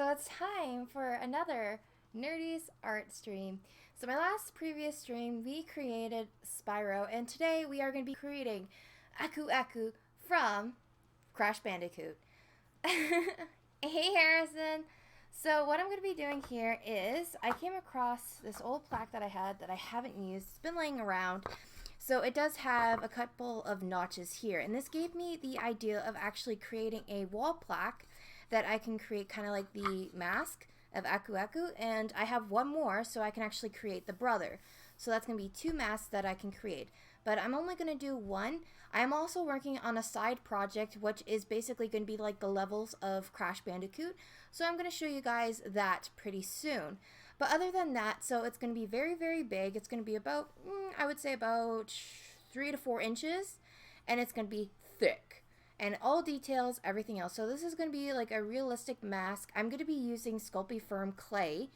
so it's time for another Nerdy's art stream. So my last previous stream, we created Spyro, and today we are going to be creating Aku Aku from Crash Bandicoot. Hey Harrison! So what I'm going to be doing here is, I came across this old plaque that I had that I haven't used. It's been laying around. So it does have a couple of notches here, and this gave me the idea of actually creating a wall plaque that I can create kind of like the mask of Aku Aku, and I have one more so I can actually create the brother. So that's going to be two masks that I can create, but I'm only going to do one. I am also working on a side project which is basically going to be like the levels of Crash Bandicoot, so I'm going to show you guys that pretty soon. But other than that, so it's going to be very, very big. It's going to be about, I would say about 3 to 4 inches, and it's going to be thick. And all details, everything else. So this is going to be like a realistic mask. I'm going to be using Sculpting clay.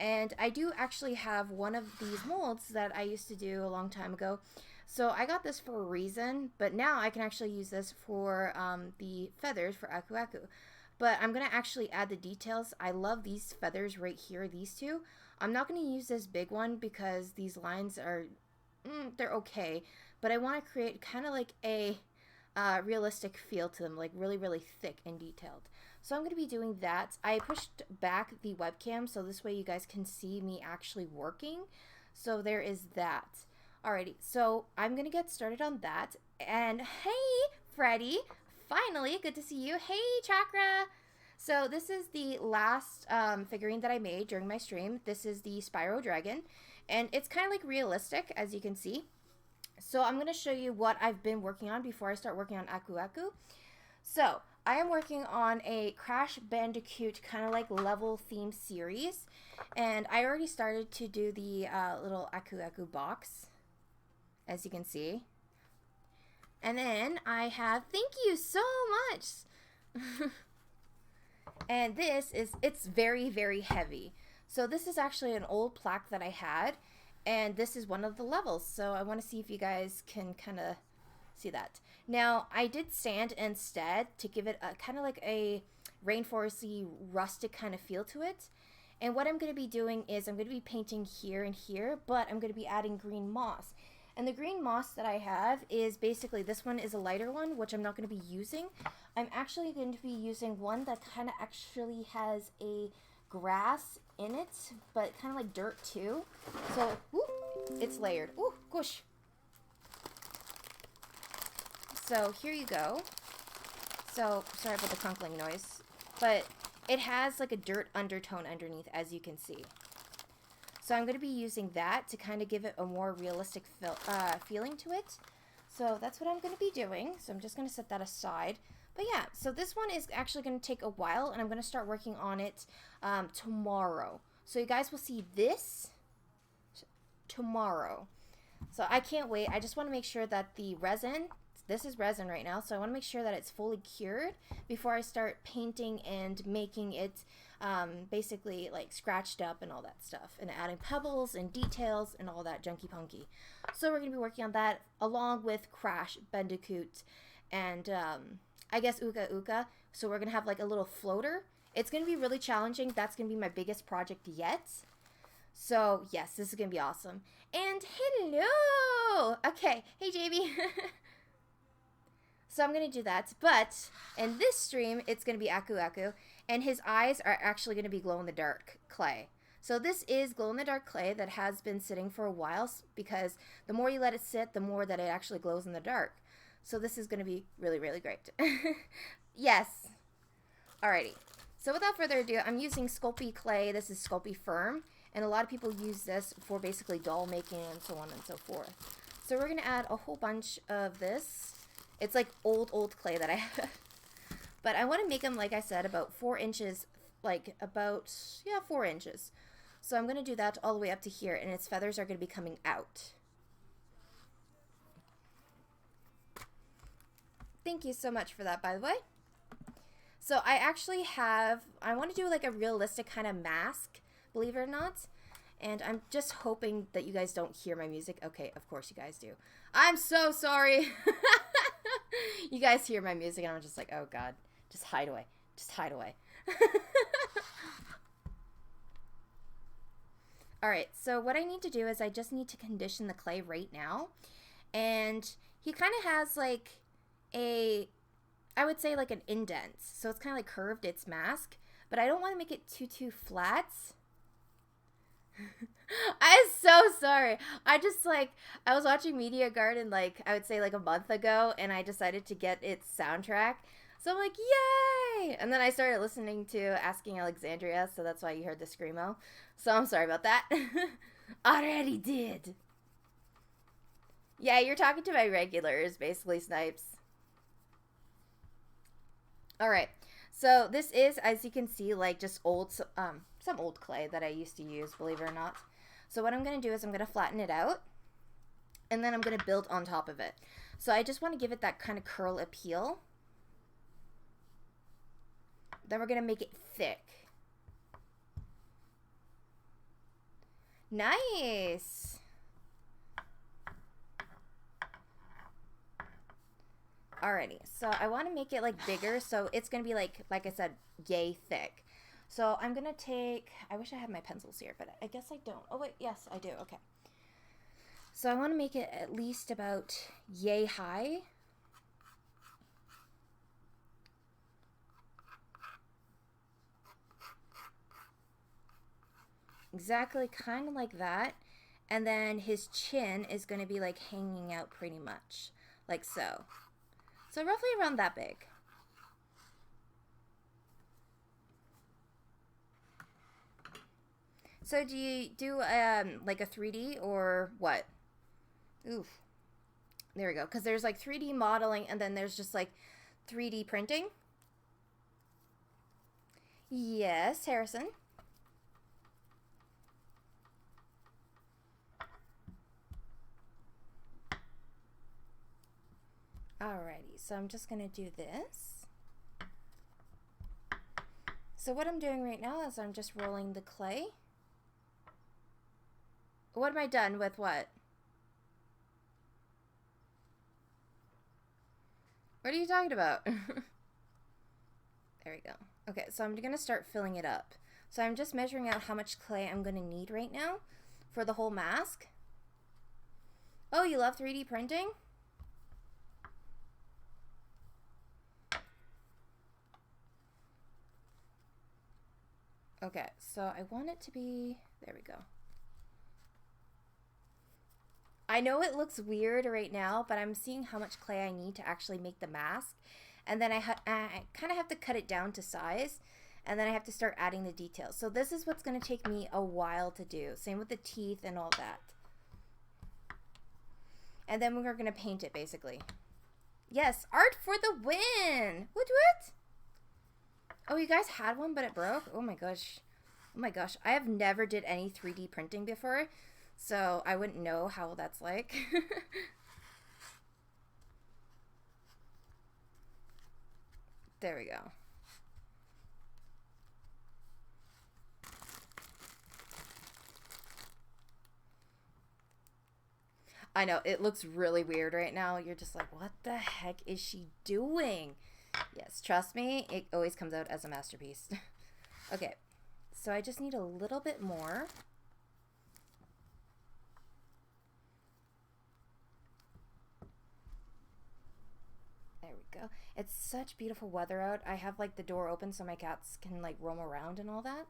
And I do actually have one of these molds that I used to do a long time ago. So I got this for a reason, but now I can actually use this for the feathers for Aku Aku. But I'm going to actually add the details. I love these feathers right here, these two. I'm not going to use this big one because these lines are, they're okay. But I want to create kind of like a realistic feel to them, like really, really thick and detailed. So I'm going to be doing that. I pushed back the webcam so this way you guys can see me actually working. So there is that. Alrighty, so I'm going to get started on that. And hey, Freddy! Finally, good to see you. Hey, Chakra! So this is the last figurine that I made during my stream. This is the Spyro Dragon, and it's kind of like realistic, as you can see. So I'm going to show you what I've been working on before I start working on Aku Aku. So I am working on a Crash Bandicoot kind of like level theme series, and I already started to do the little Aku Aku box, as you can see. And then I have, thank you so much. And this is, it's very, very heavy. So this is actually an old plaque that I had, and this is one of the levels. So I want to see if you guys can kind of see that. Now I did sand instead to give it a kind of like a rainforesty, rustic kind of feel to it. And what I'm going to be doing is I'm going to be painting here and here, but I'm going to be adding green moss. And the green moss that I have is basically, this one is a lighter one, which I'm not going to be using. I'm actually going to be using one that kind of actually has a grass in it, but kind of like dirt too. So, it's layered. Ooh, gosh. So here you go. So, sorry about the crunkling noise, but it has like a dirt undertone underneath, as you can see. So I'm going to be using that to kind of give it a more realistic feeling to it. So that's what I'm going to be doing. So I'm just going to set that aside. But yeah, so this one is actually going to take a while, and I'm going to start working on it tomorrow. So you guys will see this tomorrow. So I can't wait. I just want to make sure that the resin, this is resin right now, so I want to make sure that it's fully cured before I start painting and making it basically like scratched up and all that stuff, and adding pebbles and details and all that junky punky. So we're going to be working on that along with Crash Bandicoot and I guess Uka Uka. So we're going to have like a little floater. It's going to be really challenging. That's going to be my biggest project yet. So yes, this is going to be awesome. And hello! Okay, hey JB. So I'm going to do that, but in this stream, it's going to be Aku Aku, and his eyes are actually going to be glow-in-the-dark clay. So this is glow-in-the-dark clay that has been sitting for a while, because the more you let it sit, the more that it actually glows in the dark. So this is going to be really, really great. Yes. Alrighty. So without further ado, I'm using Sculpting clay. This is Sculpting Firm, and a lot of people use this for basically doll making and so on and so forth. So we're going to add a whole bunch of this. It's like old clay that I have. But I want to make them, like I said, about 4 inches, like about, yeah, 4 inches. So I'm going to do that all the way up to here, and its feathers are going to be coming out. Thank you so much for that, by the way. So I actually have, I want to do like a realistic kind of mask, believe it or not. And I'm just hoping that you guys don't hear my music. Okay, of course you guys do. I'm so sorry. You guys hear my music and I'm just like, oh God, just hide away. Just hide away. All right, so what I need to do is I just need to condition the clay right now. And he kind of has like a, I would say like an indent. So it's kind of like curved, its mask. But I don't want to make it too flat. I'm so sorry. I was watching Media Garden like, I would say like a month ago. And I decided to get its soundtrack. So I'm like, yay! And then I started listening to Asking Alexandria. So that's why you heard the screamo. So I'm sorry about that. Already did. Yeah, you're talking to my regulars, basically, Snipes. Alright, so this is, as you can see, like just old, some old clay that I used to use, believe it or not. So what I'm going to do is I'm going to flatten it out, and then I'm going to build on top of it. So I just want to give it that kind of curl appeal. Then we're going to make it thick. Nice! Alrighty, so I want to make it like bigger, so it's going to be like I said, yay thick. So I'm going to take, I wish I had my pencils here, but I guess I don't. Oh wait, yes, I do, okay. So I want to make it at least about yay high. Exactly, kind of like that. And then his chin is going to be like hanging out pretty much, like so. So roughly around that big. So do you do like a 3D or what? Oof. There we go. Because there's like 3D modeling and then there's just like 3D printing. Yes, Harrison. Alrighty, so I'm just going to do this. So what I'm doing right now is I'm just rolling the clay. What am I done with what? What are you talking about? There we go. Okay, so I'm going to start filling it up. So I'm just measuring out how much clay I'm going to need right now for the whole mask. Oh, you love 3D printing? Okay, so I want it to be, there we go. I know it looks weird right now, but I'm seeing how much clay I need to actually make the mask. And then I kind of have to cut it down to size. And then I have to start adding the details. So this is what's going to take me a while to do. Same with the teeth and all that. And then we're going to paint it, basically. Yes, art for the win! What? Oh, you guys had one, but it broke? Oh my gosh. Oh my gosh. I have never did any 3D printing before, so I wouldn't know how that's like. There we go. I know, it looks really weird right now. You're just like, what the heck is she doing? Yes, trust me, it always comes out as a masterpiece. Okay, so I just need a little bit more. There we go. It's such beautiful weather out. I have like the door open so my cats can like roam around and all that.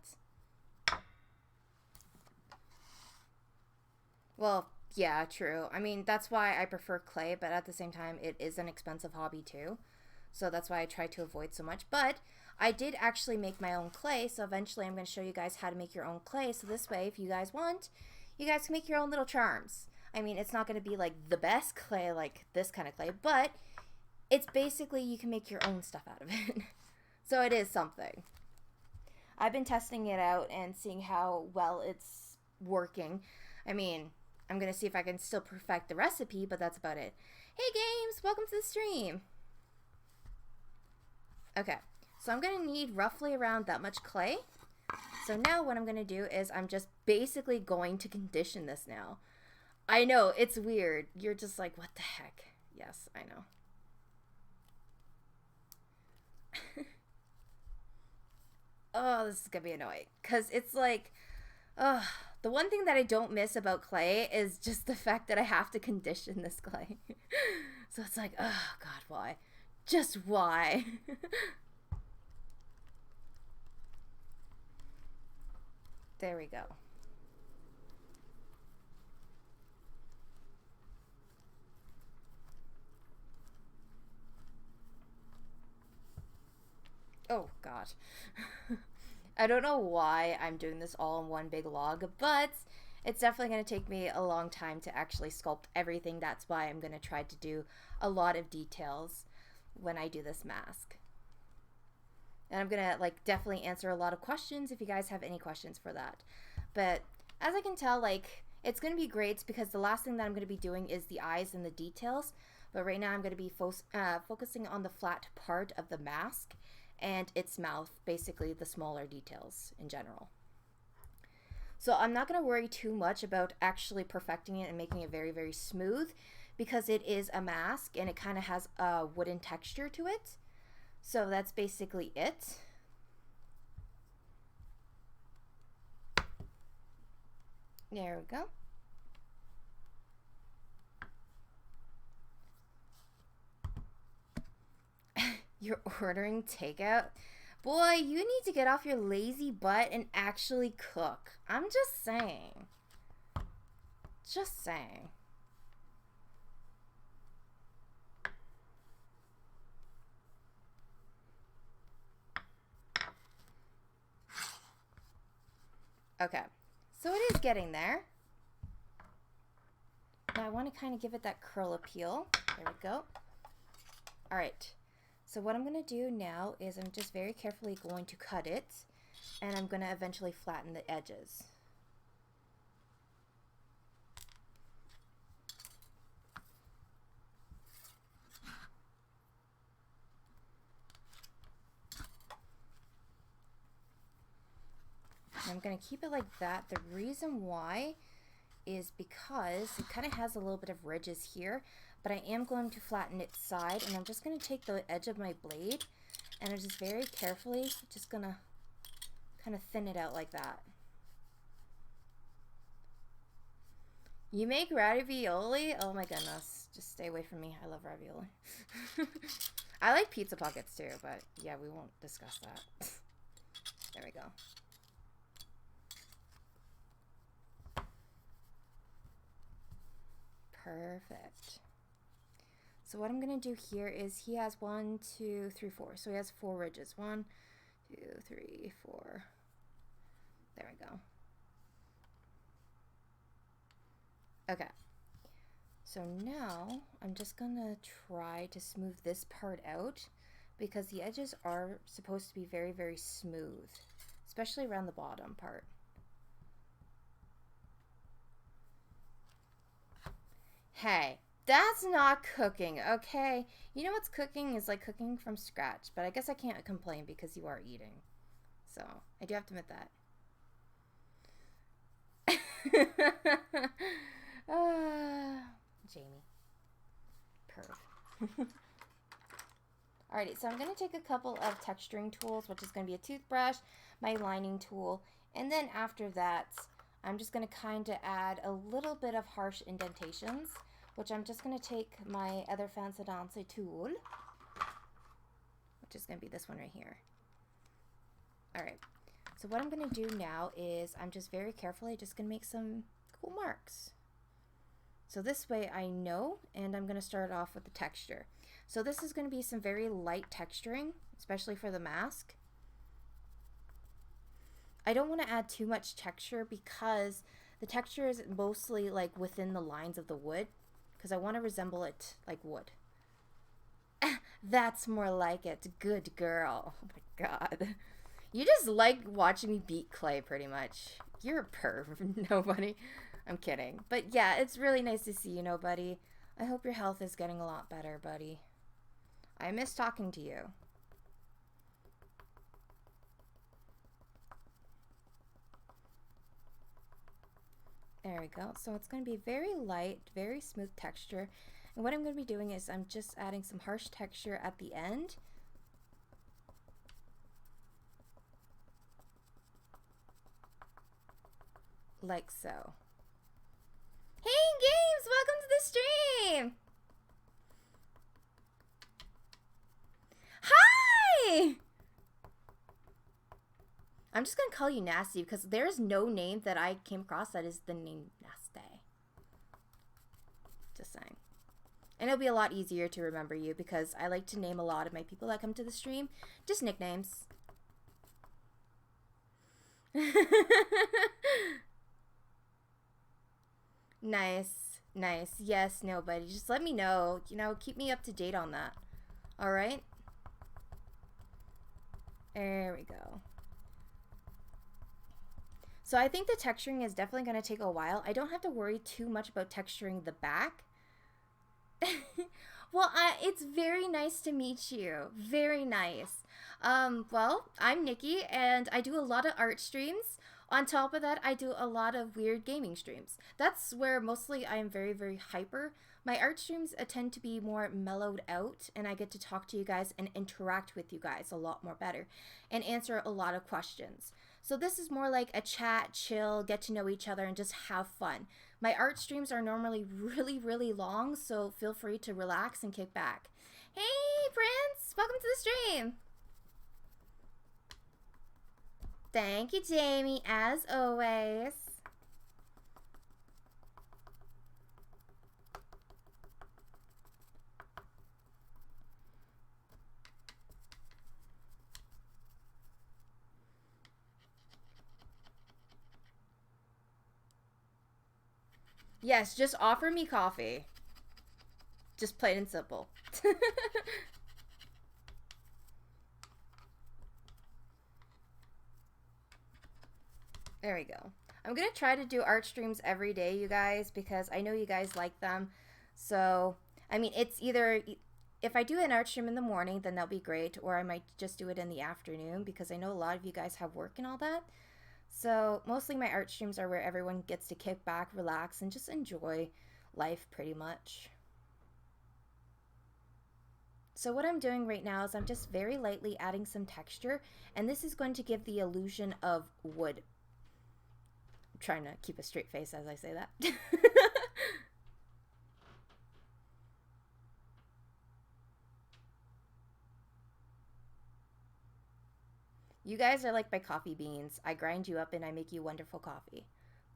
Well, yeah, true. I mean, that's why I prefer clay, but at the same time, it is an expensive hobby too. So that's why I try to avoid so much. But I did actually make my own clay, so eventually I'm going to show you guys how to make your own clay. So this way, if you guys want, you guys can make your own little charms. I mean, it's not going to be like the best clay, like this kind of clay, but it's basically you can make your own stuff out of it. So it is something. I've been testing it out and seeing how well it's working. I mean, I'm going to see if I can still perfect the recipe, but that's about it. Hey games, welcome to the stream. Okay, so I'm going to need roughly around that much clay. So now what I'm going to do is I'm just basically going to condition this now. I know, it's weird. You're just like, what the heck? Yes, I know. Oh, this is going to be annoying. Because it's like, oh, The one thing that I don't miss about clay is just the fact that I have to condition this clay. So it's like, oh God, why? Just why? There we go. Oh God. I don't know why I'm doing this all in one big log, but it's definitely going to take me a long time to actually sculpt everything. That's why I'm going to try to do a lot of details when I do this mask. And I'm going to like definitely answer a lot of questions if you guys have any questions for that. But as I can tell, like it's going to be great because the last thing that I'm going to be doing is the eyes and the details. But right now I'm going to be focusing on the flat part of the mask and its mouth, basically the smaller details in general. So I'm not going to worry too much about actually perfecting it and making it very, very smooth because it is a mask and it kind of has a wooden texture to it. So that's basically it. There we go. You're ordering takeout? Boy, you need to get off your lazy butt and actually cook. I'm just saying. Just saying. Okay, so it is getting there. Now I want to kind of give it that curl appeal. There we go. All right. So what I'm going to do now is I'm just very carefully going to cut it, and I'm going to eventually flatten the edges. And I'm going to keep it like that. The reason why is because it kind of has a little bit of ridges here, but I am going to flatten its side, and I'm just going to take the edge of my blade and I'm just very carefully just going to kind of thin it out like that. You make ravioli? Oh my goodness. Just stay away from me. I love ravioli. I like pizza pockets too, but yeah, we won't discuss that. There we go. Perfect. So what I'm going to do here is he has 1, 2, 3, 4. So he has 4 ridges. 1, 2, 3, 4. There we go. Okay. So now I'm just going to try to smooth this part out because the edges are supposed to be very, very smooth, especially around the bottom part. Hey, that's not cooking, okay? You know what's cooking is like cooking from scratch, but I guess I can't complain because you are eating. So, I do have to admit that. Jamie. Perv. Alrighty, so I'm going to take a couple of texturing tools, which is going to be a toothbrush, my lining tool, and then after that, I'm just going to kind of add a little bit of harsh indentations, which I'm just going to take my other fancy dancy tool, which is going to be this one right here. Alright, so what I'm going to do now is I'm just very carefully just going to make some cool marks. So this way I know, and I'm going to start off with the texture. So this is going to be some very light texturing, especially for the mask. I don't want to add too much texture because the texture is mostly like within the lines of the wood, because I want to resemble it like wood. That's more like it. Good girl. Oh my god. You just like watching me beat clay pretty much. You're a perv. Nobody. I'm kidding. But yeah, it's really nice to see you, Nobody. I hope your health is getting a lot better, buddy. I miss talking to you. There we go. So it's going to be very light, very smooth texture. And what I'm going to be doing is I'm just adding some harsh texture at the end. like so. Hey Games, welcome to the stream. Hi! I'm just gonna call you Nasty because there's no name that I came across that is the name Nasty. Just saying. And it'll be a lot easier to remember you because I like to name a lot of my people that come to the stream. Just nicknames. Nice. Nice. Yes, nobody. Just let me know. You know, keep me up to date on that. Alright? There we go. So I think the texturing is definitely going to take a while. I don't have to worry too much about texturing the back. Well, it's very nice to meet you. Very nice. Well, I'm Nikki, and I do a lot of art streams. On top of that, I do a lot of weird gaming streams. That's where mostly I am very, very hyper. My art streams tend to be more mellowed out, and I get to talk to you guys and interact with you guys a lot more better and answer a lot of questions. So this is more like a chat, chill, get to know each other, and just have fun. My art streams are normally really, really long, so feel free to relax and kick back. Hey, Prince! Welcome to the stream! Thank you, Jamie, as always. Yes, just offer me coffee. Just plain and simple. There we go. I'm going to try to do art streams every day, you guys, because I know you guys like them. So, I mean, it's either, if I do an art stream in the morning, then that'll be great, or I might just do it in the afternoon, because I know a lot of you guys have work and all that. So, mostly my art streams are where everyone gets to kick back, relax, and just enjoy life pretty much. So what I'm doing right now is I'm just very lightly adding some texture, and this is going to give the illusion of wood. I'm trying to keep a straight face as I say that. You guys are like my coffee beans. I grind you up and I make you wonderful coffee.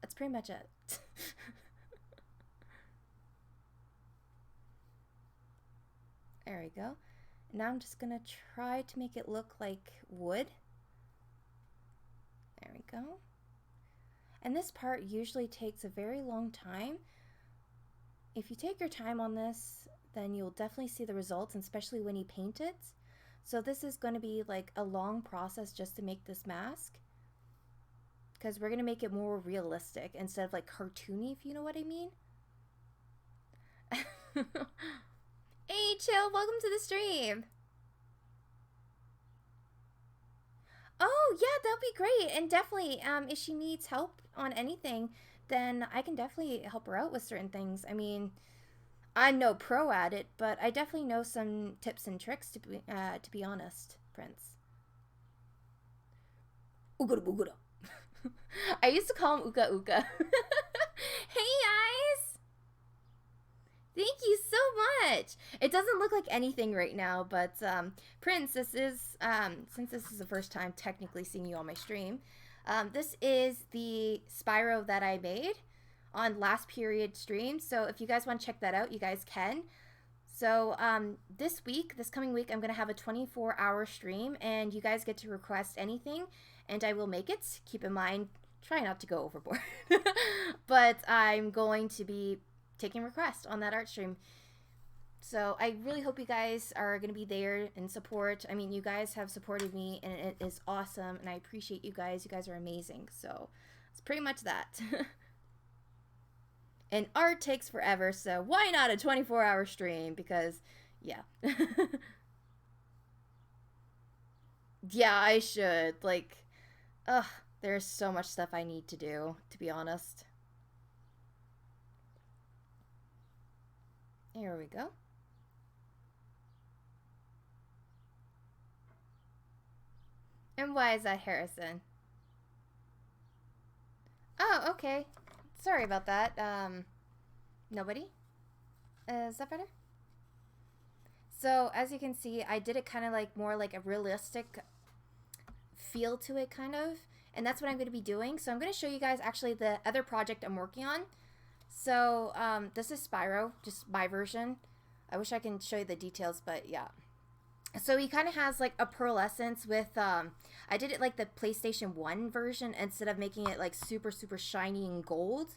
That's pretty much it. There we go. Now I'm just gonna try to make it look like wood. There we go. And this part usually takes a very long time. If you take your time on this, then you'll definitely see the results, especially when you paint it. So this is going to be like a long process just to make this mask, because we're going to make it more realistic instead of like cartoony, if you know what I mean. Hey, Chill, welcome to the stream. Oh, yeah, that'll be great. And definitely, if she needs help on anything, then I can definitely help her out with certain things. I mean, I'm no pro at it, but I definitely know some tips and tricks, to be honest, Prince. Ugada boogada. I used to call him Uka Uka. Hey, guys! Thank you so much! It doesn't look like anything right now, but Prince, this is, since this is the first time technically seeing you on my stream, this is the Spyro that I made on last period stream. So if you guys want to check that out, you guys can. So this coming week, I'm going to have a 24-hour stream, and you guys get to request anything, and I will make it. Keep in mind, try not to go overboard. But I'm going to be taking requests on that art stream. So I really hope you guys are going to be there and support. I mean, you guys have supported me, and it is awesome, and I appreciate you guys. You guys are amazing. So it's pretty much that. And art takes forever, so why not a 24-hour stream? Because, yeah. Yeah, I should. Like, ugh, there's so much stuff I need to do, to be honest. Here we go. And why is that Harrison? Oh, okay. Sorry about that. Nobody? Is that better? So, as you can see, I did it kind of like more like a realistic feel to it, kind of. And that's what I'm going to be doing. So, I'm going to show you guys actually the other project I'm working on. So, this is Spyro, just my version. I wish I can show you the details, but yeah. So he kind of has like a pearlescence with I did it like the PlayStation 1 version instead of making it like super super shiny and gold.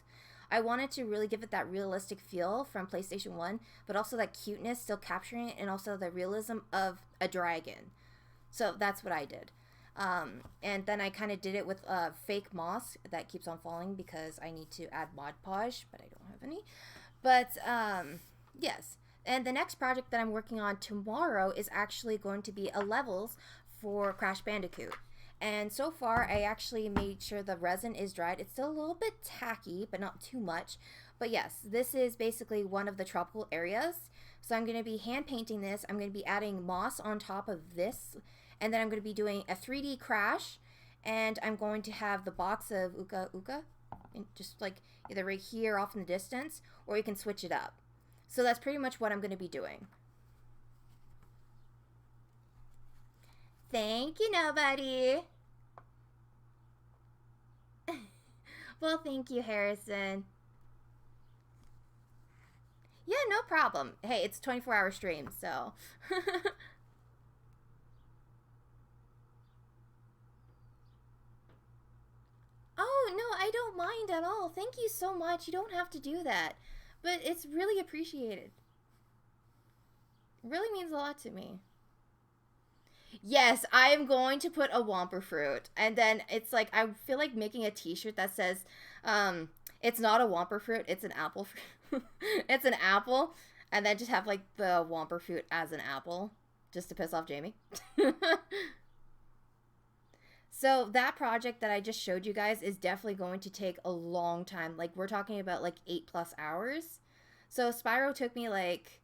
I wanted to really give it that realistic feel from PlayStation 1, but also that cuteness still capturing it, and also the realism of a dragon. So that's what I did. And then I kind of did it with fake moss that keeps on falling because I need to add Mod Podge, but I don't have any. But yes. And the next project that I'm working on tomorrow is actually going to be a levels for Crash Bandicoot. And so far, I actually made sure the resin is dried. It's still a little bit tacky, but not too much. But yes, this is basically one of the tropical areas. So I'm going to be hand painting this. I'm going to be adding moss on top of this. And then I'm going to be doing a 3D Crash. And I'm going to have the box of Uka Uka. Just like either right here off in the distance, or you can switch it up. So that's pretty much what I'm going to be doing. Thank you, nobody. Well, thank you, Harrison. Yeah, no problem. Hey, it's a 24-hour stream, so. Oh, no, I don't mind at all. Thank you so much. You don't have to do that. But it's really appreciated. It really means a lot to me. Yes, I am going to put a Whomper fruit. And then it's like, I feel like making a t-shirt that says, it's not a Whomper fruit, it's an apple fruit. It's an apple. And then just have like the Whomper fruit as an apple. Just to piss off Jamie. So that project that I just showed you guys is definitely going to take a long time. Like we're talking about like 8+ hours. So Spyro took me like,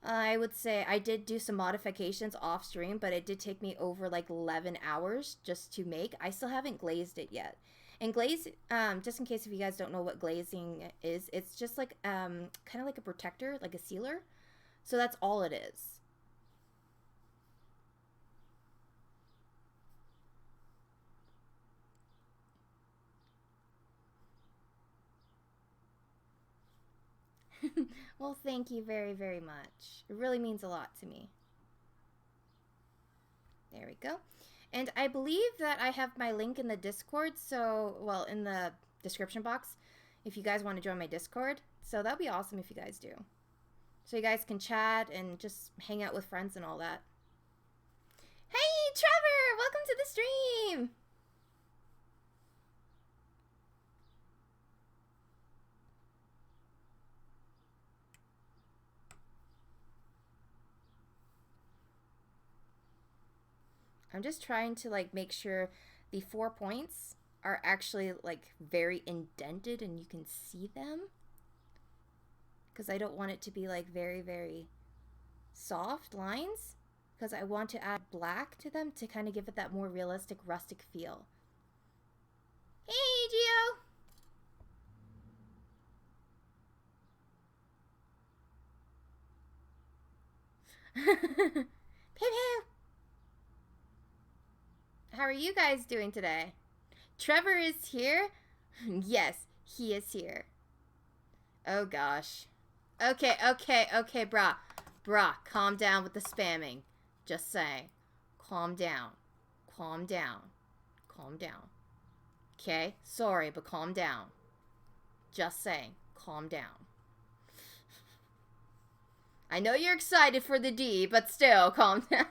I would say I did do some modifications off stream, but it did take me over like 11 hours just to make. I still haven't glazed it yet. And glaze, just in case if you guys don't know what glazing is, it's just like kind of like a protector, like a sealer. So that's all it is. Well, thank you very, very much. It really means a lot to me. There we go. And I believe that I have my link in the Discord, so, well, in the description box, if you guys want to join my Discord. So that would be awesome if you guys do. So you guys can chat and just hang out with friends and all that. Hey, Trevor! Welcome to the stream! I'm just trying to like make sure the 4 points are actually like very indented and you can see them, because I don't want it to be like very very soft lines, because I want to add black to them to kind of give it that more realistic rustic feel. Hey, Gio! Pew pew! How are you guys doing today? Trevor is here? Yes, he is here. Oh gosh. Okay, brah. Brah, calm down with the spamming. Just saying. Calm down. Calm down. Calm down. Okay? Sorry, but calm down. Just saying. Calm down. I know you're excited for the D, but still, calm down.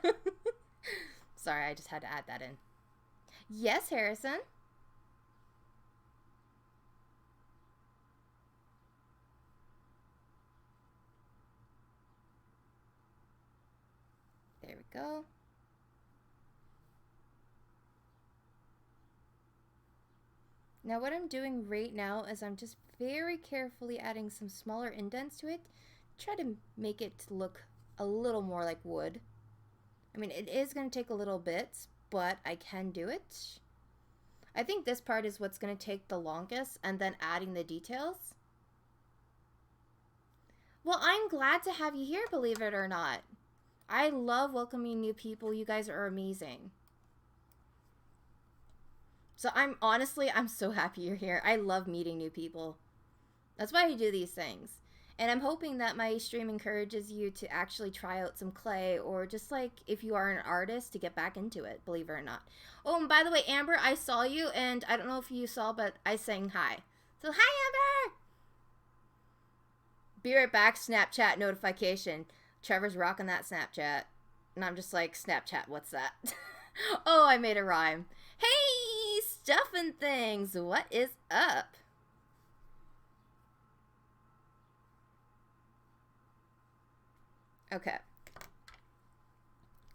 Sorry, I just had to add that in. Yes, Harrison? There we go. Now what I'm doing right now is I'm just very carefully adding some smaller indents to it. Try to make it look a little more like wood. I mean, it is going to take a little bit, but I can do it. I think this part is what's going to take the longest, and then adding the details. Well, I'm glad to have you here, believe it or not. I love welcoming new people. You guys are amazing. So I'm so happy you're here. I love meeting new people. That's why I do these things. And I'm hoping that my stream encourages you to actually try out some clay, or just like if you are an artist, to get back into it, believe it or not. Oh, and by the way, Amber, I saw you, and I don't know if you saw, but I sang hi. So hi, Amber! Be right back, Snapchat notification. Trevor's rocking that Snapchat. And I'm just like, Snapchat, what's that? Oh, I made a rhyme. Hey, stuffing things, what is up? Okay.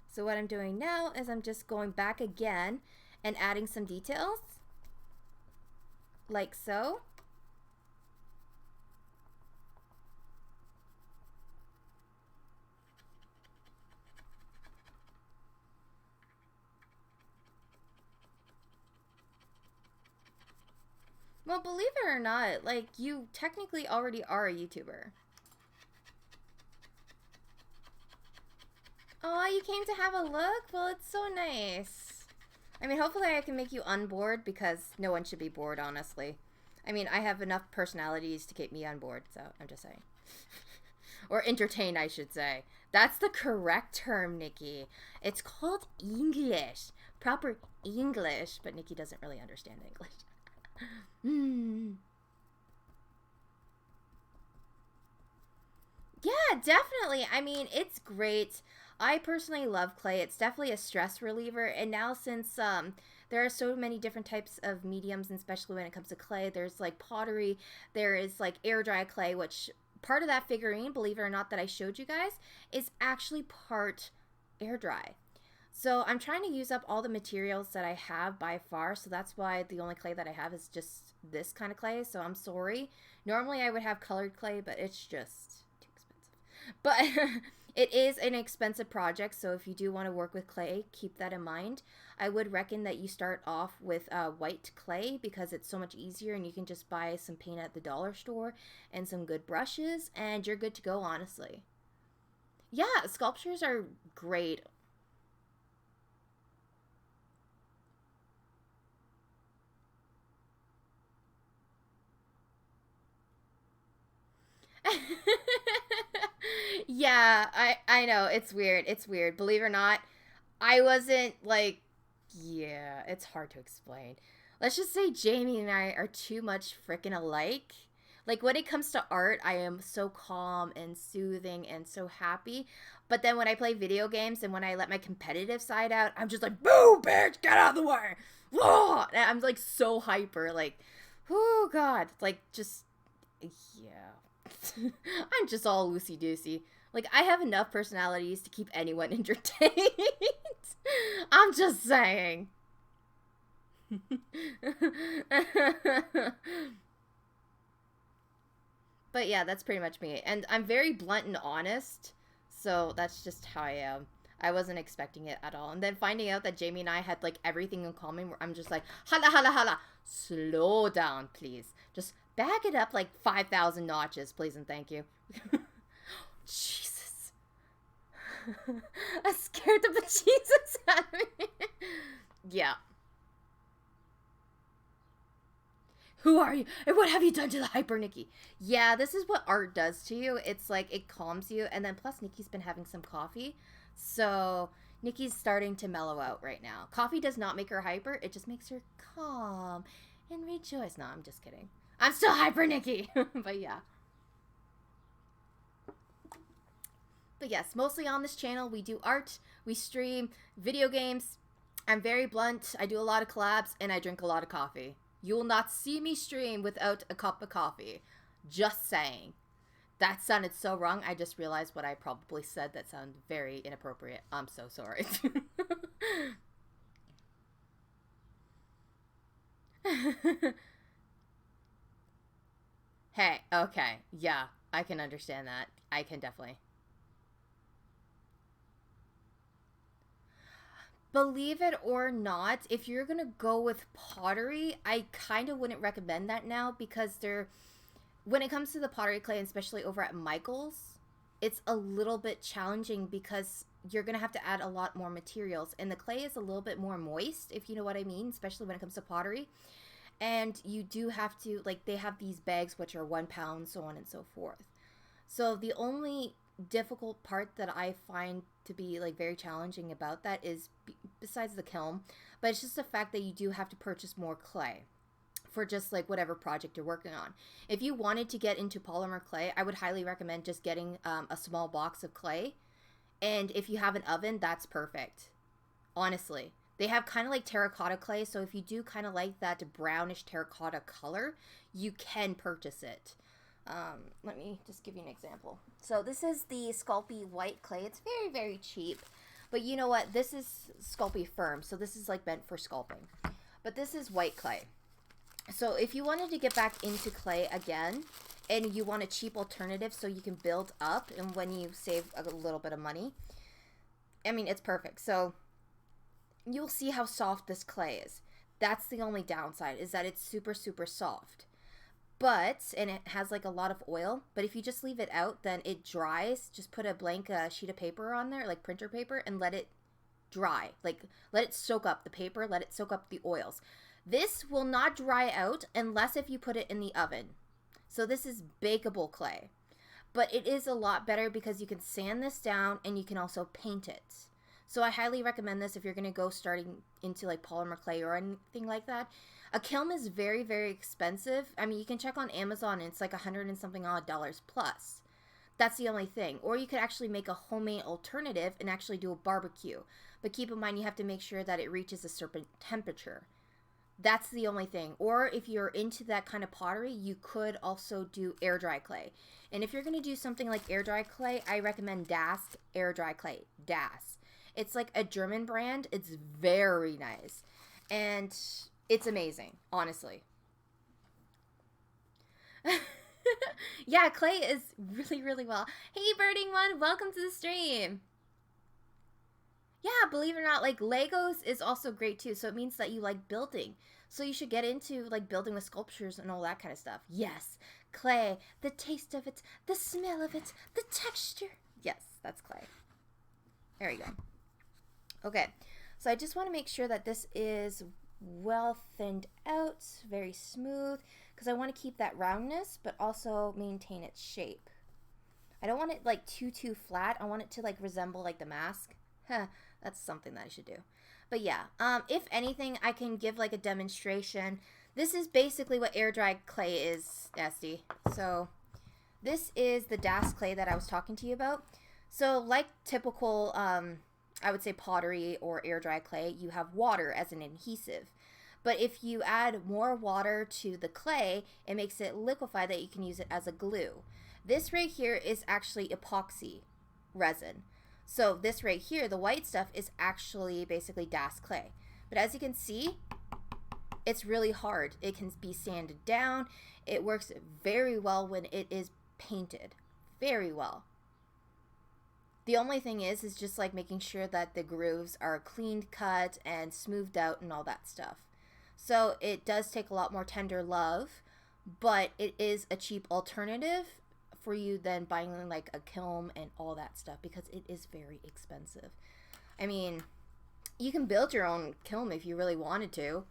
So what I'm doing now is I'm just going back again and adding some details. Like so. Well, believe it or not, like, you technically already are a YouTuber. Oh, you came to have a look? Well, it's so nice. I mean, hopefully I can make you unbored, because no one should be bored, honestly. I mean, I have enough personalities to keep me on board, so I'm just saying. Or entertain, I should say. That's the correct term, Nikki. It's called English. Proper English, but Nikki doesn't really understand English. Yeah, definitely. I mean, it's great. I personally love clay. It's definitely a stress reliever. And now since there are so many different types of mediums, and especially when it comes to clay, there's like pottery, there is like air dry clay, which part of that figurine, believe it or not, that I showed you guys, is actually part air dry. So I'm trying to use up all the materials that I have by far, so that's why the only clay that I have is just this kind of clay, so I'm sorry. Normally I would have colored clay, but it's just too expensive. But it is an expensive project, so if you do want to work with clay, keep that in mind. I would reckon that you start off with white clay, because it's so much easier, and you can just buy some paint at the dollar store and some good brushes, and you're good to go, honestly. Yeah, sculptures are great. Yeah, I know, it's weird. It's weird. Believe it or not, I wasn't like, yeah, it's hard to explain. Let's just say Jamie and I are too much freaking alike. Like, when it comes to art, I am so calm and soothing and so happy. But then when I play video games and when I let my competitive side out, I'm just like, boo, bitch, get out of the way. Whoa! And I'm like so hyper, like, oh god, like, just, yeah. I'm just all loosey-goosey. Like, I have enough personalities to keep anyone entertained. I'm just saying. But yeah, that's pretty much me. And I'm very blunt and honest, so that's just how I am. I wasn't expecting it at all. And then finding out that Jamie and I had like everything in common, where I'm just like, hala, hala, hala, slow down, please. Just back it up like 5,000 notches, please and thank you. Jesus. I scared the bejesus out of me. Yeah. Who are you? And what have you done to the hyper Nikki? Yeah, this is what art does to you. It's like, it calms you. And then plus Nikki's been having some coffee. So Nikki's starting to mellow out right now. Coffee does not make her hyper. It just makes her calm and rejoice. No, I'm just kidding. I'm still hyper Nikki. But yeah. But yes, mostly on this channel, we do art, we stream, video games. I'm very blunt. I do a lot of collabs and I drink a lot of coffee. You will not see me stream without a cup of coffee. Just saying. That sounded so wrong. I just realized what I probably said that sounded very inappropriate. I'm so sorry. Hey, okay. Yeah, I can understand that. I can definitely. Believe it or not, if you're gonna go with pottery, I kind of wouldn't recommend that now because when it comes to the pottery clay, and especially over at Michael's, it's a little bit challenging because you're gonna have to add a lot more materials, and the clay is a little bit more moist, if you know what I mean, especially when it comes to pottery. And you do have to, like, they have these bags which are 1 pound, so on and so forth. So the only difficult part that I find to be like very challenging about that is besides the kiln, but it's just the fact that you do have to purchase more clay for just like whatever project you're working on. If you wanted to get into polymer clay, I would highly recommend just getting a small box of clay, and if you have an oven, that's perfect. Honestly, they have kind of like terracotta clay, so if you do kind of like that brownish terracotta color, you can purchase it. Let me just give you an example. So this is the Sculpting white clay. It's very, very cheap. But you know what? This is Sculpting firm. So this is like meant for sculpting. But this is white clay. So if you wanted to get back into clay again, and you want a cheap alternative so you can build up, and when you save a little bit of money, I mean, it's perfect. So you'll see how soft this clay is. That's the only downside, is that it's super, super soft. And it has like a lot of oil, but if you just leave it out, then it dries. Just put a blank sheet of paper on there, like printer paper, and let it dry. Like, let it soak up the paper, let it soak up the oils. This will not dry out unless if you put it in the oven. So this is bakeable clay, but it is a lot better because you can sand this down and you can also paint it. So I highly recommend this if you're going to go starting into like polymer clay or anything like that. A kiln is very, very expensive. I mean, you can check on Amazon and it's like $100 and something odd dollars plus. That's the only thing. Or you could actually make a homemade alternative and actually do a barbecue. But keep in mind, you have to make sure that it reaches a certain temperature. That's the only thing. Or if you're into that kind of pottery, you could also do air dry clay. And if you're going to do something like air dry clay, I recommend Das air dry clay. Das. It's like a German brand. It's very nice. And it's amazing, honestly. Yeah, clay is really, really well. Hey, Birding One, welcome to the stream. Yeah, believe it or not, like Legos is also great too. So it means that you like building. So you should get into like building with sculptures and all that kind of stuff. Yes, clay, the taste of it, the smell of it, the texture. Yes, that's clay. There you go. Okay, so I just want to make sure that this is well thinned out, very smooth, because I want to keep that roundness, but also maintain its shape. I don't want it like too flat. I want it to like resemble like the mask. Huh, that's something that I should do. But yeah, if anything, I can give like a demonstration. This is basically what air dried clay is, Esty. So this is the Das clay that I was talking to you about. So like typical, I would say pottery or air dry clay, you have water as an adhesive. But if you add more water to the clay, it makes it liquefy that you can use it as a glue. This right here is actually epoxy resin. So this right here, the white stuff, is actually basically Das clay. But as you can see, it's really hard. It can be sanded down. It works very well when it is painted. Very well. The only thing is just like making sure that the grooves are cleaned cut and smoothed out and all that stuff. So it does take a lot more tender love, but it is a cheap alternative for you than buying like a kiln and all that stuff, because it is very expensive. I mean, you can build your own kiln if you really wanted to,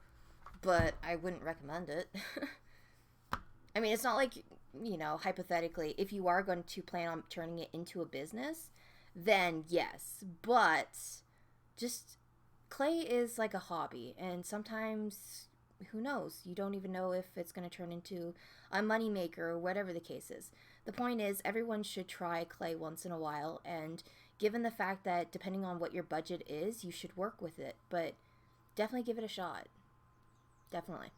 but I wouldn't recommend it. I mean, it's not like, you know, hypothetically, if you are going to plan on turning it into a business, then yes, but just clay is like a hobby, and sometimes, who knows, you don't even know if it's going to turn into a moneymaker or whatever the case is. The point is, everyone should try clay once in a while, and given the fact that depending on what your budget is, you should work with it, but definitely give it a shot. Definitely.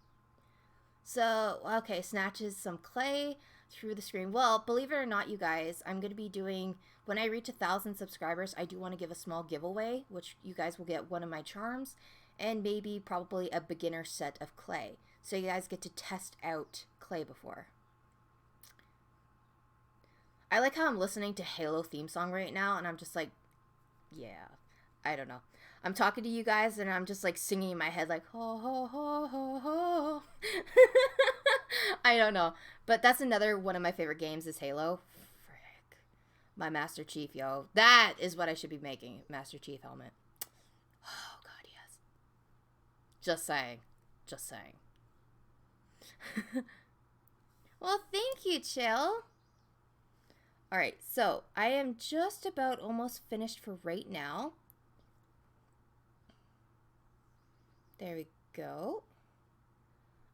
So, okay, snatches some clay through the screen. Well, believe it or not, you guys, I'm going to be doing, when I reach 1,000 subscribers, I do want to give a small giveaway, which you guys will get one of my charms, and maybe probably a beginner set of clay. So you guys get to test out clay before. I like how I'm listening to Halo theme song right now, and I'm just like, yeah, I don't know. I'm talking to you guys and I'm just like singing in my head like ho ho ho ho ho. I don't know, but that's another one of my favorite games is Halo. Frick. My Master Chief, yo. That is what I should be making. Master Chief helmet. Oh god, yes. Just saying. Just saying. Well, thank you, Chill. Alright, so I am just about almost finished for right now. There we go.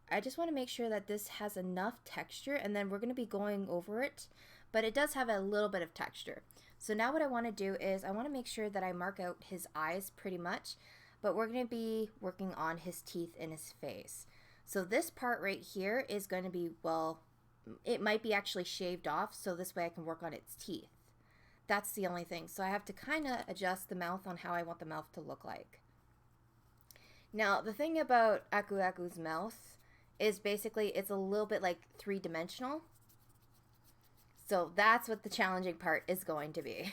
I just want to make sure that this has enough texture, and then we're going to be going over it, but it does have a little bit of texture. So now what I want to do is I want to make sure that I mark out his eyes pretty much, but we're going to be working on his teeth and his face. So this part right here is going to be, well, it might be actually shaved off, so this way I can work on its teeth. That's the only thing. So I have to kind of adjust the mouth on how I want the mouth to look like. Now, the thing about Aku Aku's mouth is basically it's a little bit like three-dimensional. So that's what the challenging part is going to be,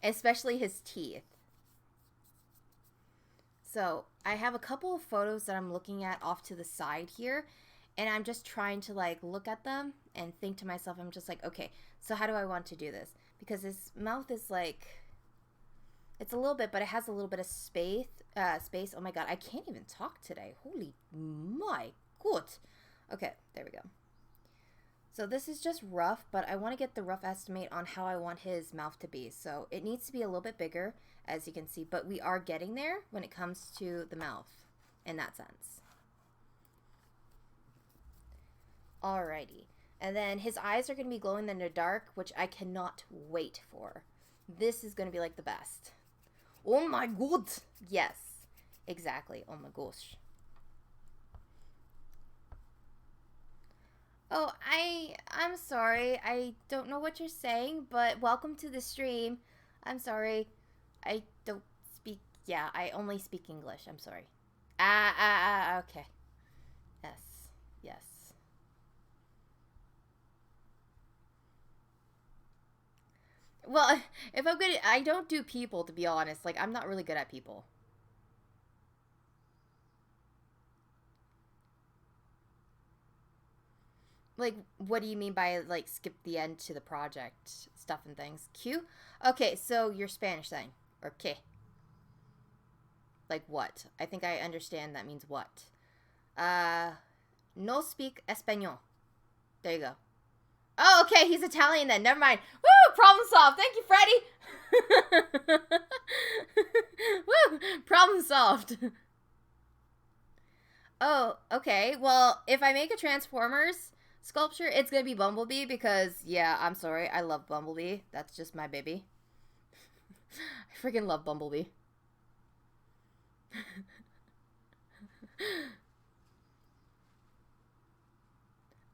especially his teeth. So I have a couple of photos that I'm looking at off to the side here, and I'm just trying to like look at them and think to myself, I'm just like, okay, so how do I want to do this? Because his mouth is like, it's a little bit, but it has a little bit of space. Oh my god, I can't even talk today. Holy my god. Okay, there we go. So this is just rough, but I want to get the rough estimate on how I want his mouth to be. So it needs to be a little bit bigger, as you can see, but we are getting there when it comes to the mouth in that sense. Alrighty. And then his eyes are going to be glowing in the dark, which I cannot wait for. This is going to be like the best. Oh my god! Yes, exactly. Oh my gosh. Oh, I'm sorry. I don't know what you're saying, but welcome to the stream. I'm sorry. I don't speak, yeah, I only speak English. I'm sorry. Okay. Yes. Yes. Well, if I'm good, I don't do people, to be honest. Like, I'm not really good at people. Like, what do you mean by, like, skip the end to the project stuff and things? Q? Okay, so you're Spanish then. Okay. Like what? I think I understand that means what. No speak español. There you go. Oh, okay, he's Italian then. Never mind. Woo! Problem solved. Thank you, Freddy. Woo! Problem solved. Oh, okay. Well, if I make a Transformers sculpture, it's gonna be Bumblebee because, yeah, I'm sorry. I love Bumblebee. That's just my baby. I freaking love Bumblebee.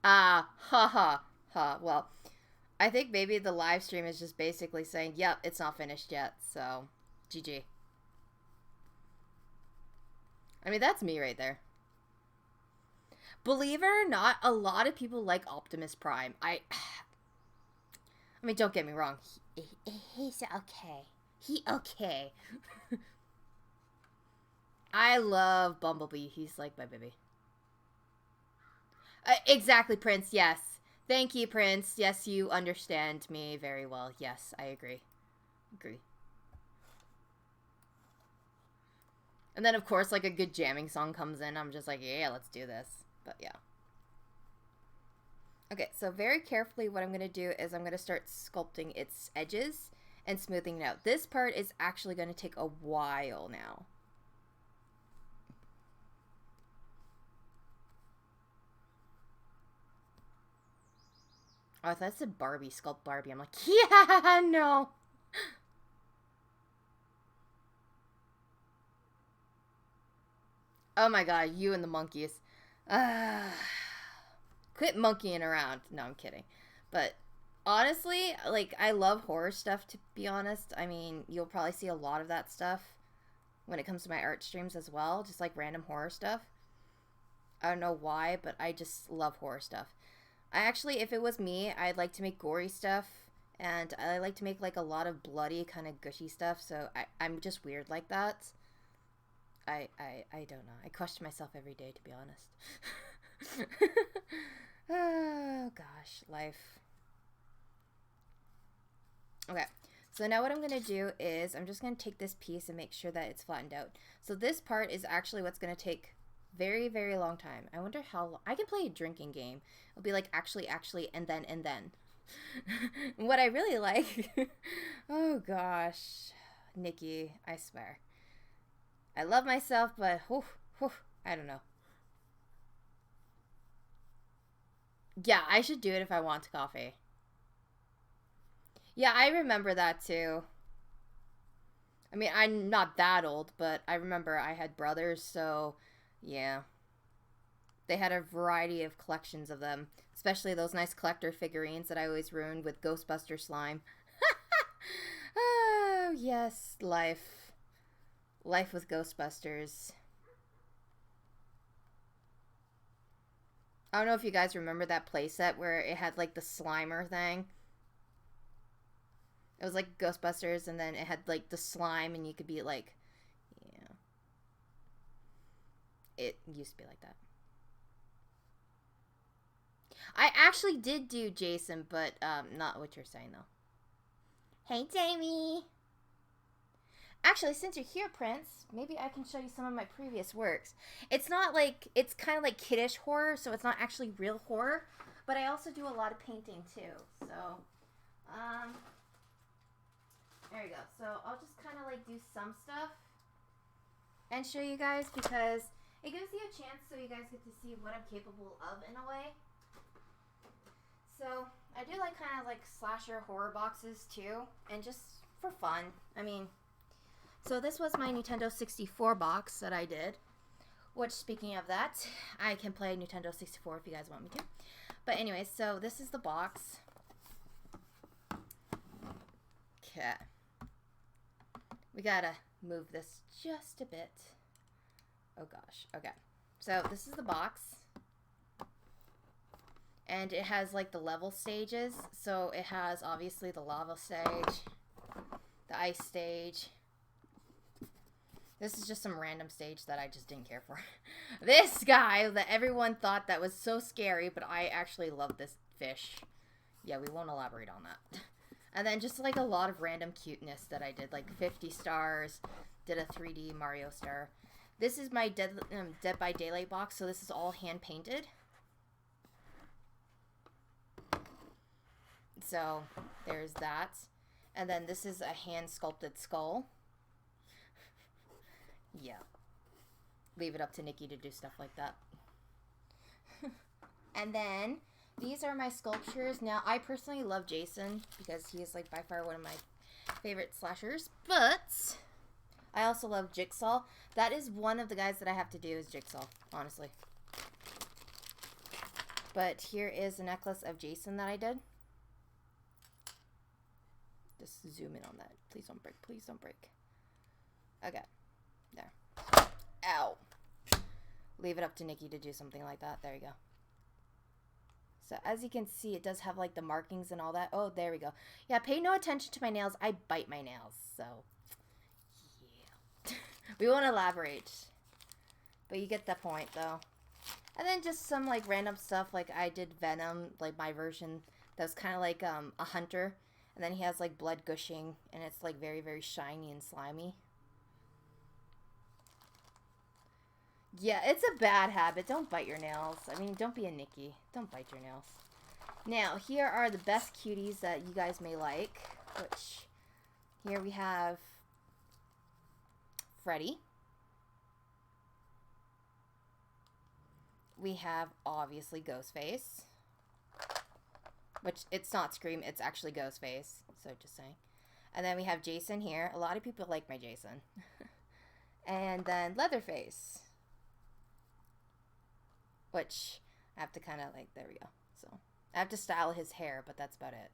Ha ha ha. Well, I think maybe the live stream is just basically saying, yep, it's not finished yet, so GG. I mean, that's me right there. Believe it or not, a lot of people like Optimus Prime. I mean, don't get me wrong. He's okay. He okay. I love Bumblebee. He's like my baby. Exactly, Prince. Yes. Thank you, Prince. Yes, you understand me very well. Yes, I agree. Agree. And then, of course, like a good jamming song comes in. I'm just like, yeah, let's do this. But yeah. Okay, so very carefully what I'm going to do is I'm going to start sculpting its edges and smoothing it out. This part is actually going to take a while now. Oh, I thought it said Barbie, sculpt Barbie. I'm like, yeah, no. Oh my god, you and the monkeys. Quit monkeying around. No, I'm kidding. But honestly, like, I love horror stuff, to be honest. I mean, you'll probably see a lot of that stuff when it comes to my art streams as well. Just like random horror stuff. I don't know why, but I just love horror stuff. I actually, if it was me, I'd like to make gory stuff. And I like to make like a lot of bloody kind of gushy stuff. So I'm just weird like that. I don't know. I question myself every day, to be honest. Oh, gosh. Life. Okay. So now what I'm going to do is I'm just going to take this piece and make sure that it's flattened out. So this part is actually what's going to take very, very long time. I wonder how long. I can play a drinking game. It'll be like actually, and then. What I really like. Oh, gosh. Nikki, I swear. I love myself, but I don't know. Yeah, I should do it if I want coffee. Yeah, I remember that too. I mean, I'm not that old, but I remember I had brothers, so yeah. They had a variety of collections of them, especially those nice collector figurines that I always ruined with Ghostbuster slime. Oh, yes, life. Life with Ghostbusters. I don't know if you guys remember that playset where it had like the Slimer thing. It was like Ghostbusters, and then it had like the slime, and you could be like, yeah. It used to be like that. I actually did do Jason, but not what you're saying though. Hey, Jamie. Actually, since you're here, Prince, maybe I can show you some of my previous works. It's not like, it's kind of like kiddish horror, so it's not actually real horror, but I also do a lot of painting too. So, there you go. So I'll just kind of like do some stuff and show you guys, because it gives you a chance so you guys get to see what I'm capable of in a way. So I do like kind of like slasher horror boxes too, and just for fun. I mean, so this was my Nintendo 64 box that I did, which, speaking of that, I can play Nintendo 64 if you guys want me to. But anyways, so this is the box. Okay. We gotta move this just a bit. Oh gosh, okay. So this is the box. And it has like the level stages. So it has obviously the lava stage, the ice stage. This is just some random stage that I just didn't care for. This guy that everyone thought that was so scary, but I actually love this fish. Yeah, we won't elaborate on that. And then just like a lot of random cuteness that I did, like 50 stars, did a 3D Mario star. This is my Dead by Daylight box, so this is all hand painted. So there's that. And then this is a hand sculpted skull. Yeah. Leave it up to Nikki to do stuff like that. And then these are my sculptures. Now, I personally love Jason because he is like by far one of my favorite slashers. But I also love Jigsaw. That is one of the guys that I have to do is Jigsaw, honestly. But here is a necklace of Jason that I did. Just zoom in on that. Please don't break. Please don't break. Okay. There. Ow. Leave it up to Nikki to do something like that. There you go. So as you can see, it does have like the markings and all that. Oh, there we go. Yeah, pay no attention to my nails. I bite my nails. So, yeah. We won't elaborate. But you get the point, though. And then just some like random stuff. Like I did Venom, like my version. That was kind of like a hunter. And then he has like blood gushing. And it's like very, very shiny and slimy. Yeah, it's a bad habit. Don't bite your nails. I mean, don't be a Nikki. Don't bite your nails. Now, here are the best cuties that you guys may like. Which, here we have Freddy. We have, obviously, Ghostface. Which, it's not Scream, it's actually Ghostface. So, just saying. And then we have Jason here. A lot of people like my Jason. And then Leatherface. Which I have to kind of like, there we go. So I have to style his hair, but that's about it.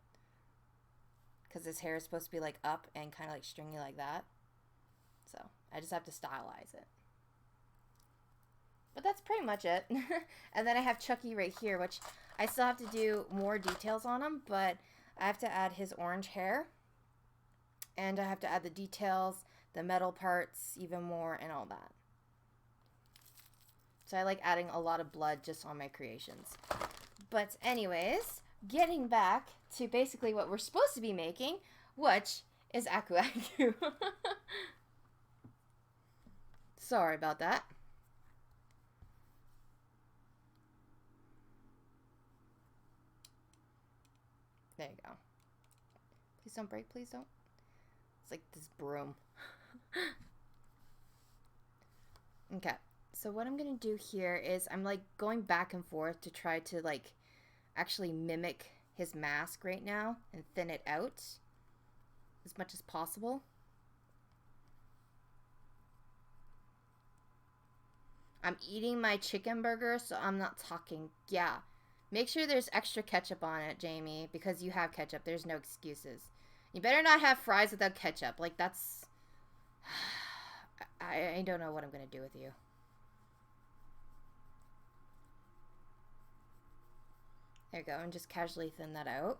Because his hair is supposed to be like up and kind of like stringy like that. So I just have to stylize it. But that's pretty much it. And then I have Chucky right here, which I still have to do more details on him. But I have to add his orange hair. And I have to add the details, the metal parts even more, and all that. So I like adding a lot of blood just on my creations. But anyways, getting back to basically what we're supposed to be making, which is Aku Aku. Sorry about that. There you go. Please don't break, please don't. It's like this broom. Okay, so what I'm gonna do here is I'm like going back and forth to try to like actually mimic his mask right now and thin it out as much as possible. I'm eating my chicken burger, so I'm not talking. Yeah. Make sure there's extra ketchup on it, Jamie, because you have ketchup. There's no excuses. You better not have fries without ketchup. Like, that's... I don't know what I'm going to do with you. There you go. And just casually thin that out.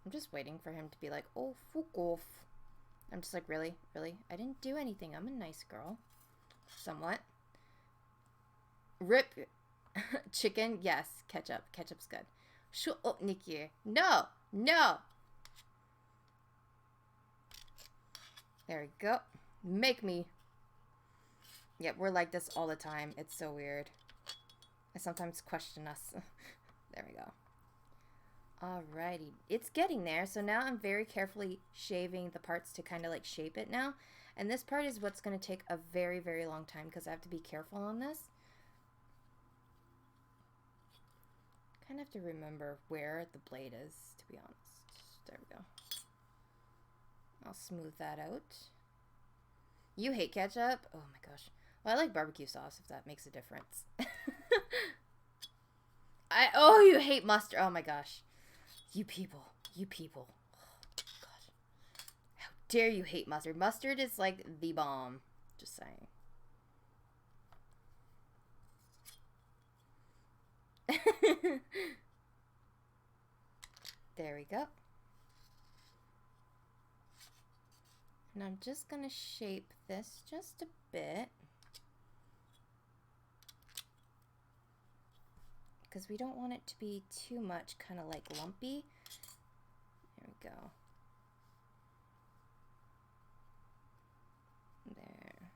I'm just waiting for him to be like, oh, fuck off. I'm just like, really? Really? I didn't do anything. I'm a nice girl. Somewhat. Rip chicken. Yes. Ketchup. Ketchup's good. Shut up, Nikki. No. No. There we go. Make me. Yep, we're like this all the time. It's so weird. I sometimes question us. There we go. Alrighty, it's getting there. So now I'm very carefully shaving the parts to kind of like shape it now. And this part is what's going to take a very, very long time because I have to be careful on this. Kind of have to remember where the blade is, to be honest. There we go. I'll smooth that out. You hate ketchup? Oh my gosh. Well, I like barbecue sauce if that makes a difference. Oh, you hate mustard. Oh my gosh. You people. You people. Oh, gosh. How dare you hate mustard? Mustard is like the bomb. Just saying. There we go. And I'm just going to shape this just a bit. Because we don't want it to be too much kind of like lumpy. There we go. There.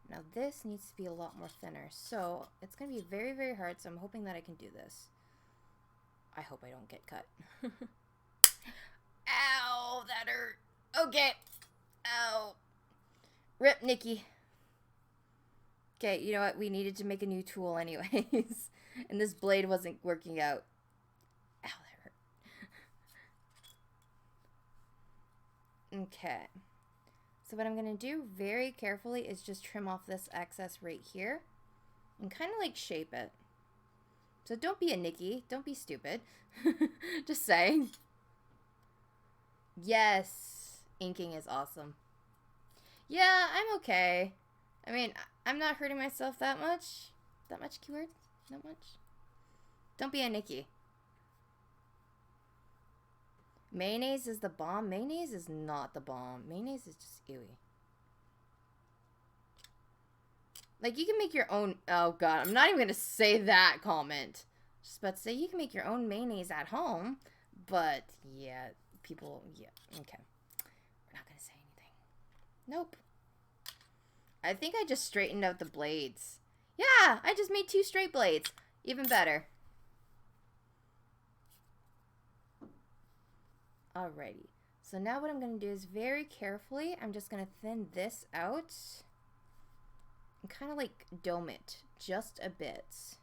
Now this needs to be a lot more thinner. So it's going to be very, very hard. So I'm hoping that I can do this. I hope I don't get cut. Ow, that hurt. Okay. Ow. Rip, Nikki. Okay, you know what? We needed to make a new tool anyways. And this blade wasn't working out. Ow, that hurt. Okay. So what I'm going to do very carefully is just trim off this excess right here. And kind of like shape it. So don't be a Nikki. Don't be stupid. Just saying. Yes. Inking is awesome. Yeah, I'm okay. I mean, I'm not hurting myself that much. That much keyword? Not much. Don't be a Nikki. Mayonnaise is the bomb. Mayonnaise is not the bomb. Mayonnaise is just ewy. Like, you can make your own... Oh, God. I'm not even going to say that comment. Just about to say, you can make your own mayonnaise at home. But, yeah, people... Yeah, okay. We're not going to say anything. Nope. I think I just straightened out the blades. Yeah, I just made 2 straight blades. Even better. Alrighty. So now what I'm going to do is very carefully, I'm just going to thin this out. And kind of like dome it just a bit.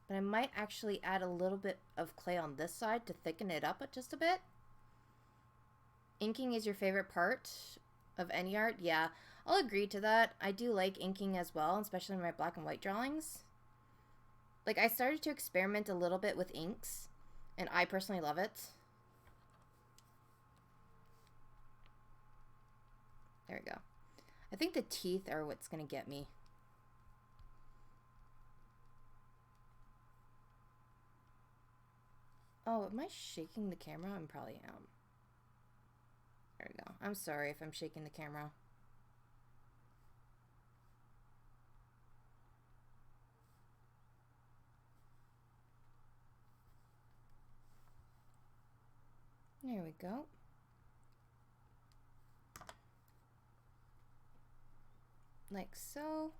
But I might actually add a little bit of clay on this side to thicken it up just a bit. Inking is your favorite part of any art? Yeah, I'll agree to that. I do like inking as well, especially in my black and white drawings. Like, I started to experiment a little bit with inks, and I personally love it. There we go. I think the teeth are what's going to get me. Oh, am I shaking the camera? I probably am. There we go. I'm sorry if I'm shaking the camera. There we go. Like so.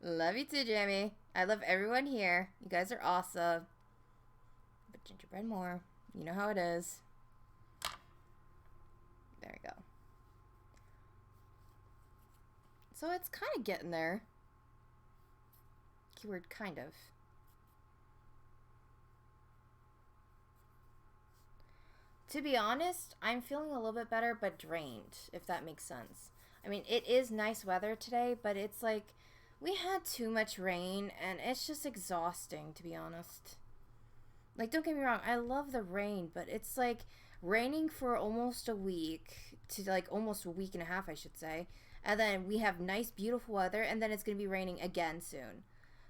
Love you too, Jamie. I love everyone here. You guys are awesome. But gingerbread more. You know how it is. There we go. So it's kind of getting there. Keyword kind of. To be honest, I'm feeling a little bit better, but drained, if that makes sense. I mean, it is nice weather today, but it's like we had too much rain, and it's just exhausting, to be honest. Like, don't get me wrong, I love the rain, but it's like raining for almost a week to like almost a week and a half, I should say. And then we have nice, beautiful weather, and then it's going to be raining again soon.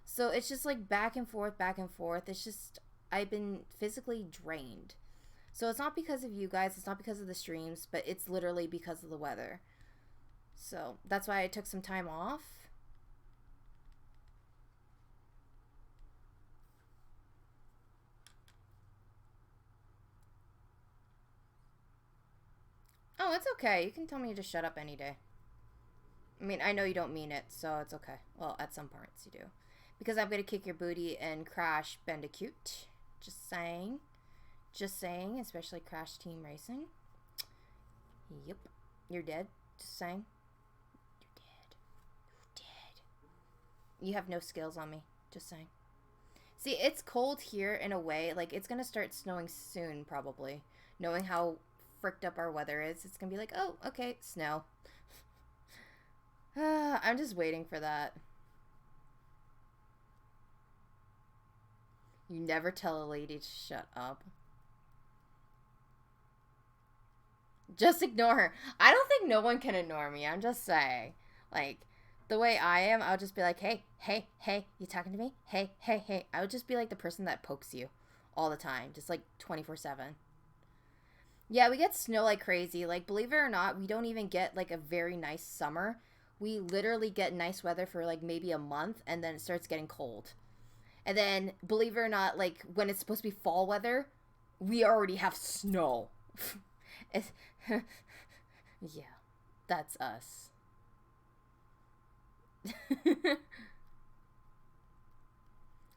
So it's just like back and forth, back and forth. It's just, I've been physically drained. So it's not because of you guys, it's not because of the streams, but it's literally because of the weather. So that's why I took some time off. Oh, it's okay. You can tell me to shut up any day. I mean, I know you don't mean it, so it's okay. Well, at some parts you do. Because I'm going to kick your booty and crash Bandicoot. Just saying. Just saying, especially Crash Team Racing. Yep. You're dead. Just saying. You're dead. You're dead. You have no skills on me. Just saying. See, it's cold here in a way. Like, it's going to start snowing soon, probably. Knowing how fricked up our weather is, it's going to be like, oh, okay, snow. I'm just waiting for that. You never tell a lady to shut up. Just ignore her. I don't think no one can ignore me. I'm just saying. Like, the way I am, I'll just be like, hey, hey, hey, you talking to me? Hey, hey, hey. I would just be like the person that pokes you all the time. Just like 24/7. Yeah, we get snow like crazy. Like, believe it or not, we don't even get like a very nice summer. We literally get nice weather for like maybe a month, and then it starts getting cold. And then, believe it or not, like when it's supposed to be fall weather, we already have snow. Yeah, that's us. I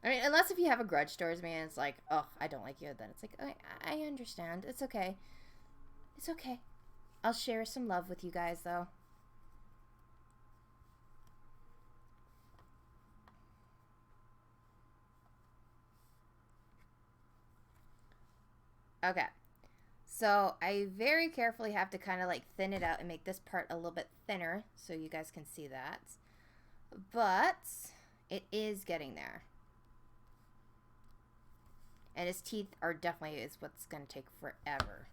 mean, unless if you have a grudge towards me and it's like, oh, I don't like you, then it's like, okay, I understand. It's okay. It's okay. I'll share some love with you guys, though. Okay. So I very carefully have to kind of like thin it out and make this part a little bit thinner so you guys can see that. But it is getting there. And his teeth are definitely is what's going to take forever.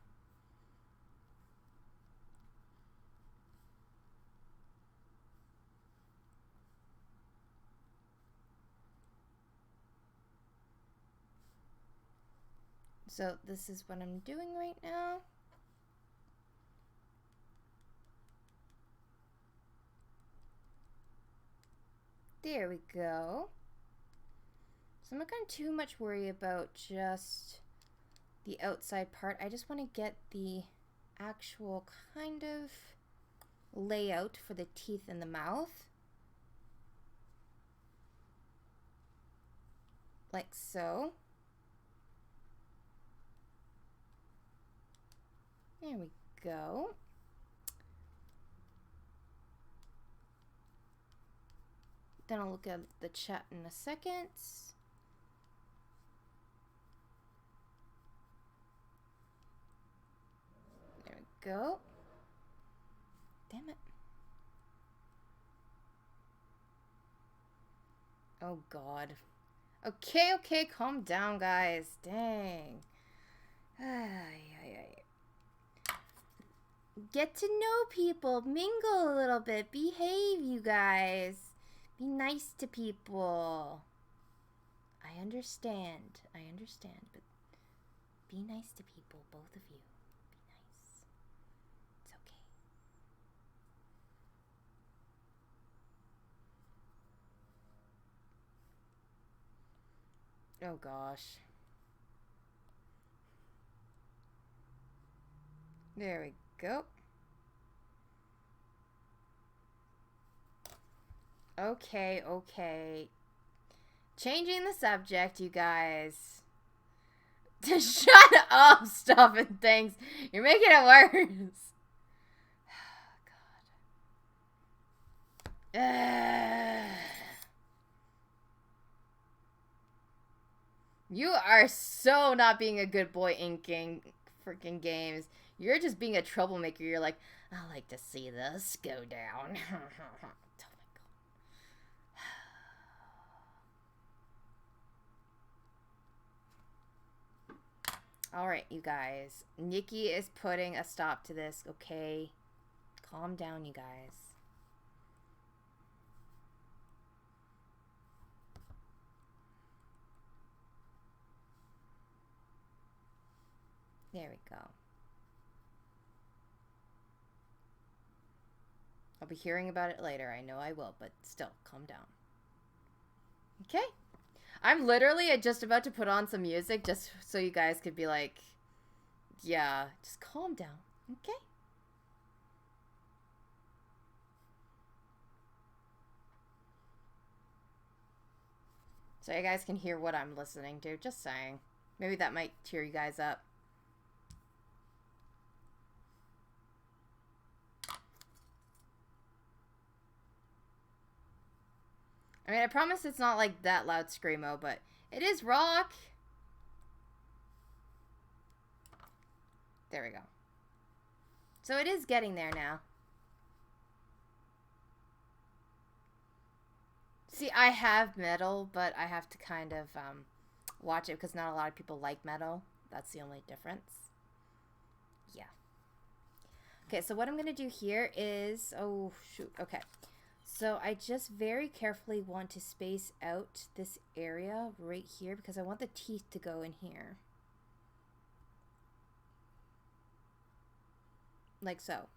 So this is what I'm doing right now. There we go. So I'm not going to too much worry about just the outside part. I just want to get the actual kind of layout for the teeth and the mouth. Like so. There we go. Then I'll look at the chat in a second. There we go. Damn it. Oh God. Okay, okay, calm down, guys. Dang. Get to know people. Mingle a little bit. Behave, you guys. Be nice to people. I understand. But be nice to people, both of you. Be nice. It's okay. Oh gosh. There we go. Okay. Changing the subject, you guys. Shut up, stuff and things. You're making it worse. God. You are so not being a good boy inking freaking games. You're just being a troublemaker. You're like, I like to see this go down. Alright, you guys. Nikki is putting a stop to this, okay? Calm down, you guys. There we go. I'll be hearing about it later. I know I will, but still, calm down. Okay. I'm literally just about to put on some music just so you guys could be like, yeah, just calm down, okay? So you guys can hear what I'm listening to, just saying. Maybe that might cheer you guys up. I mean, I promise it's not like that loud screamo, but it is rock. There we go. So it is getting there now. See, I have metal, but I have to kind of watch it because not a lot of people like metal. That's the only difference. Yeah. Okay, so what I'm going to do here is... Oh, shoot. Okay. So I just very carefully want to space out this area right here because I want the teeth to go in here. Like so.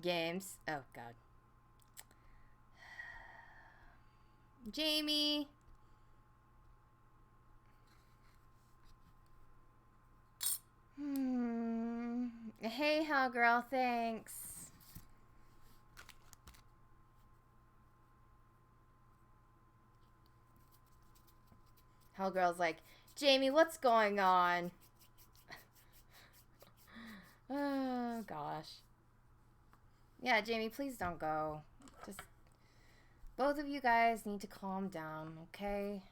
Games. Oh, God. Jamie. Hey, Hell Girl, thanks. Hell Girl's like, Jamie, what's going on? Oh, gosh. Yeah, Jamie, please don't go. Just, both of you guys need to calm down, okay?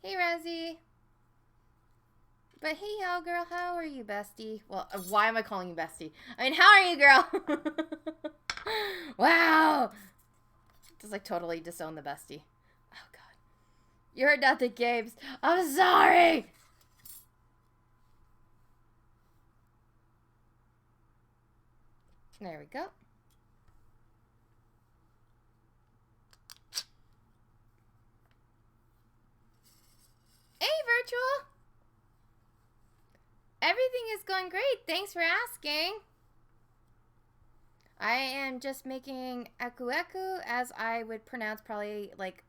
Hey, Razzie. But hey, Hell Girl, how are you, bestie? Well, why am I calling you bestie? I mean, how are you, girl? Wow. Just like totally disown the bestie. Oh, God. You heard nothing, Games. I'm sorry. There we go. Hey, Virtual. Everything is going great. Thanks for asking. I am just making Aku Aku, as I would pronounce probably like,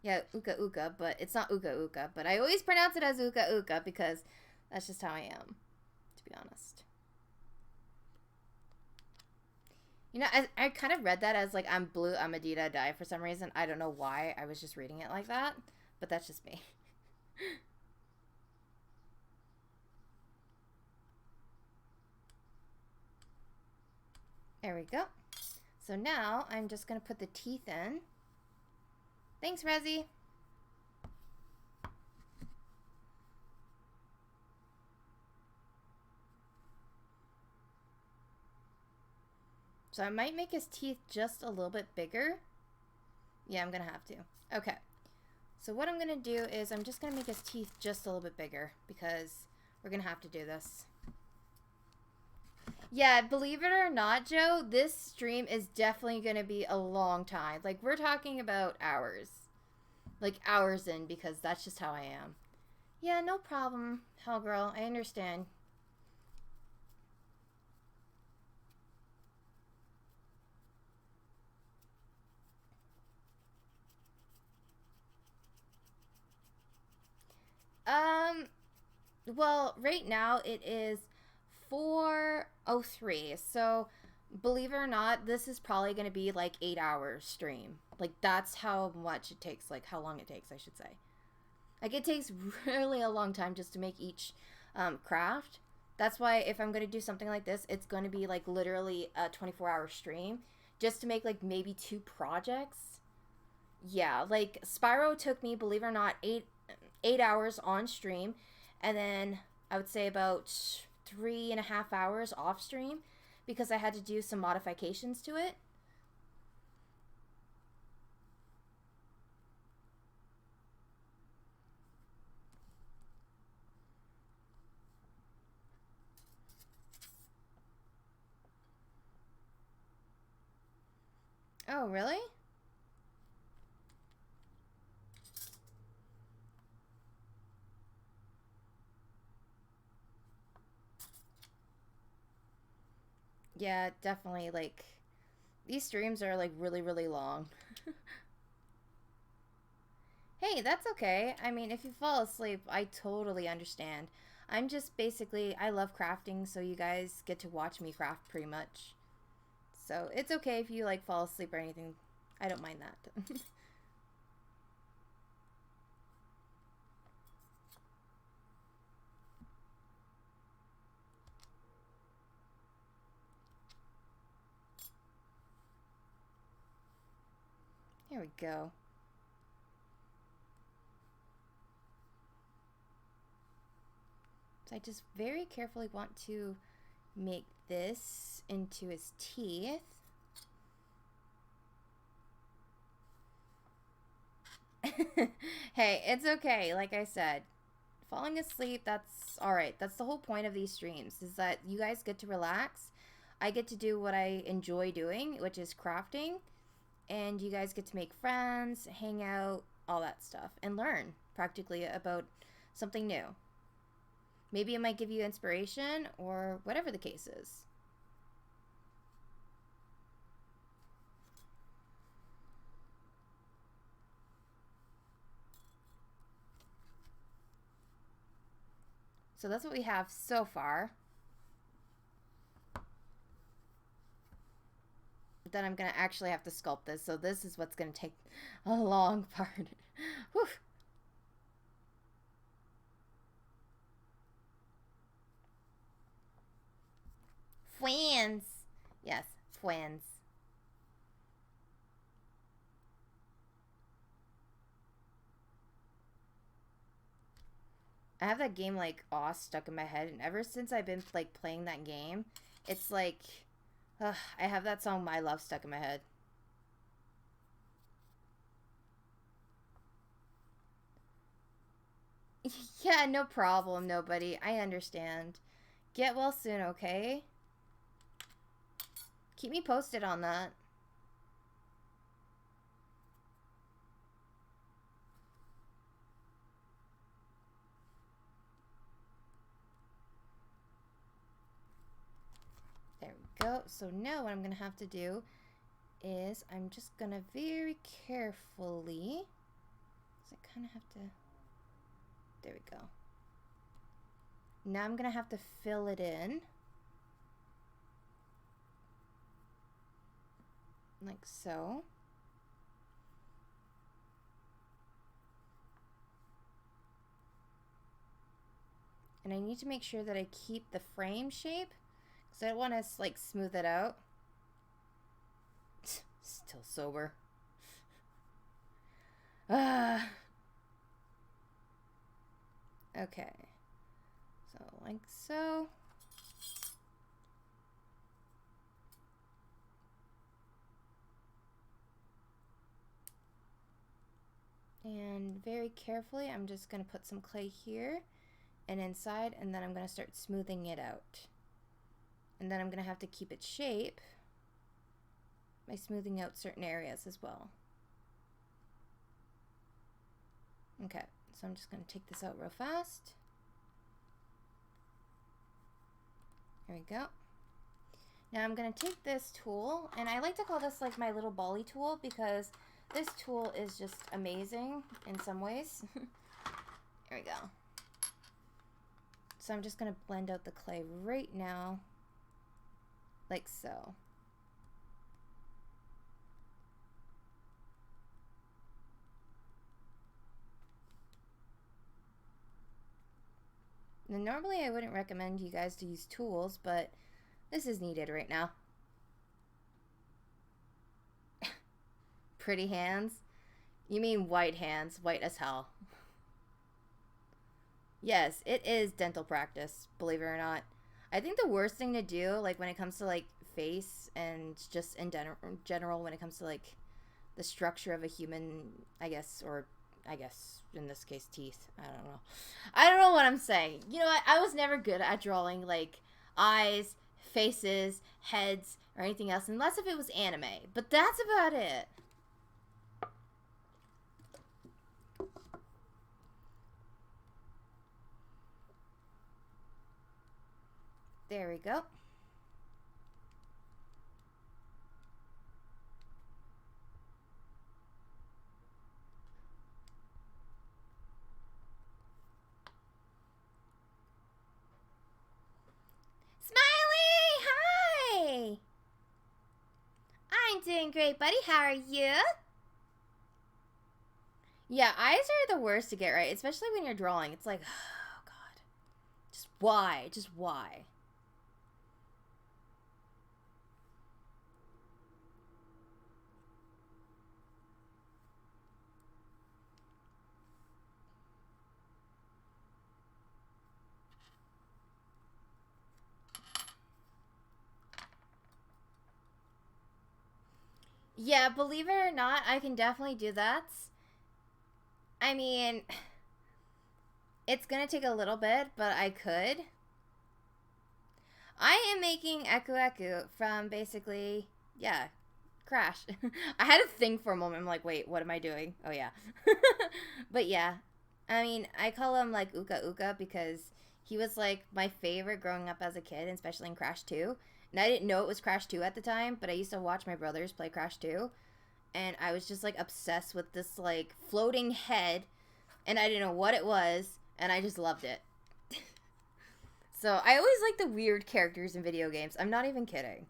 yeah, Uka Uka, but it's not Uka Uka. But I always pronounce it as Uka Uka because that's just how I am, to be honest. You know, I kind of read that as like, I'm blue, I'm Adida, die for some reason. I don't know why. I was just reading it like that, but that's just me. There we go. So now I'm just going to put the teeth in. Thanks, Rezzy. So I might make his teeth just a little bit bigger. Yeah, I'm gonna have to. Okay. So what I'm gonna do is I'm just gonna make his teeth just a little bit bigger because we're gonna have to do this. Yeah, believe it or not, Joe, this stream is definitely gonna be a long time. Like, we're talking about hours. Like, hours in, because that's just how I am. Yeah, no problem, Hellgirl. I understand. Well, right now it is 4:03. So, believe it or not, this is probably going to be like 8 hours stream. Like, that's how much it takes, like how long it takes, I should say. Like, it takes really a long time just to make each craft. That's why if I'm going to do something like this, it's going to be like literally a 24-hour stream just to make like maybe 2 projects. Yeah, like Spyro took me, believe it or not, 8 hours on stream, and then I would say about 3.5 hours off stream because I had to do some modifications to it. Oh, really? Yeah, definitely. Like, these streams are like really, really long. Hey, that's okay. I mean, if you fall asleep, I totally understand. I'm just basically, I love crafting, so you guys get to watch me craft pretty much. So it's okay if you like fall asleep or anything. I don't mind that. Here we go. So I just very carefully want to make this into his teeth. Hey, it's okay. Like I said, falling asleep, that's all right. That's the whole point of these streams, is that you guys get to relax. I get to do what I enjoy doing, which is crafting, and you guys get to make friends, hang out, all that stuff, and learn practically about something new. Maybe it might give you inspiration or whatever the case is. So that's what we have so far. But then I'm going to actually have to sculpt this. So this is what's going to take a long part. Whew. Friends. Yes, friends. I have that game like Oz stuck in my head, and ever since I've been like playing that game, it's like I have that song My Love stuck in my head. Yeah, no problem, nobody. I understand. Get well soon, okay? Keep me posted on that. There we go. So now what I'm going to have to do is I'm just going to very carefully, so I kind of have to, there we go. Now I'm going to have to fill it in. Like so. And I need to make sure that I keep the frame shape, because I don't want to like smooth it out. Still sober. Okay. So like so. And very carefully, I'm just going to put some clay here and inside, and then I'm going to start smoothing it out. And then I'm going to have to keep its shape by smoothing out certain areas as well. Okay, so I'm just going to take this out real fast. There we go. Now I'm going to take this tool, and I like to call this like my little bally tool because this tool is just amazing in some ways. There we go. So I'm just going to blend out the clay right now, like so. Now, normally I wouldn't recommend you guys to use tools, but this is needed right now. Pretty hands? You mean white hands, white as hell. Yes, it is dental practice, believe it or not. I think the worst thing to do, like when it comes to like face and just in general when it comes to like the structure of a human, I guess, or I guess in this case teeth. I don't know. I don't know what I'm saying. You know what? I was never good at drawing like eyes, faces, heads, or anything else, unless if it was anime. But that's about it. There we go. Smiley! Hi! I'm doing great, buddy. How are you? Yeah, eyes are the worst to get right, especially when you're drawing. It's like, oh, God. Just why? Just why? Yeah, believe it or not, I can definitely do that. I mean, it's gonna take a little bit, but I could. I am making Aku Aku from basically, yeah, Crash. I had to think for a moment. I'm like, wait, what am I doing? Oh, yeah. But yeah, I mean, I call him like Uka Uka because he was like my favorite growing up as a kid, especially in Crash 2. And I didn't know it was Crash 2 at the time, but I used to watch my brothers play Crash 2. And I was just like obsessed with this like floating head, and I didn't know what it was, and I just loved it. So I always like the weird characters in video games. I'm not even kidding.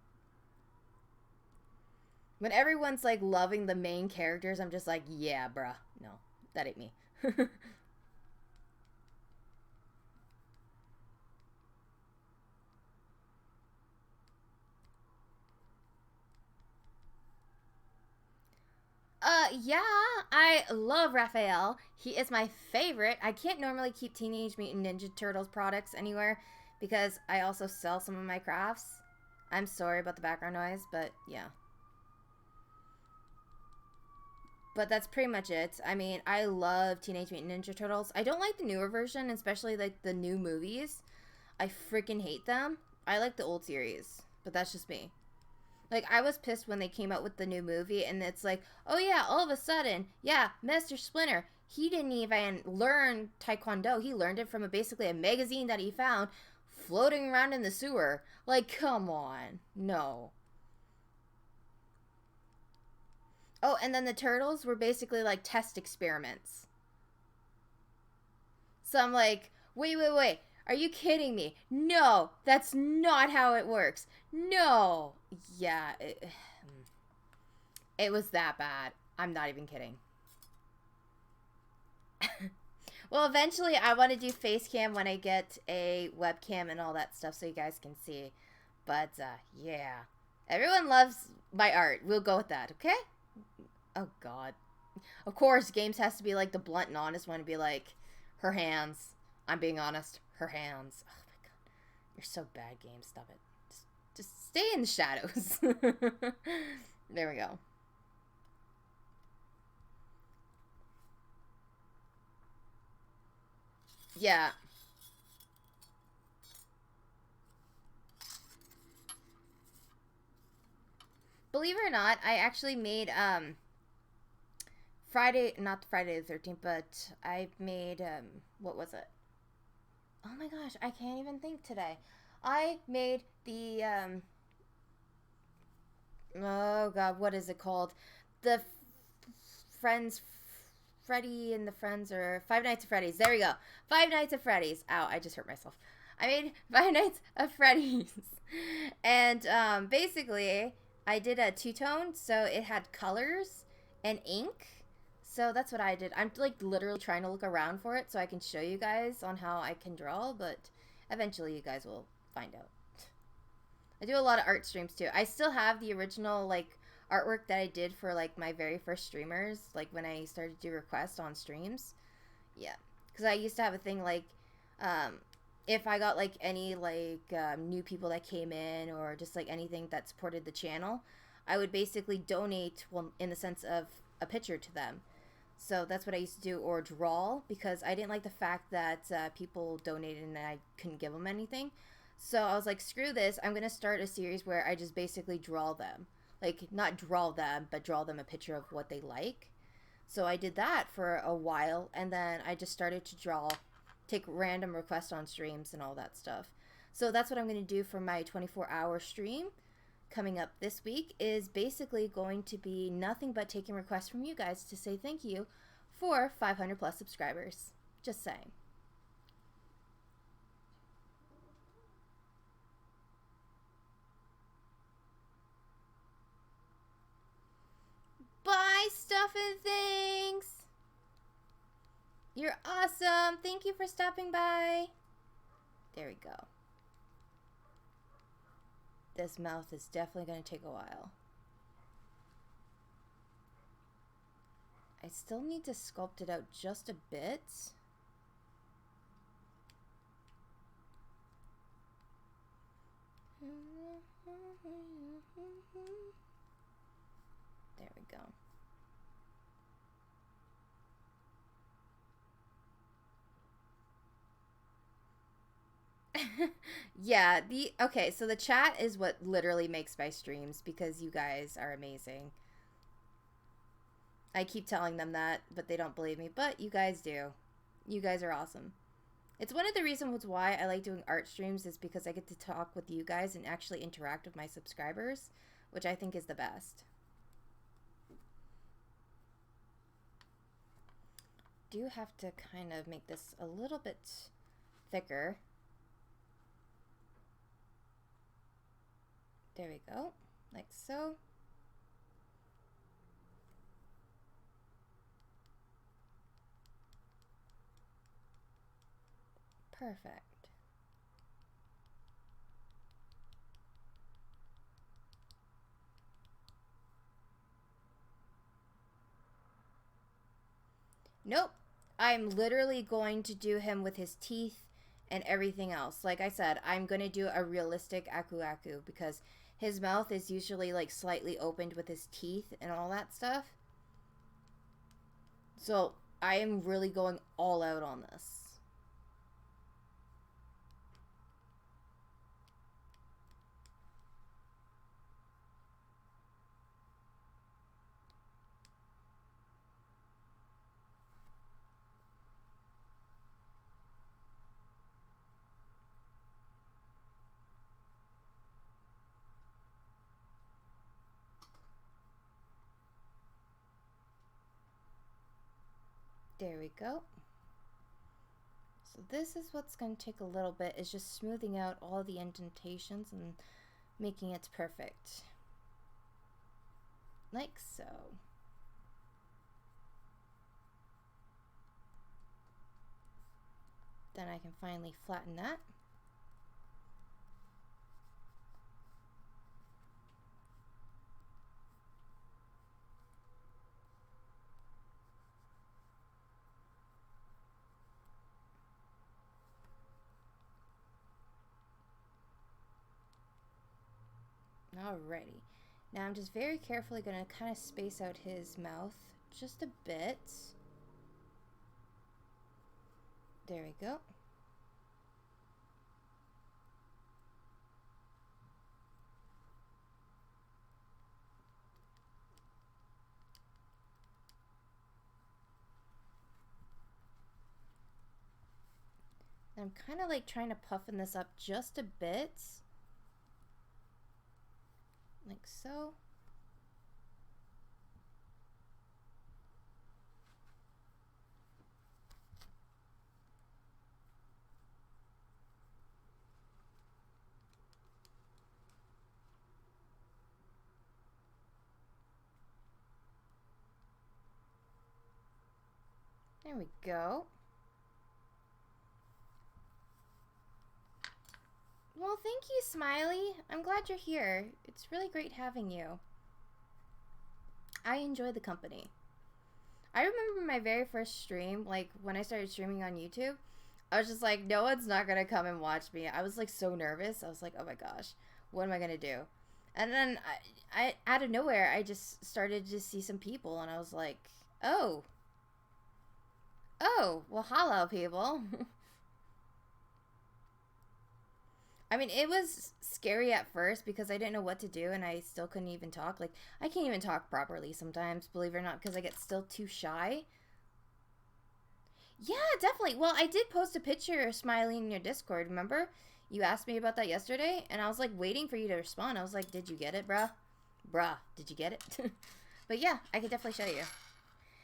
When everyone's like loving the main characters, I'm just like, yeah, bruh. No, that ain't me. Yeah, I love Raphael. He is my favorite. I can't normally keep Teenage Mutant Ninja Turtles products anywhere because I also sell some of my crafts. I'm sorry about the background noise, but yeah. But that's pretty much it. I mean, I love Teenage Mutant Ninja Turtles. I don't like the newer version, especially like the new movies. I freaking hate them. I like the old series, but that's just me. Like, I was pissed when they came out with the new movie, and it's like, oh yeah, all of a sudden, yeah, Master Splinter, he didn't even learn Taekwondo. He learned it from basically a magazine that he found floating around in the sewer. Like, come on. No. Oh, and then the turtles were basically like test experiments. So I'm like, wait. Are you kidding me? No, that's not how it works. No. Yeah, it was that bad. I'm not even kidding. Well, eventually I want to do face cam when I get a webcam and all that stuff so you guys can see. But, yeah. Everyone loves my art. We'll go with that, okay? Oh, God. Of course, games has to be like the blunt and honest one to be like, her hands. I'm being honest. Her hands. Oh, my God. You're so bad, game. Stop it. Just stay in the shadows. There we go. Yeah. Believe it or not, I actually made Friday, not Friday the 13th, but I made what was it? Oh my gosh, I can't even think today. I made the oh god, what is it called? The Friends, Freddy and the Friends, or Five Nights at Freddy's. There we go. Five Nights at Freddy's. Ow, I just hurt myself. I made Five Nights at Freddy's. And basically, I did a two-tone, so it had colors and ink. So that's what I did. I'm like literally trying to look around for it so I can show you guys on how I can draw, but eventually you guys will find out. I do a lot of art streams too. I still have the original like artwork that I did for like my very first streamers, like when I started to do requests on streams. Yeah, because I used to have a thing like, if I got like any like new people that came in or just like anything that supported the channel, I would basically donate, well, in the sense of a picture to them. So that's what I used to do, or draw, because I didn't like the fact that people donated and I couldn't give them anything. So I was like, screw this. I'm going to start a series where I just basically draw them. Like, not draw them, but draw them a picture of what they like. So I did that for a while, and then I just started to draw, take random requests on streams and all that stuff. So that's what I'm going to do for my 24-hour stream coming up this week, is basically going to be nothing but taking requests from you guys to say thank you for 500 plus subscribers. Just saying. Bye, stuff and things. You're awesome. Thank you for stopping by. There we go. This mouth is definitely going to take a while. I still need to sculpt it out just a bit. There we go. Yeah, okay, so the chat is what literally makes my streams, because you guys are amazing. I keep telling them that, but they don't believe me, but you guys do. You guys are awesome. It's one of the reasons why I like doing art streams, is because I get to talk with you guys and actually interact with my subscribers, which I think is the best. Do have to kind of make this a little bit thicker. There we go, like so. Perfect. Nope. I'm literally going to do him with his teeth and everything else. Like I said, I'm going to do a realistic Aku Aku, because his mouth is usually like slightly opened with his teeth and all that stuff. So I am really going all out on this. There we go. So this is what's going to take a little bit, is just smoothing out all the indentations and making it perfect. Like so. Then I can finally flatten that. Alrighty. Now I'm just very carefully going to kind of space out his mouth just a bit. There we go. I'm kind of like trying to puffin this up just a bit. Like so. There we go. Well, thank you, Smiley. I'm glad you're here. It's really great having you. I enjoy the company. I remember my very first stream, like when I started streaming on YouTube, I was just like, no one's not gonna come and watch me. I was like so nervous. I was like, oh my gosh, what am I gonna do? And then I out of nowhere, I just started to see some people, and I was like, oh, well, hello, people. I mean, it was scary at first because I didn't know what to do, and I still couldn't even talk. Like, I can't even talk properly sometimes, believe it or not, because I get still too shy. Yeah, definitely. Well, I did post a picture smiling in your Discord, remember? You asked me about that yesterday, and I was, like, waiting for you to respond. I was like, did you get it, bruh? Bruh, did you get it? But yeah, I could definitely show you.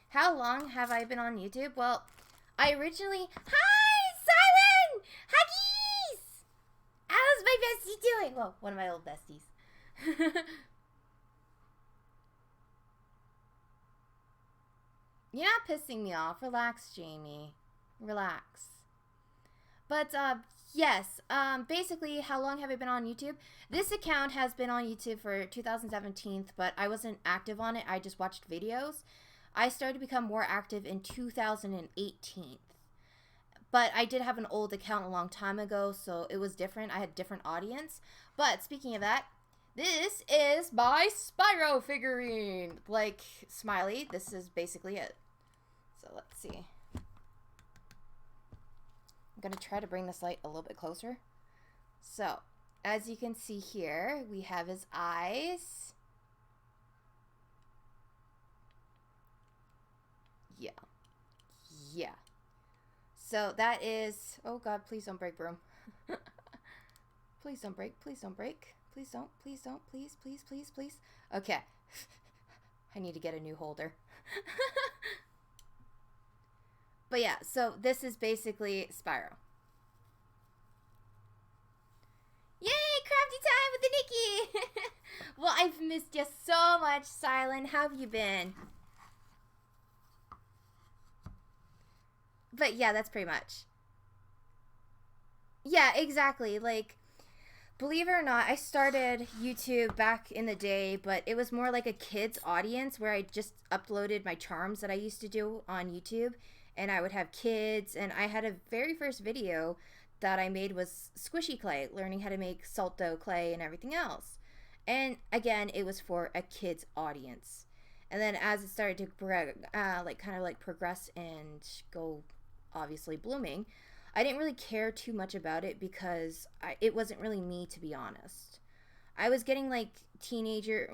How long have I been on YouTube? Well, I originally... Hi, Silent! Huggies! How's my bestie doing? Well, one of my old besties. You're not pissing me off. Relax, Jamie. Relax. But, yes. Basically, how long have I been on YouTube? This account has been on YouTube for 2017, but I wasn't active on it. I just watched videos. I started to become more active in 2018. But I did have an old account a long time ago, so it was different. I had a different audience. But speaking of that, this is my Spyro figurine. Like, Smiley, this is basically it. So let's see. I'm going to try to bring this light a little bit closer. So, as you can see here, we have his eyes. Yeah. Yeah. So that is... Oh God, please don't break, broom. Please don't break. Please don't break. Please don't. Please don't. Please, please, please, please. Okay. I need to get a new holder. But yeah, so this is basically Spyro. Yay, crafty time with the Nikki! Well, I've missed you so much, Silent. How have you been? But yeah, that's pretty much. Yeah, exactly. Like, believe it or not, I started YouTube back in the day, but it was more like a kids audience where I just uploaded my charms that I used to do on YouTube, and I would have kids, and I had a very first video that I made was squishy clay, learning how to make salt dough clay and everything else. And again, it was for a kids audience. And then as it started to progress and go obviously blooming, I didn't really care too much about it because it wasn't really me, to be honest. I was getting like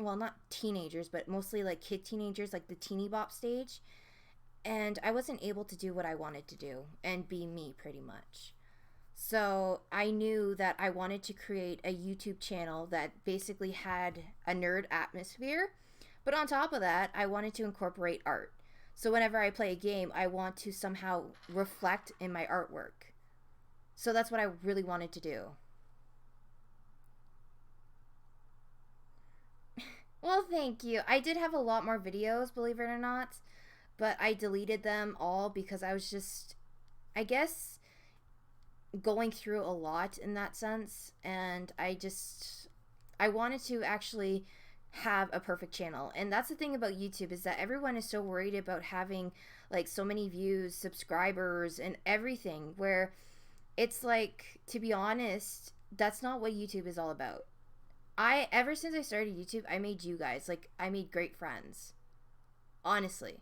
well, not teenagers, but mostly like kid teenagers, like the teeny bop stage. And I wasn't able to do what I wanted to do and be me pretty much. So I knew that I wanted to create a YouTube channel that basically had a nerd atmosphere. But on top of that, I wanted to incorporate art. So whenever I play a game, I want to somehow reflect in my artwork. So that's what I really wanted to do. Well, thank you. I did have a lot more videos, believe it or not. But I deleted them all because I was just, I guess, going through a lot in that sense. And I wanted to actually have a perfect channel. And that's the thing about YouTube, is that everyone is so worried about having like so many views, subscribers, and everything, where it's like, to be honest, that's not what YouTube is all about. Ever since I started YouTube, I made you guys, like, I made great friends, honestly.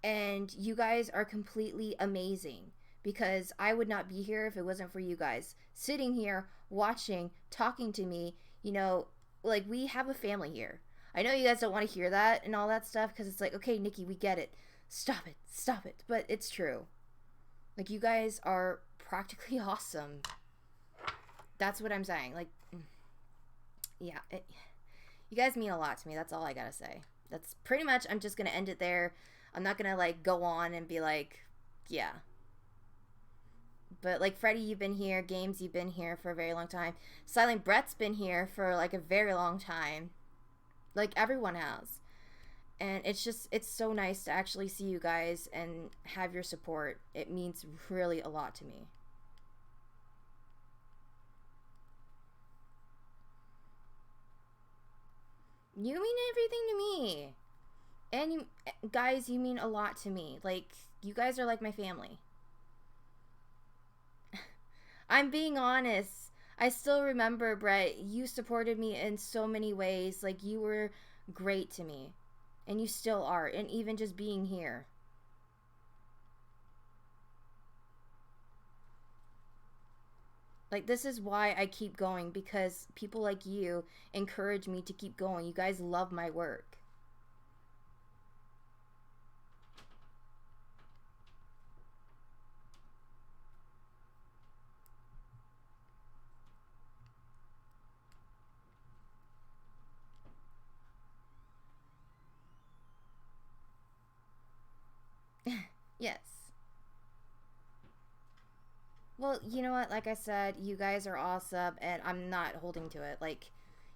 And you guys are completely amazing because I would not be here if it wasn't for you guys sitting here, watching, talking to me. You know, like, we have a family here. I know you guys don't want to hear that and all that stuff because it's like, okay, Nikki, we get it. Stop it. Stop it. But it's true. Like, you guys are practically awesome. That's what I'm saying. Like, yeah, you guys mean a lot to me. That's all I gotta say. That's pretty much, I'm just gonna end it there. I'm not gonna, like, go on and be like, yeah. But, like, Freddie, you've been here. Games, you've been here for a very long time. Silent Brett's been here for, like, a very long time. Like, everyone has. And it's just, it's so nice to actually see you guys and have your support. It means really a lot to me. You mean everything to me. And you guys, you mean a lot to me. Like, you guys are like my family. I'm being honest. I still remember, Brett, you supported me in so many ways. Like, you were great to me. And you still are. And even just being here. Like, this is why I keep going, because people like you encourage me to keep going. You guys love my work. Yes. Well, you know what? Like I said, you guys are awesome, and I'm not holding to it. Like,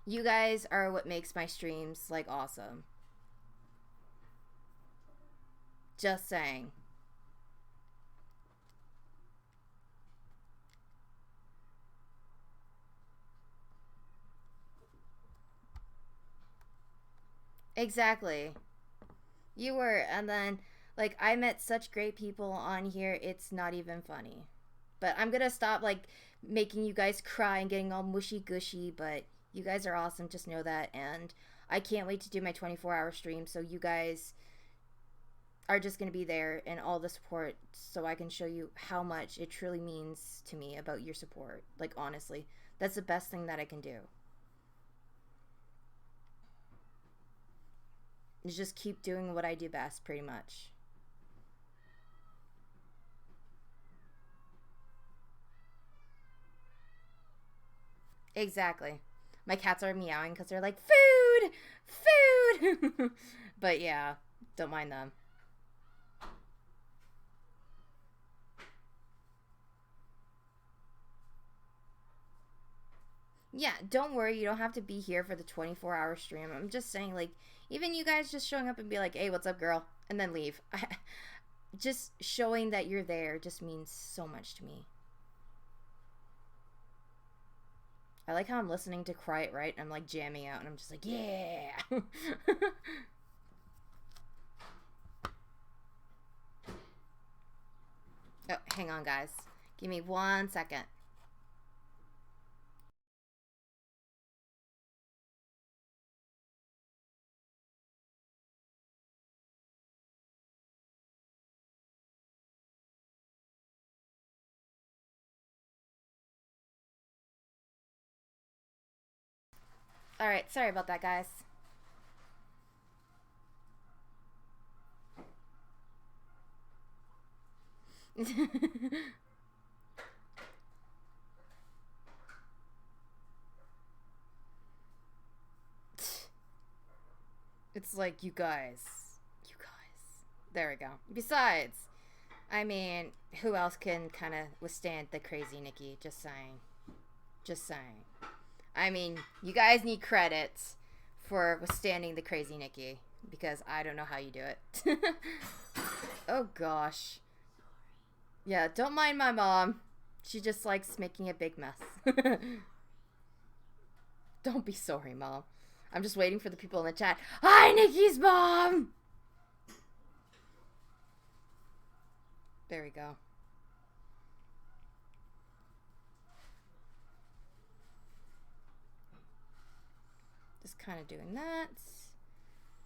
you guys are what makes my streams, like, awesome. Just saying. Exactly. You were, and then, like, I met such great people on here, it's not even funny. But I'm gonna stop, like, making you guys cry and getting all mushy gushy, but you guys are awesome, just know that, and I can't wait to do my 24-hour stream, so you guys are just gonna be there and all the support, so I can show you how much it truly means to me about your support. Like, honestly, that's the best thing that I can do. Is just keep doing what I do best, pretty much. Exactly. My cats are meowing because they're like, food! Food! But yeah, don't mind them. Yeah, don't worry. You don't have to be here for the 24-hour stream. I'm just saying, like, even you guys just showing up and be like, hey, what's up, girl? And then leave. Just showing that you're there just means so much to me. I like how I'm listening to Quiet Right and I'm like jamming out and I'm just like, yeah. Oh, hang on, guys. Give me 1 second. All right, sorry about that, guys. It's like, you guys. You guys. There we go. Besides, I mean, who else can kind of withstand the crazy Nikki? Just saying. Just saying. I mean, you guys need credits for withstanding the crazy Nikki, because I don't know how you do it. Oh gosh. Yeah, don't mind my mom. She just likes making a big mess. Don't be sorry, mom. I'm just waiting for the people in the chat. Hi, Nikki's mom! There we go. Just kind of doing that.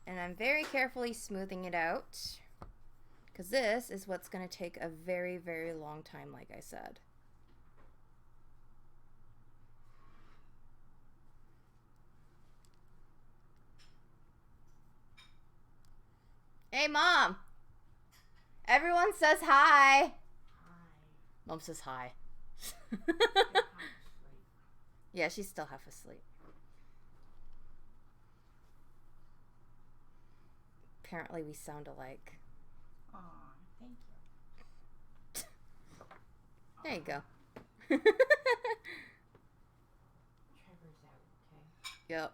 And I'm very carefully smoothing it out, Because this is what's going to take a very, very long time, like I said. Hey, Mom! Everyone says hi! Hi. Mom says hi. Yeah, she's still half asleep. Apparently we sound alike. Aw, thank you. There you go. Trevor's out, okay? Yep.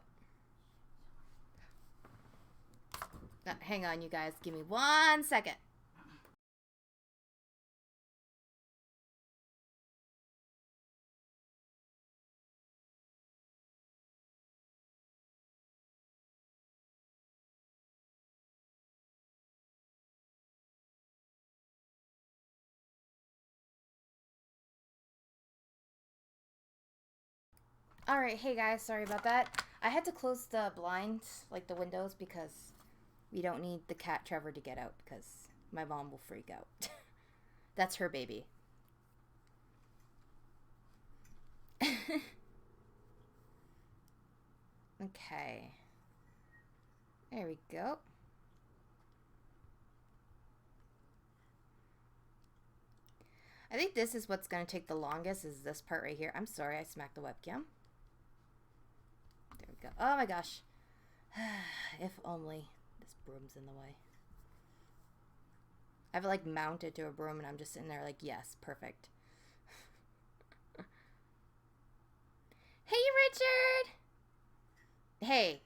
Hang on, you guys. Give me 1 second. Alright, hey guys, sorry about that. I had to close the blinds, like the windows, because we don't need the cat Trevor to get out because my mom will freak out. That's her baby. Okay. There we go. I think this is what's going to take the longest, is this part right here. I'm sorry, I smacked the webcam. There we go. Oh my gosh. If only this broom's in the way. I have it like mounted to a broom and I'm just sitting there like, yes, perfect. Hey, Richard! Hey,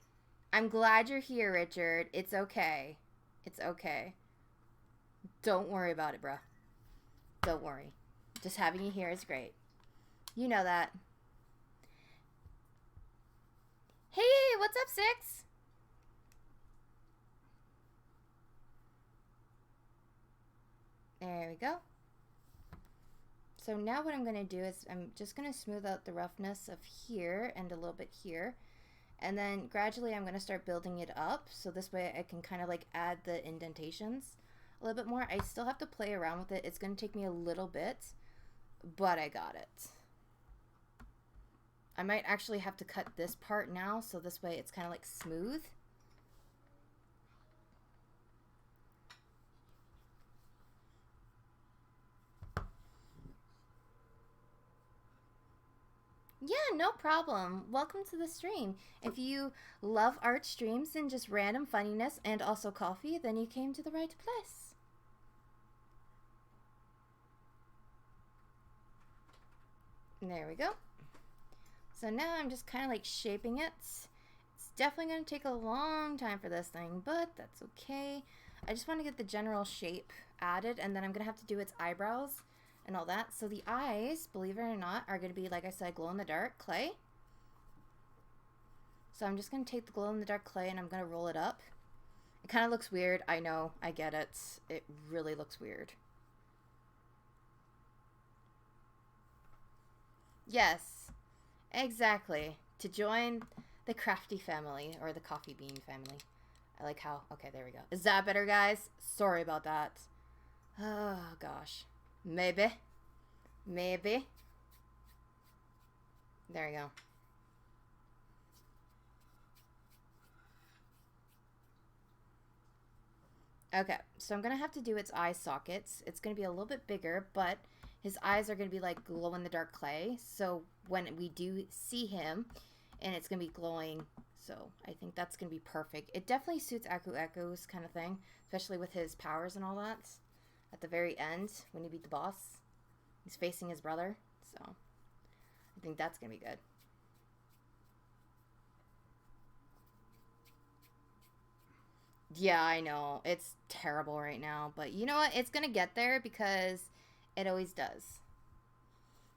I'm glad you're here, Richard. It's okay. It's okay. Don't worry about it, bruh. Don't worry. Just having you here is great. You know that. Hey, what's up, Six? There we go. So now what I'm going to do is I'm just going to smooth out the roughness of here and a little bit here. And then gradually I'm going to start building it up. So this way I can kind of like add the indentations a little bit more. I still have to play around with it. It's going to take me a little bit, but I got it. I might actually have to cut this part now, so this way it's kind of like smooth. Yeah, no problem. Welcome to the stream. If you love art streams and just random funniness and also coffee, then you came to the right place. There we go. So now I'm just kind of like shaping it. It's definitely going to take a long time for this thing, but that's okay. I just want to get the general shape added, and then I'm going to have to do its eyebrows and all that. So the eyes, believe it or not, are going to be, like I said, glow-in-the-dark clay. So I'm just going to take the glow-in-the-dark clay and I'm going to roll it up. It kind of looks weird. I know. I get it. It really looks weird. Yes, exactly. To join the crafty family, or the coffee bean family. I like how... Okay, there we go. Is that better, guys? Sorry about that. Oh, gosh. Maybe. Maybe. There you go. Okay, so I'm going to have to do its eye sockets. It's going to be a little bit bigger, but his eyes are going to be like glow-in-the-dark clay. So when we do see him, and it's going to be glowing, so I think that's going to be perfect. It definitely suits Aku Aku's kind of thing, especially with his powers and all that. At the very end, when you beat the boss, he's facing his brother, so I think that's going to be good. Yeah, I know. It's terrible right now. But you know what? It's going to get there because it always does.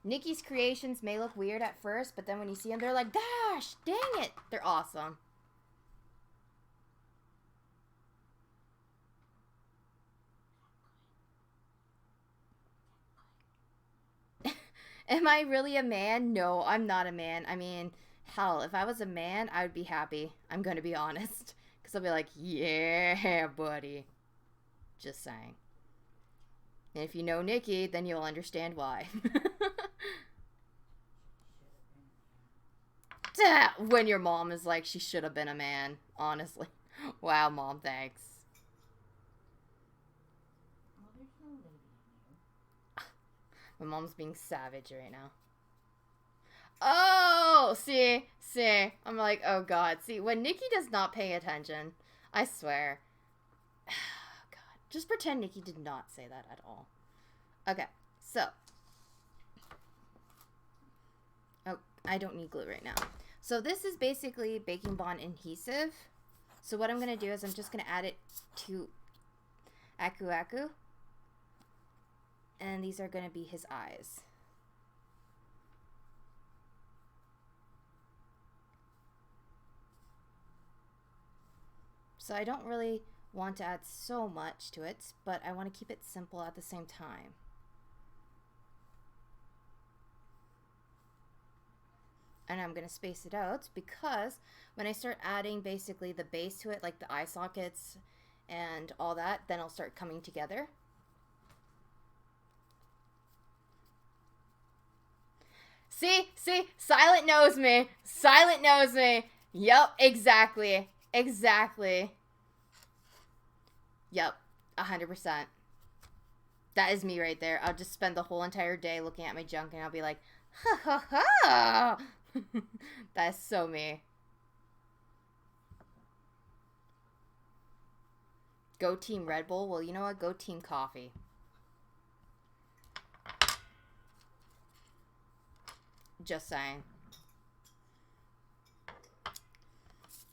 Nikki's creations may look weird at first, but then when you see them, they're like, gosh, dang it. They're awesome. Am I really a man? No, I'm not a man. I mean, hell, if I was a man, I would be happy. I'm going to be honest. Because I'll be like, yeah, buddy. Just saying. And if you know Nikki, then you'll understand why. When your mom is like, she should have been a man. Honestly. Wow, Mom, thanks. Well, there's no lady in you. My mom's being savage right now. Oh, see. I'm like, oh God. See, when Nikki does not pay attention, I swear. God, just pretend Nikki did not say that at all. Okay, so. Oh, I don't need glue right now. So this is basically baking bond adhesive. So what I'm going to do is I'm just going to add it to Aku Aku. And these are going to be his eyes. So I don't really want to add so much to it, but I want to keep it simple at the same time. And I'm going to space it out because when I start adding basically the base to it, like the eye sockets and all that, then it'll start coming together. See? Silent knows me. Silent knows me. Yep, exactly. Yep, 100%. That is me right there. I'll just spend the whole entire day looking at my junk and I'll be like, ha ha ha. That's so me. Go Team Red Bull? Well, you know what? Go Team Coffee. Just saying.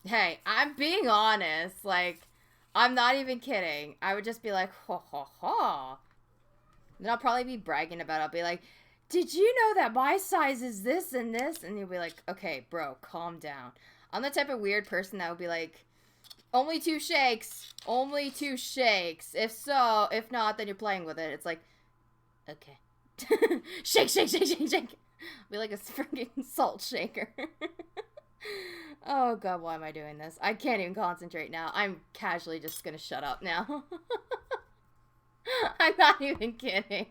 Hey, I'm being honest. Like, I'm not even kidding. I would just be like, ha ha ha. Then I'll probably be bragging about it. I'll be like, did you know that my size is this and this? And you'll be like, okay, bro, calm down. I'm the type of weird person that would be like, only 2 shakes. Only 2 shakes. If so, if not, then you're playing with it. It's like, okay. Shake. I'll be like a freaking salt shaker. Oh, God, why am I doing this? I can't even concentrate now. I'm casually just gonna shut up now. I'm not even kidding.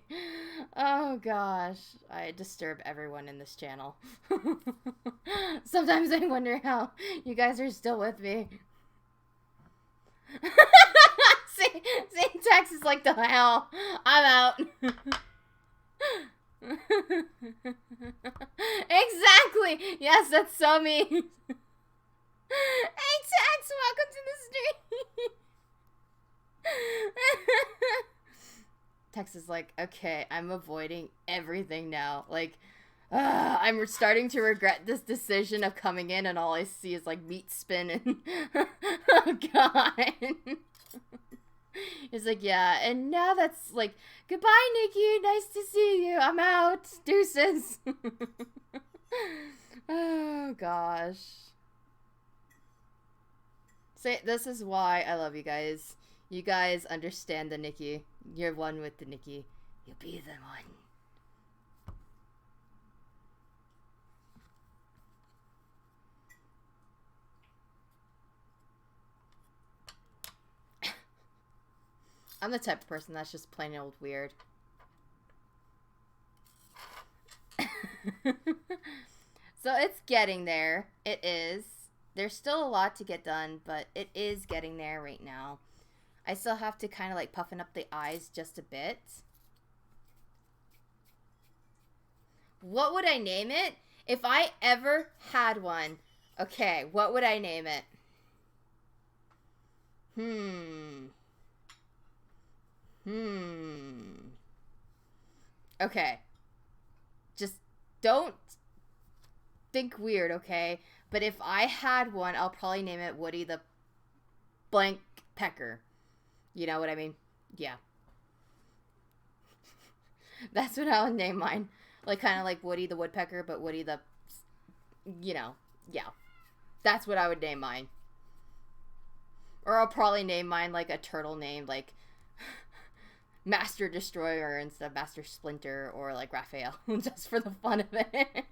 Oh, gosh. I disturb everyone in this channel. Sometimes I wonder how you guys are still with me. see, Tex is like, the hell? I'm out. Exactly. Yes, that's so mean. Hey, Tex, welcome to the stream. Tex is like, okay, I'm avoiding everything now. Like, I'm starting to regret this decision of coming in and all I see is like meat spin and oh God. He's like, yeah, and now that's like, goodbye, Nikki. Nice to see you. I'm out. Deuces. Oh, gosh. Say, this is why I love you guys. You guys understand the Nikki. You're one with the Nikki. You'll be the one. I'm the type of person that's just plain old weird. So it's getting there. It is. There's still a lot to get done, but it is getting there right now. I still have to kind of like puffen up the eyes just a bit. What would I name it? If I ever had one. Okay, what would I name it? Okay. Just don't think weird, okay? But if I had one, I'll probably name it Woody the blank pecker. You know what I mean? Yeah. That's what I would name mine. Like, kind of like Woody the woodpecker, but Woody the, you know, yeah. That's what I would name mine. Or I'll probably name mine like a turtle name, like Master Destroyer instead of Master Splinter, or like Raphael, just for the fun of it.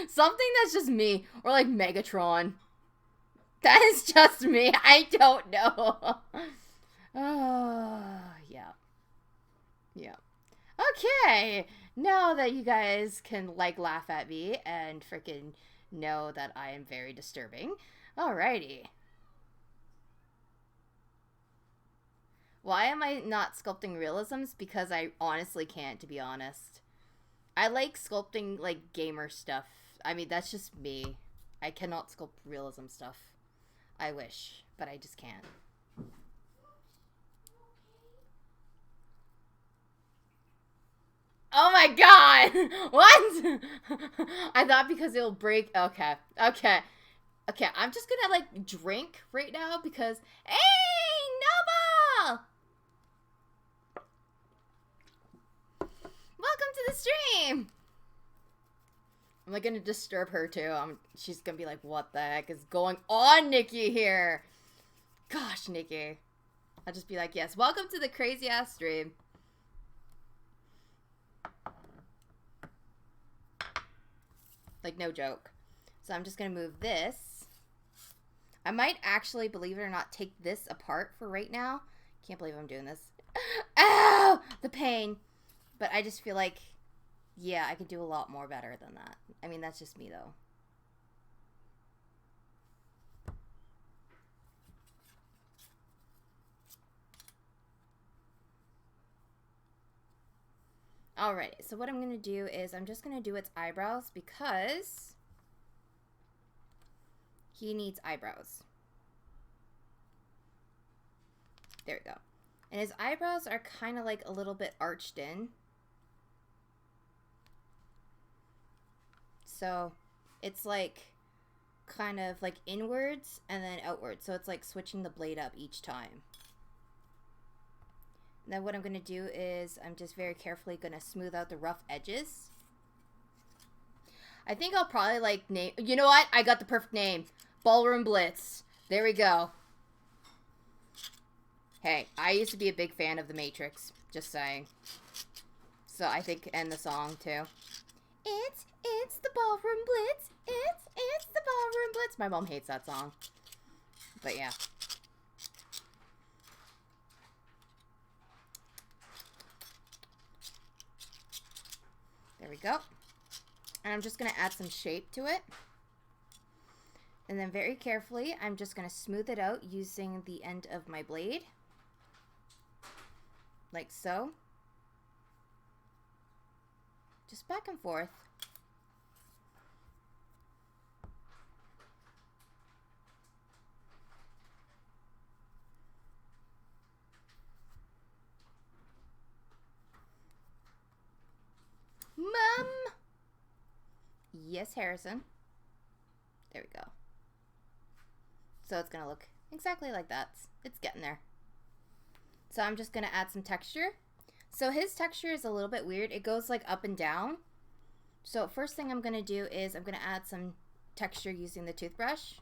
Something that's just me. Or like Megatron. That is just me. I don't know. Oh, yeah. Yeah. Okay, now that you guys can like laugh at me and freaking know that I am very disturbing. Alrighty. Why am I not sculpting realisms? Because I honestly can't, to be honest. I like sculpting like gamer stuff. I mean, that's just me. I cannot sculpt realism stuff. I wish, but I just can't. Oh my god! What? I thought because it'll break. Okay. Okay. Okay, I'm just gonna like drink right now because. Hey, Noble! Welcome to the stream! I'm like gonna disturb her too. She's gonna be like, what the heck is going on, Nikki, here? Gosh, Nikki. I'll just be like, yes, welcome to the crazy ass stream. Like, no joke. So I'm just gonna move this. I might actually, believe it or not, take this apart for right now. Can't believe I'm doing this. Ow! The pain. But I just feel like, yeah, I could do a lot more better than that. I mean, that's just me, though. Alright, so what I'm going to do is I'm just going to do its eyebrows because he needs eyebrows. There we go. And his eyebrows are kind of like a little bit arched in. So it's like kind of like inwards and then outwards. So it's like switching the blade up each time. And then what I'm going to do is I'm just very carefully going to smooth out the rough edges. I think I'll probably like name... You know what? I got the perfect name. Ballroom Blitz. There we go. Hey, I used to be a big fan of The Matrix. Just saying. So I think... And the song too. It's the Ballroom Blitz. It's the Ballroom Blitz. My mom hates that song. But yeah. There we go. And I'm just going to add some shape to it. And then very carefully, I'm just going to smooth it out using the end of my blade. Like so. Just back and forth. Mom! Yes, Harrison. There we go. So it's going to look exactly like that. It's getting there. So I'm just going to add some texture. So his texture is a little bit weird. It goes like up and down. So first thing I'm going to do is I'm going to add some texture using the toothbrush.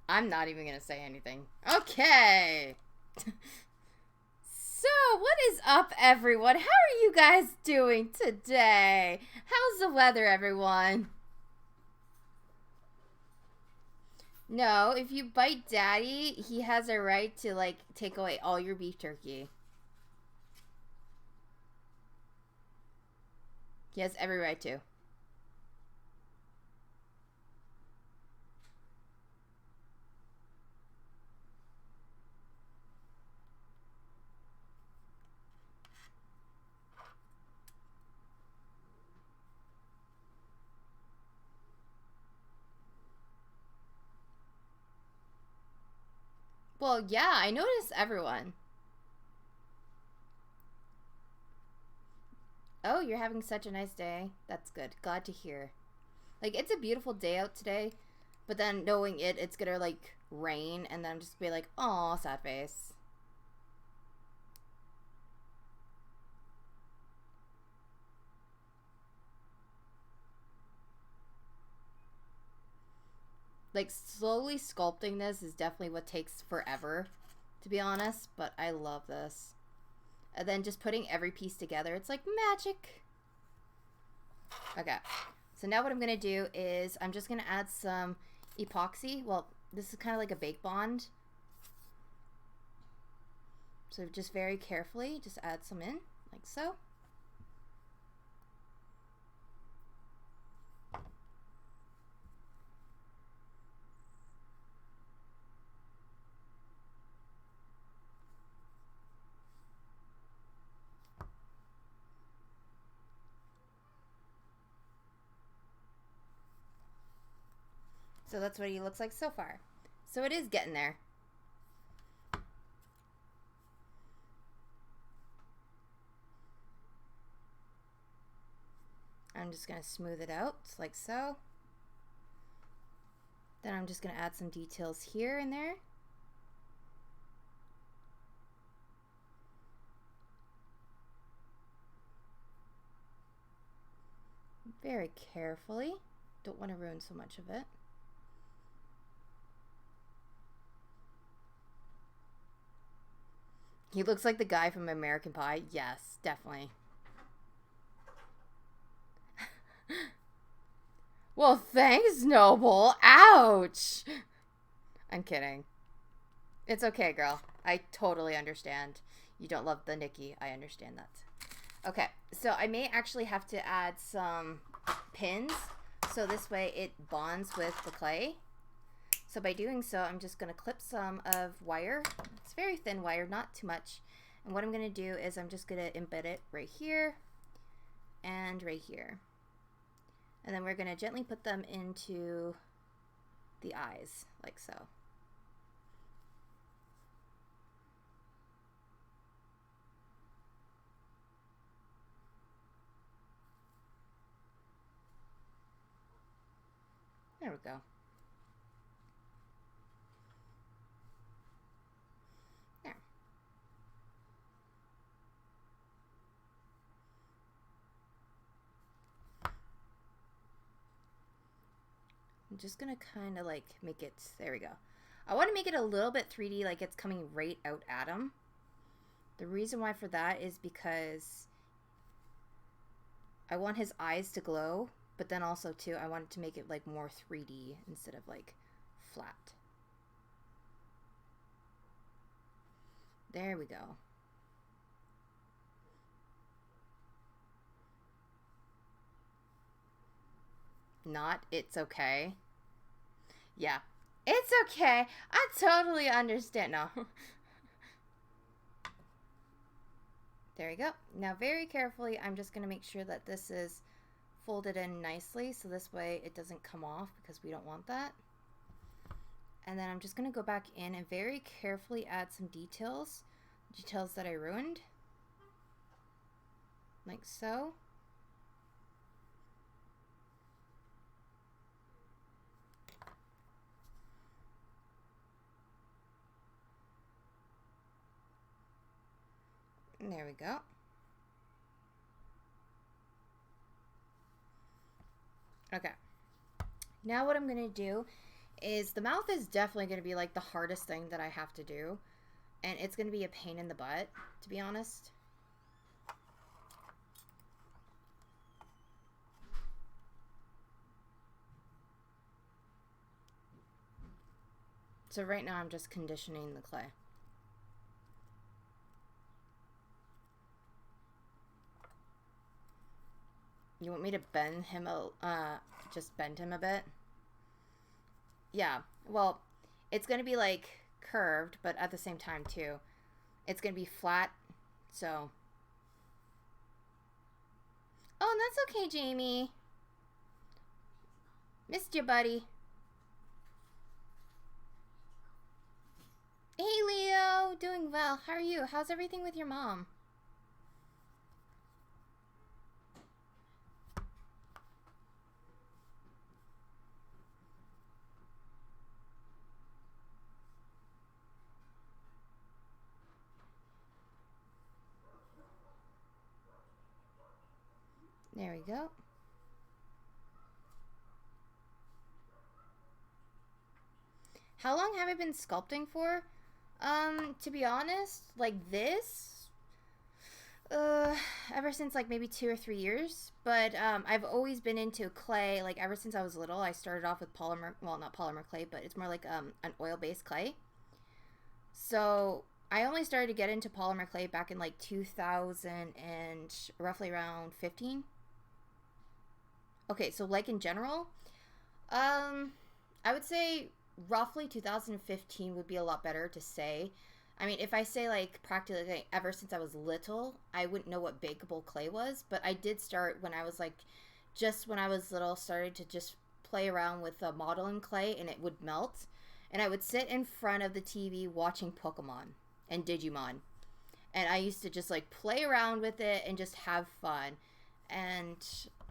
I'm not even going to say anything. Okay. So, what is up, everyone? How are you guys doing today? How's the weather, everyone? No, if you bite Daddy, he has a right to, like, take away all your beef jerky. He has every right to. Well, yeah, I noticed everyone. Oh, you're having such a nice day. That's good. Glad to hear. Like, it's a beautiful day out today, but then knowing it's gonna, like, rain, and then just be like, aw, sad face. Like, slowly sculpting this is definitely what takes forever, to be honest, but I love this. And then just putting every piece together, it's like magic. Okay. So now what I'm going to do is I'm just going to add some epoxy. Well, this is kind of like a bake bond. So just very carefully, just add some in, like so. So that's what he looks like so far. So it is getting there. I'm just going to smooth it out like so. Then I'm just going to add some details here and there. Very carefully. Don't want to ruin so much of it. He looks like the guy from American Pie. Yes, definitely. Well, thanks, Noble. Ouch. I'm kidding. It's okay, girl. I totally understand. You don't love the Nikki. I understand that. Okay, so I may actually have to add some pins so this way it bonds with the clay. So by doing so, I'm just going to clip some of wire. It's very thin wire, not too much. And what I'm going to do is I'm just going to embed it right here and right here. And then we're going to gently put them into the eyes, like so. There we go. There. I'm just gonna kind of like make it, there we go. I want to make it a little bit 3D, like it's coming right out at him. The reason why for that is because I want his eyes to glow, but then also too, I want it to make it like more 3D instead of like flat. There we go. Not, it's okay. Yeah, it's okay. I totally understand. No. There you go. Now very carefully, I'm just going to make sure that this is folded in nicely so this way it doesn't come off because we don't want that. And then I'm just going to go back in and very carefully add some details that I ruined. Like so. And there we go. Okay. Now what I'm going to do is the mouth is definitely going to be like the hardest thing that I have to do. And it's going to be a pain in the butt, to be honest. So right now I'm just conditioning the clay. You want me to bend him just bend him a bit? Yeah, well, it's going to be like curved, but at the same time too. It's going to be flat, so. Oh, that's okay, Jamie. Missed you, buddy. Hey, Leo. Doing well. How are you? How's everything with your mom? There we go. How long have I been sculpting for? To be honest, like this, Uh, ever since like maybe 2 or 3 years. But I've always been into clay. Like ever since I was little, I started off with polymer. Well, not polymer clay, but it's more like an oil-based clay. So I only started to get into polymer clay back in like 2000 and roughly around 15. Okay, so like in general, um, I would say roughly 2015 would be a lot better to say. I mean, if I say like practically like, ever since I was little, I wouldn't know what bakeable clay was, but I did start when I was like, just when I was little, started to just play around with modeling clay and it would melt. And I would sit in front of the TV watching Pokemon and Digimon. And I used to just like play around with it and just have fun. And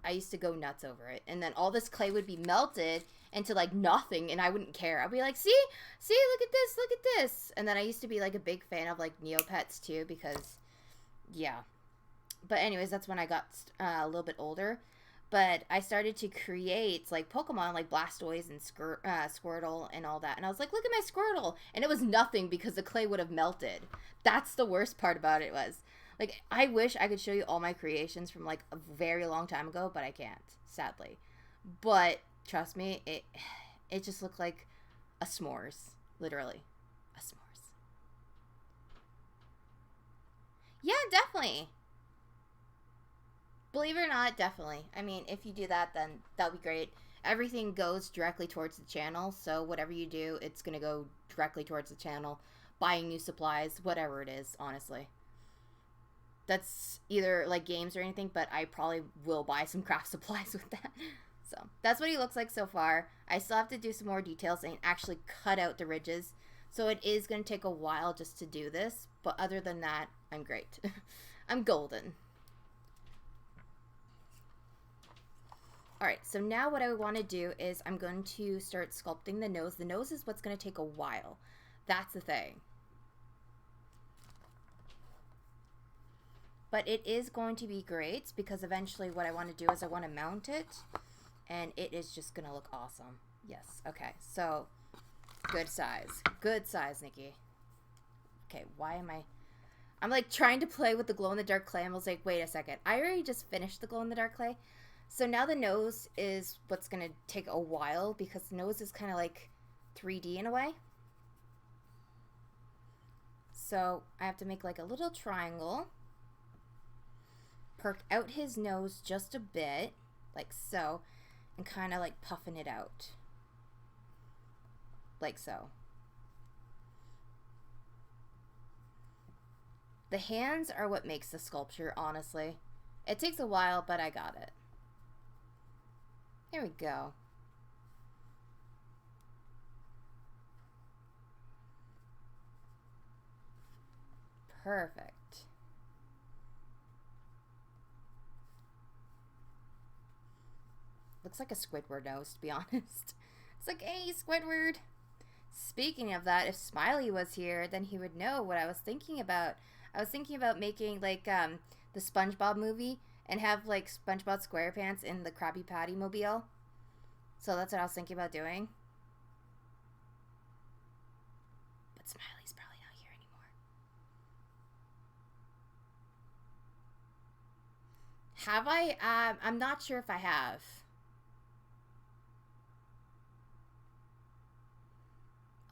I used to go nuts over it. And then all this clay would be melted into like nothing and I wouldn't care. I'd be like, see, look at this. And then I used to be like a big fan of like Neopets too because, yeah. But anyways, that's when I got a little bit older. But I started to create like Pokemon, like Blastoise and Squirtle and all that. And I was like, look at my Squirtle. And it was nothing because the clay would have melted. That's the worst part about it was. Like, I wish I could show you all my creations from like a very long time ago, but I can't, sadly. But trust me, it just looked like a s'mores, literally, a s'mores. Yeah, definitely. Believe it or not, definitely. I mean, if you do that, then that'll be great. Everything goes directly towards the channel, so whatever you do, it's gonna go directly towards the channel. Buying new supplies, whatever it is, honestly. That's either like games or anything, but I probably will buy some craft supplies with that. So that's what he looks like so far. I still have to do some more details and actually cut out the ridges. So it is going to take a while just to do this, but other than that, I'm great. I'm golden. Alright, so now what I want to do is I'm going to start sculpting the nose. The nose is what's going to take a while. That's the thing. But it is going to be great because eventually what I want to do is I want to mount it and it is just going to look awesome. Yes, okay, so good size. Good size, Nikki. Okay, why am I'm like trying to play with the glow-in-the-dark clay. I was like, wait a second. I already just finished the glow-in-the-dark clay. So now the nose is what's going to take a while because the nose is kind of like 3D in a way. So I have to make like a little triangle. Perk out his nose just a bit, like so, and kind of like puffing it out. Like so. The hands are what makes the sculpture, honestly. It takes a while, but I got it. Here we go. Perfect. Looks like a Squidward nose, to be honest. It's like, hey, Squidward. Speaking of that, if Smiley was here, then he would know what I was thinking about. I was thinking about making, like, the SpongeBob movie and have, like, SpongeBob SquarePants in the Krabby Patty mobile. So that's what I was thinking about doing. But Smiley's probably not here anymore. Have I? I'm not sure if I have.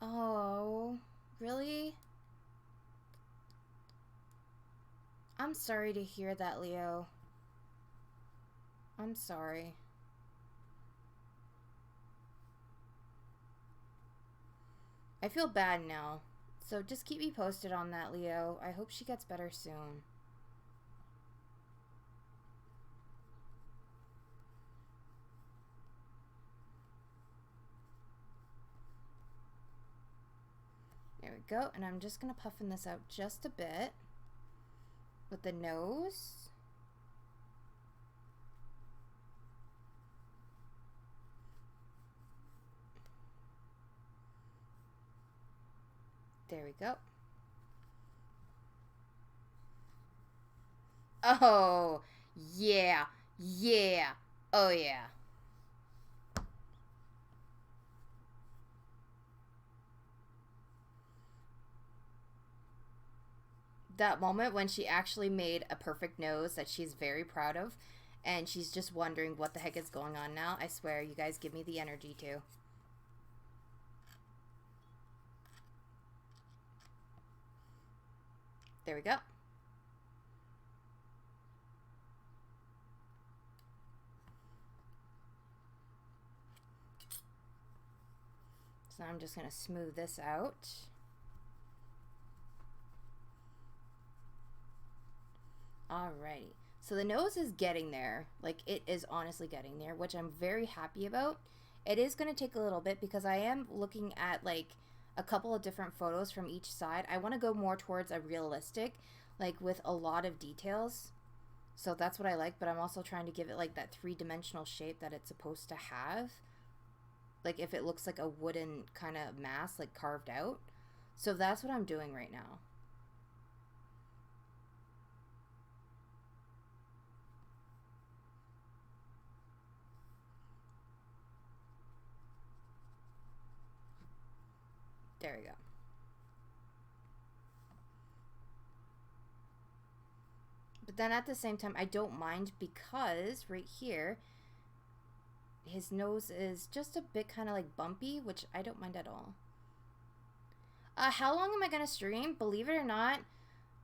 Oh, really? I'm sorry to hear that, Leo. I'm sorry. I feel bad now. So just keep me posted on that, Leo. I hope she gets better soon. There we go. And I'm just going to puffin this out just a bit with the nose. There we go. Oh, yeah. Yeah. Oh, yeah. that moment when she actually made a perfect nose that she's very proud of, and she's just wondering what the heck is going on now. I swear, you guys give me the energy too. There we go. So I'm just going to smooth this out. Alrighty. So the nose is getting there. Like, it is honestly getting there, which I'm very happy about. It is going to take a little bit because I am looking at, like, a couple of different photos from each side. I want to go more towards a realistic, like, with a lot of details. So that's what I like, but I'm also trying to give it, like, that three-dimensional shape that it's supposed to have. Like, if it looks like a wooden kind of mask, like, carved out. So that's what I'm doing right now. There we go. But then at the same time, I don't mind because right here, his nose is just a bit kind of like bumpy, which I don't mind at all. How long am I going to stream? Believe it or not,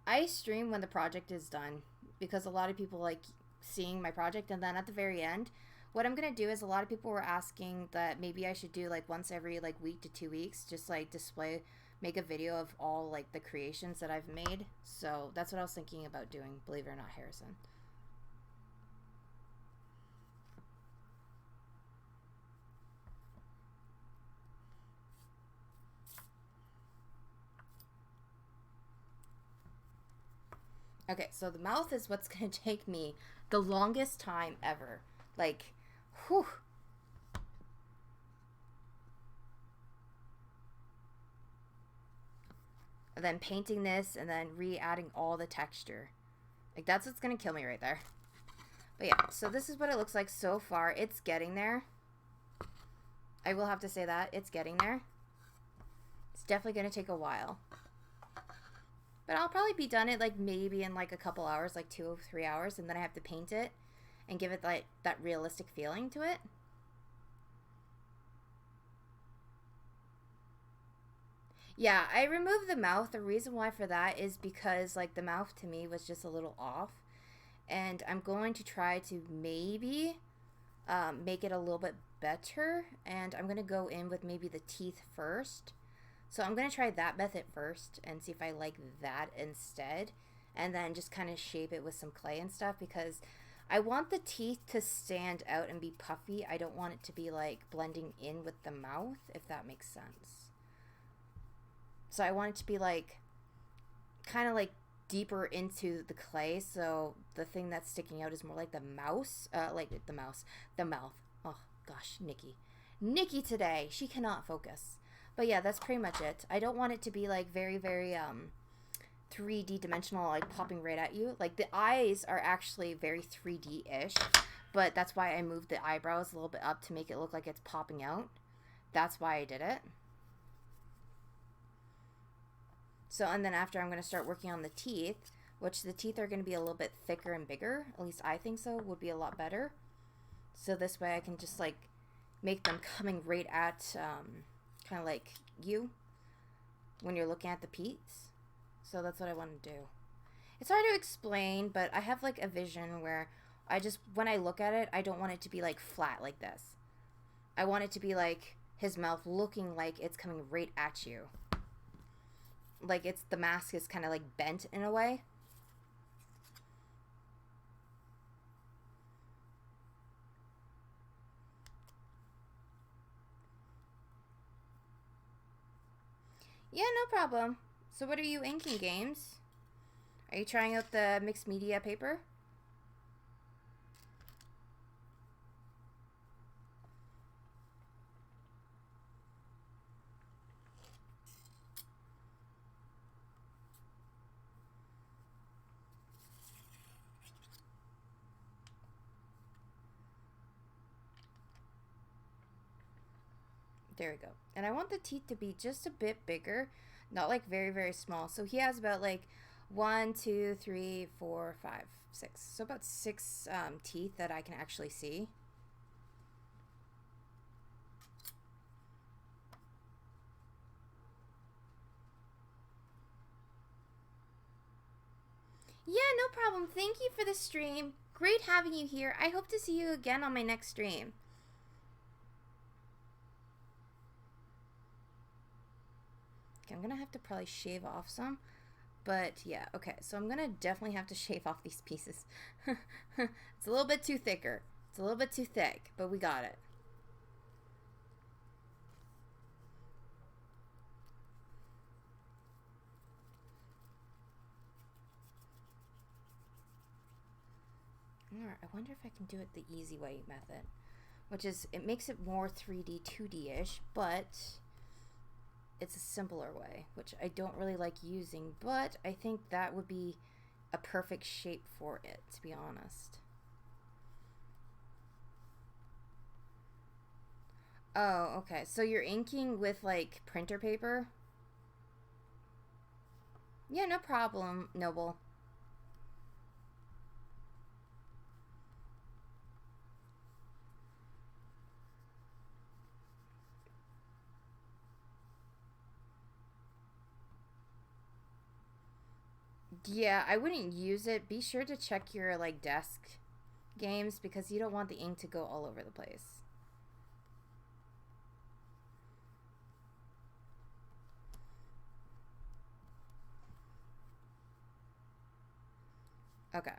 I stream when the project is done because a lot of people like seeing my project. And then at the very end, what I'm going to do is a lot of people were asking that maybe I should do like once every like week to 2 weeks, just like display, make a video of all like the creations that I've made. So that's what I was thinking about doing, believe it or not, Harrison. Okay, so the mouth is what's going to take me the longest time ever. Like, whew. And then painting this and then re-adding all the texture. Like, that's what's going to kill me right there. But yeah, so this is what it looks like so far. It's getting there. I will have to say that. It's getting there. It's definitely going to take a while. But I'll probably be done it like maybe in like a couple hours, like 2 or 3 hours, and then I have to paint it and give it like that realistic feeling to it. Yeah, I removed the mouth. The reason why for that is because like the mouth to me was just a little off, and I'm going to try to maybe make it a little bit better, and I'm going to go in with maybe the teeth first. So I'm going to try that method first and see if I like that instead. And then just kind of shape it with some clay and stuff because I want the teeth to stand out and be puffy. I don't want it to be like blending in with the mouth, if that makes sense. So I want it to be like kind of like deeper into the clay. So the thing that's sticking out is more like the mouse, the mouth. Oh gosh, Nikki today, she cannot focus. But yeah, that's pretty much it. I don't want it to be like very, very 3D dimensional, like popping right at you. Like the eyes are actually very 3D-ish, but that's why I moved the eyebrows a little bit up to make it look like it's popping out. That's why I did it. So, and then after I'm going to start working on the teeth, which the teeth are going to be a little bit thicker and bigger. At least I think so, would be a lot better. So this way I can just like make them coming right at kind of like you when you're looking at the peats. So that's what I want to do. It's hard to explain, but I have like a vision where I just, when I look at it, I don't want it to be like flat like this. I want it to be like his mouth looking like it's coming right at you. Like it's, the mask is kind of like bent in a way. Yeah, no problem. So what are you inking, Games? Are you trying out the mixed media paper? There we go. And I want the teeth to be just a bit bigger, not like very, very small. So he has about like 1, 2, 3, 4, 5, 6. So about 6 teeth that I can actually see. Yeah, no problem. Thank you for the stream. Great having you here. I hope to see you again on my next stream. Okay, I'm gonna have to probably shave off some. But yeah, okay. So I'm gonna definitely have to shave off these pieces. It's a little bit too thicker. It's a little bit too thick, but we got it. Alright, I wonder if I can do it the easy way method. Which is, it makes it more 3D, 2D-ish, but it's a simpler way, which I don't really like using, but I think that would be a perfect shape for it, to be honest. Oh, okay. So you're inking with, like, printer paper? Yeah, no problem, Noble. Yeah, I wouldn't use it. Be sure to check your, like, desk games because you don't want the ink to go all over the place. Okay.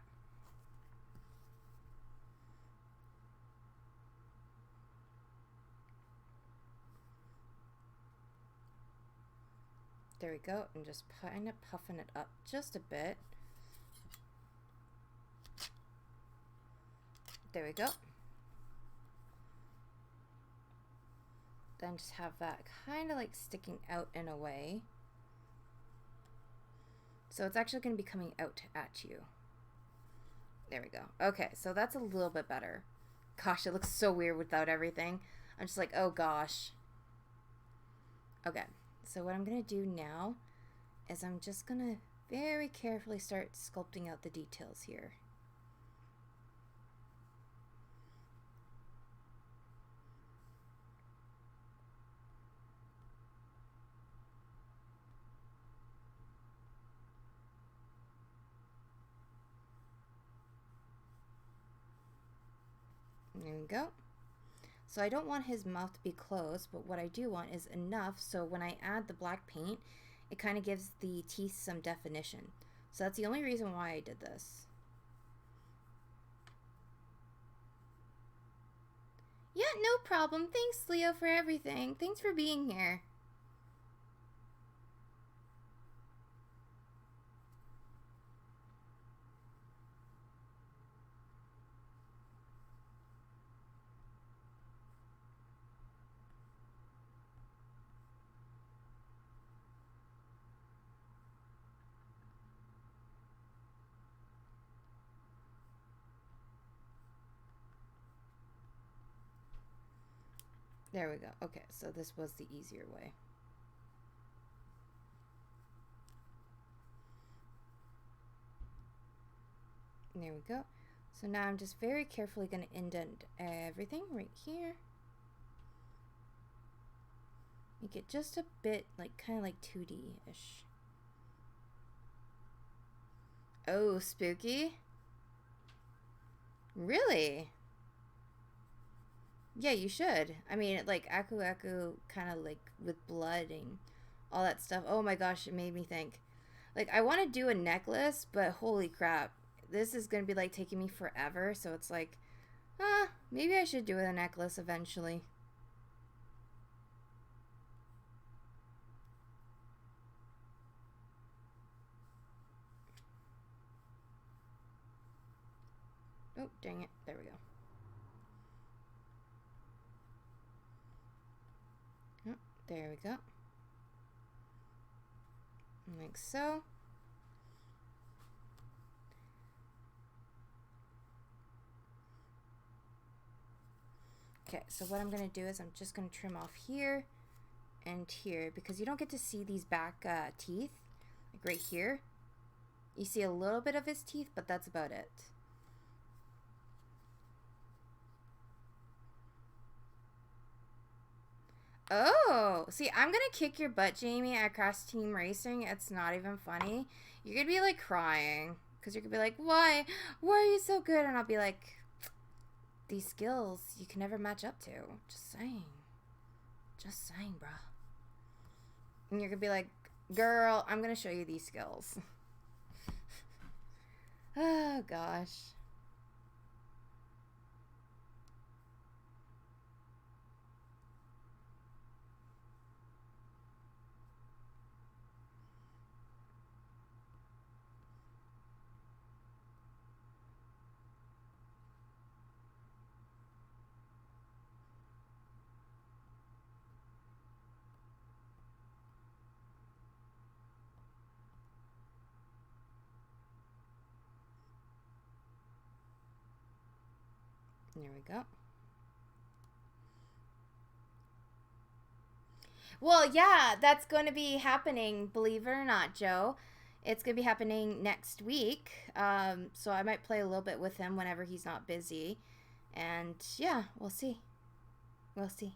There we go. I'm just kind of puffing it up just a bit. There we go. Then just have that kind of like sticking out in a way. So it's actually going to be coming out at you. There we go. Okay, so that's a little bit better. Gosh, it looks so weird without everything. I'm just like, oh gosh. Okay, so what I'm going to do now is I'm just going to very carefully start sculpting out the details here. There we go. So I don't want his mouth to be closed, but what I do want is enough so when I add the black paint, it kind of gives the teeth some definition. So that's the only reason why I did this. Yeah, no problem. Thanks, Leo, for everything. Thanks for being here. There we go. Okay, so this was the easier way. There we go. So now I'm just very carefully going to indent everything right here. Make it just a bit like kind of like 2D-ish. Oh, spooky. Really? Yeah, you should. I mean, like Aku Aku kind of like with blood and all that stuff. Oh my gosh, it made me think. Like I want to do a necklace, but holy crap. This is going to be like taking me forever, so it's like maybe I should do a necklace eventually. Oh, dang it. There we go. Oh, there we go. Like so. Okay, so what I'm going to do is I'm just going to trim off here and here because you don't get to see these back teeth, like right here. You see a little bit of his teeth, but that's about it. Oh, see, I'm gonna kick your butt, Jamie, at Cross Team Racing. It's not even funny. You're gonna be like crying because you're gonna be like, why? Why are you so good? And I'll be like, these skills you can never match up to. Just saying. Just saying, bruh. And you're gonna be like, girl, I'm gonna show you these skills. Oh, gosh. There we go. Well, yeah, that's going to be happening, believe it or not, Joe. It's going to be happening next week. So I might play a little bit with him whenever he's not busy. And yeah, we'll see. We'll see.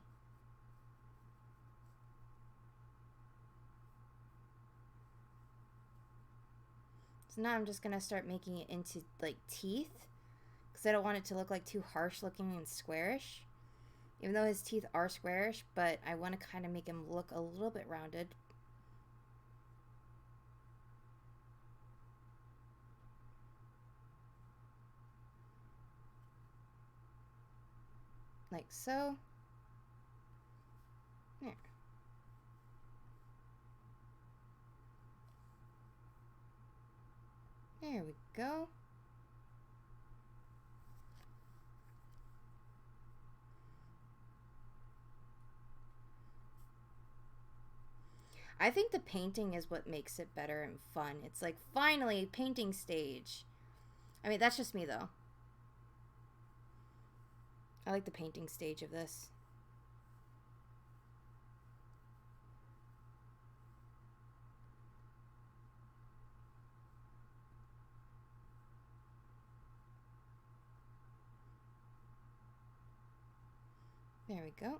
So now I'm just going to start making it into like teeth. Because I don't want it to look like too harsh looking and squarish. Even though his teeth are squarish, but I want to kind of make him look a little bit rounded. Like so. There. There we go. I think the painting is what makes it better and fun. It's like, finally, painting stage. I mean, that's just me, though. I like the painting stage of this. There we go.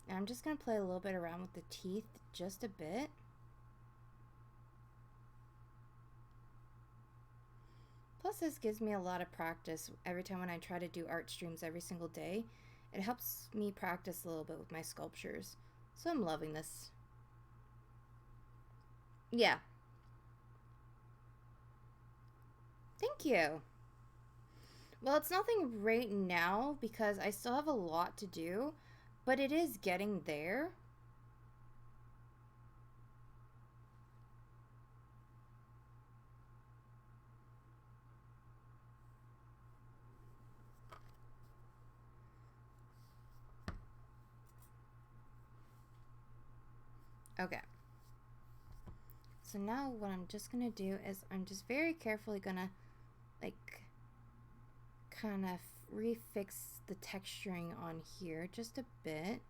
And I'm just going to play a little bit around with the teeth, just a bit. Plus, this gives me a lot of practice every time when I try to do art streams every single day. It helps me practice a little bit with my sculptures. So I'm loving this. Yeah. Thank you. Well, it's nothing right now because I still have a lot to do, but it is getting there. Okay. So now what I'm just going to do is I'm just very carefully going to like kind of refix the texturing on here just a bit.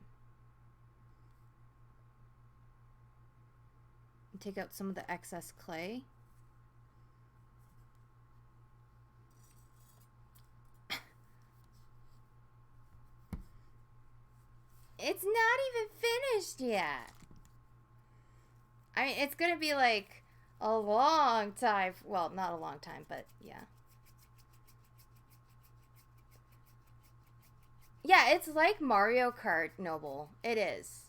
And take out some of the excess clay. It's not even finished yet. I mean, it's gonna be like a long time. Well, not a long time, but yeah. Yeah, it's like Mario Kart, Noble. It is.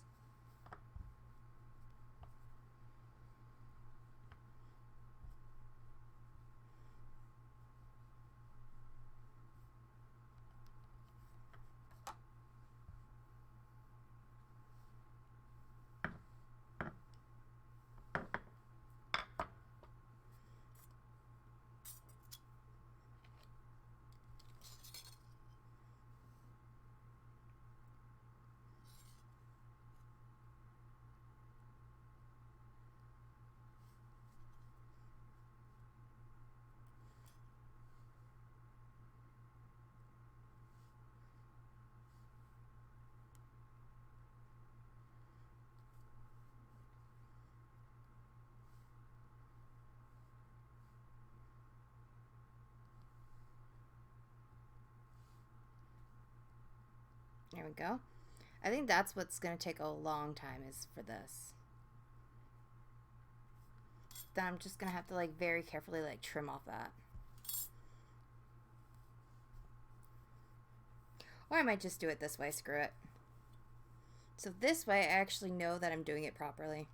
we go. I think that's what's going to take a long time is for this. Then I'm just going to have to like very carefully like trim off that. Or I might just do it this way, screw it. So this way I actually know that I'm doing it properly.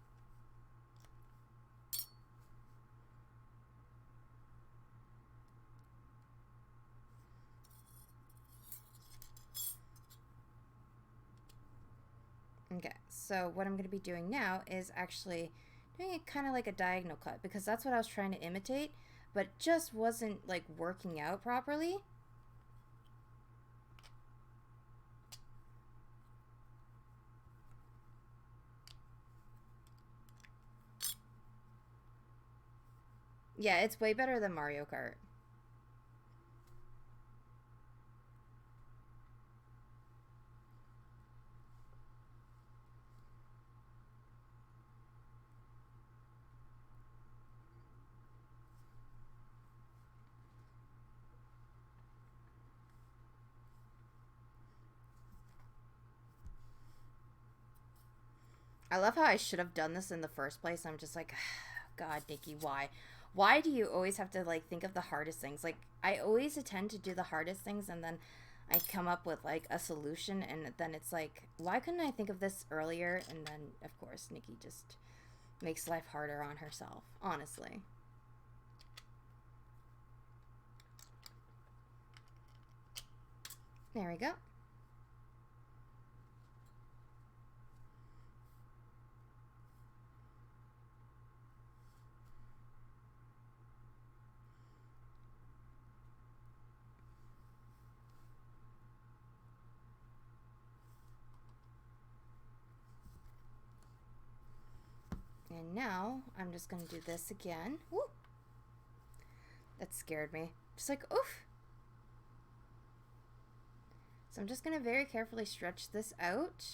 Okay, so what I'm going to be doing now is actually doing it kind of like a diagonal cut because that's what I was trying to imitate, but just wasn't like working out properly. Yeah, it's way better than Mario Kart. I love how I should have done this in the first place. I'm just like, God, Nikki, why? Why do you always have to like think of the hardest things? Like I always tend to do the hardest things and then I come up with like a solution and then it's like, why couldn't I think of this earlier? And then of course Nikki just makes life harder on herself, honestly. There we go. And now I'm just going to do this again. Woo! That scared me. Just like, oof. So I'm just going to very carefully stretch this out.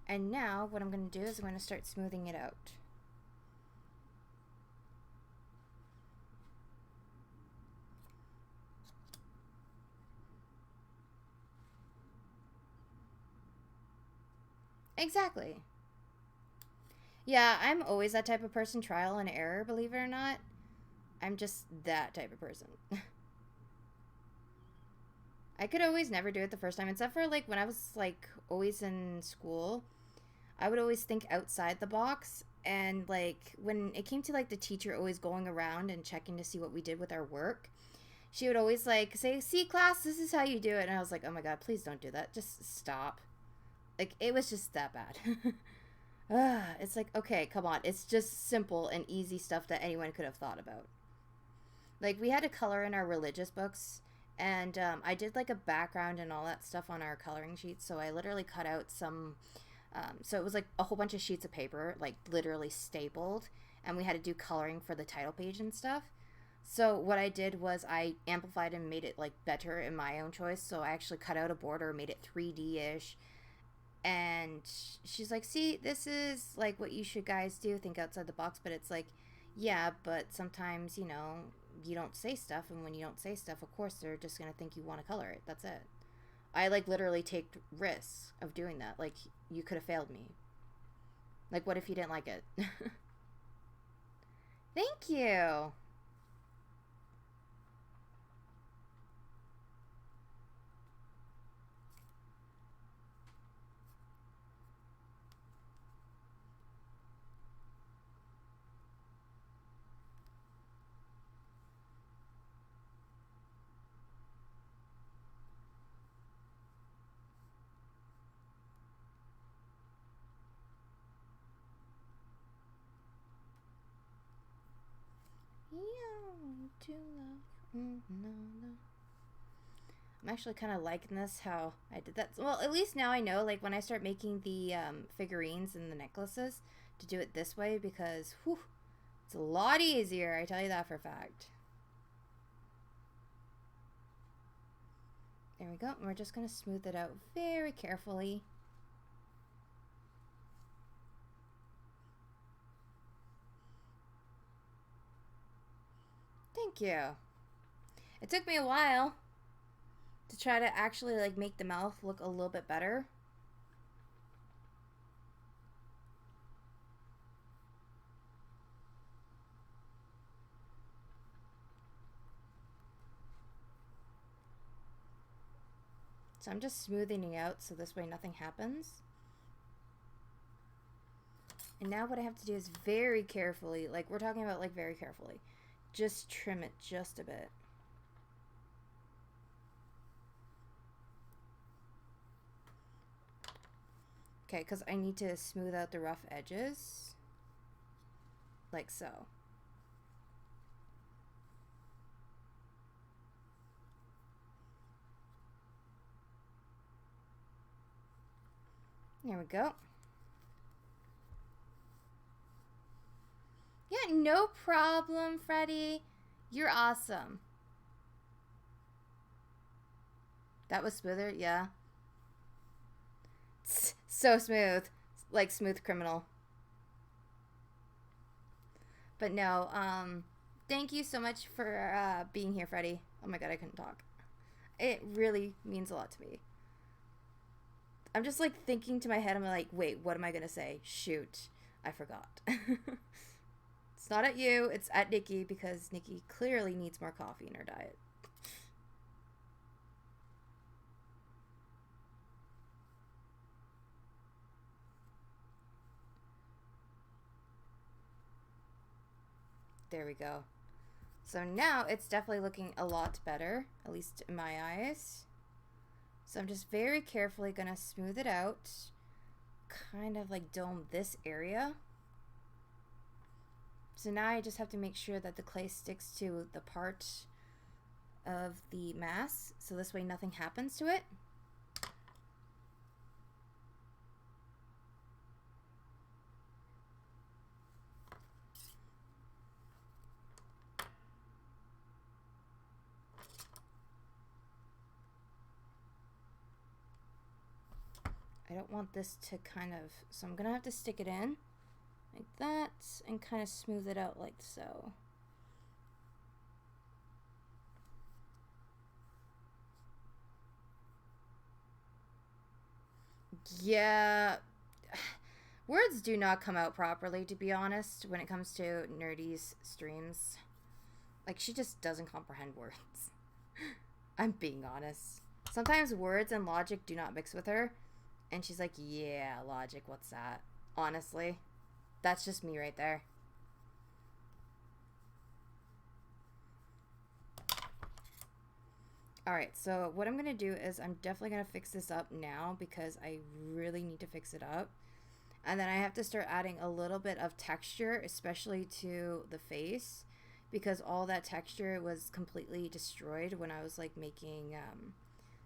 And now what I'm going to do is I'm going to start smoothing it out. Exactly. Yeah, I'm always that type of person, trial and error, believe it or not. I'm just that type of person. I could always never do it the first time, except for like when I was like always in school. I would always think outside the box, and like when it came to like the teacher always going around and checking to see what we did with our work, she would always like say, "See, class, this is how you do it." And I was like, "Oh my God, please don't do that. Just stop." Like it was just that bad. It's like, okay, come on. It's just simple and easy stuff that anyone could have thought about. Like we had to color in our religious books, and I did like a background and all that stuff on our coloring sheets. So I literally cut out some. So it was like a whole bunch of sheets of paper, like literally stapled, and we had to do coloring for the title page and stuff. So what I did was I amplified and made it like better in my own choice. So I actually cut out a border, made it 3D-ish, and she's like, "See, this is like what you should guys do, think outside the box." But it's like, yeah, but sometimes, you know, you don't say stuff, and when you don't say stuff, of course they're just gonna think you want to color it. That's it. I like literally take risks of doing that. Like you could have failed me. Like what if you didn't like it? Thank you. To love. No, no. I'm actually kind of liking this, how I did that. Well, at least now I know, like, when I start making the figurines and the necklaces, to do it this way, because, whew, it's a lot easier, I tell you that for a fact. There we go. And we're just going to smooth it out very carefully. Thank you. It took me a while. to try to actually like make the mouth look a little bit better. So I'm just smoothing it out so this way nothing happens. And now what I have to do is very carefully, like we're talking about like very carefully, just trim it just a bit. Okay, because I need to smooth out the rough edges, like so. There we go. Yeah, no problem, Freddie. You're awesome. That was smoother, yeah. So smooth. Like smooth criminal. But no, thank you so much for being here, Freddie. Oh my god, I couldn't talk. It really means a lot to me. I'm just like thinking to my head, I'm like, wait, what am I gonna say? Shoot, I forgot. It's not at you, it's at Nikki, because Nikki clearly needs more coffee in her diet. There we go. So now it's definitely looking a lot better, at least in my eyes. So I'm just very carefully gonna smooth it out, kind of like dome this area. So now I just have to make sure that the clay sticks to the part of the mass, so this way nothing happens to it. I don't want this to kind of, so I'm gonna have to stick it in like that and kind of smooth it out like so. Yeah, words do not come out properly, to be honest, when it comes to Nerdy's streams. Like, she just doesn't comprehend words. I'm being honest. Sometimes words and logic do not mix with her, and she's like, yeah, logic, what's that? Honestly, that's just me right there. Alright, so what I'm going to do is I'm definitely going to fix this up now because I really need to fix it up. And then I have to start adding a little bit of texture, especially to the face, because all that texture was completely destroyed when I was like making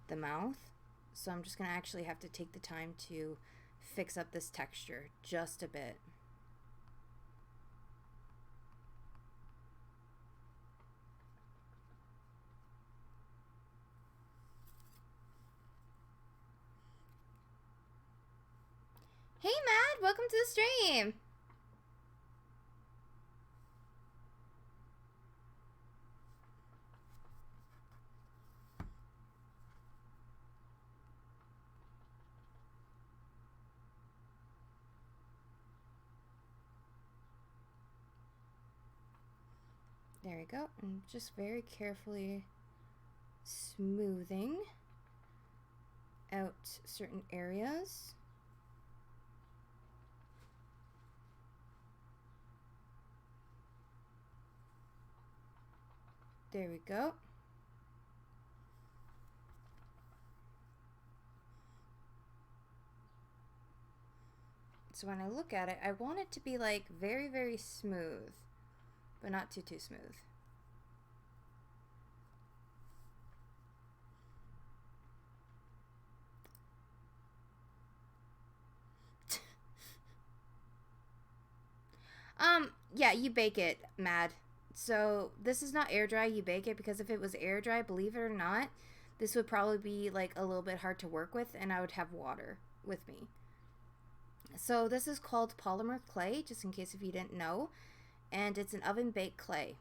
the mouth. So I'm just going to actually have to take the time to fix up this texture just a bit. Hey Matt, welcome to the stream. There we go. And just very carefully smoothing out certain areas. There we go. So when I look at it, I want it to be like very, very smooth, but not too smooth. Yeah, you bake it, Mad. So this is not air dry, you bake it, because if it was air dry, believe it or not, this would probably be like a little bit hard to work with and I would have water with me. So this is called polymer clay, just in case if you didn't know, and it's an oven baked clay.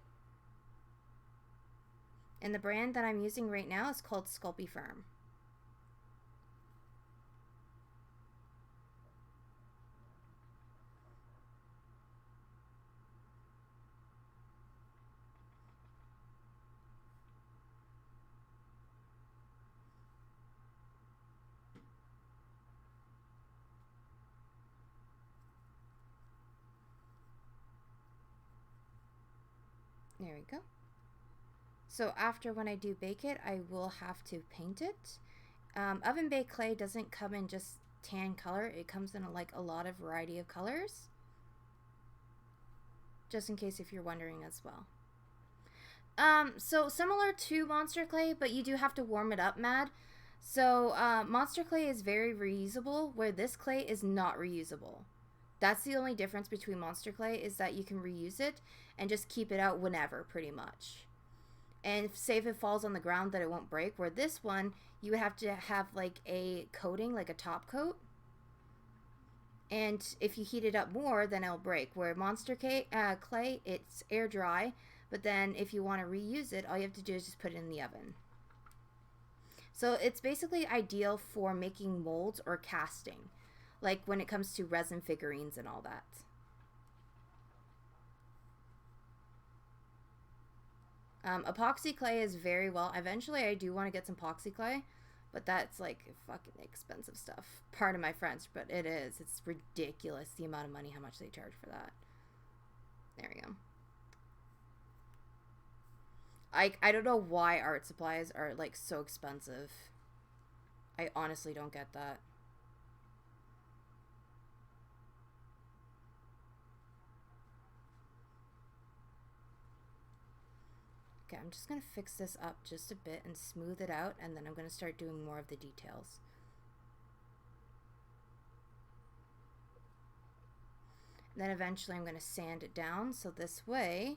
And the brand that I'm using right now is called Sculpting. There we go. So after when I do bake it, I will have to paint it. Oven baked clay doesn't come in just tan color. It comes in like a lot of variety of colors. Just in case if you're wondering as well. So similar to Monster Clay, but you do have to warm it up, Mad. So Monster Clay is very reusable, where this clay is not reusable. That's the only difference between Monster Clay, is that you can reuse it and just keep it out whenever, pretty much. And say if it falls on the ground that it won't break, where this one, you would have to have like a coating, like a top coat. And if you heat it up more, then it'll break. Where Monster Clay, it's air dry. But then if you want to reuse it, all you have to do is just put it in the oven. So it's basically ideal for making molds or casting. Like when it comes to resin figurines and all that. Epoxy clay is very well. Eventually I do want to get some epoxy clay. But that's like fucking expensive stuff. Pardon my French, but it is. It's ridiculous the amount of money, how much they charge for that. There we go. I don't know why art supplies are like so expensive. I honestly don't get that. Okay, I'm just going to fix this up just a bit and smooth it out, and then I'm going to start doing more of the details. And then eventually I'm going to sand it down, so this way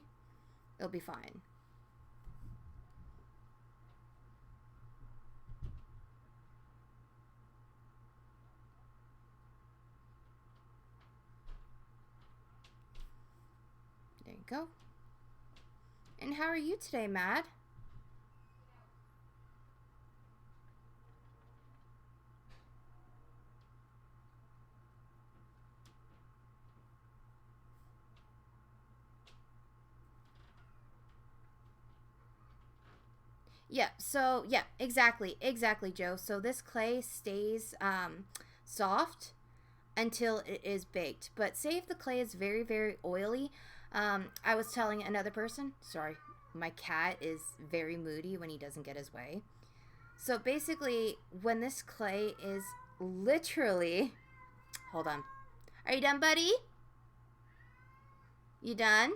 it'll be fine. There you go. And how are you today, Mad? Yeah, so, yeah, exactly, Joe. So this clay stays soft until it is baked. But say if the clay is very, very oily, I was telling another person, sorry, my cat is very moody when he doesn't get his way. So basically, when this clay is literally, hold on. Are you done, buddy? You done?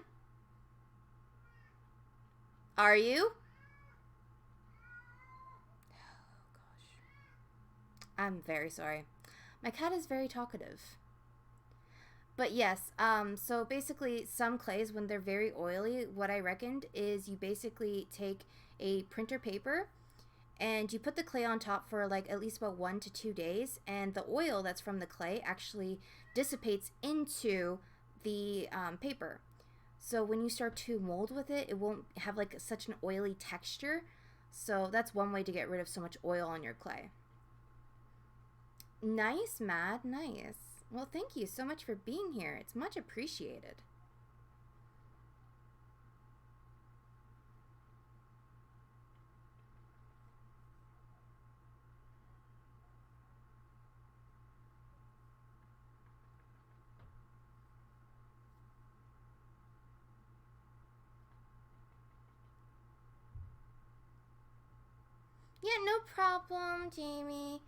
Are you? I'm very sorry. My cat is very talkative. But yes, so basically some clays, when they're very oily, what I reckoned is you basically take a printer paper and you put the clay on top for like at least about 1 to 2 days, and the oil that's from the clay actually dissipates into the paper. So when you start to mold with it, it won't have like such an oily texture. So that's one way to get rid of so much oil on your clay. Nice, Matt. Nice. Well, thank you so much for being here. It's much appreciated. Yeah, no problem, Jamie.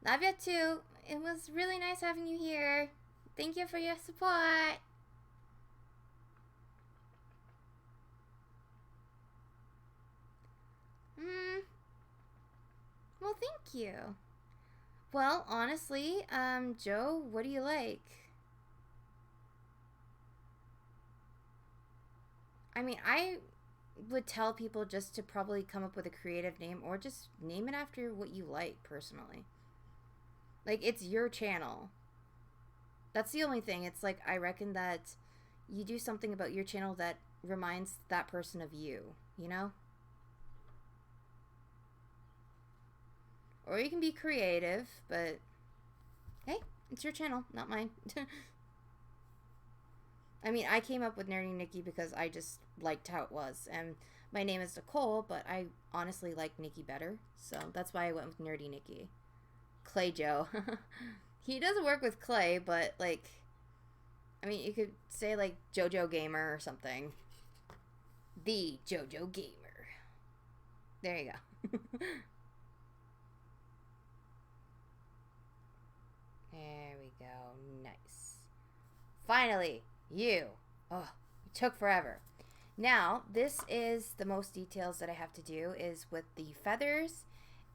Love you too. It was really nice having you here. Thank you for your support. Well, thank you. Well, honestly, Joe, what do you like? I mean, I would tell people just to probably come up with a creative name or just name it after what you like personally. Like, it's your channel. That's the only thing. It's like, I reckon that you do something about your channel that reminds that person of you, you know? Or you can be creative, but hey, it's your channel, not mine. I mean, I came up with Nerdy Nikki because I just liked how it was. And my name is Nicole, but I honestly like Nikki better. So that's why I went with Nerdy Nikki. Clay Joe. He doesn't work with clay, but like, I mean, you could say like JoJo Gamer or something. The JoJo Gamer. There you go. There we go. Nice. Finally, you. Oh, it took forever. Now, this is the most details that I have to do is with the feathers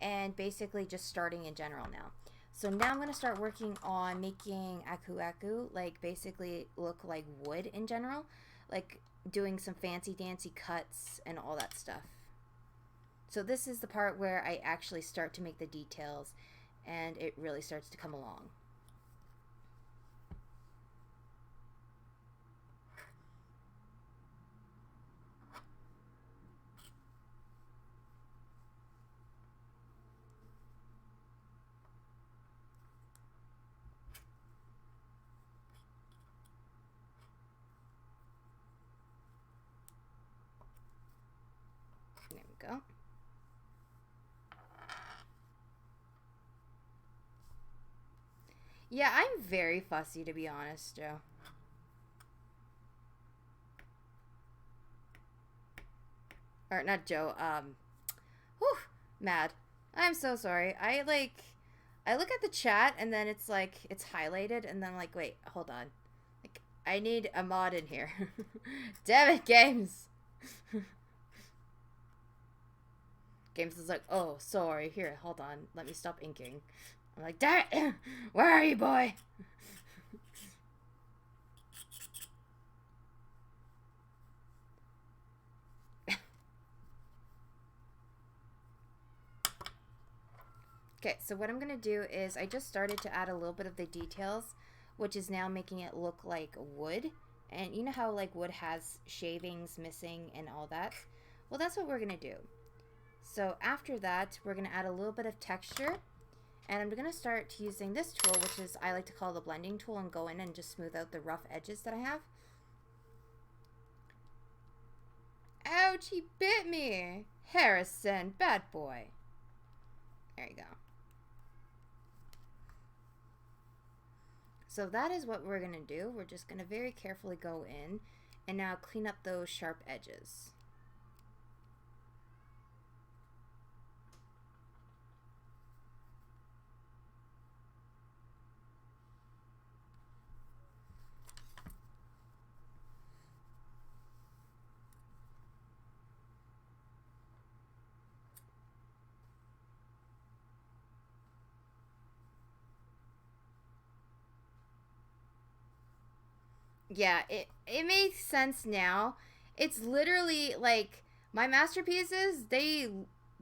and basically just starting in general now. So now I'm going to start working on making Aku Aku, like basically look like wood in general. Like doing some fancy dancy cuts and all that stuff. So this is the part where I actually start to make the details and it really starts to come along. There we go. Yeah, I'm very fussy, to be honest, Joe. Or not Joe, whew, mad. I'm so sorry. I look at the chat and then it's like, it's highlighted and then I'm like, wait, hold on. Like, I need a mod in here. Damn it, Games. Games is like, oh, sorry. Here, hold on. Let me stop inking. I'm like, damn it! Where are you, boy? Okay, so what I'm going to do is I just started to add a little bit of the details, which is now making it look like wood. And you know how like wood has shavings missing and all that? Well, that's what we're going to do. So after that, we're going to add a little bit of texture. And I'm going to start using this tool, which is I like to call the blending tool, and go in and just smooth out the rough edges that I have. Ouch, he bit me. Harrison, bad boy. There you go. So that is what we're going to do. We're just going to very carefully go in and now clean up those sharp edges. Yeah, it makes sense now. It's literally like my masterpieces, they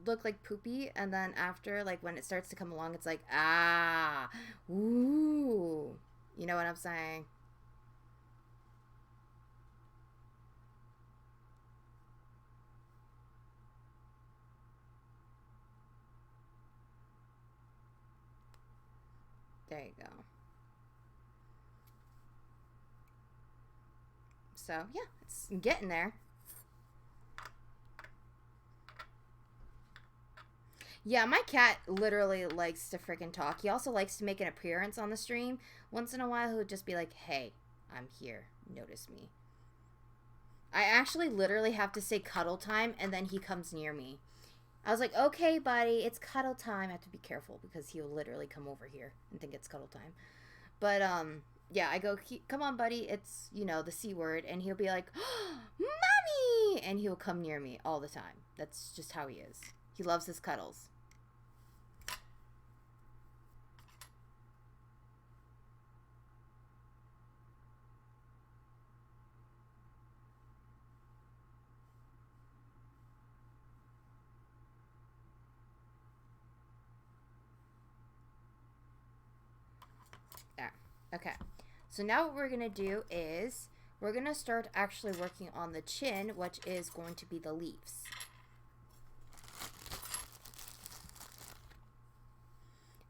look like poopy, and then after, like when it starts to come along, it's like, ah, ooh. You know what I'm saying? There you go. So, yeah, it's getting there. Yeah, my cat literally likes to freaking talk. He also likes to make an appearance on the stream. Once in a while, he'll just be like, hey, I'm here. Notice me. I actually literally have to say cuddle time, and then he comes near me. I was like, okay, buddy, it's cuddle time. I have to be careful because he'll literally come over here and think it's cuddle time. But, yeah, I go, come on, buddy, it's, you know, the C word. And he'll be like, oh, mommy! And he'll come near me all the time. That's just how he is. He loves his cuddles. There. Okay. So now what we're going to do is we're going to start actually working on the chin, which is going to be the leaves.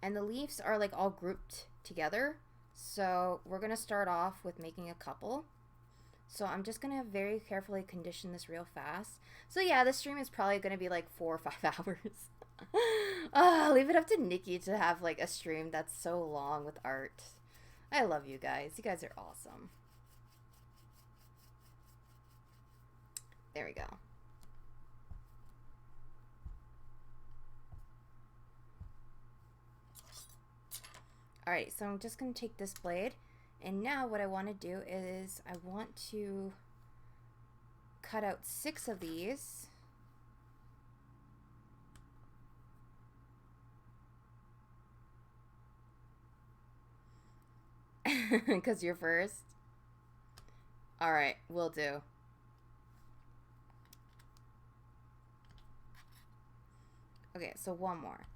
And the leaves are like all grouped together. So we're going to start off with making a couple. So I'm just going to very carefully condition this real fast. So yeah, this stream is probably going to be like 4 or 5 hours. Leave it up to Nikki to have like a stream that's so long with art. I love you guys. You guys are awesome. There we go. Alright, so I'm just going to take this blade, and now what I want to do is I want to cut out 6 of these. Because you're first. Alright, will do. Okay, so one more.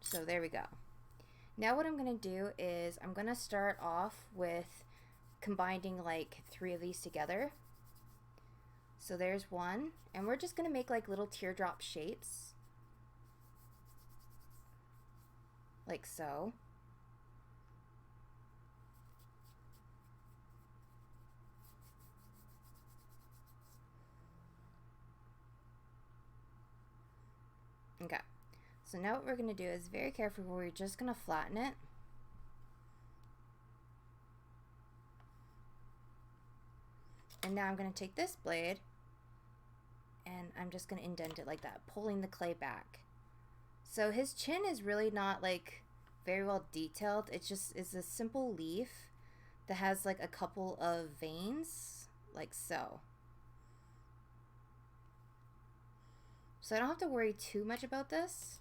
So there we go. Now what I'm going to do is I'm going to start off with combining like 3 of these together. So there's one, and we're just going to make like little teardrop shapes. Like so. Okay. So now what we're going to do is very carefully, we're just going to flatten it. And now I'm going to take this blade and I'm just going to indent it like that, pulling the clay back. So his chin is really not like very well detailed. It's a simple leaf that has like a couple of veins like so. So I don't have to worry too much about this.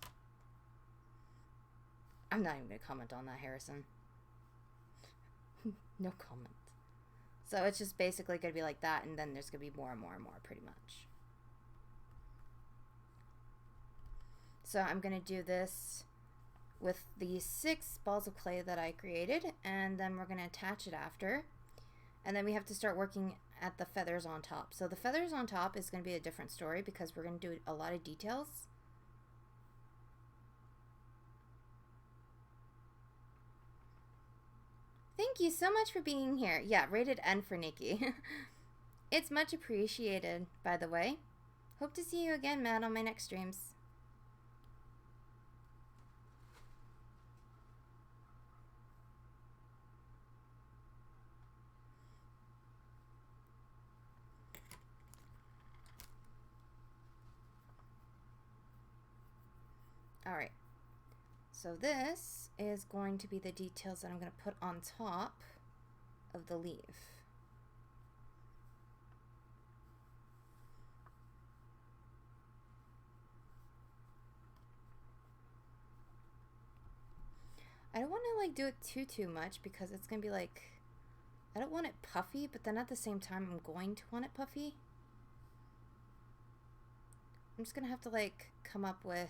I'm not even going to comment on that, Harrison. No comment. So it's just basically going to be like that, and then there's going to be more and more and more, pretty much. So I'm going to do this with the 6 balls of clay that I created, and then we're going to attach it after. And then we have to start working at the feathers on top. So the feathers on top is going to be a different story because we're going to do a lot of details. Thank you so much for being here. Yeah, rated N for Nikki. It's much appreciated, by the way. Hope to see you again, Matt, on my next streams. Alright, so this is going to be the details that I'm going to put on top of the leaf. I don't want to like do it too much because it's going to be like, I don't want it puffy, but then at the same time I'm going to want it puffy. I'm just going to have to like come up with,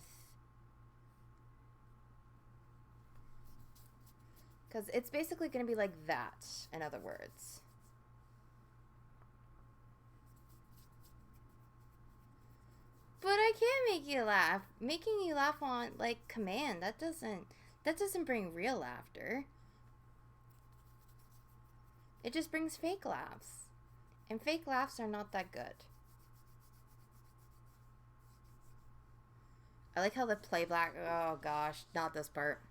because it's basically going to be like that, in other words. But I can't make you laugh. Making you laugh on like command, that doesn't bring real laughter. It just brings fake laughs. And fake laughs are not that good. I like how the playback, oh gosh, not this part.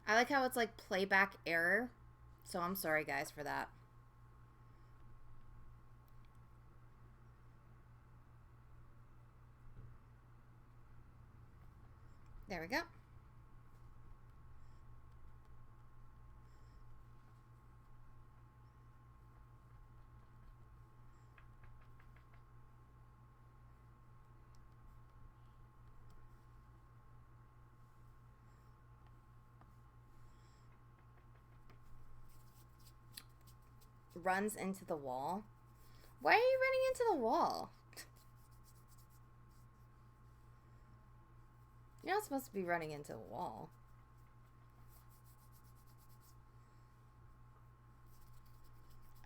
I like how it's like playback error. So I'm sorry guys for that. There we go. Runs into the wall. Why are you running into the wall? You're not supposed to be running into a wall.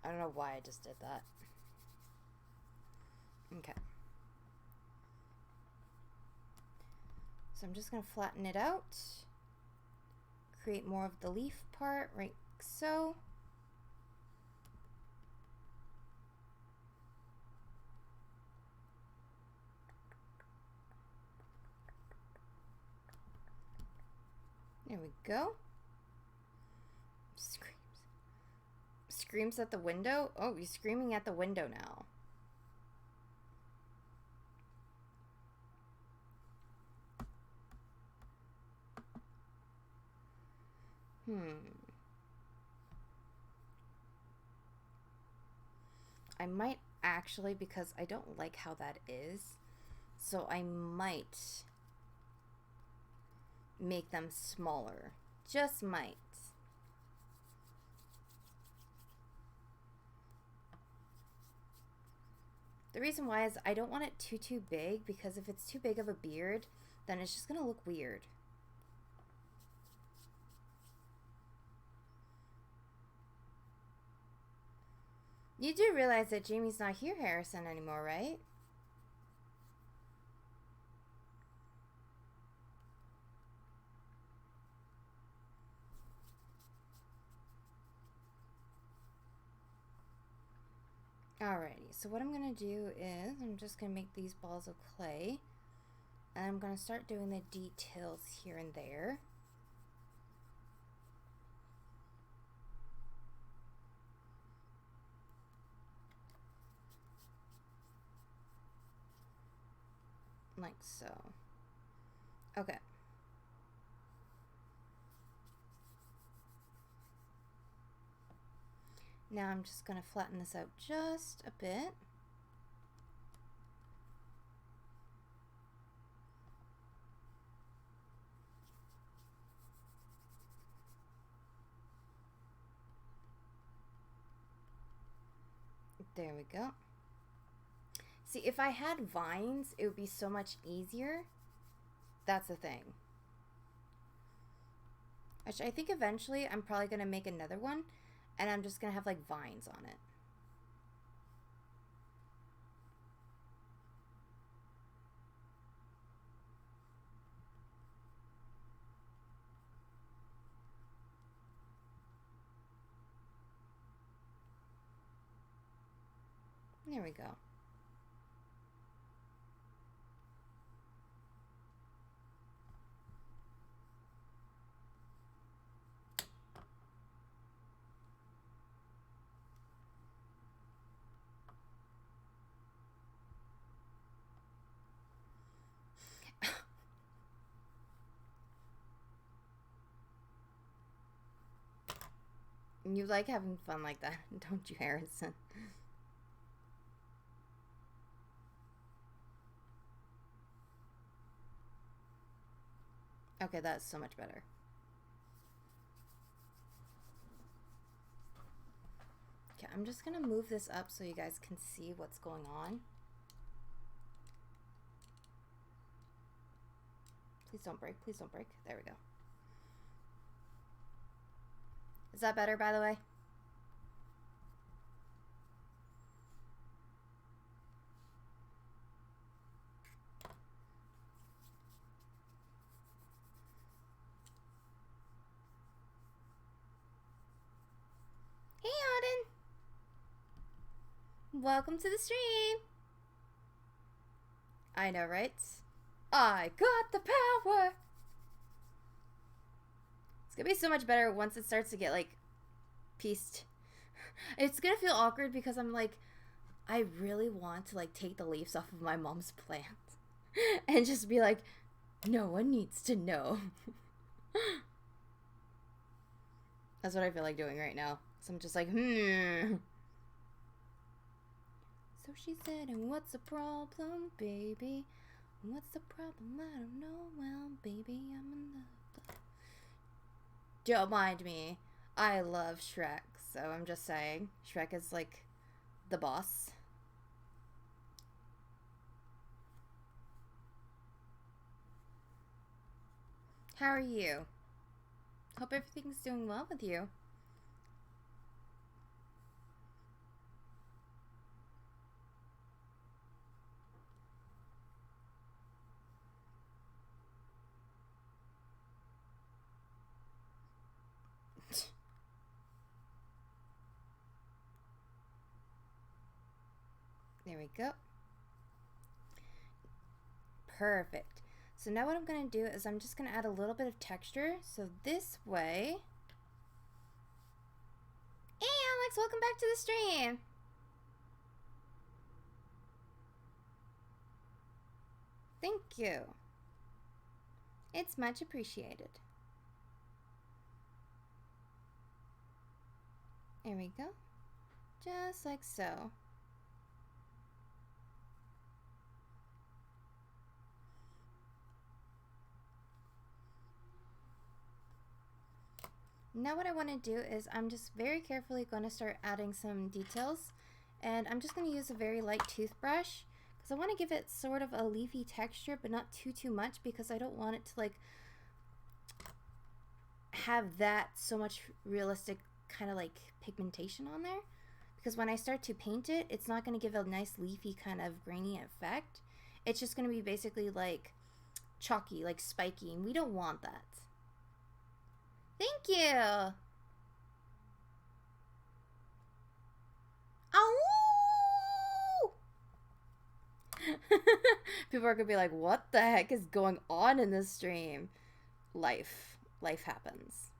I don't know why I just did that. Okay. So I'm just going to flatten it out. Create more of the leaf part, right so. There we go. Screams at the window? Oh, he's screaming at the window now. I might actually, because I don't like how that is, so I might make them smaller. Just might. The reason why is I don't want it too big, because if it's too big of a beard, then it's just gonna look weird. You do realize that Jamie's not here, Harrison, anymore, right? Alrighty, so what I'm going to do is I'm just going to make these balls of clay. And I'm going to start doing the details here and there. Like so. Okay. Now I'm just going to flatten this out just a bit. There we go. See, if I had vines, it would be so much easier. That's the thing. Actually, I think eventually I'm probably going to make another one, and I'm just going to have like vines on it. There we go. You like having fun like that, don't you, Harrison? Okay, that's so much better. Okay, I'm just gonna move this up so you guys can see what's going on. Please don't break, please don't break. There we go. Is that better, by the way? Hey, Auden. Welcome to the stream. I know, right? I got the power. It's gonna be so much better once it starts to get like pieced. It's gonna feel awkward because I'm like, I really want to like take the leaves off of my mom's plant and just be like, no one needs to know. That's what I feel like doing right now. So I'm just like, So she said, and what's the problem, baby? What's the problem? I don't know. Well, baby, I'm in love. Don't mind me. I love Shrek, so I'm just saying. Shrek is like the boss. How are you? Hope everything's doing well with you. There we go. Perfect. So now what I'm going to do is I'm just going to add a little bit of texture. So this way. Hey Alex, welcome back to the stream. Thank you. It's much appreciated. There we go. Just like so. Now what I want to do is I'm just very carefully going to start adding some details, and I'm just going to use a very light toothbrush because I want to give it sort of a leafy texture, but not too much, because I don't want it to like have that so much realistic kind of like pigmentation on there, because when I start to paint it, it's not going to give a nice leafy kind of grainy effect. It's just going to be basically like chalky, like spiky, and we don't want that. Thank you. Oh! People are gonna be like, what the heck is going on in this stream? Life happens.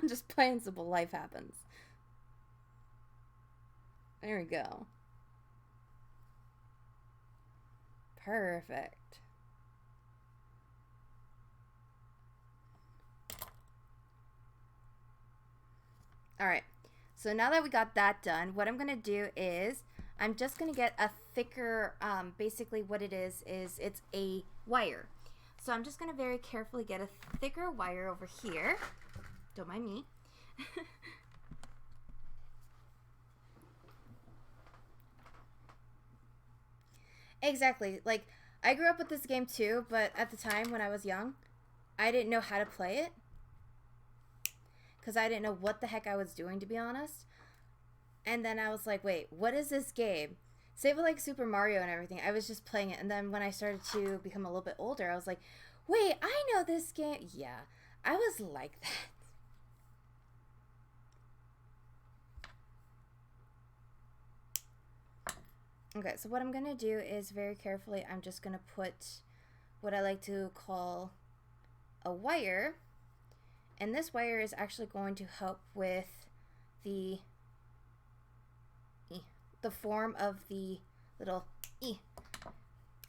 Just plain simple, life happens. There we go. Perfect. All right, so now that we got that done, what I'm gonna do is I'm just gonna get a thicker, basically what it is it's a wire. So I'm just gonna very carefully get a thicker wire over here. Don't mind me. Exactly. Like, I grew up with this game too, but at the time when I was young, I didn't know how to play it. Because I didn't know what the heck I was doing, to be honest. And then I was like, wait, what is this game? Same with like Super Mario and everything. I was just playing it. And then when I started to become a little bit older, I was like, wait, I know this game. Yeah, I was like that. Okay, so what I'm going to do is very carefully, I'm just going to put what I like to call a wire. And this wire is actually going to help with the form of the little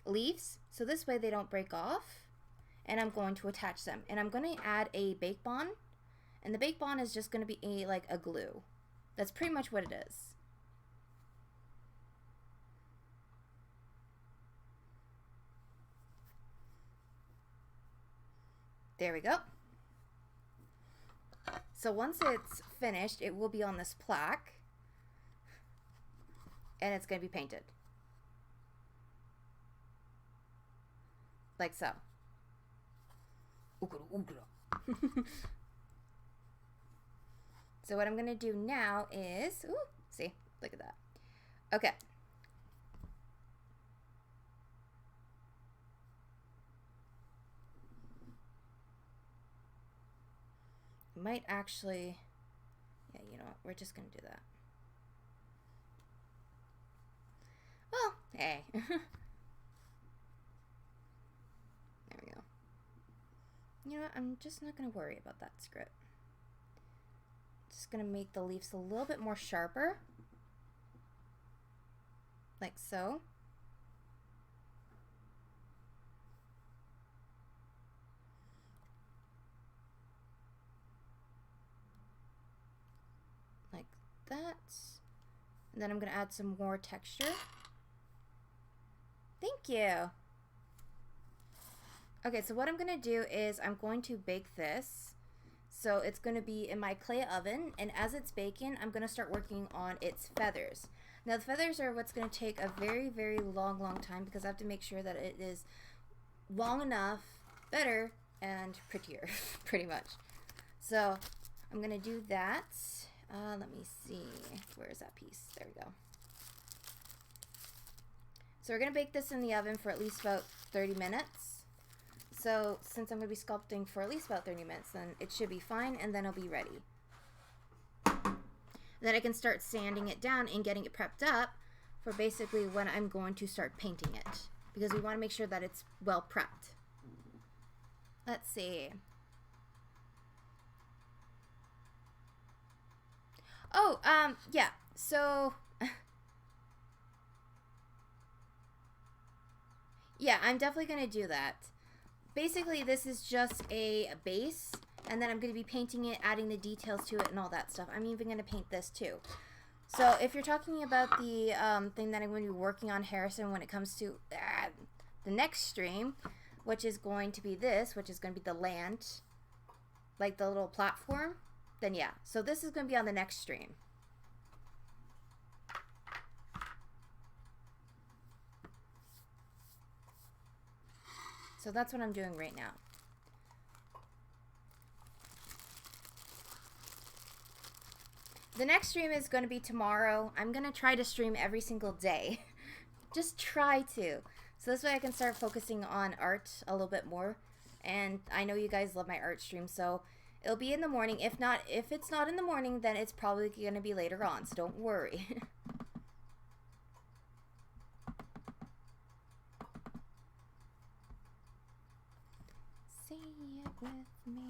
leaves. So this way they don't break off. And I'm going to attach them. And I'm going to add a bake bond. And the bake bond is just going to be like a glue. That's pretty much what it is. There we go. So once it's finished, it will be on this plaque. And it's going to be painted. Like so. So what I'm going to do now is... Ooh, see? Look at that. Okay. Might actually... Yeah, you know what? We're just going to do that. Well, hey. There we go. You know what? I'm just not going to worry about that script. Just going to make the leaves a little bit more sharper. Like so. Like that. And then I'm going to add some more texture. Thank you. Okay, so what I'm going to do is I'm going to bake this. So it's going to be in my clay oven, and as it's baking, I'm going to start working on its feathers. Now the feathers are what's going to take a very, very long time, because I have to make sure that it is long enough, better, and prettier, pretty much. So I'm going to do that. Let me see. Where is that piece? There we go. So we're going to bake this in the oven for at least about 30 minutes. So since I'm going to be sculpting for at least about 30 minutes, then it should be fine, and then I'll be ready. Then I can start sanding it down and getting it prepped up for basically when I'm going to start painting it. Because we want to make sure that it's well prepped. Let's see. Oh, yeah. So, yeah, I'm definitely going to do that. Basically, this is just a base, and then I'm going to be painting it, adding the details to it, and all that stuff. I'm even going to paint this, too. So, if you're talking about the thing that I'm going to be working on, Harrison, when it comes to the next stream, which is going to be this, which is going to be the land, like the little platform, then yeah. So, this is going to be on the next stream. So that's what I'm doing right now. The next stream is going to be tomorrow. I'm going to try to stream every single day. Just try to. So this way I can start focusing on art a little bit more. And I know you guys love my art stream, so it'll be in the morning. If it's not in the morning, then it's probably going to be later on, so don't worry. Say it with me.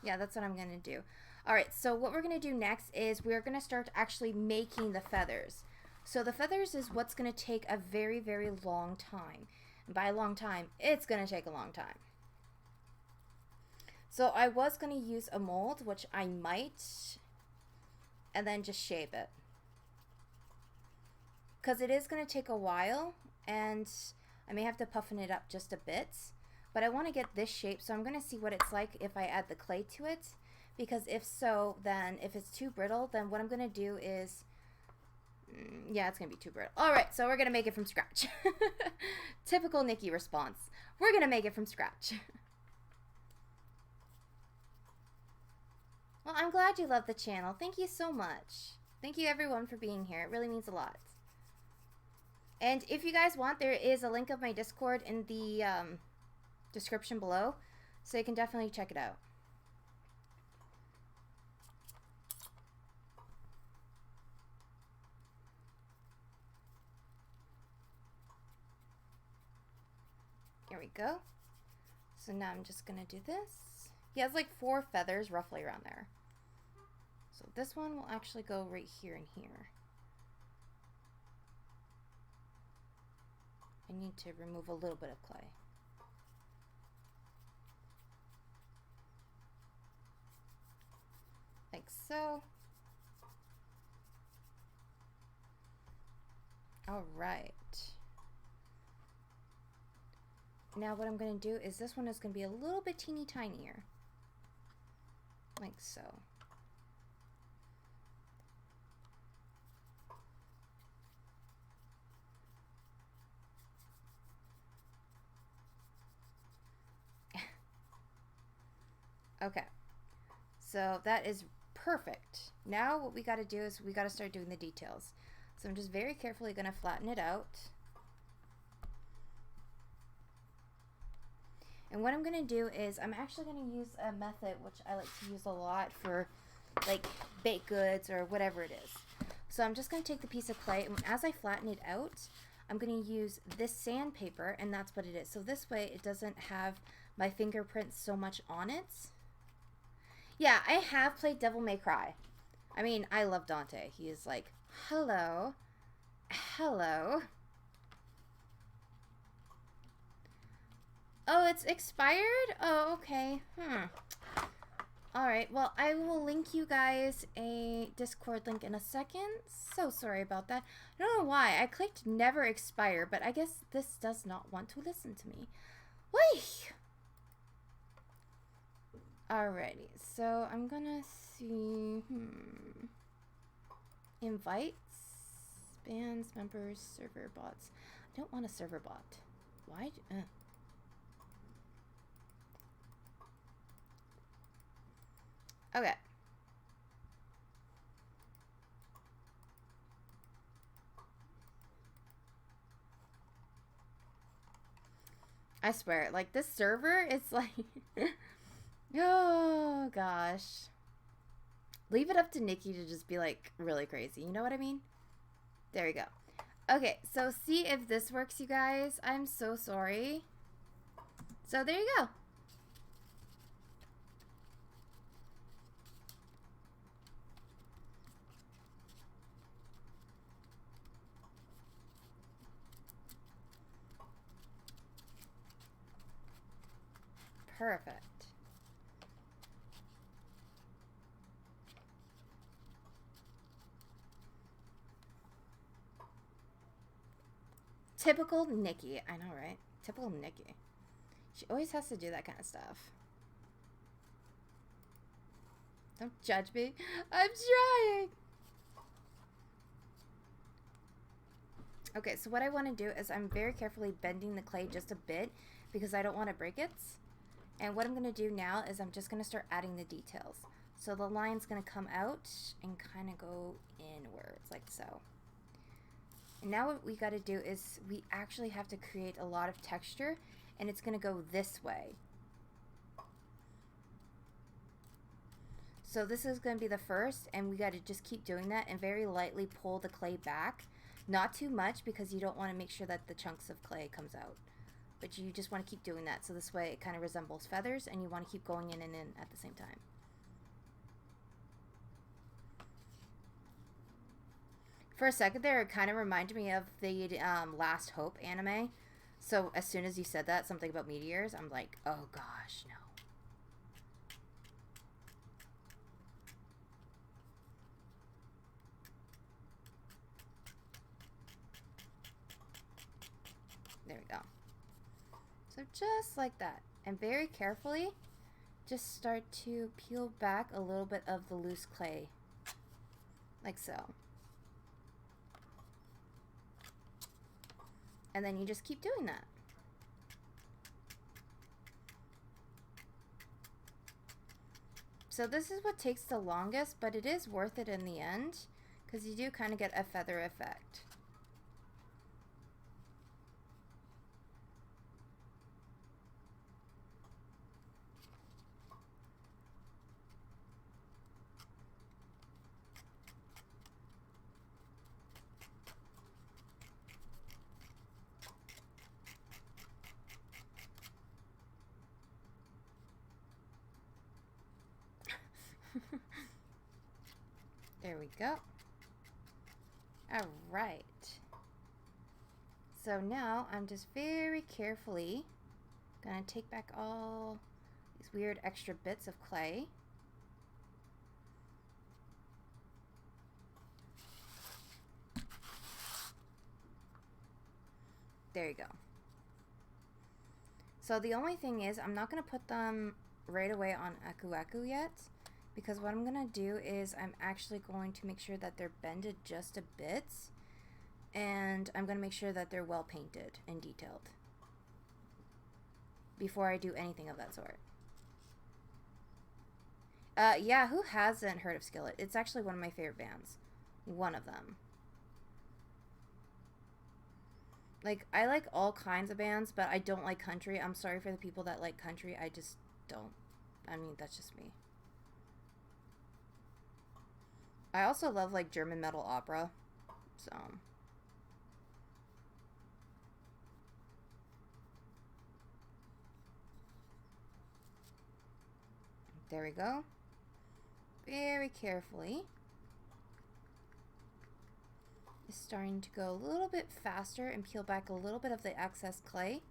Yeah, that's what I'm going to do. Alright, so what we're going to do next is we're going to start actually making the feathers. So the feathers is what's going to take a very, very long time. And by a long time, it's going to take a long time. So I was going to use a mold, which I might, and then just shape it. Because it is going to take a while, and I may have to puffen it up just a bit. But I want to get this shape, so I'm going to see what it's like if I add the clay to it. Because if so, then if it's too brittle, then what I'm going to do is... yeah, it's going to be too brittle. Alright, so we're going to make it from scratch. Typical Nikki response. We're going to make it from scratch. Well, I'm glad you love the channel. Thank you so much. Thank you everyone for being here. It really means a lot. And if you guys want, there is a link of my Discord in the description below. So you can definitely check it out. Here we go. So now I'm just going to do this. He has like 4 feathers roughly around there. So this one will actually go right here and here. I need to remove a little bit of clay. Like so. Alright. Now what I'm going to do is this one is going to be a little bit teeny tinier. Like so. Okay. So that is perfect. Now what we got to do is we got to start doing the details. So I'm just very carefully going to flatten it out. And what I'm going to do is I'm actually going to use a method which I like to use a lot for like baked goods or whatever it is. So I'm just going to take the piece of clay, and as I flatten it out, I'm going to use this sandpaper, and that's what it is. So this way it doesn't have my fingerprints so much on it. Yeah, I have played Devil May Cry. I mean, I love Dante. He is like, hello. Hello. Oh, it's expired? Oh, okay. Alright, well, I will link you guys a Discord link in a second. So sorry about that. I don't know why. I clicked never expire, but I guess this does not want to listen to me. Whee! Alrighty, so I'm gonna see... Invites, bands, members, server bots. I don't want a server bot. Why? Okay. I swear, like, this server, it's like... oh, gosh. Leave it up to Nikki to just be, like, really crazy. You know what I mean? There we go. Okay, so see if this works, you guys. I'm so sorry. So there you go. Perfect. Typical Nikki. I know, right? Typical Nikki. She always has to do that kind of stuff. Don't judge me. I'm trying. Okay, so what I want to do is I'm very carefully bending the clay just a bit because I don't want to break it. And what I'm going to do now is I'm just going to start adding the details. So the line's going to come out and kind of go inwards like so. And now what we got to do is we actually have to create a lot of texture, and it's going to go this way. So this is going to be the first, and we got to just keep doing that and very lightly pull the clay back. Not too much because you don't want to make sure that the chunks of clay comes out. But you just want to keep doing that, so this way it kind of resembles feathers, and you want to keep going in and in at the same time. For a second there, it kind of reminded me of the Last Hope anime. So as soon as you said that, something about meteors, I'm like, oh gosh, no. There we go. So just like that. And very carefully, just start to peel back a little bit of the loose clay. Like so. And then you just keep doing that. So this is what takes the longest, but it is worth it in the end, because you do kind of get a feather effect. There we go. All right. So now I'm just very carefully gonna take back all these weird extra bits of clay. There you go. So the only thing is I'm not gonna put them right away on Aku Aku yet, because what I'm gonna do is I'm actually going to make sure that they're bended just a bit, and I'm gonna make sure that they're well painted and detailed before I do anything of that sort. Yeah, who hasn't heard of Skillet? It's actually one of my favorite bands. One of them. Like, I like all kinds of bands, but I don't like country. I'm sorry for the people that like country. I just don't. I mean, that's just me. I also love, like, German metal opera. So. There we go. Very carefully. It's starting to go a little bit faster and peel back a little bit of the excess clay.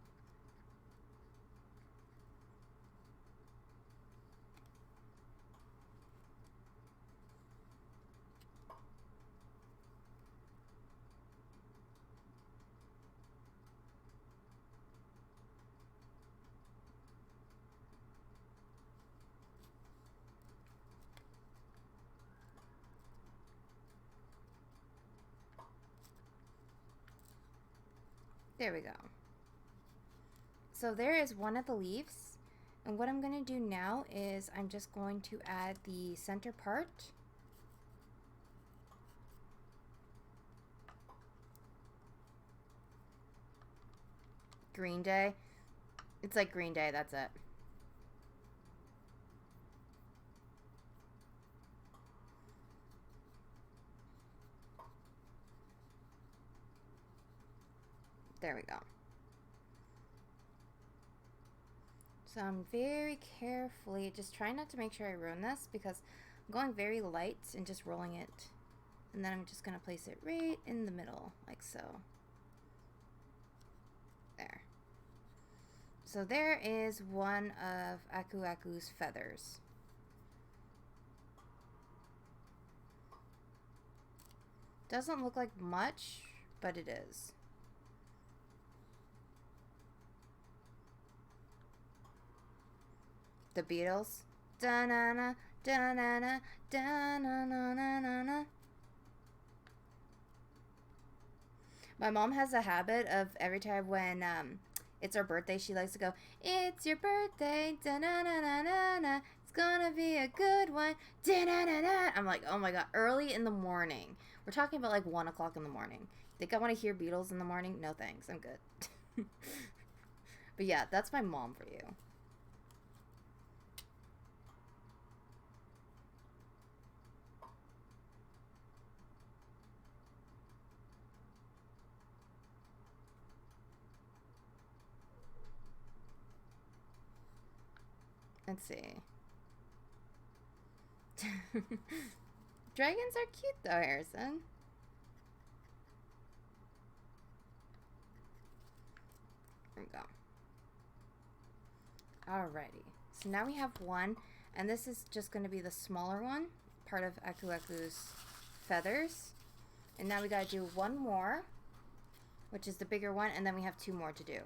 There we go. So there is one of the leaves, and what I'm going to do now is I'm just going to add the center part. Green Day. It's like Green Day, that's it. There we go. So I'm very carefully just trying not to make sure I ruin this because I'm going very light and just rolling it. And then I'm just going to place it right in the middle, like so. There. So there is one of Aku Aku's feathers. Doesn't look like much, but it is. The Beatles. Da-na-na, da-na-na, da-na-na-na-na-na. My mom has a habit of every time when it's her birthday, she likes to go, "It's your birthday, da-na-na-na-na-na. It's gonna be a good one, da-na-na-na." I'm like, oh my god, early in the morning. We're talking about like 1 o'clock in the morning. Think I want to hear Beatles in the morning? No thanks, I'm good. But yeah, that's my mom for you. Let's see. Dragons are cute though, Harrison. There we go. Alrighty. So now we have one, and this is just going to be the smaller one, part of Aku Aku's feathers. And now we gotta do one more, which is the bigger one, and then we have 2 more to do.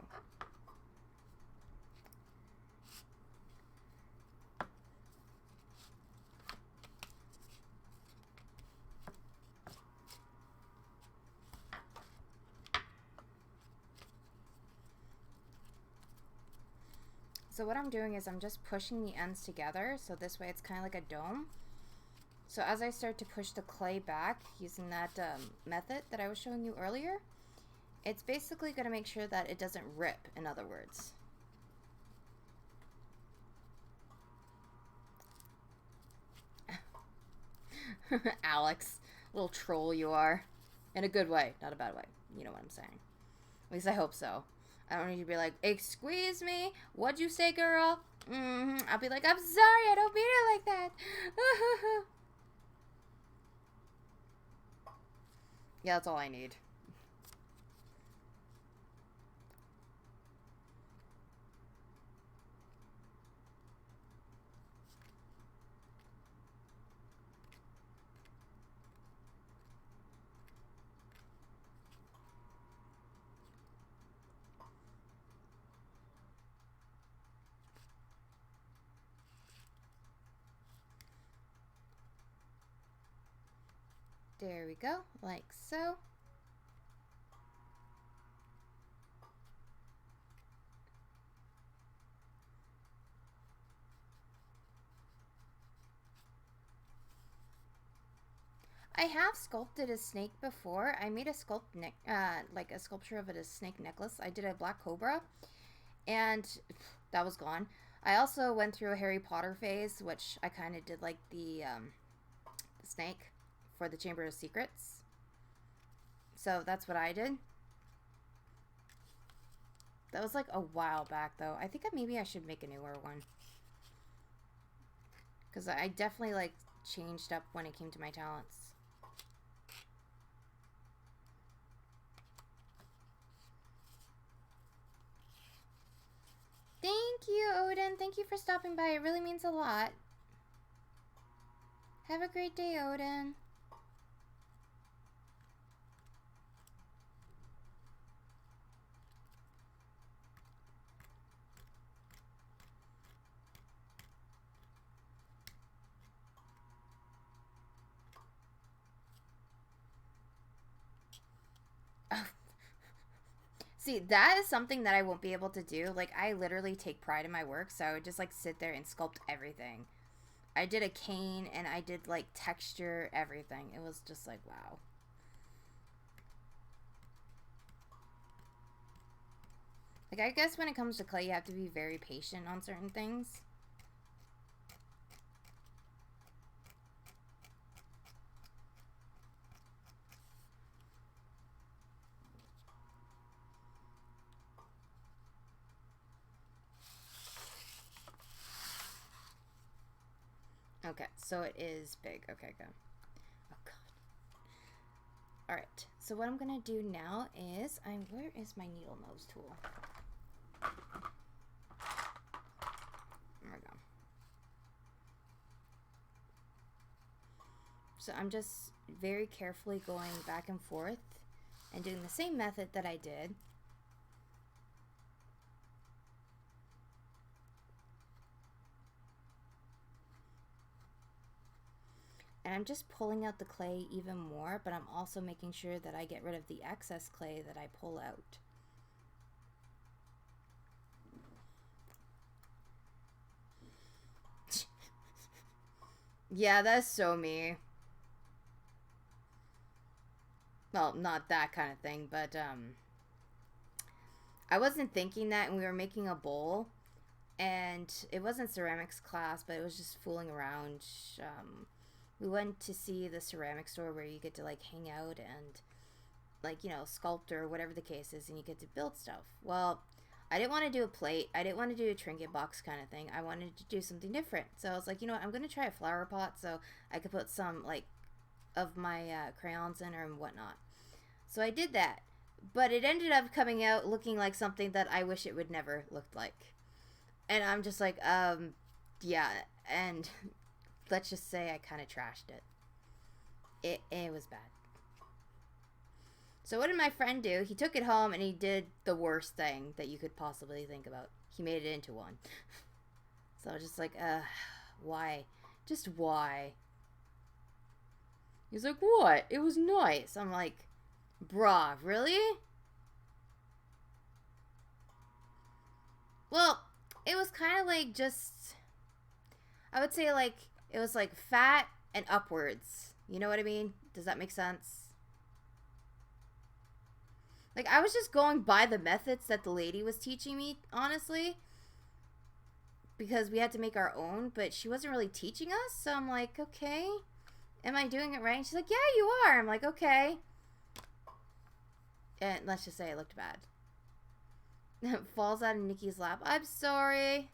So what I'm doing is I'm just pushing the ends together, so this way it's kind of like a dome. So as I start to push the clay back using that method that I was showing you earlier, it's basically going to make sure that it doesn't rip, in other words. Alex, little troll you are. In a good way, not a bad way. You know what I'm saying. At least I hope so. I don't need to be like, "Excuse me, what'd you say, girl?" I'll be like, "I'm sorry, I don't mean it like that." Yeah, that's all I need. There we go, like so. I have sculpted a snake before. I made a like a sculpture of a snake necklace. I did a black cobra, and that was gone. I also went through a Harry Potter phase, which I kind of did like the snake for the Chamber of Secrets. So that's what I did. That was like a while back, though. I think maybe I should make a newer one. Because I definitely, like, changed up when it came to my talents. Thank you, Odin. Thank you for stopping by. It really means a lot. Have a great day, Odin. See, that is something that I won't be able to do. Like, I literally take pride in my work, so I would just, like, sit there and sculpt everything. I did a cane, and I did, like, texture, everything. It was just like, wow. Like, Like, I guess when it comes to clay, you have to be very patient on certain things. Okay, so it is big. Okay, good. Oh, God. Alright, so what I'm going to do now is, where is my needle nose tool? There we go. So I'm just very carefully going back and forth and doing the same method that I did. And I'm just pulling out the clay even more, but I'm also making sure that I get rid of the excess clay that I pull out. Yeah, that's so me. Well, not that kind of thing, but I wasn't thinking that, and we were making a bowl, and it wasn't ceramics class, but it was just fooling around. We went to see the ceramic store where you get to like hang out and like, you know, sculpt or whatever the case is, and you get to build stuff. Well, I didn't want to do a plate. I didn't want to do a trinket box kind of thing. I wanted to do something different. So I was like, you know what, I'm going to try a flower pot so I could put some like of my crayons in and whatnot. So I did that, but it ended up coming out looking like something that I wish it would never looked like. And I'm just like, yeah, and let's just say I kind of trashed it. It was bad. So what did my friend do? He took it home and he did the worst thing that you could possibly think about. He made it into one. So I was just like, why? Just why? He's like, what? It was nice. I'm like, bruh, really? Well, it was kind of like just, I would say like, it was like fat and upwards. You know what I mean? Does that make sense? Like, I was just going by the methods that the lady was teaching me, honestly. Because we had to make our own, but she wasn't really teaching us. So I'm like, okay, am I doing it right? And she's like, yeah, you are. I'm like, okay. And let's just say it looked bad. It falls out of Nikki's lap. I'm sorry.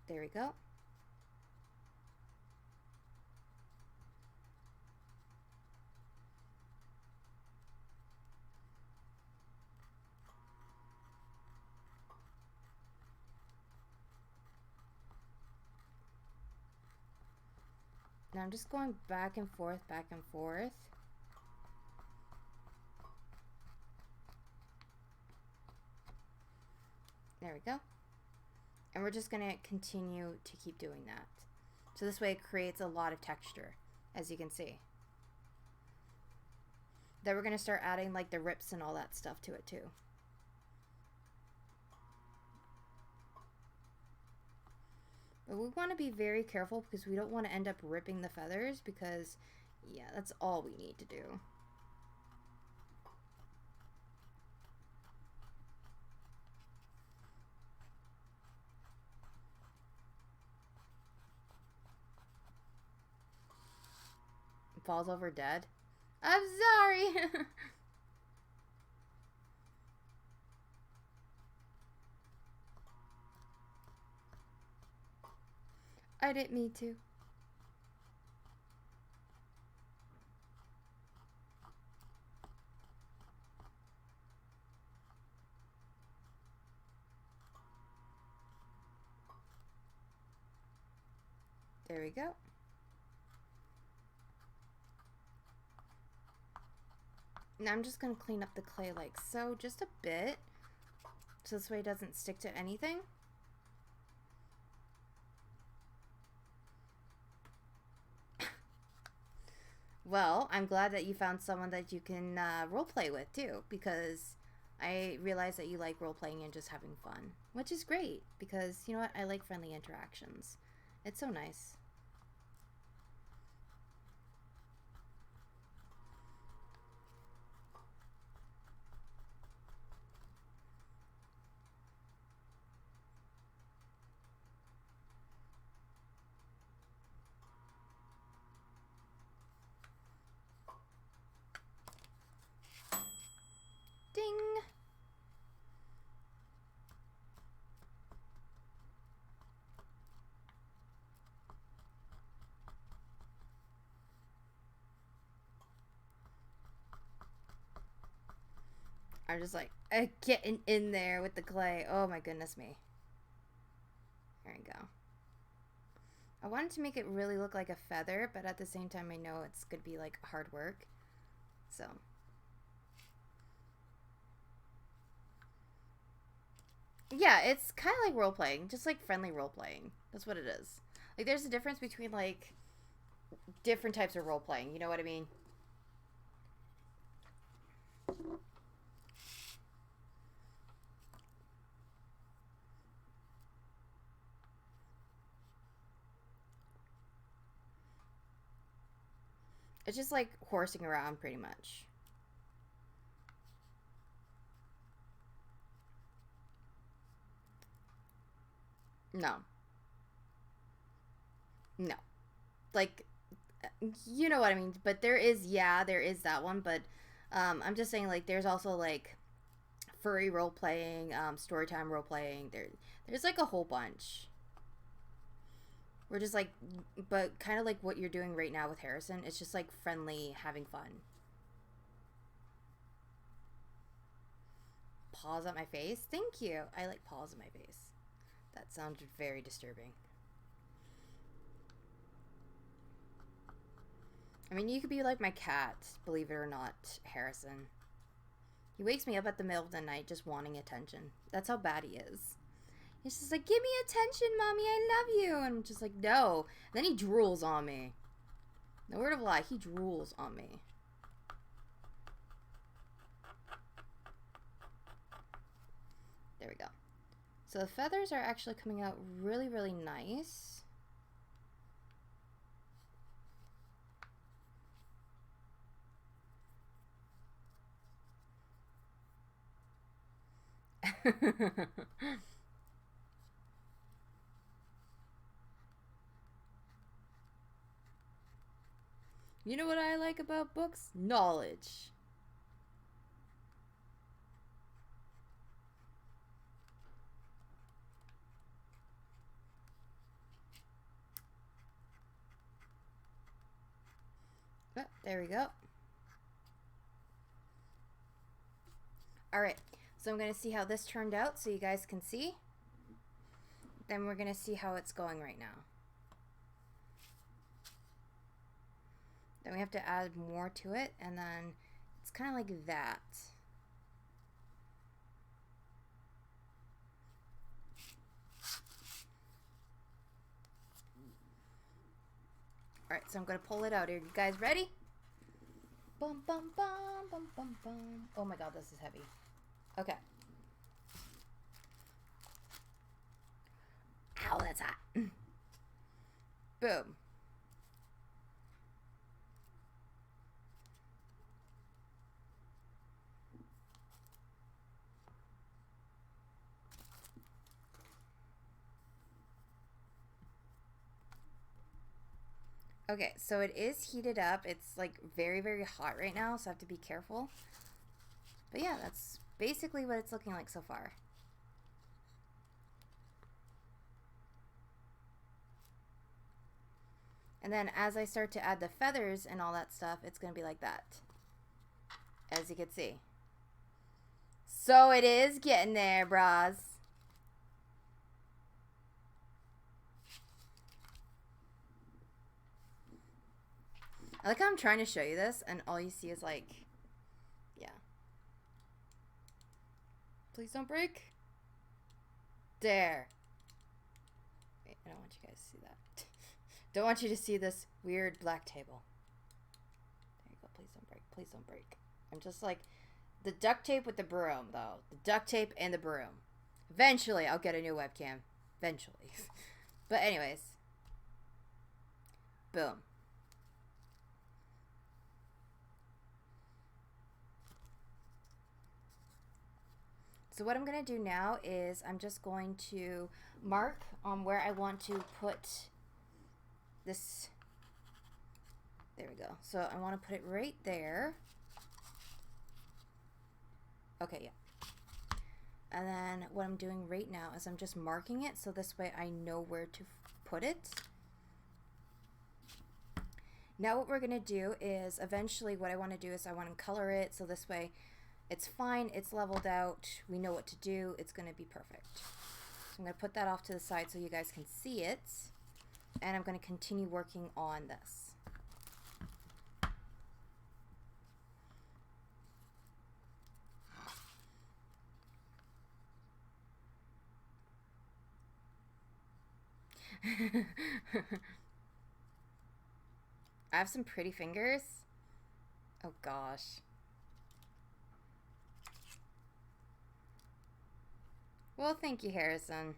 There we go. Now I'm just going back and forth, back and forth. There we go. And we're just going to continue to keep doing that. So this way it creates a lot of texture, as you can see. Then we're going to start adding like the rips and all that stuff to it too. But we want to be very careful because we don't want to end up ripping the feathers because, yeah, that's all we need to do. Falls over dead. I'm sorry. I didn't mean to. There we go. Now I'm just going to clean up the clay like so, just a bit, so this way it doesn't stick to anything. Well, I'm glad that you found someone that you can role play with too, because I realize that you like role playing and just having fun, which is great because you know what? I like friendly interactions. It's so nice. Ding! I'm just like getting in there with the clay. Oh my goodness me. There we go. I wanted to make it really look like a feather, but at the same time I know it's going to be like hard work. So yeah, it's kind of like role playing, just like friendly role playing. That's what it is. Like there's a difference between like different types of role playing. You know what I mean? It's just like horsing around pretty much. No. No. Like you know what I mean, but there is there is that one, but I'm just saying like there's also like furry role playing, storytime role playing. There's like a whole bunch. We're just like, but kind of like what you're doing right now with Harrison. It's just like friendly, having fun. Paws on my face? Thank you. I like paws on my face. That sounded very disturbing. I mean, you could be like my cat, believe it or not, Harrison. He wakes me up at the middle of the night just wanting attention. That's how bad he is. He's just like, give me attention, mommy, I love you. And I'm just like, no. And then he drools on me. No word of a lie, he drools on me. There we go. So the feathers are actually coming out really, really nice. You know what I like about books? Knowledge. Oh, there we go. Alright, so I'm going to see how this turned out so you guys can see. Then we're going to see how it's going right now. Then we have to add more to it, and then it's kind of like that. Alright, so I'm going to pull it out here. You guys ready? Bum, bum, bum, bum, bum, bum. Oh my god, this is heavy. Okay. Ow, that's hot. Boom. Okay, so it is heated up. It's like very, very hot right now, so I have to be careful. But yeah, that's basically what it's looking like so far. And then as I start to add the feathers and all that stuff, it's going to be like that. As you can see. So it is getting there, bras. I like how I'm trying to show you this, and all you see is like, yeah. Please don't break. There. Wait, I don't want you guys to see that. Don't want you to see this weird black table. There you go. Please don't break. Please don't break. I'm just like, The duct tape with the broom, though. The duct tape and the broom. Eventually, I'll get a new webcam. Eventually. But anyways. Boom. So what I'm going to do now is I'm just going to mark on where I want to put this. There we go. So I want to put it right there. Okay, yeah. And then what I'm doing right now is I'm just marking it so this way I know where to put it. Now what we're going to do is eventually what I want to do is I want to color it so this way it's fine, it's leveled out, we know what to do, it's going to be perfect. So I'm going to put that off to the side so you guys can see it, and I'm going to continue working on this. I have some pretty fingers. Oh gosh. Well, thank you, Harrison.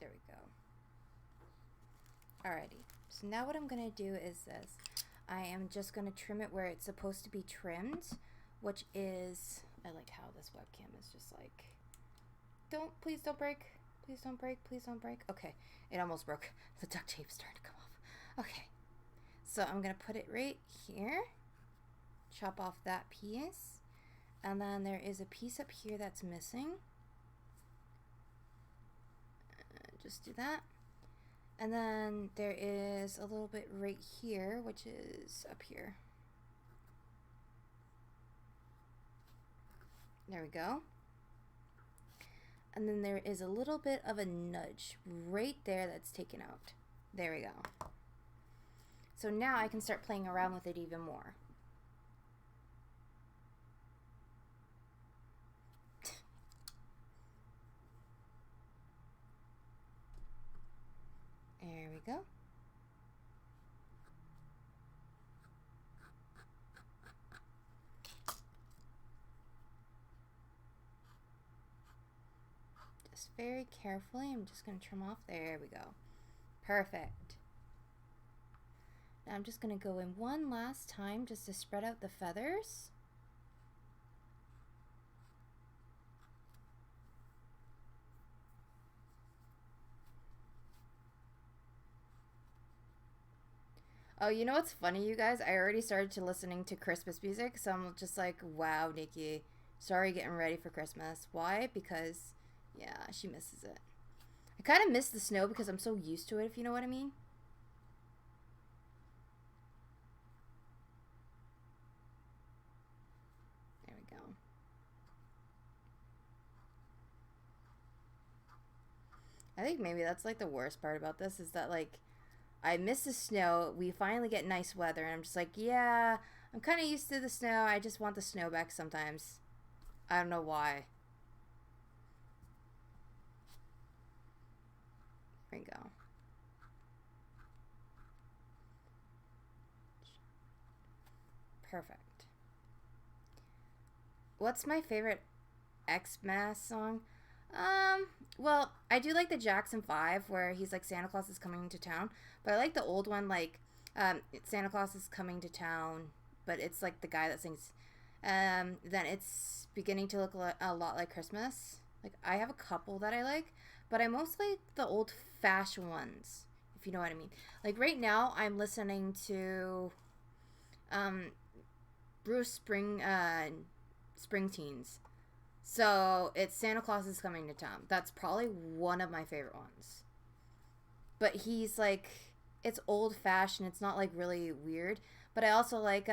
There we go. Alrighty, so now what I'm going to do is this. I am just going to trim it where it's supposed to be trimmed, which is, I like how this webcam is just like, please don't break, please don't break, please don't break. Okay, it almost broke. The duct tape started to come off. Okay, so I'm going to put it right here, chop off that piece, and then there is a piece up here that's missing. Just do that. And then there is a little bit right here, which is up here. There we go. And then there is a little bit of a nudge right there that's taken out. There we go. So now I can start playing around with it even more. There we go. Just very carefully, I'm just going to trim off. There we go. Perfect. Now I'm just going to go in one last time just to spread out the feathers. Oh, you know what's funny, you guys? I already started to listening to Christmas music, so I'm just like, wow, Nikki, sorry getting ready for Christmas. Why? Because, yeah, she misses it. I kind of miss the snow because I'm so used to it, if you know what I mean. There we go. I think maybe that's like the worst part about this is that like I miss the snow. We finally get nice weather, and I'm just like, yeah, I'm kind of used to the snow. I just want the snow back sometimes. I don't know why. There we go. Perfect. What's my favorite Xmas song? Well, I do like the Jackson 5 where he's like Santa Claus is coming to town, but I like the old one like Santa Claus is coming to town, but it's like the guy that sings then it's beginning to look a lot like Christmas. Like I have a couple that I like, but I mostly like the old-fashioned ones, if you know what I mean. Like right now I'm listening to Bruce Springsteen's. So it's Santa Claus is Coming to Town. That's probably one of my favorite ones. But he's like, it's old fashioned. It's not like really weird. But I also like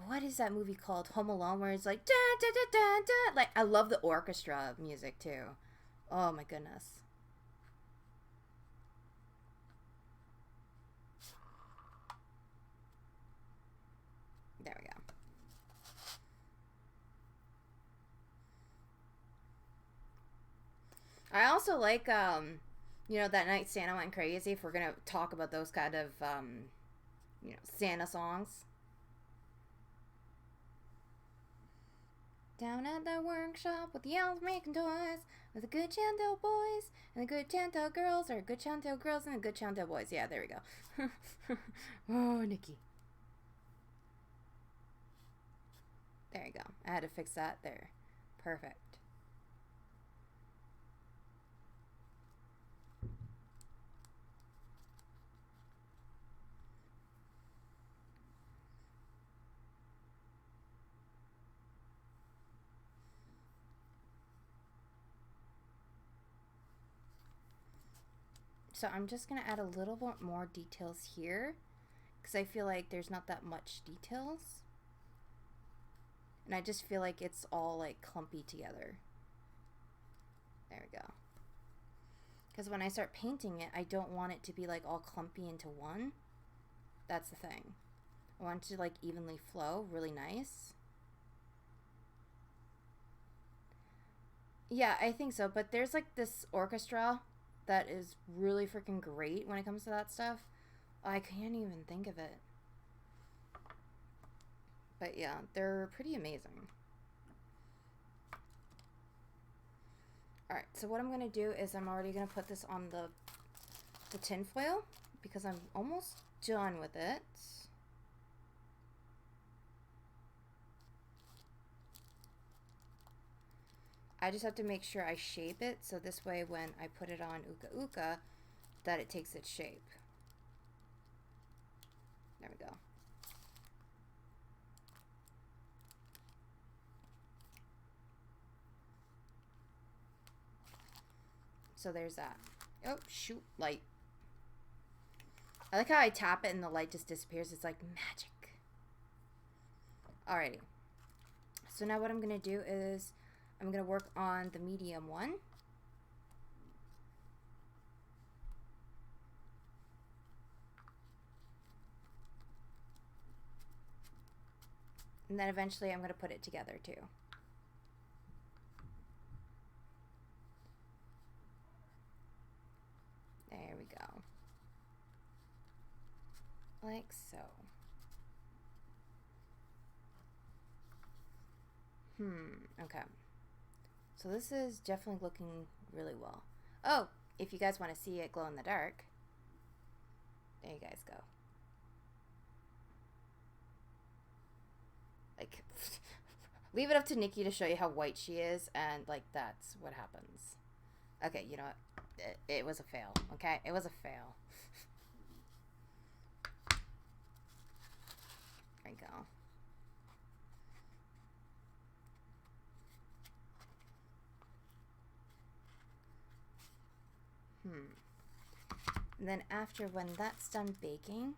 what is that movie called? Home Alone, where it's like da da da da da. Like I love the orchestra music too. Oh my goodness. There we go. I also like you know, that night Santa went crazy. If we're gonna talk about those kind of you know, Santa songs. Down at the workshop with the elves making toys, with the good Chantel boys and the good Chantel girls, or good Chantel girls and the good Chantel boys. Yeah, there we go. Oh, Nikki. There you go. I had to fix that there. Perfect. So I'm just going to add a little bit more details here because I feel like there's not that much details. And I just feel like it's all like clumpy together. There we go. Because when I start painting it, I don't want it to be like all clumpy into one. That's the thing. I want it to like evenly flow, really nice. Yeah, I think so. But there's like this orchestra that is really freaking great when it comes to that stuff. I can't even think of it. But yeah, they're pretty amazing. Alright, so what I'm going to do is I'm already going to put this on the tin foil because I'm almost done with it. I just have to make sure I shape it so this way when I put it on Uka Uka that it takes its shape. There we go. So there's that. Oh, shoot, light. I like how I tap it and the light just disappears. It's like magic. Alrighty. So now what I'm going to do is I'm going to work on the medium one. And then eventually I'm going to put it together too. There we go. Like so. Okay. So this is definitely looking really well. Oh, if you guys want to see it glow in the dark, there you guys go. Like, leave it up to Nikki to show you how white she is, and like that's what happens. Okay, you know what? It was a fail, okay? It was a fail. There you go. And then after, when that's done baking,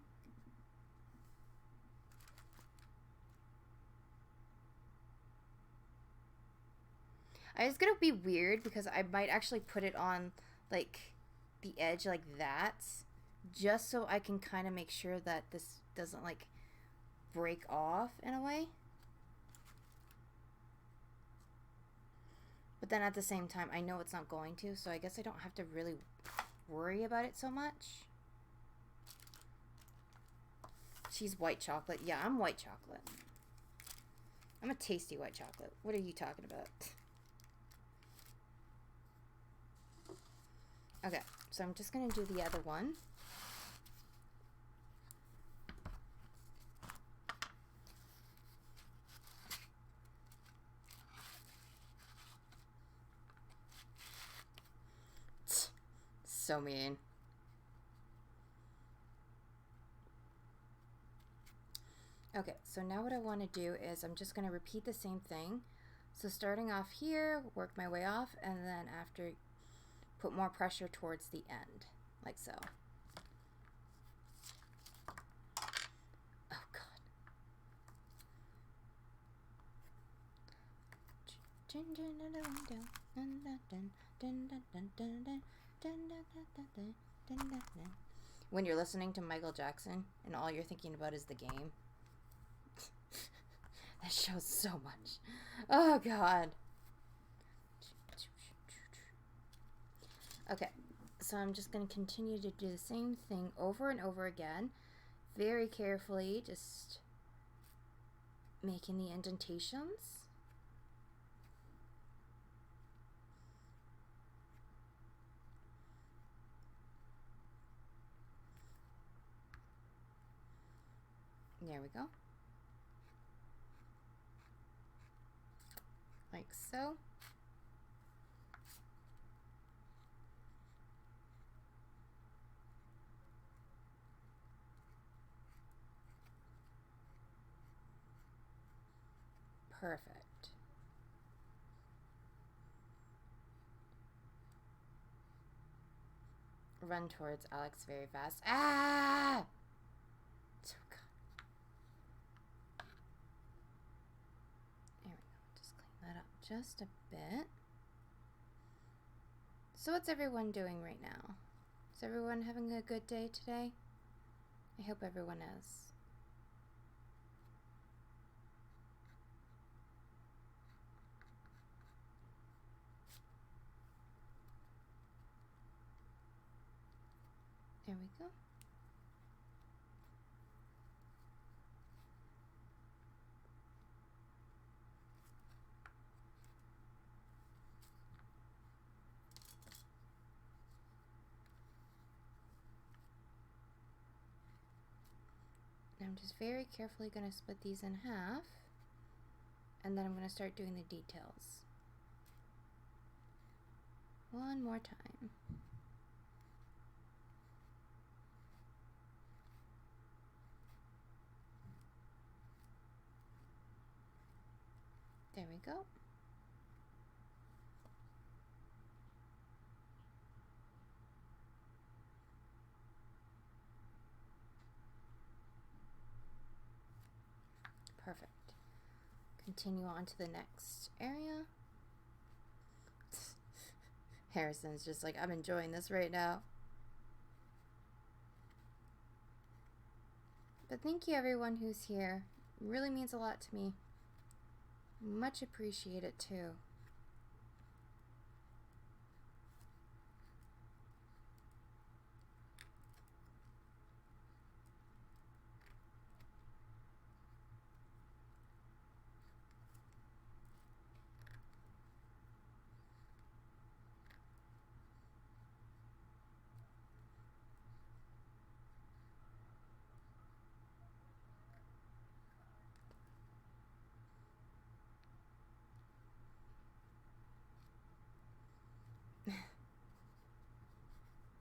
it's gonna be weird because I might actually put it on like the edge like that, just so I can kind of make sure that this doesn't like break off in a way. But then at the same time, I know it's not going to, so I guess I don't have to really worry about it so much. She's white chocolate. Yeah, I'm white chocolate. I'm a tasty white chocolate. What are you talking about? Okay, so I'm just going to do the other one. So mean. Okay, so now what I want to do is I'm just going to repeat the same thing. So starting off here, work my way off, and then after, put more pressure towards the end, like so. Oh God. When you're listening to Michael Jackson and all you're thinking about is the game. That shows so much. Oh, God. Okay, so I'm just going to continue to do the same thing over and over again. Very carefully, just making the indentations. There we go. Like so. Perfect. Run towards Alex very fast. Ah! So good. There we go. Just clean that up just a bit. So what's everyone doing right now? Is everyone having a good day today? I hope everyone is. There we go. I'm just very carefully going to split these in half, and then I'm going to start doing the details. One more time. There we go. Perfect. Continue on to the next area. Harrison's just like, I'm enjoying this right now. But thank you everyone who's here. It really means a lot to me. Much appreciate it too.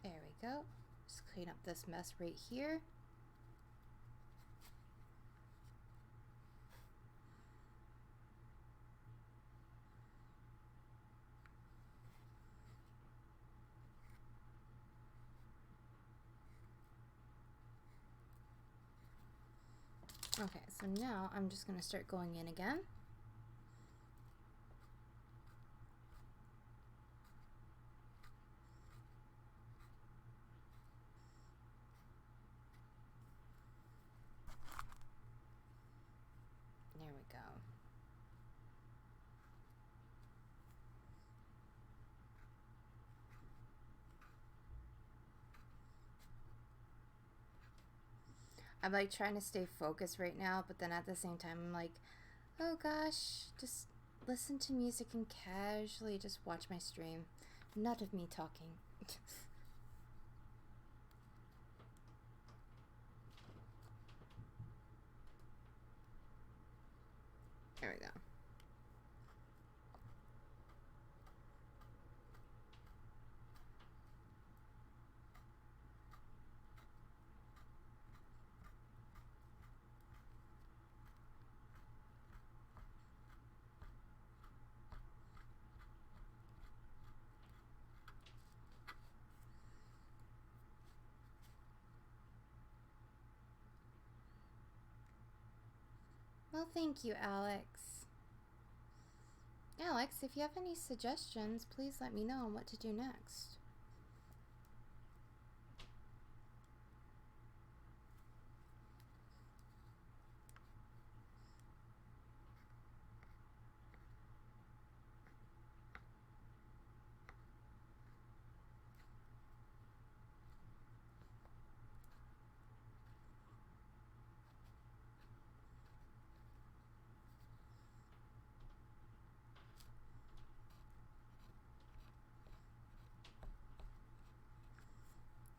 There we go. Just clean up this mess right here. Okay, so now I'm just going to start going in again. There we go. I'm like trying to stay focused right now, but then at the same time I'm like, oh gosh, just listen to music and casually just watch my stream. Not of me talking. There we go. Well, thank you, Alex. Alex, if you have any suggestions, please let me know on what to do next.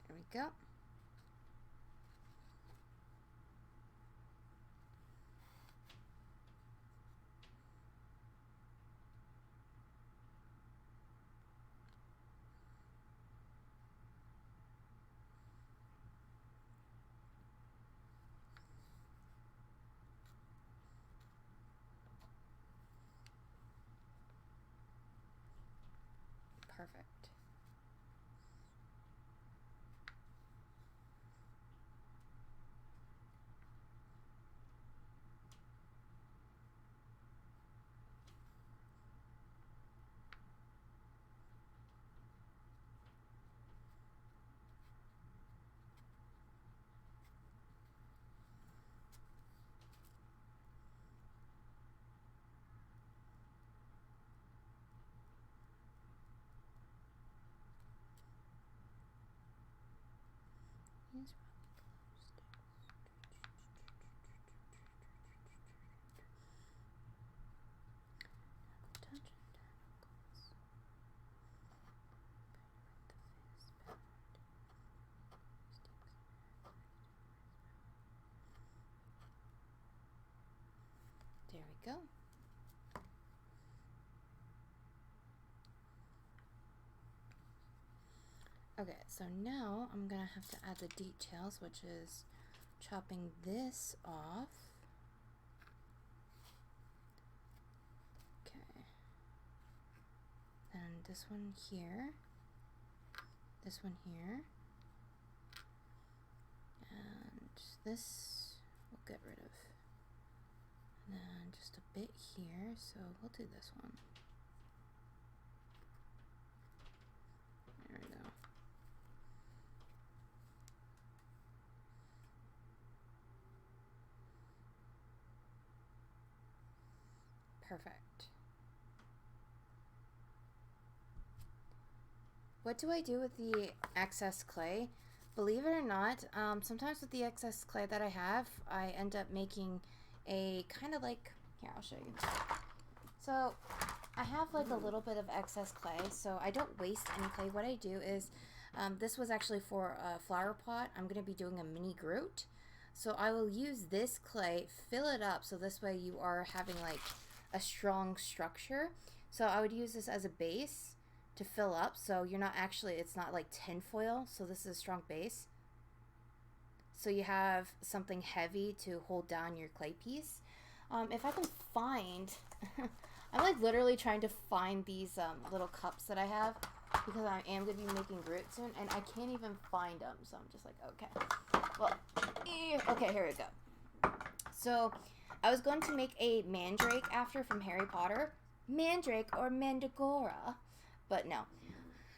There we go. Perfect. He's there we go. Okay, so now I'm gonna have to add the details, which is chopping this off. Okay. Then this one here. This one here. And this we'll get rid of. And then just a bit here, so we'll do this one. There we go. Perfect. What do I do with the excess clay? Believe it or not, sometimes with the excess clay that I have, I end up making a kind of like, here, I'll show you. So I have like a little bit of excess clay, so I don't waste any clay. What I do is, this was actually for a flower pot. I'm going to be doing a mini Groot. So I will use this clay, fill it up, so this way you are having like a strong structure. So I would use this as a base to fill up, so you're not actually, it's not like tin foil, so this is a strong base. So you have something heavy to hold down your clay piece. If I can find, I'm like literally trying to find these little cups that I have, because I am going to be making Groot soon, and I can't even find them, so I'm just like, okay. Well, okay, here we go. So I was going to make a mandrake after from Harry Potter. Mandrake or mandragora. But no.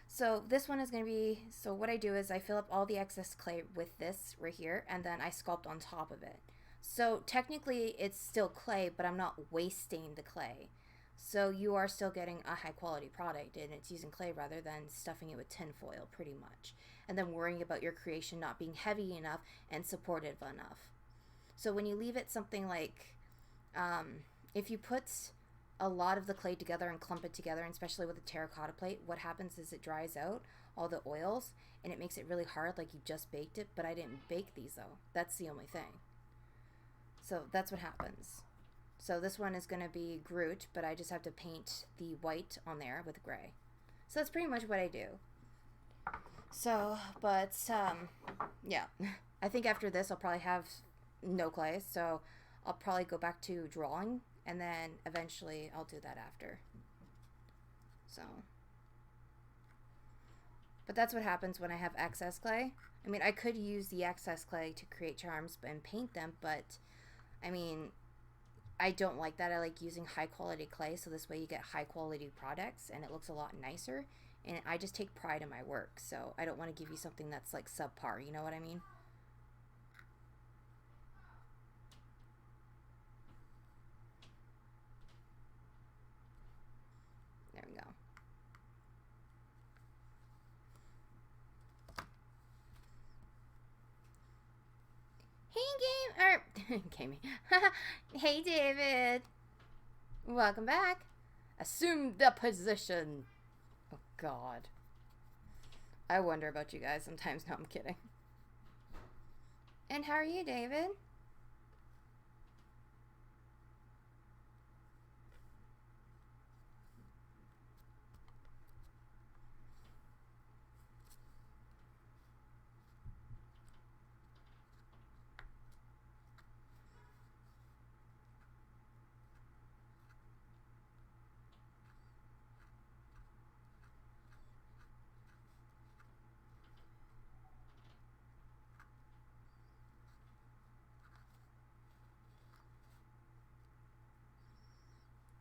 So this one is going to be, so what I do is I fill up all the excess clay with this right here, and then I sculpt on top of it. So technically it's still clay, but I'm not wasting the clay. So you are still getting a high quality product, and it's using clay rather than stuffing it with tin foil pretty much. And then worrying about your creation not being heavy enough and supportive enough. So when you leave it something like, if you put a lot of the clay together and clump it together, and especially with a terracotta plate, what happens is it dries out all the oils and it makes it really hard, like you just baked it. But I didn't bake these though. That's the only thing. So that's what happens. So this one is going to be Groot, but I just have to paint the white on there with gray. So that's pretty much what I do. So, but yeah, I think after this I'll probably have no clay, so I'll probably go back to drawing, and then eventually I'll do that after. So, but that's what happens when I have excess clay. I mean, I could use the excess clay to create charms and paint them, but I mean, I don't like that. I like using high quality clay, so this way you get high quality products and it looks a lot nicer. And I just take pride in my work, so I don't want to give you something that's like subpar, you know what I mean? There we go. Hey, Gamey. Hey, David. Welcome back. Assume the position. Oh, God. I wonder about you guys sometimes. No, I'm kidding. And how are you, David?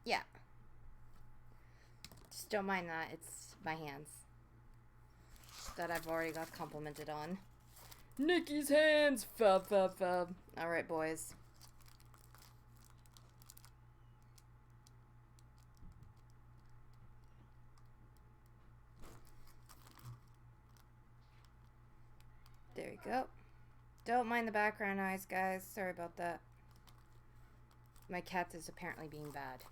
Yeah. Just don't mind that. It's my hands that I've already got complimented on. Nikki's hands! Fub, fub, fub. Alright, boys. There you go. Don't mind the background noise, guys. Sorry about that. My cat is apparently being bad.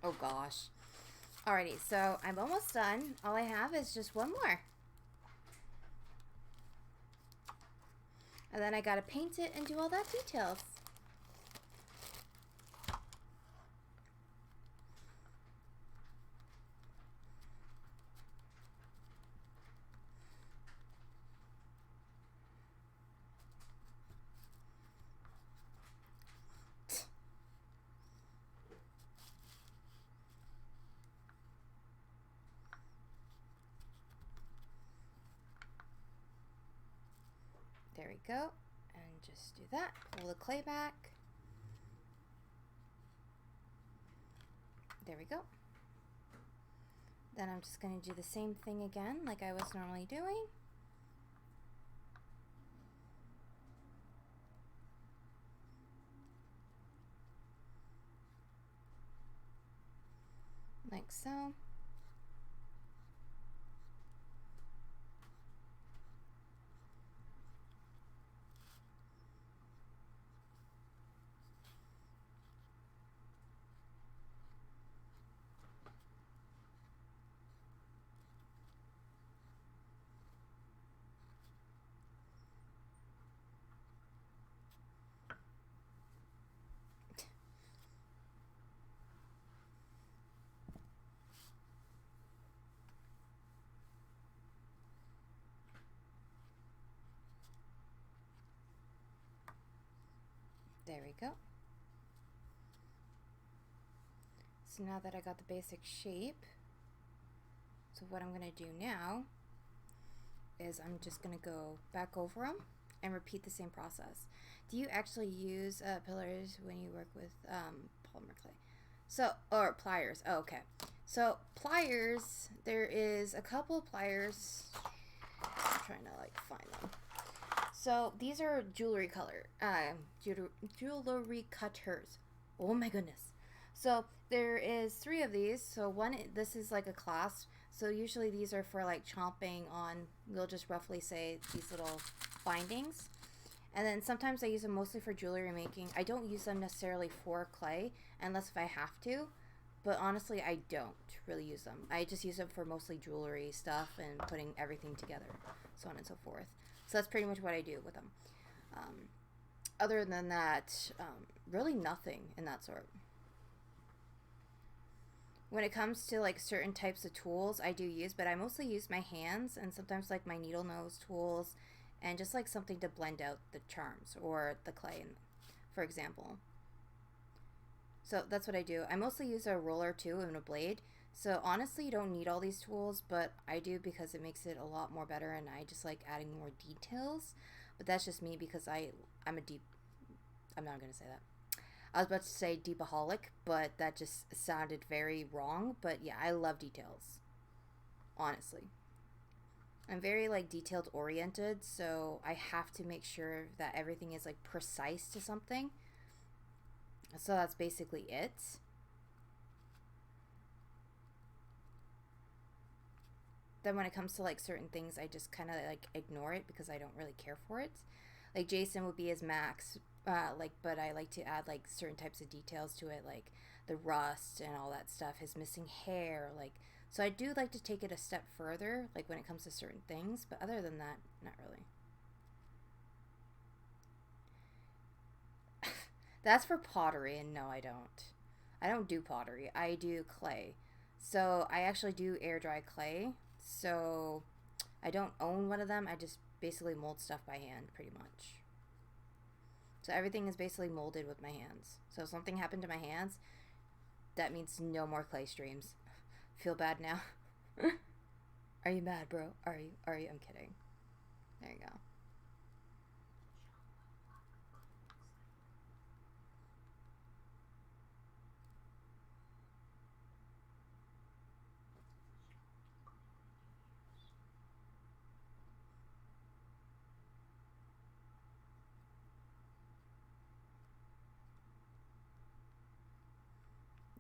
Oh gosh. Alrighty, so I'm almost done. All I have is just one more. And then I gotta paint it and do all that details. There we go. And just do that. Pull the clay back. There we go. Then I'm just going to do the same thing again like I was normally doing. Like so. There we go. So now that I got the basic shape, so what I'm going to do now is I'm just going to go back over them and repeat the same process. Do you actually use pillars when you work with polymer clay? So, or pliers. Oh, okay. So pliers, there is a couple of pliers. I'm trying to like find them. So these are jewelry jewelry cutters. Oh my goodness. So there is 3 of these. So one, this is like a clasp. So usually these are for like chomping on, we'll just roughly say these little bindings. And then sometimes I use them mostly for jewelry making. I don't use them necessarily for clay unless if I have to. But honestly, I don't really use them. I just use them for mostly jewelry stuff and putting everything together, so on and so forth. So that's pretty much what I do with them. Other than that, really nothing in that sort. When it comes to like certain types of tools, I do use, but I mostly use my hands and sometimes like my needle nose tools and just like something to blend out the charms or the clay, for example. So that's what I do. I mostly use a roller too and a blade. So honestly, you don't need all these tools, but I do because it makes it a lot more better, and I just like adding more details. But that's just me because I'm a deep. I'm not gonna say that. I was about to say deepaholic, but that just sounded very wrong. But yeah, I love details. Honestly, I'm very like detailed oriented, so I have to make sure that everything is like precise to something. So that's basically it. Then when it comes to like certain things, I just kind of like ignore it because I don't really care for it. Like Jason would be his max, like, but I like to add like certain types of details to it, like the rust and all that stuff, his missing hair, like. So I do like to take it a step further, like when it comes to certain things, but other than that, not really. That's for pottery, and no, I don't. I don't do pottery. I do clay. So I actually do air dry clay. So I don't own one of them. I just basically mold stuff by hand, pretty much. So everything is basically molded with my hands. So if something happened to my hands, that means no more clay streams. Feel bad now? Are you mad, bro? Are you? Are you? I'm kidding. There you go.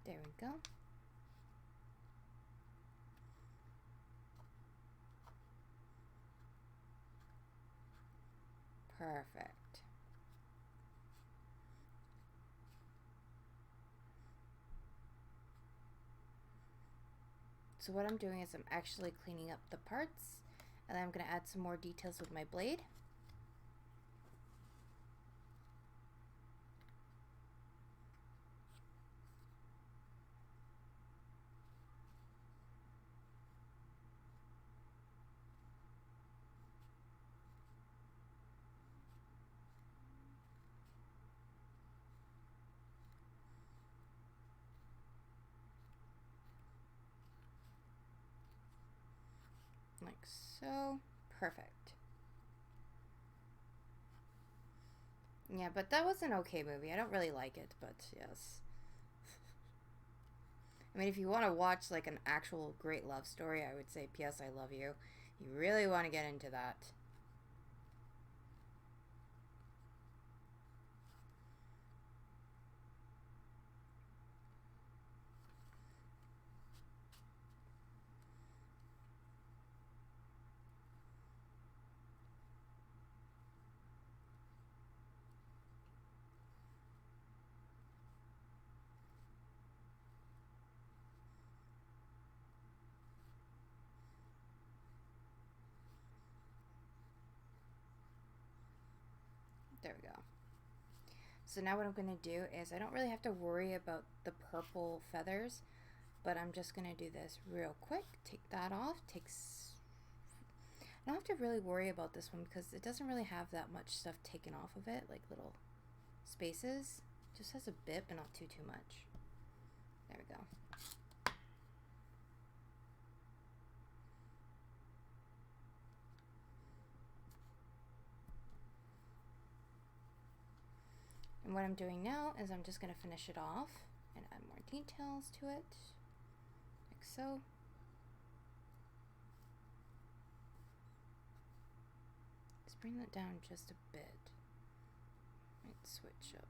There we go. Perfect. So what I'm doing is I'm actually cleaning up the parts, and then I'm going to add some more details with my blade. Like so. Perfect. Yeah, but that was an okay movie. I don't really like it, but yes. I mean, if you want to watch like an actual great love story, I would say P.S. I Love You. You really want to get into that. There we go. So now what I'm going to do is I don't really have to worry about the purple feathers, but I'm just going to do this real quick. Take that off. I don't have to really worry about this one because it doesn't really have that much stuff taken off of it, like little spaces. It just has a bit, but not too much. There we go. And what I'm doing now is I'm just going to finish it off and add more details to it, like so. Let's bring that down just a bit. Might switch up.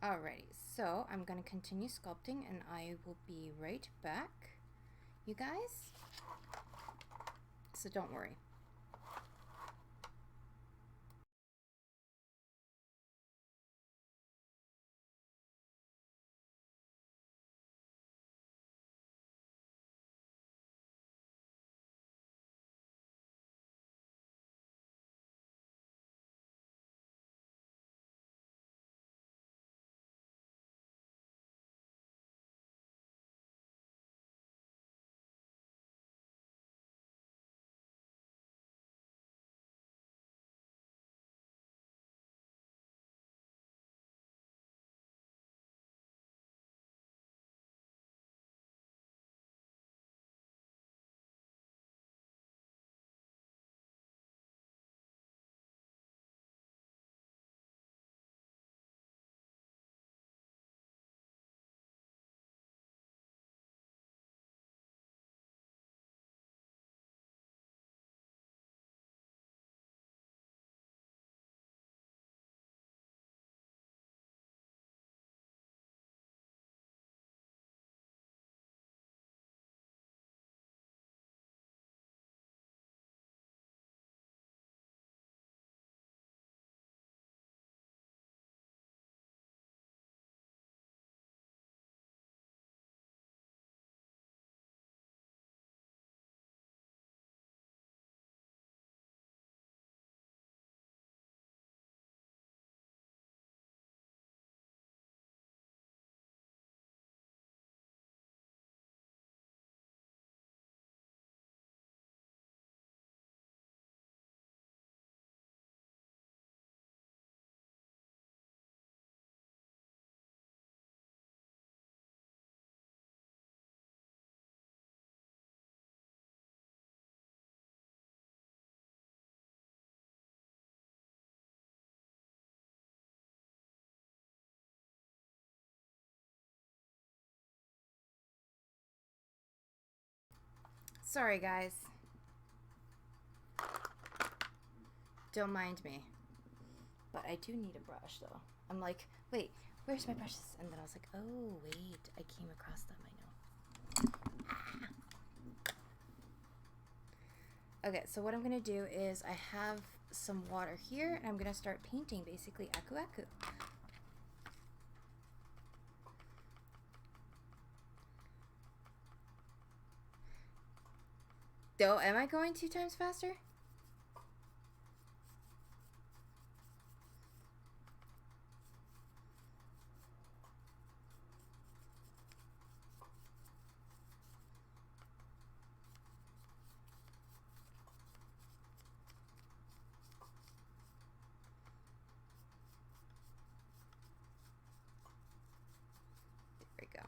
Alrighty, so I'm going to continue sculpting and I will be right back, you guys. So don't worry. Sorry, guys. Don't mind me. But I do need a brush, though. I'm like, wait, where's my brushes? And then I was like, oh, wait, I came across them, I know. Okay, so what I'm going to do is I have some water here, and I'm going to start painting, basically, Aku Aku. Though, am I going 2 times faster? There we go.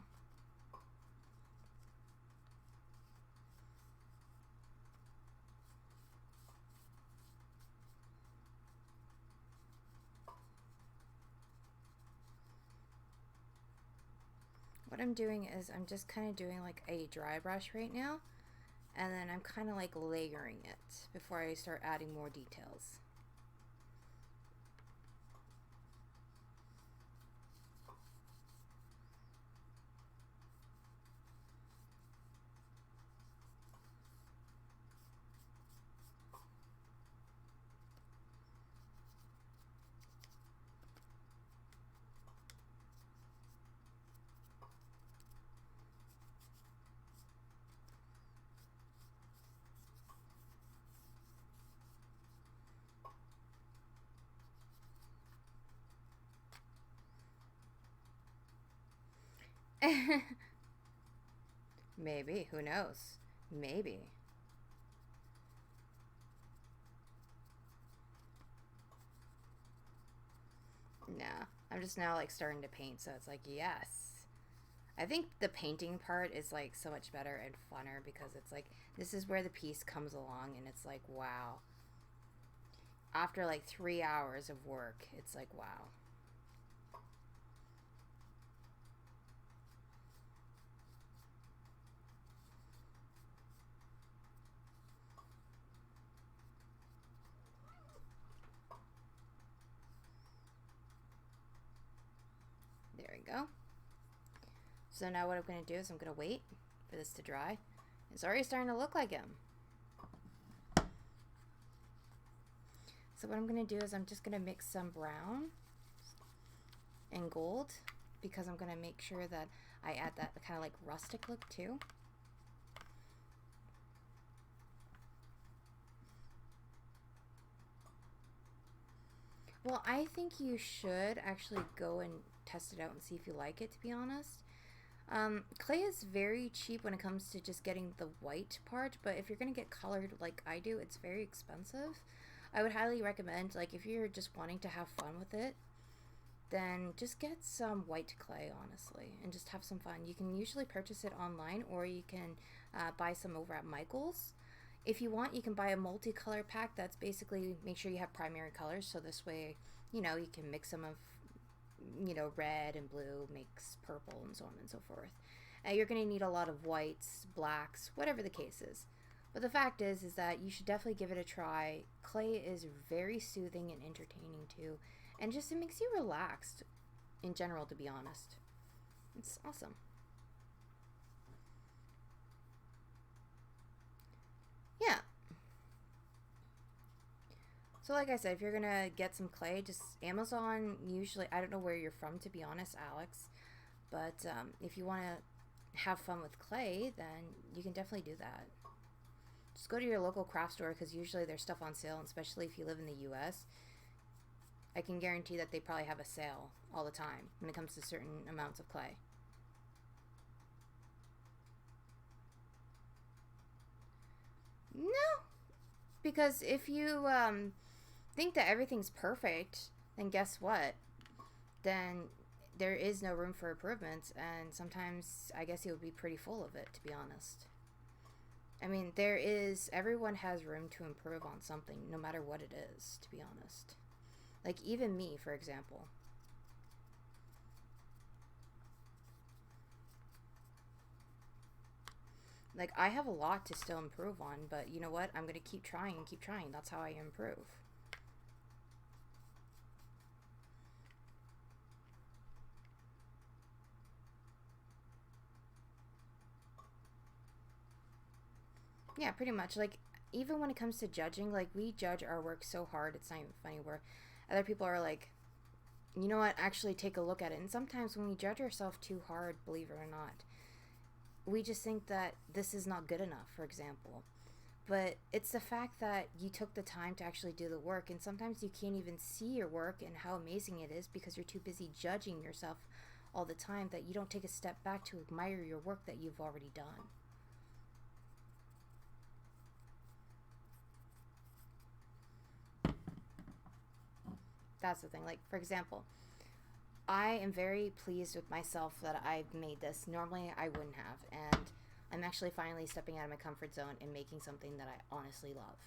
What I'm doing is I'm just kind of doing like a dry brush right now, and then I'm kind of like layering it before I start adding more details. Maybe, who knows? Maybe. No, I'm just now like starting to paint, so it's like, yes. I think the painting part is like so much better and funner because it's like, this is where the piece comes along and it's like, wow. After like 3 hours of work, it's like, wow. There we go. So now what I'm going to do is I'm going to wait for this to dry. It's already starting to look like him. So what I'm going to do is I'm just going to mix some brown and gold because I'm going to make sure that I add that kind of like rustic look too. Well, I think you should actually go and test it out and see if you like it, to be honest. Clay is very cheap when it comes to just getting the white part, but if you're going to get colored like I do, it's very expensive. I would highly recommend, like, if you're just wanting to have fun with it, then just get some white clay, honestly, and just have some fun. You can usually purchase it online, or you can buy some over at Michael's. If you want, you can buy a multicolor pack. That's basically, make sure you have primary colors, so this way, you know, you can mix some of, you know, red and blue makes purple and so on and so forth. You're going to need a lot of whites, blacks, whatever the case is. But the fact is that you should definitely give it a try. Clay is very soothing and entertaining too, and just it makes you relaxed in general, to be honest. It's awesome. Yeah. So like I said, if you're gonna get some clay, just Amazon usually, I don't know where you're from, to be honest, Alex, but if you want to have fun with clay, then you can definitely do that. Just go to your local craft store because usually there's stuff on sale, and especially if you live in the US. I can guarantee that they probably have a sale all the time when it comes to certain amounts of clay. No, because if you think that everything's perfect, then guess what? Then there is no room for improvements, and sometimes I guess it would be pretty full of it, to be honest. I mean, everyone has room to improve on something, no matter what it is, to be honest. Like, even me, for example. Like, I have a lot to still improve on, but you know what? I'm going to keep trying and keep trying. That's how I improve. Yeah, pretty much. Like, even when it comes to judging, like, we judge our work so hard, it's not even funny, where other people are like, you know what, actually take a look at it. And sometimes when we judge ourselves too hard, believe it or not, we just think that this is not good enough, for example. But it's the fact that you took the time to actually do the work, and sometimes you can't even see your work and how amazing it is because you're too busy judging yourself all the time that you don't take a step back to admire your work that you've already done. That's the thing. Like, for example, I am very pleased with myself that I've made this. Normally, I wouldn't have. And I'm actually finally stepping out of my comfort zone and making something that I honestly love.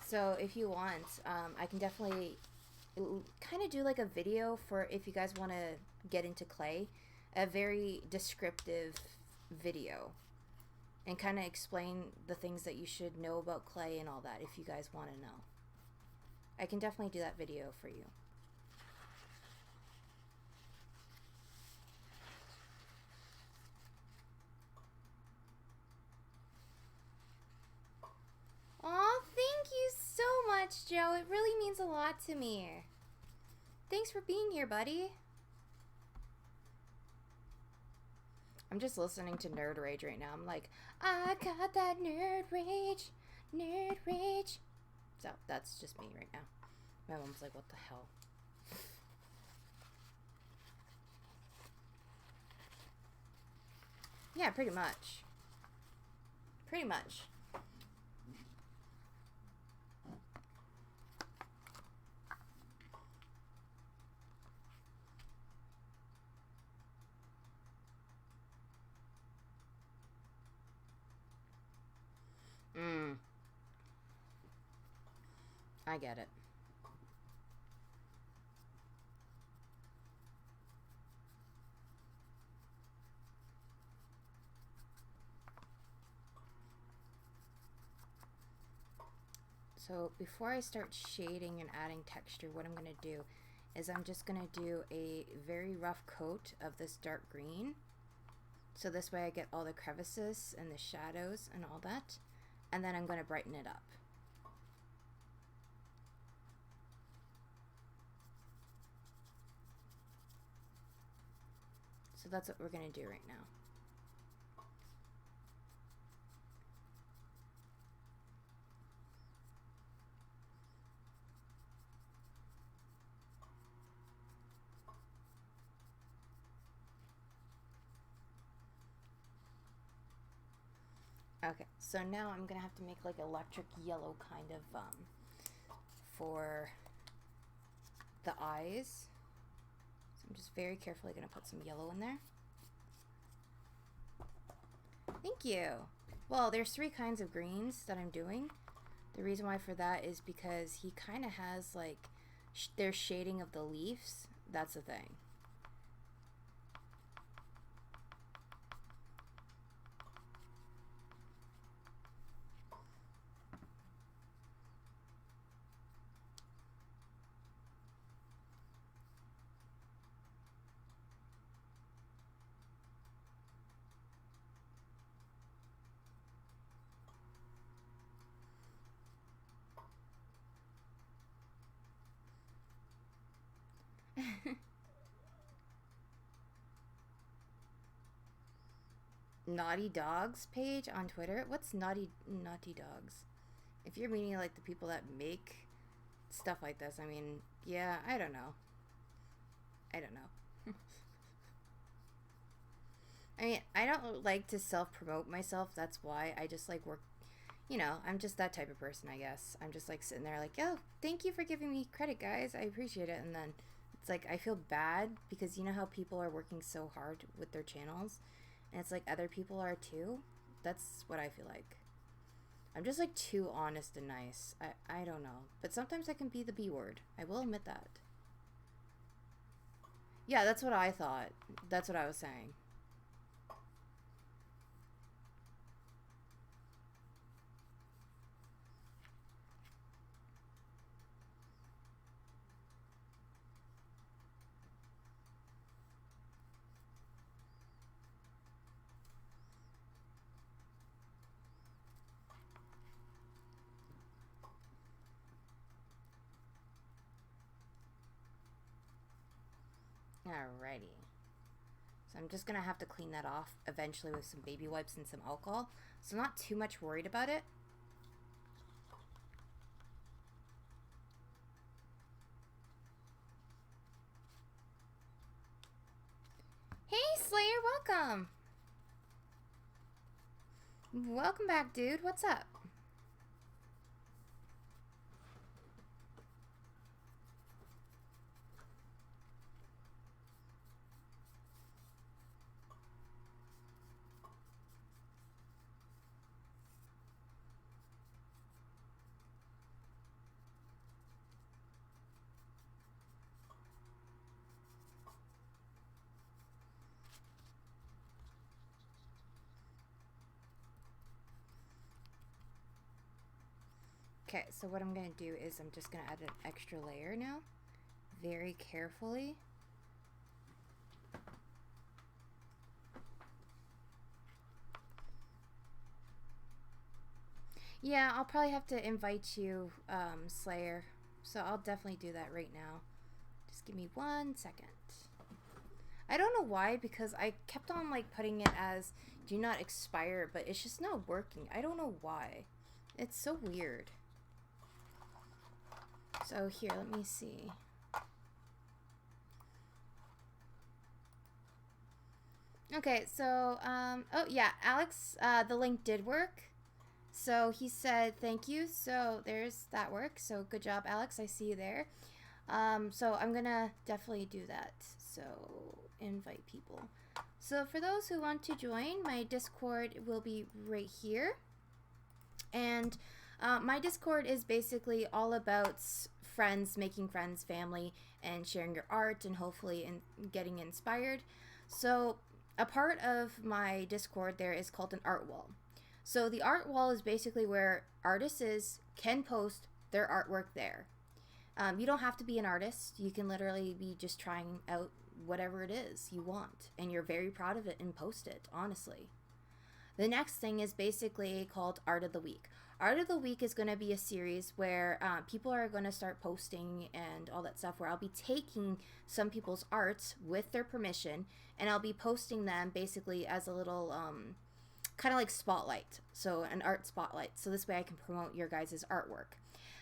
So if you want, I can definitely kind of do like a video for if you guys want to get into clay. A very descriptive video. And kind of explain the things that you should know about clay and all that if you guys want to know. I can definitely do that video for you. Aw, thank you so much, Joe. It really means a lot to me. Thanks for being here, buddy. I'm just listening to Nerd Rage right now. I'm like, I got that nerd rage, nerd rage. So that's just me right now. My mom's like, what the hell? Yeah, pretty much. Pretty much. I get it. So before I start shading and adding texture, what I'm going to do is I'm just going to do a very rough coat of this dark green. So this way I get all the crevices and the shadows and all that. And then I'm going to brighten it up. So that's what we're going to do right now. Okay, so now I'm gonna have to make like electric yellow kind of for the eyes. So I'm just very carefully gonna put some yellow in there. Thank you. Well, there's 3 kinds of greens that I'm doing. The reason why for that is because he kind of has like there's shading of the leaves. That's the thing. Naughty Dogs page on Twitter. What's Naughty Dogs? If you're meaning like the people that make stuff like this, I mean, yeah, I don't know. I don't know. I mean, I don't like to self-promote myself. That's why I just like work. You know, I'm just that type of person, I guess. I'm just like sitting there like, oh, thank you for giving me credit, guys. I appreciate it. And then it's like I feel bad because you know how people are working so hard with their channels, and it's like other people are too. That's what I feel like. I'm just like too honest and nice. I don't know. But sometimes I can be the B word. I will admit that. Yeah, that's what I thought. That's what I was saying. Alrighty. So I'm just gonna have to clean that off eventually with some baby wipes and some alcohol. So I'm not too much worried about it. Hey Slayer, welcome! Welcome back, dude. What's up? Okay, so what I'm going to do is I'm just going to add an extra layer now, very carefully. Yeah, I'll probably have to invite you, Slayer, so I'll definitely do that right now. Just give me 1 second. I don't know why, because I kept on like putting it as do not expire, but it's just not working. I don't know why. It's so weird. So here, let me see. Okay, so, oh yeah, Alex, the link did work. So he said thank you. So there's that work. So good job, Alex. I see you there. So I'm gonna definitely do that. So invite people. So for those who want to join, my Discord will be right here. And my Discord is basically all about friends, making friends, family, and sharing your art and hopefully getting inspired. So a part of my Discord there is called an art wall. So the art wall is basically where artists can post their artwork there. You don't have to be an artist. You can literally be just trying out whatever it is you want, and you're very proud of it and post it, honestly. The next thing is basically called Art of the Week. Art of the Week is going to be a series where people are going to start posting and all that stuff, where I'll be taking some people's arts with their permission, and I'll be posting them basically as a little kind of like spotlight, so an art spotlight, so this way I can promote your guys' artwork.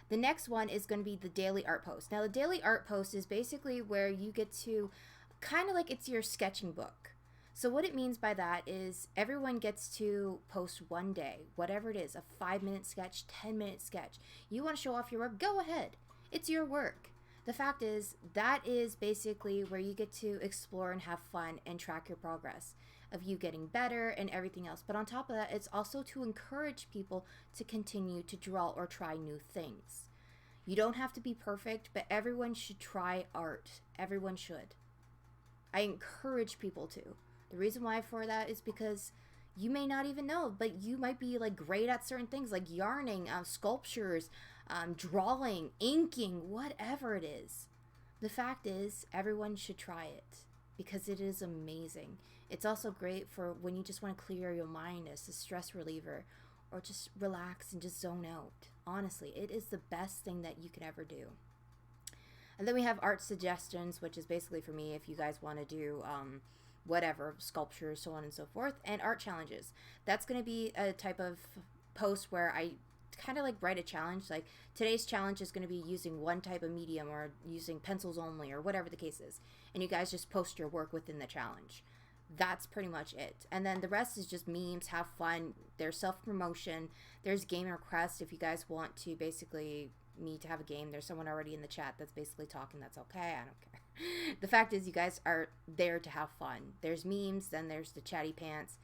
The next one is going to be the daily art post. Now the daily art post is basically where you get to kind of like it's your sketching book. So what it means by that is everyone gets to post one day, whatever it is, a 5-minute sketch, 10-minute sketch. You want to show off your work, go ahead. It's your work. The fact is, that is basically where you get to explore and have fun and track your progress of you getting better and everything else. But on top of that, it's also to encourage people to continue to draw or try new things. You don't have to be perfect, but everyone should try art. Everyone should. I encourage people to. The reason why for that is because you may not even know, but you might be like great at certain things like yarning, sculptures, drawing, inking, whatever it is. The fact is, everyone should try it because it is amazing. It's also great for when you just want to clear your mind as a stress reliever or just relax and just zone out. Honestly, it is the best thing that you can ever do. And then we have art suggestions, which is basically for me if you guys want to do whatever, sculptures, so on and so forth, and art challenges. That's going to be a type of post where I kind of like write a challenge, like today's challenge is going to be using one type of medium or using pencils only or whatever the case is, and you guys just post your work within the challenge. That's pretty much it. And then the rest is just memes, have fun, there's self-promotion, there's game requests if you guys want to basically me to have a game. There's someone already in the chat that's basically talking. That's okay. I don't care. The fact is you guys are there to have fun. There's memes, then there's the chatty pants,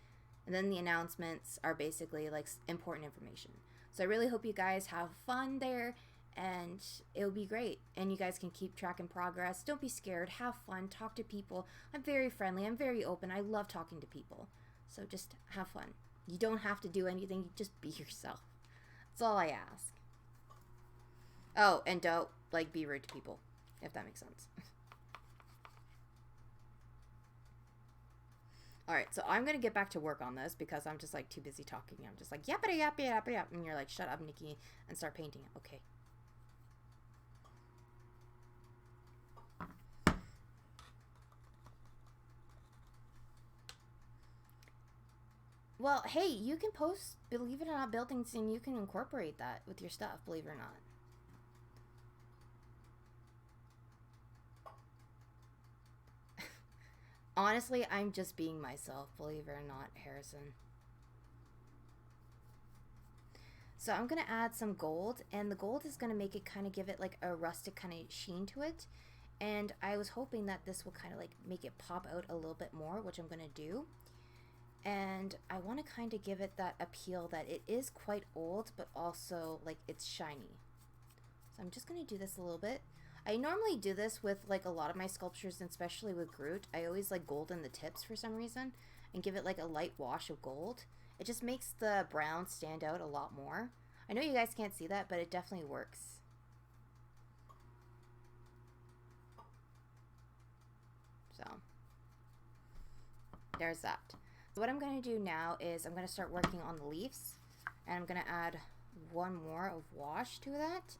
and then the announcements are basically like important information. So I really hope you guys have fun there, and it'll be great. And you guys can keep track in progress. Don't be scared. Have fun. Talk to people. I'm very friendly. I'm very open. I love talking to people. So just have fun. You don't have to do anything. You just be yourself. That's all I ask. Oh, and don't, like, be rude to people, if that makes sense. Alright, so I'm going to get back to work on this because I'm just, like, too busy talking. I'm just like, yappity yap yap yap. And you're like, shut up, Nikki, and start painting it. Okay. Well, hey, you can post, believe it or not, buildings, and you can incorporate that with your stuff, believe it or not. Honestly, I'm just being myself, believe it or not, Harrison. So I'm going to add some gold, and the gold is going to make it kind of give it like a rustic kind of sheen to it. And I was hoping that this will kind of like make it pop out a little bit more, which I'm going to do. And I want to kind of give it that appeal that it is quite old, but also like it's shiny. So I'm just going to do this a little bit. I normally do this with like a lot of my sculptures, and especially with Groot. I always like golden the tips for some reason and give it like a light wash of gold. It just makes the brown stand out a lot more. I know you guys can't see that, but it definitely works. So there's that. So what I'm going to do now is I'm going to start working on the leaves, and I'm going to add one more of wash to that.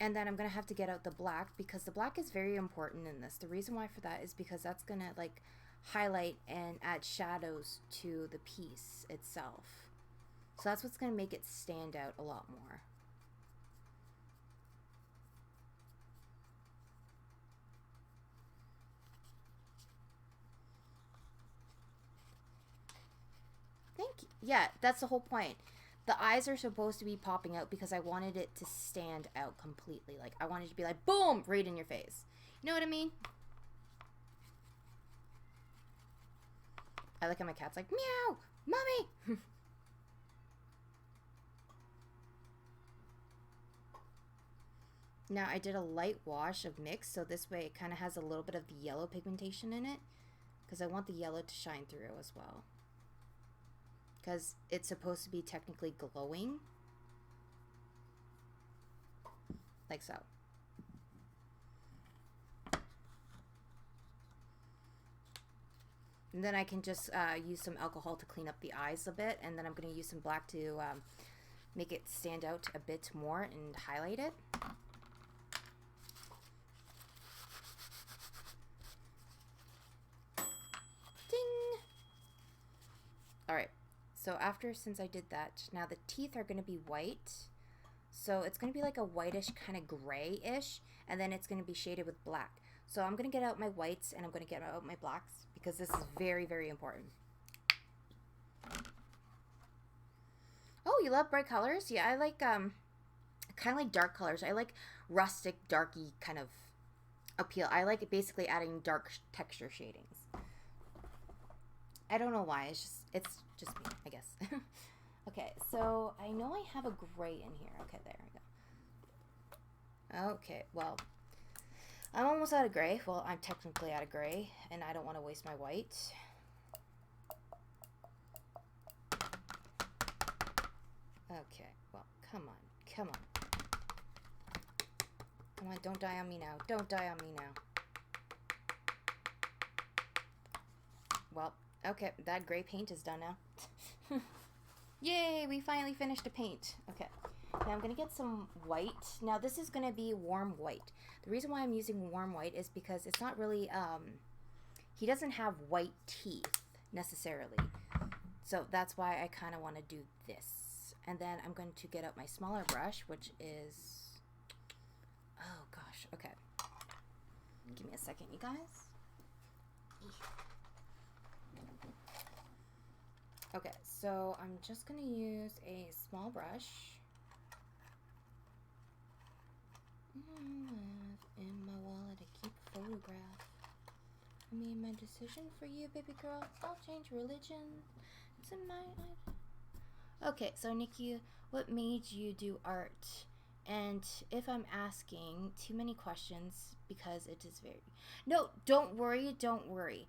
And then I'm going to have to get out the black because the black is very important in this. The reason why for that is because that's going to like highlight and add shadows to the piece itself. So that's what's going to make it stand out a lot more. Thank you. Yeah, that's the whole point. The eyes are supposed to be popping out because I wanted it to stand out completely. Like, I wanted it to be like, boom, right in your face. You know what I mean? I like how my cat's like, meow, mommy. Now, I did a light wash of mix, so this way it kind of has a little bit of the yellow pigmentation in it because I want the yellow to shine through as well. Because it's supposed to be technically glowing. Like so. And then I can just use some alcohol to clean up the eyes a bit. And then I'm going to use some black to make it stand out a bit more and highlight it. Ding! Alright. So since I did that, now the teeth are going to be white. So it's going to be like a whitish kind of grayish, and then it's going to be shaded with black. So I'm going to get out my whites and I'm going to get out my blacks because this is very, very important. Oh, you love bright colors? Yeah, I like kind of like dark colors. I like rustic, darky kind of appeal. I like basically adding dark texture shadings. I don't know why. It's just me, I guess. Okay, so I know I have a gray in here. Okay, there we go. Okay, well, I'm almost out of gray. Well, I'm technically out of gray, and I don't want to waste my white. Okay, well, come on, come on. Come on, don't die on me now. Don't die on me now. Well, okay, that gray paint is done now. Yay, we finally finished the paint. Okay, now I'm going to get some white. Now this is going to be warm white. The reason why I'm using warm white is because it's not really, he doesn't have white teeth necessarily. So that's why I kind of want to do this. And then I'm going to get out my smaller brush, which is, oh gosh, okay. Give me a second, you guys. Okay, so I'm just going to use a small brush. In my wallet, I keep a photograph. I made my decision for you, baby girl. I'll change religion. It's in my... Okay, so Nikki, what made you do art? And if I'm asking too many questions, because it is very. No, don't worry, don't worry.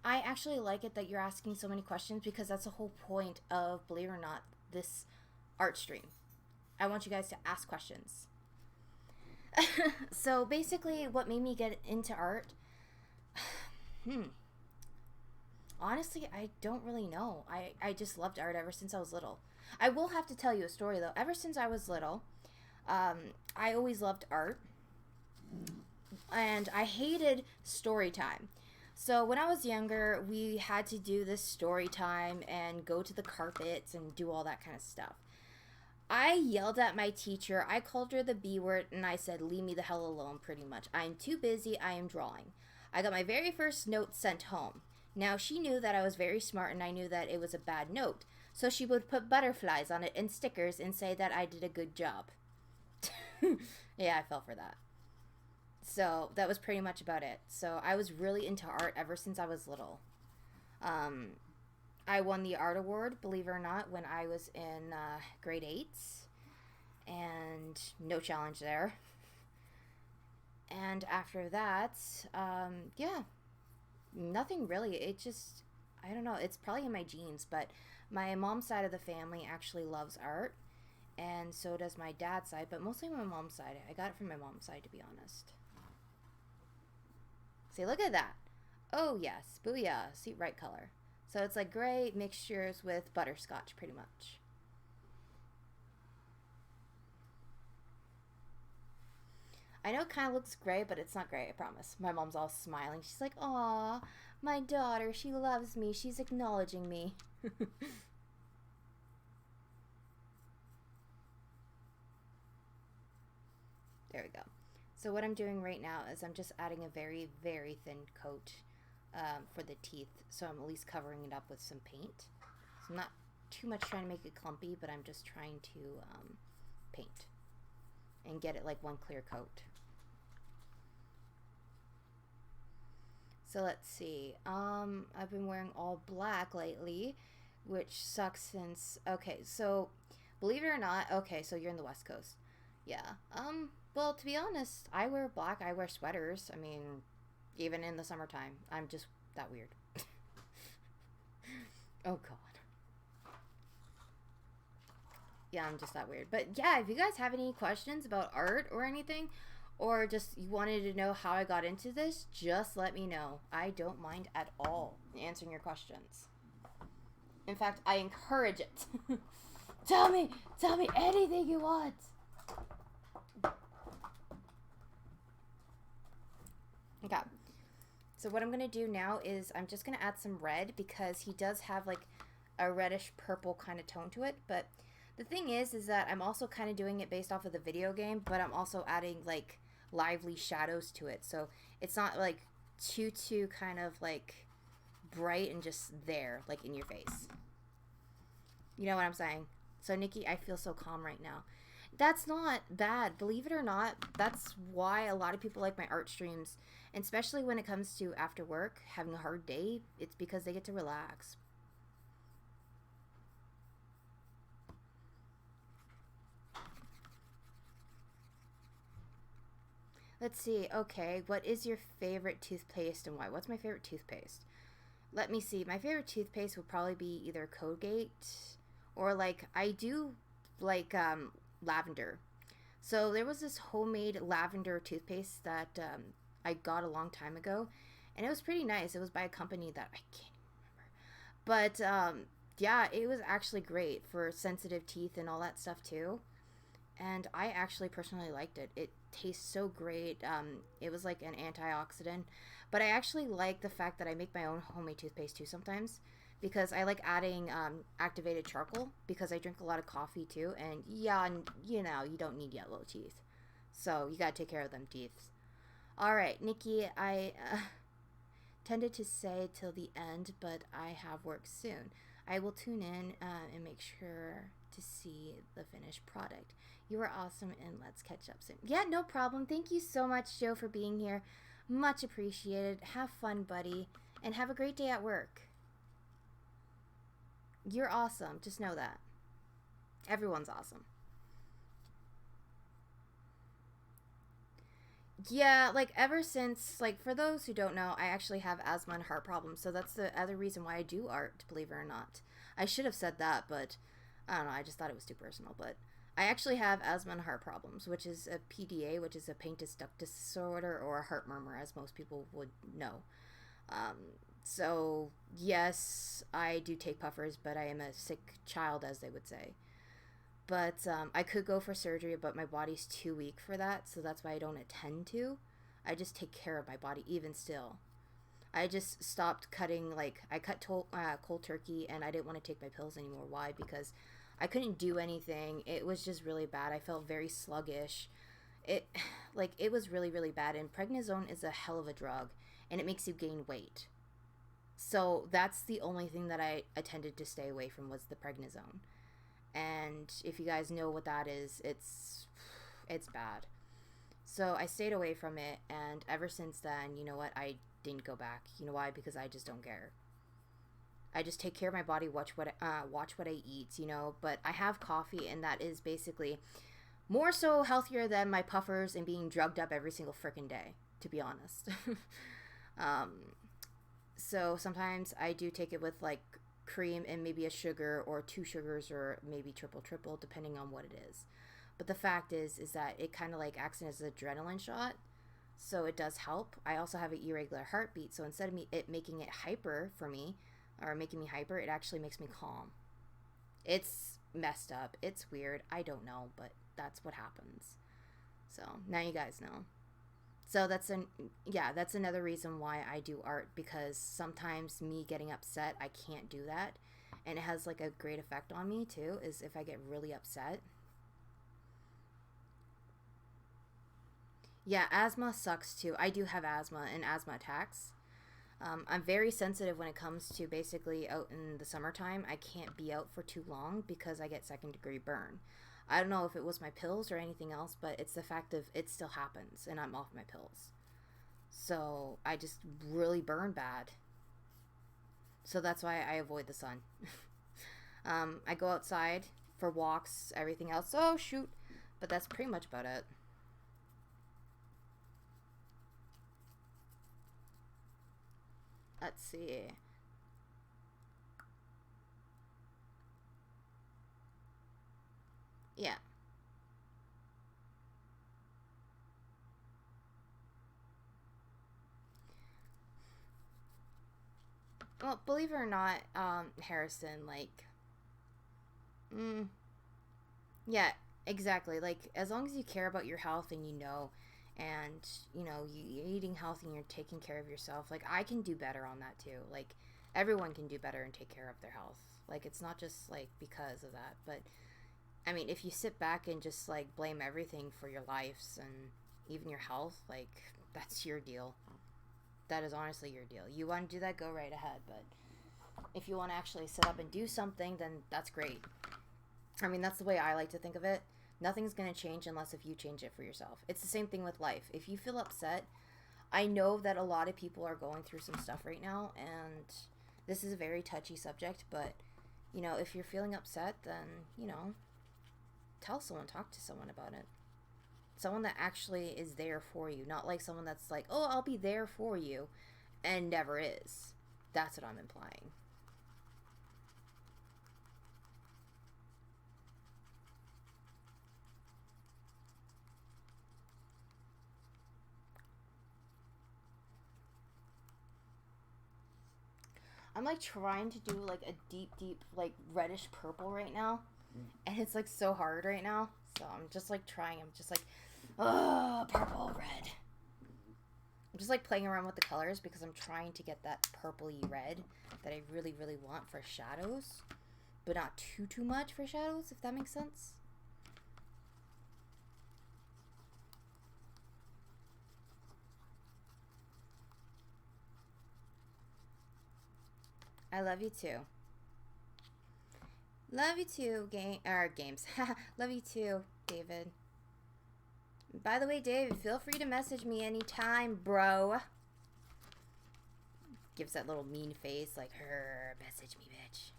I actually like it that you're asking so many questions because that's the whole point of, believe it or not, this art stream. I want you guys to ask questions. So basically, what made me get into art? Hmm. Honestly, I don't really know. I just loved art ever since I was little. I will have to tell you a story though. Ever since I was little, I always loved art, and I hated story time. So when I was younger, we had to do this story time and go to the carpets and do all that kind of stuff. I yelled at my teacher. I called her the B word and I said, "Leave me the hell alone," pretty much. "I'm too busy. I am drawing." I got my very first note sent home. Now, she knew that I was very smart and I knew that it was a bad note. So she would put butterflies on it and stickers and say that I did a good job. Yeah, I fell for that. So that was pretty much about it. So I was really into art ever since I was little. Um, I won the art award, believe it or not, when I was in grade 8. And no challenge there. And after that, yeah, nothing really. It just, I don't know, it's probably in my genes, but my mom's side of the family actually loves art. And so does my dad's side, but mostly my mom's side. I got it from my mom's side, to be honest. See, look at that. Oh, yes, booyah. See, right color. So it's like gray mixtures with butterscotch, pretty much. I know it kind of looks gray, but it's not gray, I promise. My mom's all smiling. She's like, "Aw, my daughter, she loves me. She's acknowledging me." There we go. So what I'm doing right now is I'm just adding a very, very thin coat for the teeth. So I'm at least covering it up with some paint. So I'm not too much trying to make it clumpy, but I'm just trying to paint and get it like one clear coat. So let's see. I've been wearing all black lately, which sucks since. Okay, so believe it or not, okay, so you're in the West Coast. Yeah. Well, to be honest, I wear black. I wear sweaters. I mean, even in the summertime, I'm just that weird. Oh God. Yeah, I'm just that weird. But yeah, if you guys have any questions about art or anything, or just you wanted to know how I got into this, just let me know. I don't mind at all answering your questions. In fact, I encourage it. Tell me anything you want. Okay. So what I'm going to do now is I'm just going to add some red because he does have like a reddish purple kind of tone to it. But the thing is that I'm also kind of doing it based off of the video game, but I'm also adding like lively shadows to it. So it's not like too kind of like bright and just there, like in your face. You know what I'm saying? So Nikki, I feel so calm right now. That's not bad. Believe it or not, that's why a lot of people like my art streams. And especially when it comes to after work, having a hard day, it's because they get to relax. Let's see. Okay, what is your favorite toothpaste and why? What's my favorite toothpaste? Let me see. My favorite toothpaste would probably be either Colgate or like I do like lavender. So there was this homemade lavender toothpaste that I got a long time ago, and it was pretty nice. It was by a company that I can't remember, but yeah, it was actually great for sensitive teeth and all that stuff too. And I actually personally liked it. It tastes so great. It was like an antioxidant, but I actually like the fact that I make my own homemade toothpaste too sometimes because I like adding activated charcoal because I drink a lot of coffee too. And yeah, you know, you don't need yellow teeth. So you gotta take care of them teeth. All right, Nikki, I tended to say till the end, but I have work soon. I will tune in and make sure to see the finished product. You are awesome, and let's catch up soon. Yeah, no problem. Thank you so much, Joe, for being here. Much appreciated. Have fun, buddy, and have a great day at work. You're awesome. Just know that. Everyone's awesome. Yeah, like ever since, like for those who don't know, I actually have asthma and heart problems. So that's the other reason why I do art, believe it or not. I should have said that, but I don't know. I just thought it was too personal. But I actually have asthma and heart problems, which is a PDA, which is a pain duct disorder or a heart murmur, as most people would know. Um, so, yes, I do take puffers, but I am a sick child, as they would say. But I could go for surgery, but my body's too weak for that, so that's why I don't attend to. I just take care of my body, even still. I just stopped cutting, like, I cut cold turkey, and I didn't want to take my pills anymore. Why? Because I couldn't do anything. It was just really bad. I felt very sluggish. It, like, it was really, really bad. And prednisone is a hell of a drug, and it makes you gain weight. So that's the only thing that I attended to stay away from was the prednisone. And if you guys know what that is, it's bad. So I stayed away from it, and ever since then, you know what? I didn't go back. You know why? Because I just don't care. I just take care of my body, watch what I eat, you know. But I have coffee, and that is basically more so healthier than my puffers and being drugged up every single freaking day, to be honest. um, so sometimes I do take it with like cream and maybe a sugar or two sugars or maybe triple depending on what it is. But the fact is that it kind of like acts as an adrenaline shot, so it does help. I also have an irregular heartbeat, so instead of it making it hyper for me or making me hyper, it actually makes me calm. It's messed up, it's weird, I don't know, but that's what happens. So now you guys know. So that's another reason why I do art, because sometimes me getting upset, I can't do that. And it has like a great effect on me too, is if I get really upset. Yeah, asthma sucks too. I do have asthma and asthma attacks. I'm very sensitive when it comes to basically out in the summertime. I can't be out for too long because I get second degree burn. I don't know if it was my pills or anything else, but it's the fact of it still happens and I'm off my pills. So I just really burn bad. So that's why I avoid the sun. I go outside for walks, everything else. Oh, shoot. But that's pretty much about it. Let's see. Yeah. Well, believe it or not, Harrison, like, mm, yeah, exactly. Like, as long as you care about your health and and you're eating healthy and you're taking care of yourself, like, I can do better on that too. Like, everyone can do better and take care of their health. Like, it's not just, like, because of that. But, I mean, if you sit back and just, like, blame everything for your lives and even your health, like, that's your deal. That is honestly your deal. You want to do that, go right ahead. But if you want to actually sit up and do something, then that's great. I mean, that's the way I like to think of it. Nothing's going to change unless if you change it for yourself. It's the same thing with life. If you feel upset, I know that a lot of people are going through some stuff right now, and this is a very touchy subject, but, if you're feeling upset, then, tell someone, talk to someone about it. Someone that actually is there for you, not like someone that's like, oh, I'll be there for you, and never is. That's what I'm implying. I'm like trying to do like a deep, like reddish purple right now. And it's like so hard right now. So I'm just like trying. I'm just like, oh, purple, red. I'm just like playing around with the colors because I'm trying to get that purpley red that I really, really want for shadows. But not too much for shadows, if that makes sense. I love you too. Love you too, games. Love you too, David. By the way, David, feel free to message me anytime, bro. Gives that little mean face, like, her, message me, bitch.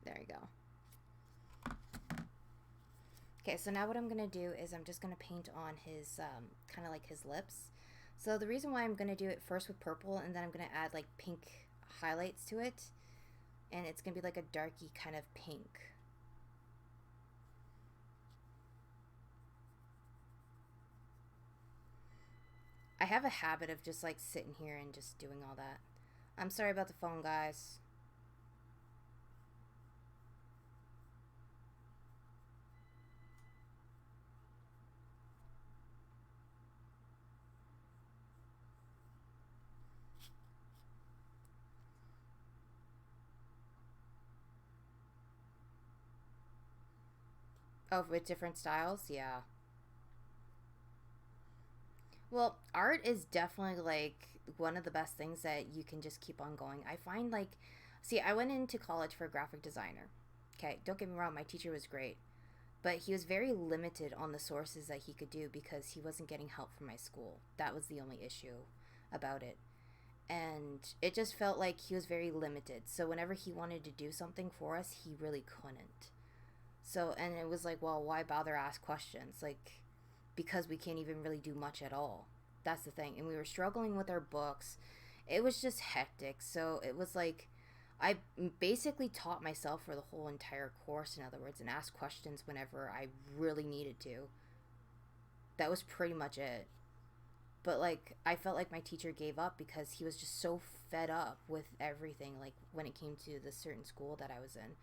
There you go. Okay, so now what I'm going to do is I'm just going to paint on his, kind of like his lips. So the reason why I'm going to do it first with purple and then I'm going to add like pink highlights to it. And it's going to be like a darky kind of pink. I have a habit of just like sitting here and just doing all that. I'm sorry about the phone, guys. Oh, with different styles? Yeah. Well, art is definitely like one of the best things that you can just keep on going. I find like, see, I went into college for a graphic designer. Okay, don't get me wrong, my teacher was great, but he was very limited on the sources that he could do because he wasn't getting help from my school. That was the only issue about it. And it just felt like he was very limited. So whenever he wanted to do something for us, he really couldn't. So, and it was like, well, why bother ask questions? Like, because we can't even really do much at all. That's the thing. And we were struggling with our books. It was just hectic. So it was like, I basically taught myself for the whole entire course, in other words, and asked questions whenever I really needed to. That was pretty much it. But like, I felt like my teacher gave up because he was just so fed up with everything, like when it came to the certain school that I was in.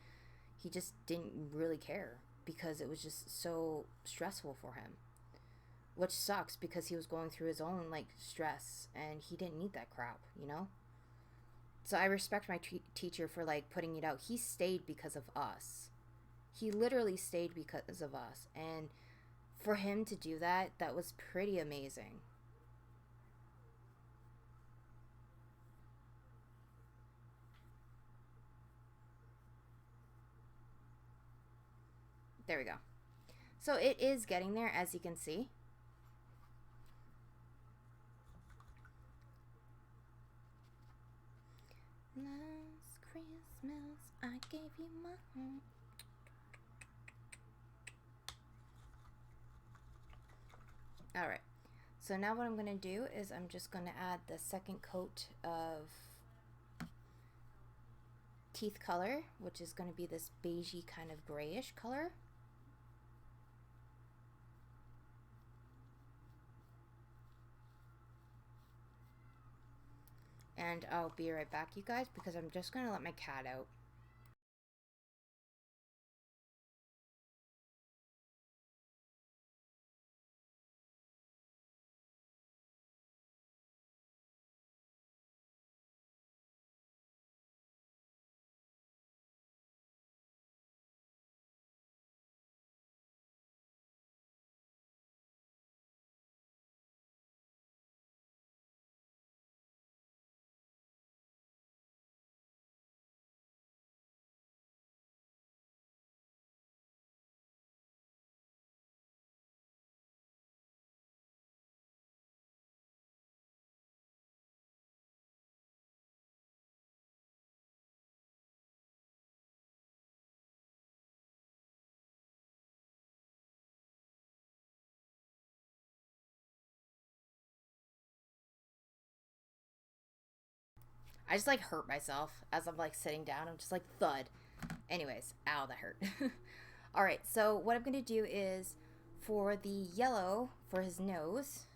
He just didn't really care because it was just so stressful for him, which sucks because he was going through his own like stress and he didn't need that crap, you know. So I respect my teacher for like putting it out. He stayed because of us. He literally stayed because of us, and for him to do that, that was pretty amazing. There we go. So it is getting there, as you can see. Last Christmas, I gave you my heart. Alright, so now what I'm going to do is I'm just going to add the second coat of teeth color, which is going to be this beigey kind of grayish color. And I'll be right back, you guys, because I'm just going to let my cat out. I just like hurt myself as I'm like sitting down. I'm just like thud. Anyways, ow, that hurt. Alright, so what I'm going to do is for the yellow for his nose,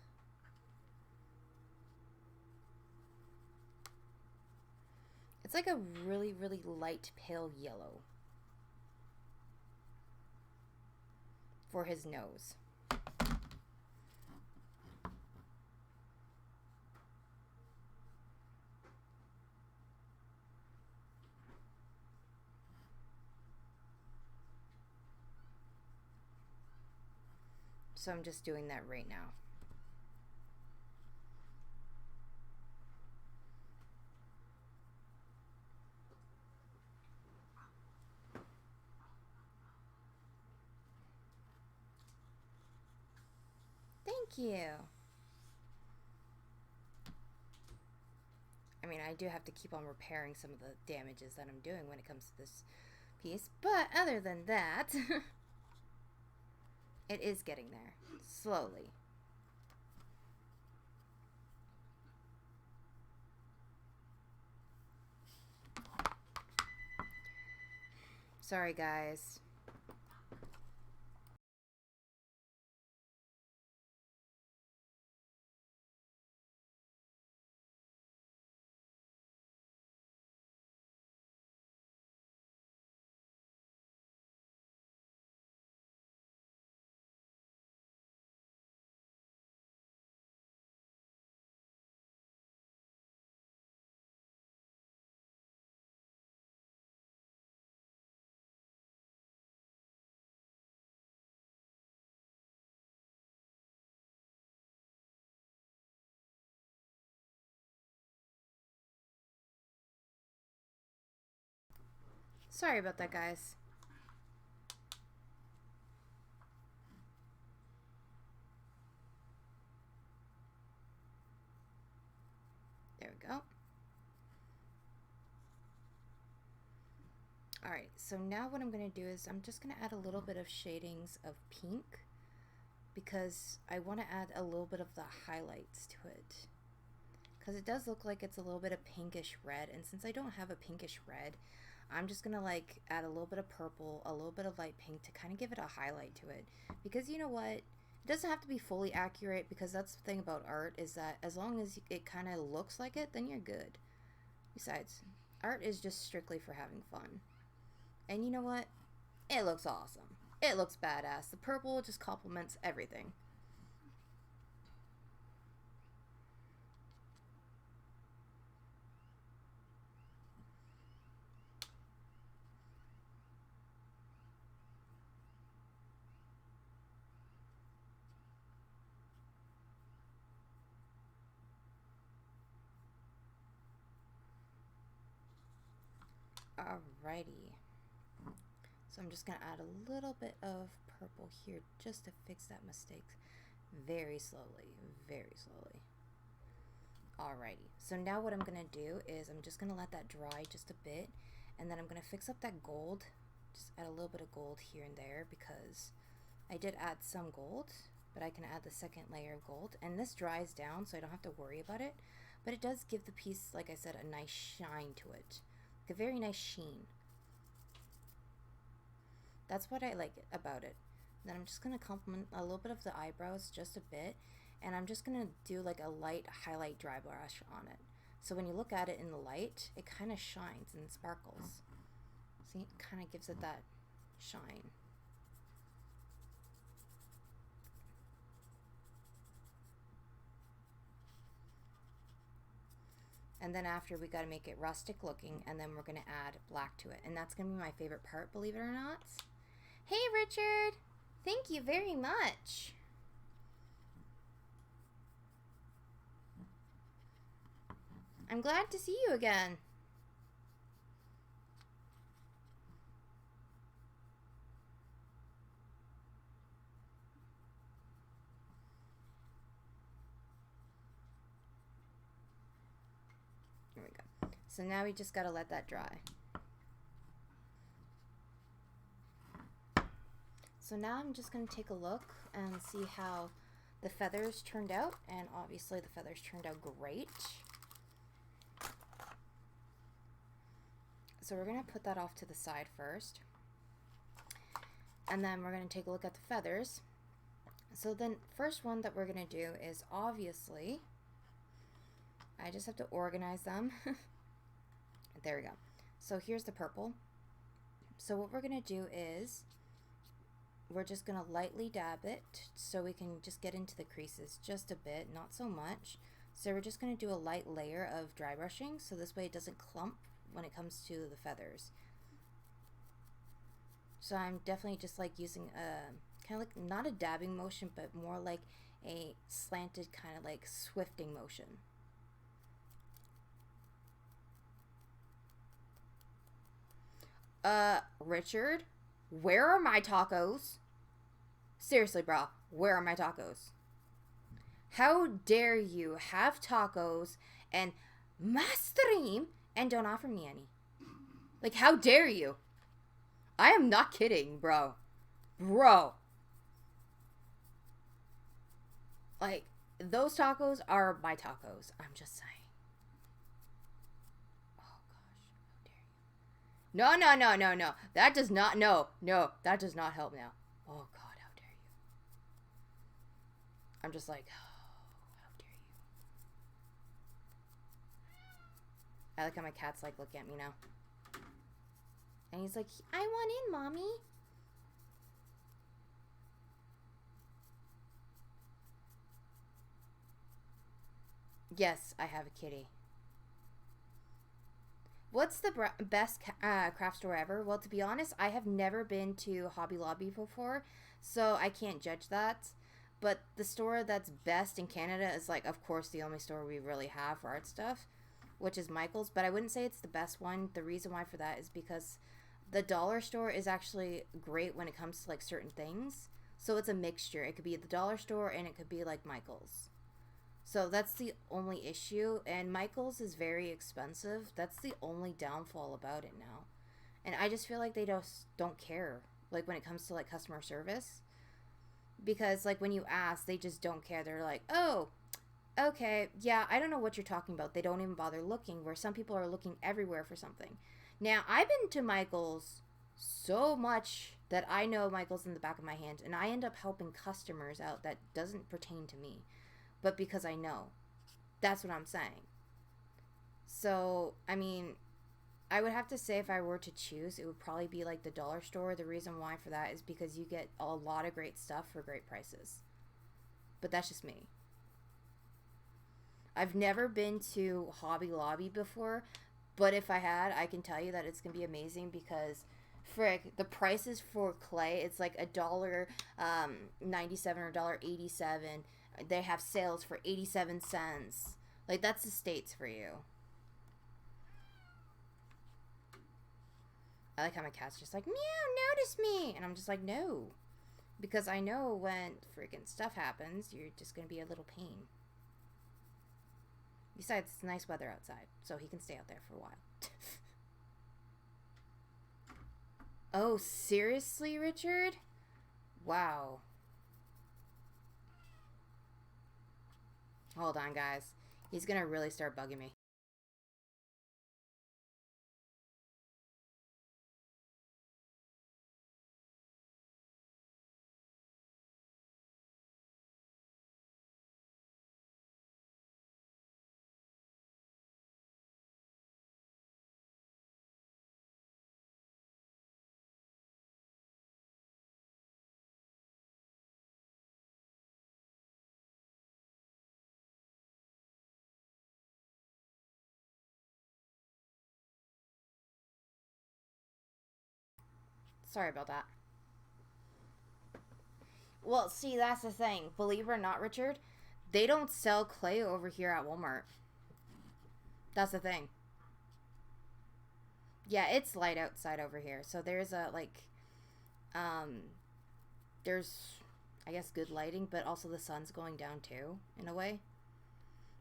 it's like a really, really light pale yellow for his nose. So I'm just doing that right now. Thank you. I mean, I do have to keep on repairing some of the damages that I'm doing when it comes to this piece. But other than that, It is getting there. Slowly. Sorry, guys. Sorry about that, guys. There we go. Alright, so now what I'm going to do is I'm just going to add a little bit of shadings of pink because I want to add a little bit of the highlights to it. Because it does look like it's a little bit of pinkish red, and since I don't have a pinkish red, I'm just going to like add a little bit of purple, a little bit of light pink to kind of give it a highlight to it. Because you know what? It doesn't have to be fully accurate, because that's the thing about art, is that as long as it kind of looks like it, then you're good. Besides, art is just strictly for having fun. And you know what? It looks awesome. It looks badass. The purple just complements everything. Alrighty. So I'm just going to add a little bit of purple here just to fix that mistake. Very slowly, very slowly. Alrighty. So now what I'm going to do is I'm just going to let that dry just a bit. And then I'm going to fix up that gold. Just add a little bit of gold here and there because I did add some gold. But I can add the second layer of gold. And this dries down so I don't have to worry about it. But it does give the piece, like I said, a nice shine to it. Like a very nice sheen. That's what I like about it. Then I'm just going to complement a little bit of the eyebrows just a bit. And I'm just going to do like a light highlight dry brush on it. So when you look at it in the light, it kind of shines and sparkles. See, it kind of gives it that shine. And then after, we got to make it rustic looking, and then we're going to add black to it. And that's going to be my favorite part, believe it or not. Hey, Richard! Thank you very much. I'm glad to see you again. Here we go. So now we just got to let that dry. So now I'm just going to take a look and see how the feathers turned out. And obviously the feathers turned out great. So we're going to put that off to the side first. And then we're going to take a look at the feathers. So then first one that we're going to do is obviously, I just have to organize them. There we go. So here's the purple. So what we're going to do is we're just going to lightly dab it so we can just get into the creases just a bit, not so much. So we're just going to do a light layer of dry brushing so this way it doesn't clump when it comes to the feathers. So I'm definitely just like using a kind of like not a dabbing motion, but more like a slanted kind of like swifting motion. Richard, where are my tacos? Seriously, bro, where are my tacos? How dare you have tacos and my stream and don't offer me any? Like, how dare you? I am not kidding, bro. Bro. Like, those tacos are my tacos. I'm just saying. Oh, gosh. How dare you. No, no, no, no, no. That does not, no, no. That does not help now. Oh, God, how dare you. I'm just like, oh, how dare you. I like how my cat's, like, looking at me now. And he's like, I want in, Mommy. Yes, I have a kitty. What's the best craft store ever? Well, to be honest, I have never been to Hobby Lobby before, so I can't judge that. But the store that's best in Canada is, like, of course, the only store we really have for art stuff, which is Michael's. But I wouldn't say it's the best one. The reason why for that is because the dollar store is actually great when it comes to, like, certain things. So it's a mixture. It could be the dollar store and it could be, like, Michael's. So that's the only issue, and Michael's is very expensive. That's the only downfall about it now. And I just feel like they just don't care, like, when it comes to, like, customer service. Because, like, when you ask, they just don't care. They're like, oh, okay, yeah, I don't know what you're talking about. They don't even bother looking, where some people are looking everywhere for something. Now, I've been to Michael's so much that I know Michael's in the back of my hand, and I end up helping customers out that doesn't pertain to me, but because I know. That's what I'm saying. So, I mean, I would have to say if I were to choose, it would probably be like the dollar store. The reason why for that is because you get a lot of great stuff for great prices. But that's just me. I've never been to Hobby Lobby before, but if I had, I can tell you that it's going to be amazing because frick, the prices for clay, it's like $1.97 or $1.87. They have sales for 87 cents. Like, that's the States for you. I like how my cat's just like, meow, notice me. And I'm just like, no. Because I know when freaking stuff happens, you're just going to be a little pain. Besides, it's nice weather outside, so he can stay out there for a while. Oh, seriously, Richard? Wow. Hold on, guys. He's going to really start bugging me. Sorry about that. Well, see, that's the thing. Believe it or not, Richard, they don't sell clay over here at Walmart. That's the thing. Yeah, it's light outside over here. So there's a, like, um, there's, I guess, good lighting, but also the sun's going down too, in a way.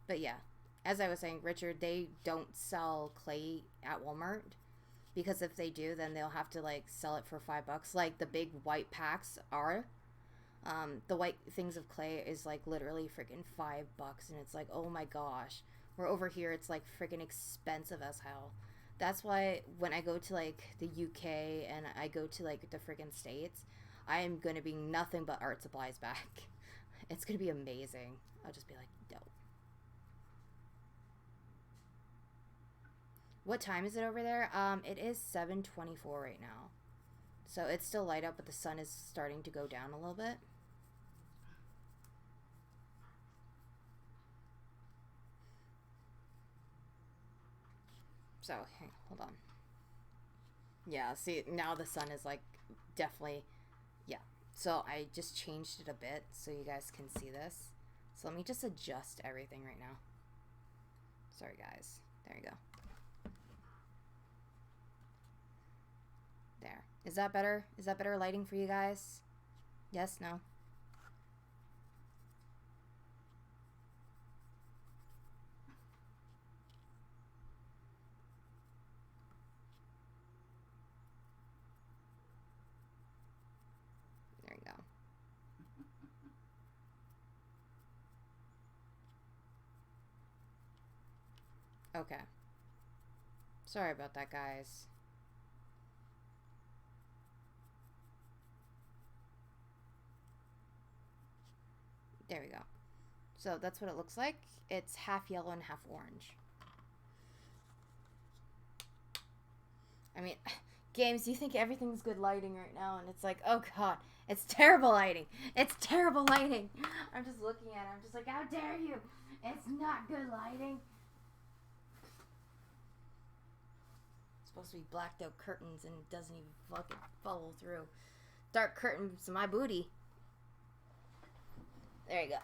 But yeah, as I was saying, Richard, they don't sell clay at Walmart. Because if they do, then they'll have to, like, sell it for $5. Like the big white packs are. The white things of clay is like literally freaking $5, and it's like, oh my gosh. Where over here it's like freaking expensive as hell. That's why when I go to like the UK and I go to like the freaking States, I am gonna be nothing but art supplies back. It's gonna be amazing. I'll just be like, no. What time is it over there? It is 7:24 right now. So it's still light up, but the sun is starting to go down a little bit. So, hey, hold on. Yeah, see, now the sun is like definitely, yeah. So I just changed it a bit so you guys can see this. So let me just adjust everything right now. Sorry, guys. There you go. There. Is that better? Is that better lighting for you guys? Yes? No? There you go. Okay. Sorry about that, guys. There we go. So that's what it looks like. It's half yellow and half orange. I mean, games, you think everything's good lighting right now, and it's like, oh god, it's terrible lighting. It's terrible lighting. I'm just looking at it. I'm just like, how dare you? It's not good lighting. It's supposed to be blacked out curtains, and it doesn't even fucking follow through. Dark curtains, my booty. There you go.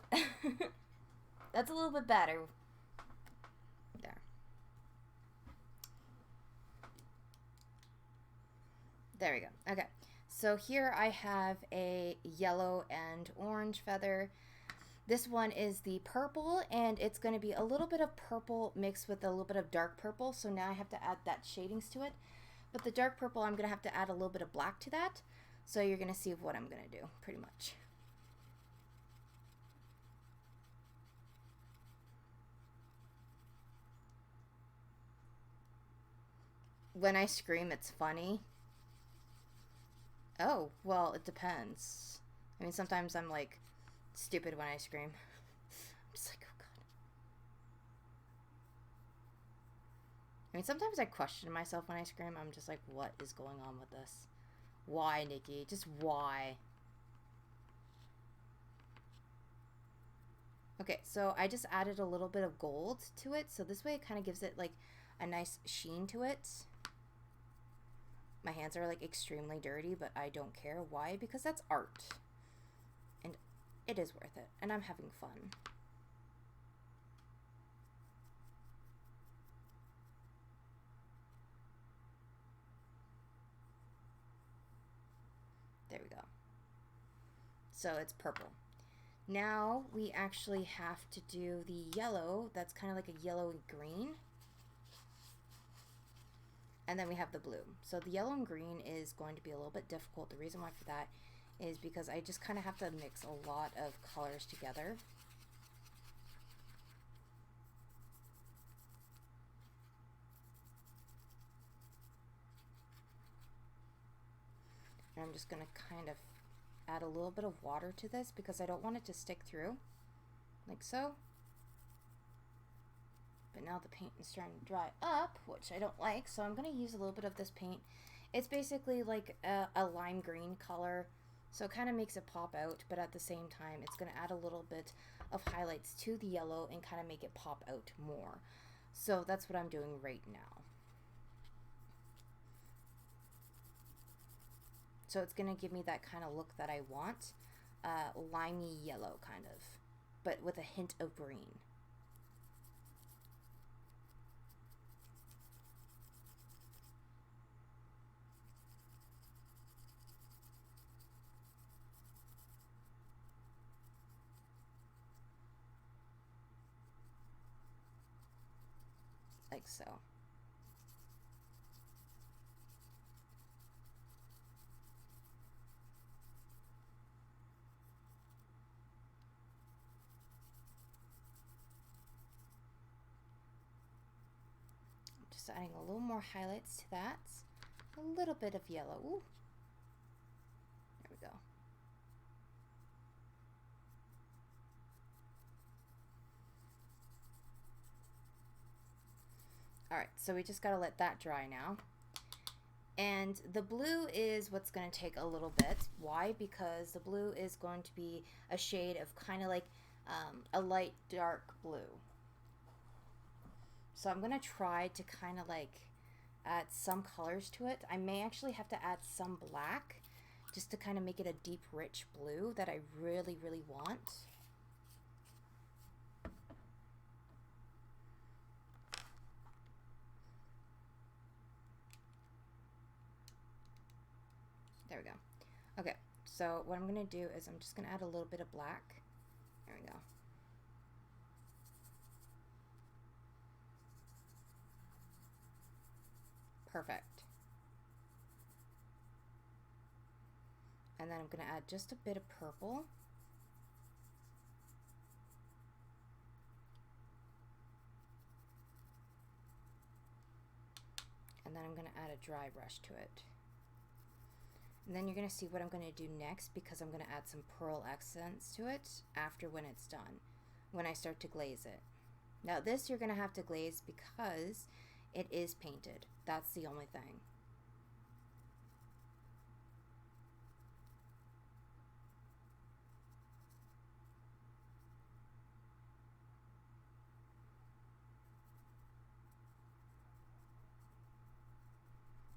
That's a little bit better. There. There we go. Okay. So here I have a yellow and orange feather. This one is the purple, and it's going to be a little bit of purple mixed with a little bit of dark purple. So now I have to add that shadings to it. But the dark purple, I'm going to have to add a little bit of black to that. So you're going to see what I'm going to do, pretty much. When I scream, it's funny. Oh, well, it depends. I mean, sometimes I'm, like, stupid when I scream. I'm just like, oh, God. I mean, sometimes I question myself when I scream. I'm just like, what is going on with this? Why, Nikki? Just why? Okay, so I just added a little bit of gold to it. So this way it kind of gives it, like, a nice sheen to it. My hands are like extremely dirty, but I don't care. Why? Because that's art. And it is worth it. And I'm having fun. There we go. So it's purple. Now we actually have to do the yellow. That's kind of like a yellowy green. And then we have the blue. So the yellow and green is going to be a little bit difficult. The reason why for that is because I just kind of have to mix a lot of colors together. And I'm just going to kind of add a little bit of water to this because I don't want it to stick through, like so. But now the paint is starting to dry up, which I don't like, so I'm going to use a little bit of this paint. It's basically like a lime green color, so it kind of makes it pop out, but at the same time, it's going to add a little bit of highlights to the yellow and kind of make it pop out more. So that's what I'm doing right now. So it's going to give me that kind of look that I want, limey yellow kind of, but with a hint of green. Like so. I'm just adding a little more highlights to that. A little bit of yellow. Ooh. There we go. Alright, so we just got to let that dry now. And the blue is what's going to take a little bit. Why? Because the blue is going to be a shade of kind of like a light dark blue. So I'm going to try to kind of like add some colors to it. I may actually have to add some black just to kind of make it a deep rich blue that I really, really want. There we go. Okay, so what I'm going to do is I'm just going to add a little bit of black. There we go. Perfect. And then I'm going to add just a bit of purple. And then I'm going to add a dry brush to it. And then you're going to see what I'm going to do next, because I'm going to add some pearl accents to it after when it's done, when I start to glaze it. Now this you're going to have to glaze because it is painted. That's the only thing.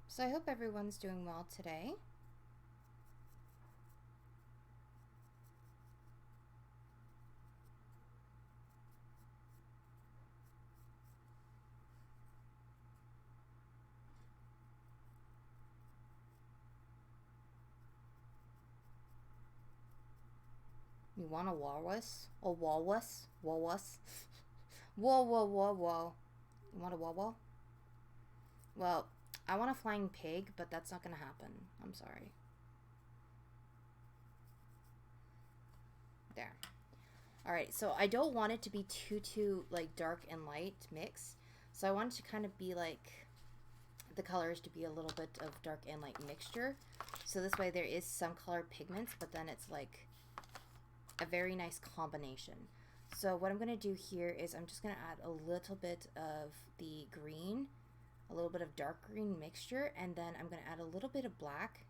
So I hope everyone's doing well today. You want a walrus? A walrus? Walrus? Whoa, whoa, whoa, whoa. You want a whoa? Well, I want a flying pig, but that's not gonna happen. I'm sorry. There. Alright, so I don't want it to be too like dark and light mix. So I want it to kind of be like the colors to be a little bit of dark and light mixture. So this way there is some color pigments, but then it's like a very nice combination. So what I'm going to do here is I'm just going to add a little bit of the green, a little bit of dark green mixture, and then I'm going to add a little bit of black,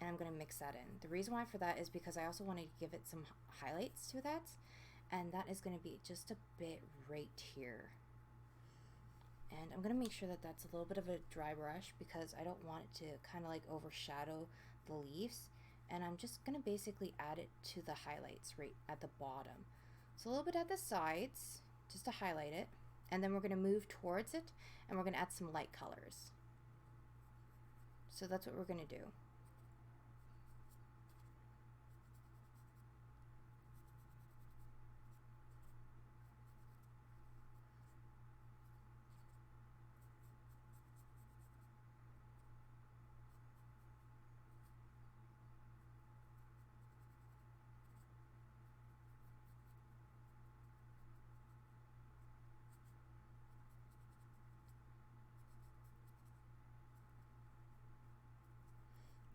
and I'm going to mix that in. The reason why for that is because I also want to give it some highlights to that, and that is going to be just a bit right here. And I'm going to make sure that that's a little bit of a dry brush because I don't want it to kind of like overshadow the leaves. And I'm just going to basically add it to the highlights right at the bottom. So a little bit at the sides, just to highlight it. And then we're going to move towards it, and we're going to add some light colors. So that's what we're going to do.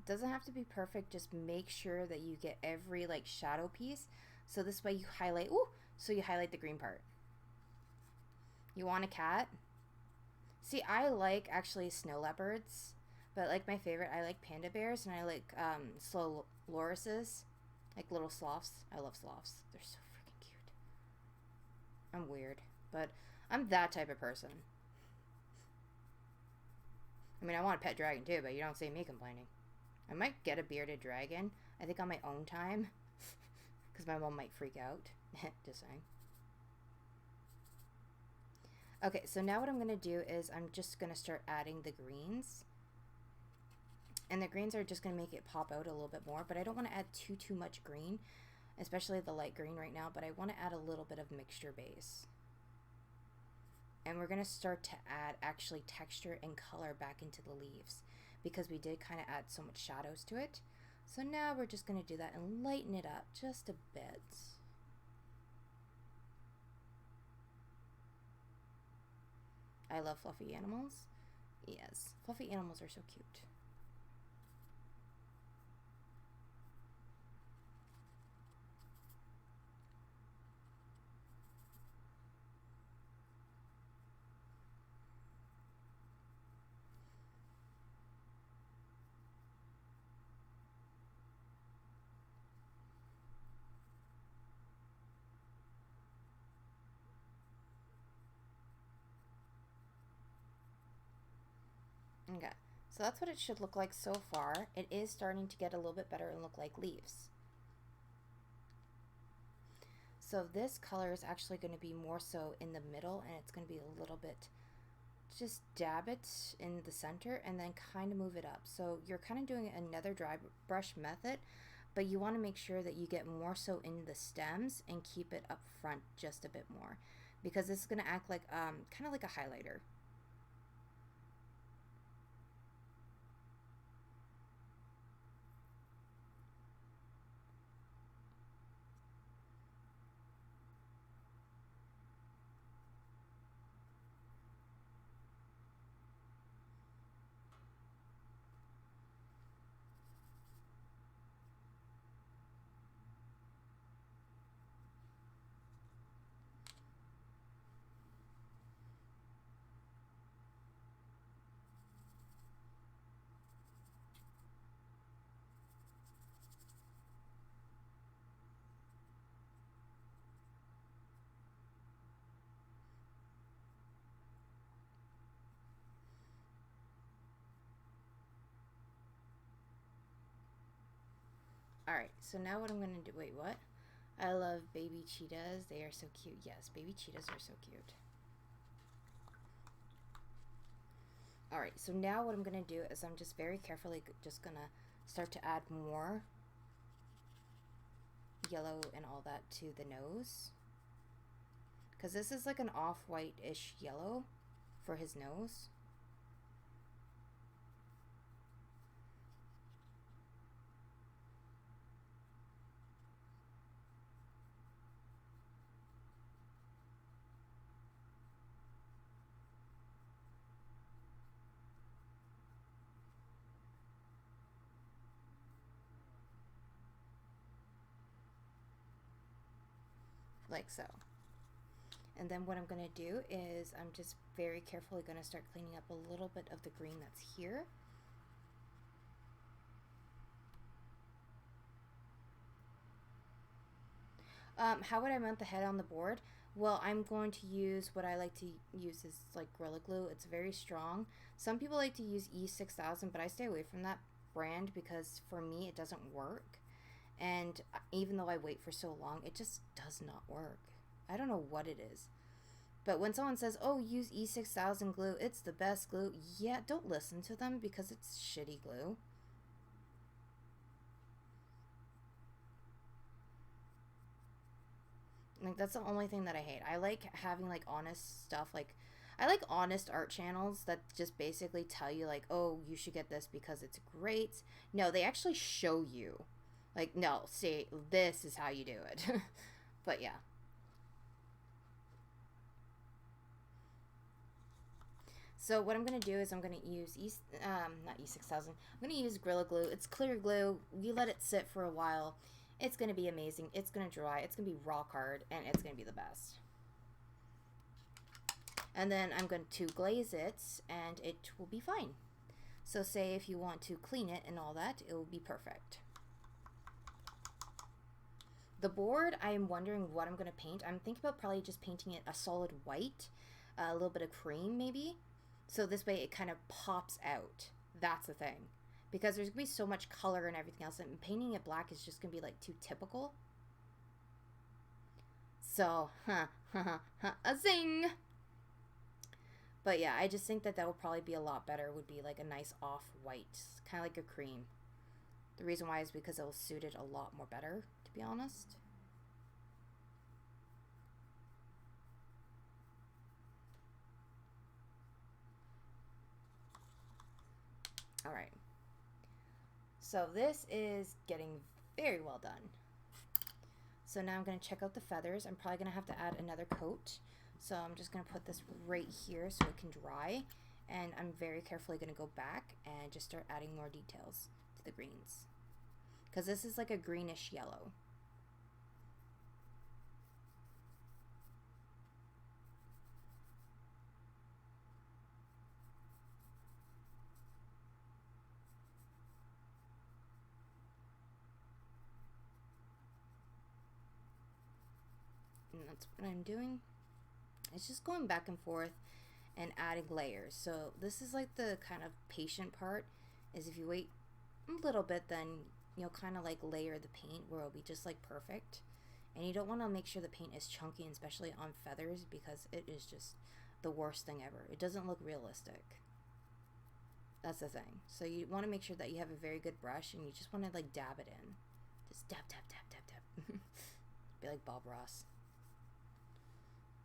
Doesn't have to be perfect, just make sure that you get every like shadow piece, so this way you highlight, so you highlight the green part. You want a cat? See, I like actually snow leopards, but like my favorite, I like panda bears, and I like slow lorises, like little sloths. I love sloths. They're so freaking cute. I'm weird, but I'm that type of person. I mean, I want a pet dragon too, but you don't see me complaining. I might get a bearded dragon, I think on my own time, because my mom might freak out. Just saying. Okay, so now what I'm going to do is I'm just going to start adding the greens. And the greens are just going to make it pop out a little bit more, but I don't want to add too much green, especially the light green right now, but I want to add a little bit of mixture base. And we're going to start to add actually texture and color back into the leaves, because we did kind of add so much shadows to it. So now we're just going to do that and lighten it up just a bit. I love fluffy animals. Yes, fluffy animals are so cute. Okay, so that's what it should look like so far. It is starting to get a little bit better and look like leaves. So this color is actually going to be more so in the middle, and it's going to be a little bit, just dab it in the center and then kind of move it up. So you're kind of doing another dry brush method, but you want to make sure that you get more so in the stems and keep it up front just a bit more, because this is going to act like kind of like a highlighter. Alright, so now what I'm going to do... Wait, what? I love baby cheetahs. They are so cute. Yes, baby cheetahs are so cute. Alright, so now what I'm going to do is I'm just very carefully just going to start to add more yellow and all that to the nose. Because this is like an off-white-ish yellow for his nose. Like so. And then what I'm going to do is I'm just very carefully going to start cleaning up a little bit of the green that's here. How would I mount the head on the board? Well, I'm going to use what I like to use is like Gorilla Glue. It's very strong. Some people like to use E6000, but I stay away from that brand because for me it doesn't work. And even though I wait for so long, it just does not work. I don't know what it is. But when someone says, oh, use E6000 glue, it's the best glue. Yeah, don't listen to them because it's shitty glue. Like, that's the only thing that I hate. I like having, like, honest stuff. Like, I like honest art channels that just basically tell you, like, oh, you should get this because it's great. No, they actually show you. Like, no, see, this is how you do it. But, yeah. So what I'm going to do is I'm going to use, not E6000, I'm going to use Gorilla Glue. It's clear glue. You let it sit for a while. It's going to be amazing. It's going to dry. It's going to be rock hard, and it's going to be the best. And then I'm going to glaze it, and it will be fine. So say if you want to clean it and all that, it will be perfect. The board, I'm wondering what I'm going to paint. I'm thinking about probably just painting it a solid white, a little bit of cream maybe. So this way it kind of pops out. That's the thing. Because there's going to be so much color and everything else, and painting it black is just going to be like too typical. So, a zing! But yeah, I just think that would probably be a lot better, would be like a nice off-white, kind of like a cream. The reason why is because it will suit it a lot more better, to be honest. Alright. So this is getting very well done. So now I'm going to check out the feathers. I'm probably going to have to add another coat. So I'm just going to put this right here so it can dry. And I'm very carefully going to go back and just start adding more details to the greens. Because this is like a greenish yellow. And that's what I'm doing. It's just going back and forth and adding layers. So this is like the kind of patient part, is if you wait a little bit, then you'll kind of like layer the paint where it'll be just like perfect. And you don't want to make sure the paint is chunky, and especially on feathers, because it is just the worst thing ever. It doesn't look realistic. That's the thing. So you want to make sure that you have a very good brush, and you just want to like dab it in. Just dab, dab, dab, dab, dab. Be like Bob Ross.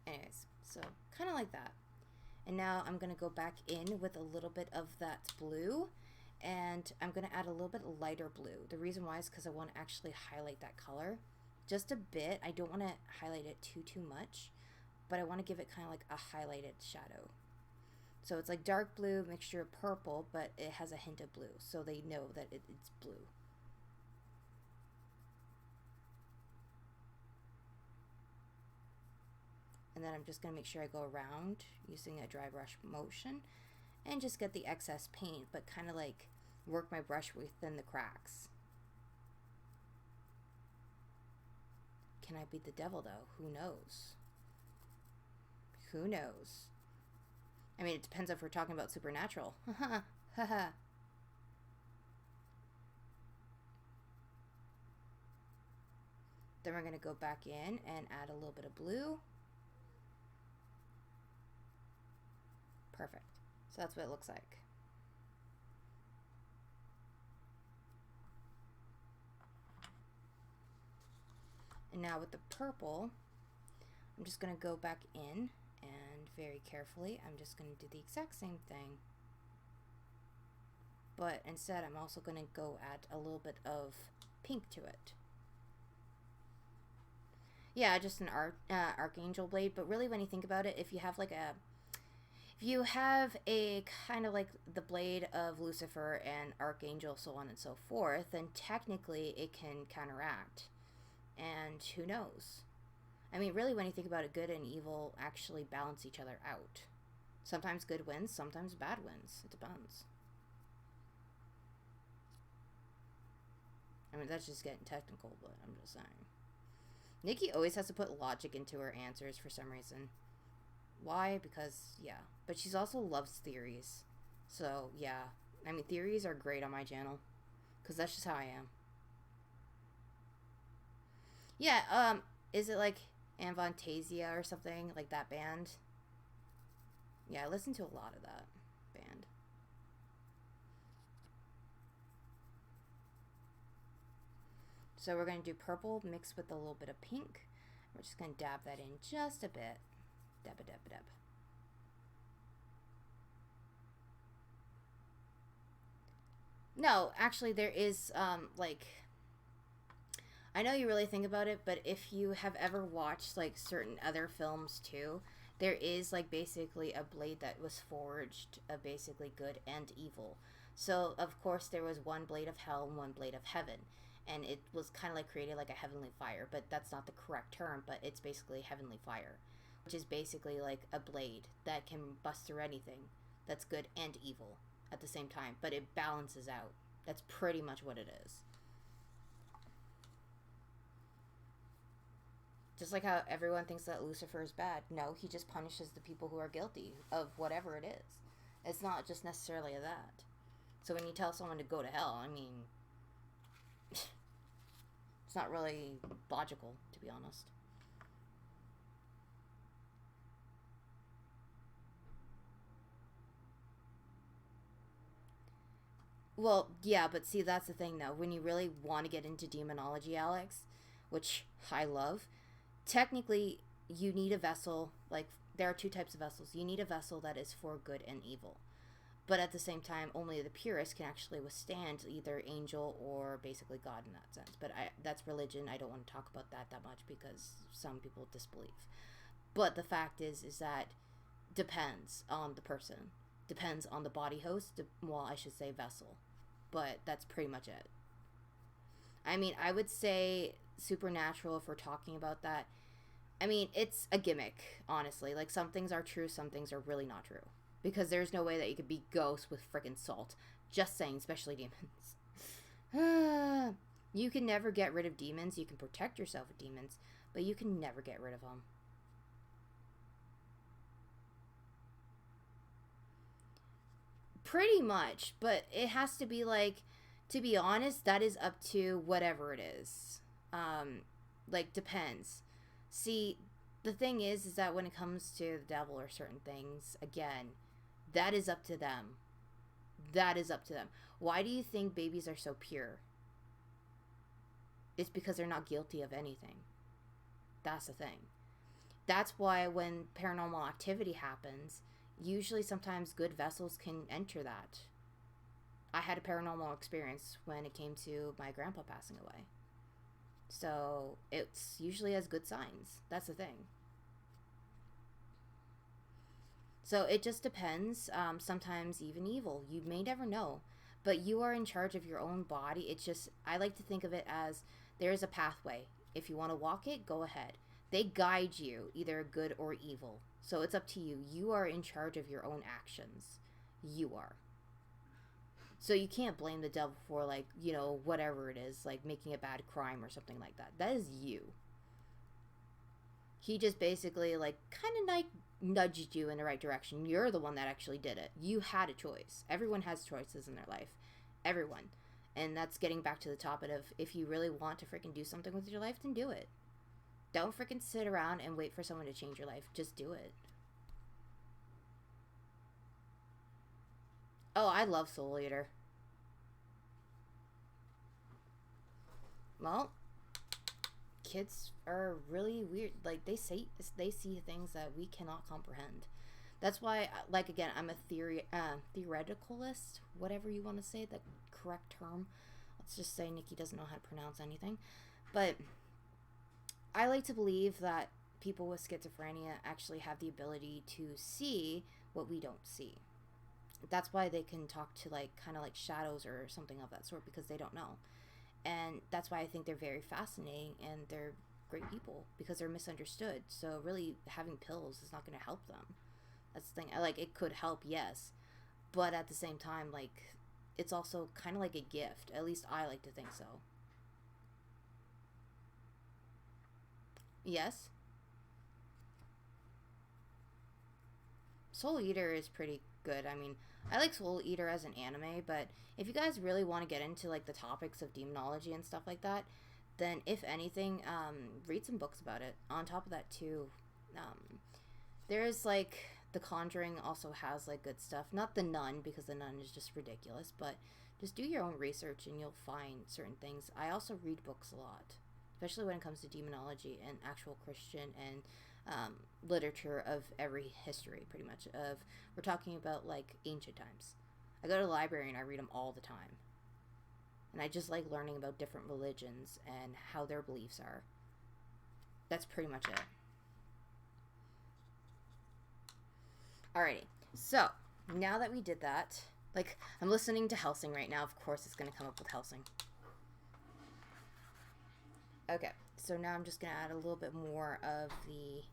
Anyways, so kind of like that. And now I'm going to go back in with a little bit of that blue, and I'm going to add a little bit lighter blue. The reason why is because I want to actually highlight that color just a bit. I don't want to highlight it too much, but I want to give it kind of like a highlighted shadow. So it's like dark blue, mixture of purple, but it has a hint of blue, so they know that it's blue. And then I'm just going to make sure I go around using a dry brush motion and just get the excess paint, but kind of like work my brush within the cracks. Can I beat the devil though? Who knows? Who knows? I mean, it depends if we're talking about supernatural. Haha. Then we're going to go back in and add a little bit of blue. Perfect. So that's what it looks like. And now with the purple, I'm just going to go back in and very carefully, I'm just going to do the exact same thing. But instead, I'm also going to go add a little bit of pink to it. Yeah, just an archangel blade. But really, when you think about it, if you have a kind of like the blade of Lucifer and archangel, so on and so forth, then technically it can counteract. And who knows? I mean, really, when you think about it, good and evil actually balance each other out. Sometimes good wins, sometimes bad wins. It depends. I mean, that's just getting technical, but I'm just saying. Nikki always has to put logic into her answers for some reason. Why? Because, yeah. But she also loves theories. So, yeah. I mean, theories are great on my channel. Because that's just how I am. Yeah, is it like Avantasia or something? Like that band? Yeah, I listen to a lot of that band. So we're going to do purple mixed with a little bit of pink. We're just going to dab that in just a bit. Dab, dab, dab. No, actually there is, like, I know you really think about it, but if you have ever watched, like, certain other films, too, there is, like, basically a blade that was forged of basically good and evil. So, of course, there was one blade of hell and one blade of heaven. And it was kind of like created like a heavenly fire, but that's not the correct term, but it's basically heavenly fire, which is basically like a blade that can bust through anything that's good and evil at the same time, but it balances out. That's pretty much what it is. Just like how everyone thinks that Lucifer is bad. No, he just punishes the people who are guilty of whatever it is. It's not just necessarily that. So when you tell someone to go to hell, I mean, it's not really logical, to be honest. Well, yeah, but see, that's the thing, though. When you really want to get into demonology, Alex, which I love, technically, you need a vessel. Like, there are two types of vessels. You need a vessel that is for good and evil. But at the same time, only the purest can actually withstand either angel or basically God in that sense. But that's religion. I don't want to talk about that much because some people disbelieve. But the fact is that depends on the person. Depends on the body host. Well, I should say vessel. But that's pretty much it. I mean, I would say supernatural if we're talking about that. I mean, it's a gimmick, honestly. Like, some things are true, some things are really not true. Because there's no way that you could be ghosts with frickin' salt. Just saying, especially demons. You can never get rid of demons. You can protect yourself with demons. But you can never get rid of them. Pretty much. But it has to be like, to be honest, that is up to whatever it is. Like, depends. See, the thing is that when it comes to the devil or certain things, again, that is up to them. That is up to them. Why do you think babies are so pure? It's because they're not guilty of anything. That's the thing. That's why when paranormal activity happens, usually sometimes good vessels can enter that. I had a paranormal experience when it came to my grandpa passing away. So it's usually has good signs. That's the thing. So it just depends. Sometimes even evil. You may never know. But you are in charge of your own body. It's just, I like to think of it as there's a pathway. If you want to walk it, go ahead. They guide you, either good or evil. So it's up to you. You are in charge of your own actions. You are. So you can't blame the devil for, like, you know, whatever it is, like making a bad crime or something like that. That is you. He just basically, like, kind of like nudged you in the right direction. You're the one that actually did it. You had a choice. Everyone has choices in their life. Everyone. And that's getting back to the topic of, if you really want to freaking do something with your life, then do it. Don't freaking sit around and wait for someone to change your life. Just do it. Oh, I love Soul Eater. Well, kids are really weird. Like, they see things that we cannot comprehend. That's why, like, again, I'm a theoreticalist, whatever you want to say, the correct term. Let's just say Nikki doesn't know how to pronounce anything. But I like to believe that people with schizophrenia actually have the ability to see what we don't see. That's why they can talk to, like, kind of like shadows or something of that sort, because they don't know. And that's why I think they're very fascinating, and they're great people, because they're misunderstood. So really, having pills is not going to help them. That's the thing. Like, it could help, yes, but at the same time, like, it's also kind of like a gift. At least I like to think so. Yes? Soul Eater is pretty good. I mean, I like Soul Eater as an anime, but if you guys really want to get into, like, the topics of demonology and stuff like that, then if anything, read some books about it. On top of that, too, there's, like, The Conjuring also has, like, good stuff. Not The Nun, because The Nun is just ridiculous, but just do your own research and you'll find certain things. I also read books a lot, especially when it comes to demonology and actual Christian and literature of every history, pretty much. We're talking about, like, ancient times. I go to the library and I read them all the time. And I just like learning about different religions and how their beliefs are. That's pretty much it. Alrighty, so now that we did that, like, I'm listening to Helsing right now. Of course it's going to come up with Helsing. Okay, so now I'm just going to add a little bit more of the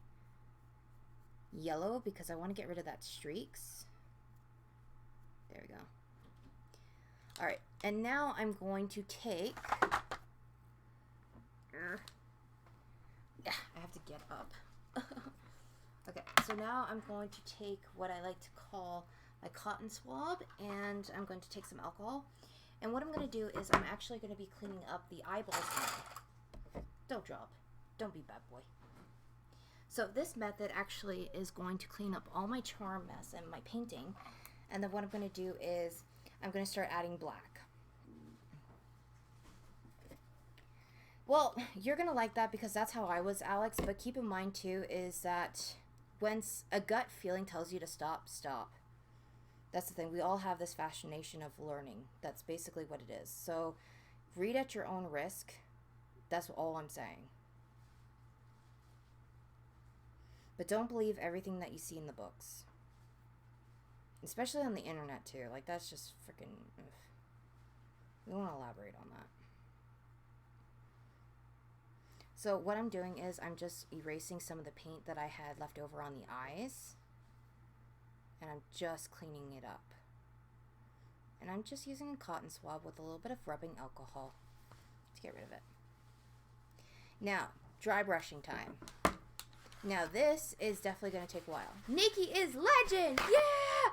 yellow because I want to get rid of that streaks. There we go. Alright, and now I'm going to take... Yeah, I have to get up. Okay, so now I'm going to take what I like to call my cotton swab, and I'm going to take some alcohol. And what I'm going to do is I'm actually going to be cleaning up the eyeballs now. Don't drop. Don't be bad boy. So this method actually is going to clean up all my charm mess and my painting. And then what I'm going to do is I'm going to start adding black. Well, you're going to like that because that's how I was, Alex. But keep in mind, too, is that when a gut feeling tells you to stop, stop. That's the thing. We all have this fascination of learning. That's basically what it is. So read at your own risk. That's all I'm saying. But don't believe everything that you see in the books. Especially on the internet, too. Like, that's just freaking... We won't elaborate on that. So what I'm doing is I'm just erasing some of the paint that I had left over on the eyes. And I'm just cleaning it up. And I'm just using a cotton swab with a little bit of rubbing alcohol to get rid of it. Now, dry brushing time. Now this is definitely going to take a while. Nikki is legend! Yeah!